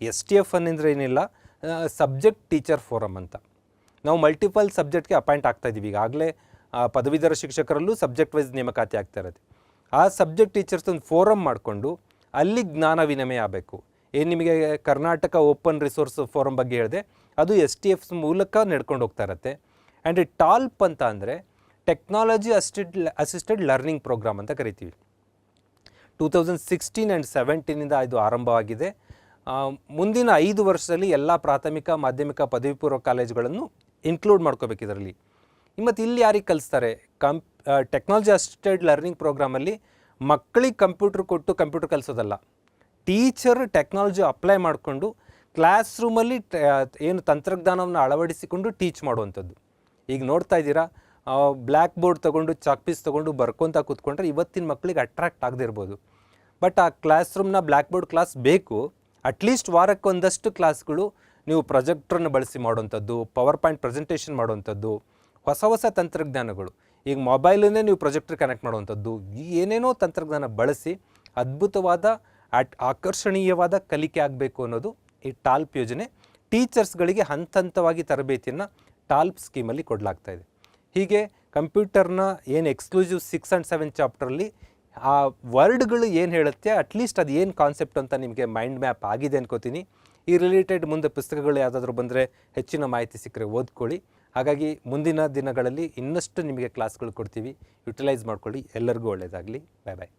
STF ಅನ್ನಂದರೆ ಏನಿಲ್ಲ, ಸಬ್ಜೆಕ್ಟ್ ಟೀಚರ್ ಫೋರಮ್ ಅಂತ. ನಾವು ಮಲ್ಟಿಪಲ್ ಸಬ್ಜೆಕ್ಟ್ಗೆ ಅಪಾಯಿಂಟ್ ಆಗ್ತಾಯಿದ್ದೀವಿ. ಈಗಾಗಲೇ ಪದವೀಧರ ಶಿಕ್ಷಕರಲ್ಲೂ ಸಬ್ಜೆಕ್ಟ್ ವೈಸ್ ನೇಮಕಾತಿ ಆಗ್ತಾ ಇರುತ್ತೆ. ಆ ಸಬ್ಜೆಕ್ಟ್ ಟೀಚರ್ಸ್ ಒಂದು ಫೋರಮ್ ಮಾಡಿಕೊಂಡು ಅಲ್ಲಿ ಜ್ಞಾನ ವಿನಿಮಯ ಆಗಬೇಕು. ಏನು ನಿಮಗೆ ಕರ್ನಾಟಕ ಓಪನ್ ರಿಸೋರ್ಸ್ ಫೋರಮ್ ಬಗ್ಗೆ ಹೇಳಿದೆ, ಅದು STF ಮೂಲಕ ನಡ್ಕೊಂಡು ಹೋಗ್ತಾ ಇರುತ್ತೆ. ಆ್ಯಂಡ್ ಟಾಲ್ಪ್ ಅಂತ ಅಂದರೆ ಟೆಕ್ನಾಲಜಿ ಅಸಿಸ್ಟೆಡ್ ಲರ್ನಿಂಗ್ ಪ್ರೋಗ್ರಾಮ್ ಅಂತ ಕರಿತೀವಿ. 2016 ಆ್ಯಂಡ್ 17 ಇದು ಆರಂಭವಾಗಿದೆ. ಮುಂದಿನ 5 ವರ್ಷದಲ್ಲಿ ಎಲ್ಲ ಪ್ರಾಥಮಿಕ, ಮಾಧ್ಯಮಿಕ, ಪದವಿ ಪೂರ್ವ ಕಾಲೇಜುಗಳನ್ನು ಇನ್ಕ್ಲೂಡ್ ಮಾಡ್ಕೋಬೇಕು ಇದರಲ್ಲಿ. ಮತ್ತು ಇಲ್ಲಿ ಯಾರಿಗೆ ಕಲಿಸ್ತಾರೆ, ಟೆಕ್ನಾಲಜಿ ಅಸಿಸ್ಟೆಡ್ ಲರ್ನಿಂಗ್ ಪ್ರೋಗ್ರಾಮಲ್ಲಿ ಮಕ್ಕಳಿಗೆ ಕಂಪ್ಯೂಟರ್ ಕೊಟ್ಟು ಕಂಪ್ಯೂಟರ್ ಕಲಿಸೋದಲ್ಲ, ಟೀಚರ್ ಟೆಕ್ನಾಲಜಿ ಅಪ್ಲೈ ಮಾಡಿಕೊಂಡು ಕ್ಲಾಸ್ ರೂಮಲ್ಲಿ ಏನು ತಂತ್ರಜ್ಞಾನವನ್ನು ಅಳವಡಿಸಿಕೊಂಡು ಟೀಚ್ ಮಾಡುವಂಥದ್ದು. ಈಗ ನೋಡ್ತಾ ಇದ್ದೀರಾ, ಬ್ಲ್ಯಾಕ್ ಬೋರ್ಡ್ ತೊಗೊಂಡು ಚಾಕ್ ಪೀಸ್ ತೊಗೊಂಡು ಬರ್ಕೊತ ಕೂತ್ಕೊಂಡ್ರೆ ಇವತ್ತಿನ ಮಕ್ಕಳಿಗೆ ಅಟ್ರಾಕ್ಟ್ ಆಗದೆ ಇರ್ಬೋದು. ಬಟ್ ಆ ಕ್ಲಾಸ್ ರೂಮ್ನ ಬ್ಲ್ಯಾಕ್ ಬೋರ್ಡ್ ಕ್ಲಾಸ್ ಬೇಕು. ಅಟ್ಲೀಸ್ಟ್ ವಾರಕ್ಕೆ ಒಂದಷ್ಟು ಕ್ಲಾಸ್ಗಳು ನೀವು ಪ್ರೊಜೆಕ್ಟ್ರನ್ನು ಬಳಸಿ ಮಾಡುವಂಥದ್ದು, ಪವರ್ ಪಾಯಿಂಟ್ ಪ್ರೆಸೆಂಟೇಷನ್ ಮಾಡುವಂಥದ್ದು, ಹೊಸ ಹೊಸ ತಂತ್ರಜ್ಞಾನಗಳು. ಈಗ ಮೊಬೈಲನ್ನೇ ನೀವು ಪ್ರೊಜೆಕ್ಟ್ರ್ ಕನೆಕ್ಟ್ ಮಾಡುವಂಥದ್ದು, ಏನೇನೋ ತಂತ್ರಜ್ಞಾನ ಬಳಸಿ ಅದ್ಭುತವಾದ ಆಕರ್ಷಣೀಯವಾದ ಕಲಿಕೆ ಆಗಬೇಕು ಅನ್ನೋದು ಈ ಟಾಲ್ಪ್ ಯೋಜನೆ. ಟೀಚರ್ಸ್ಗಳಿಗೆ ಹಂತ ಹಂತವಾಗಿ ತರಬೇತಿಯನ್ನು ಟಾಲ್ಪ್ ಸ್ಕೀಮಲ್ಲಿ ಕೊಡಲಾಗ್ತಾ ಇದೆ. ಹೀಗೆ ಕಂಪ್ಯೂಟರ್ನ ಏನು ಎಕ್ಸ್ಕ್ಲೂಸಿವ್ 6 and 7 ಚಾಪ್ಟ್ರಲ್ಲಿ ಆ ವರ್ಡ್ಗಳು ಏನು ಹೇಳುತ್ತೆ, ಅಟ್ಲೀಸ್ಟ್ ಅದು ಏನು ಕಾನ್ಸೆಪ್ಟ್ ಅಂತ ನಿಮಗೆ ಮೈಂಡ್ ಮ್ಯಾಪ್ ಆಗಿದೆ ಅನ್ಕೋತೀನಿ. ಈ ರಿಲೇಟೆಡ್ ಮುಂದೆ ಪುಸ್ತಕಗಳು ಯಾವುದಾದ್ರೂ ಬಂದರೆ ಹೆಚ್ಚಿನ ಮಾಹಿತಿ ಸಿಕ್ಕರೆ ಓದ್ಕೊಳ್ಳಿ. ಹಾಗಾಗಿ ಮುಂದಿನ ದಿನಗಳಲ್ಲಿ ಇನ್ನಷ್ಟು ನಿಮಗೆ ಕ್ಲಾಸ್ಗಳು ಕೊಡ್ತೀವಿ, ಯುಟಿಲೈಸ್ ಮಾಡ್ಕೊಳ್ಳಿ. ಎಲ್ಲರಿಗೂ ಒಳ್ಳೆಯದಾಗಲಿ. ಬಾಯ್ ಬಾಯ್.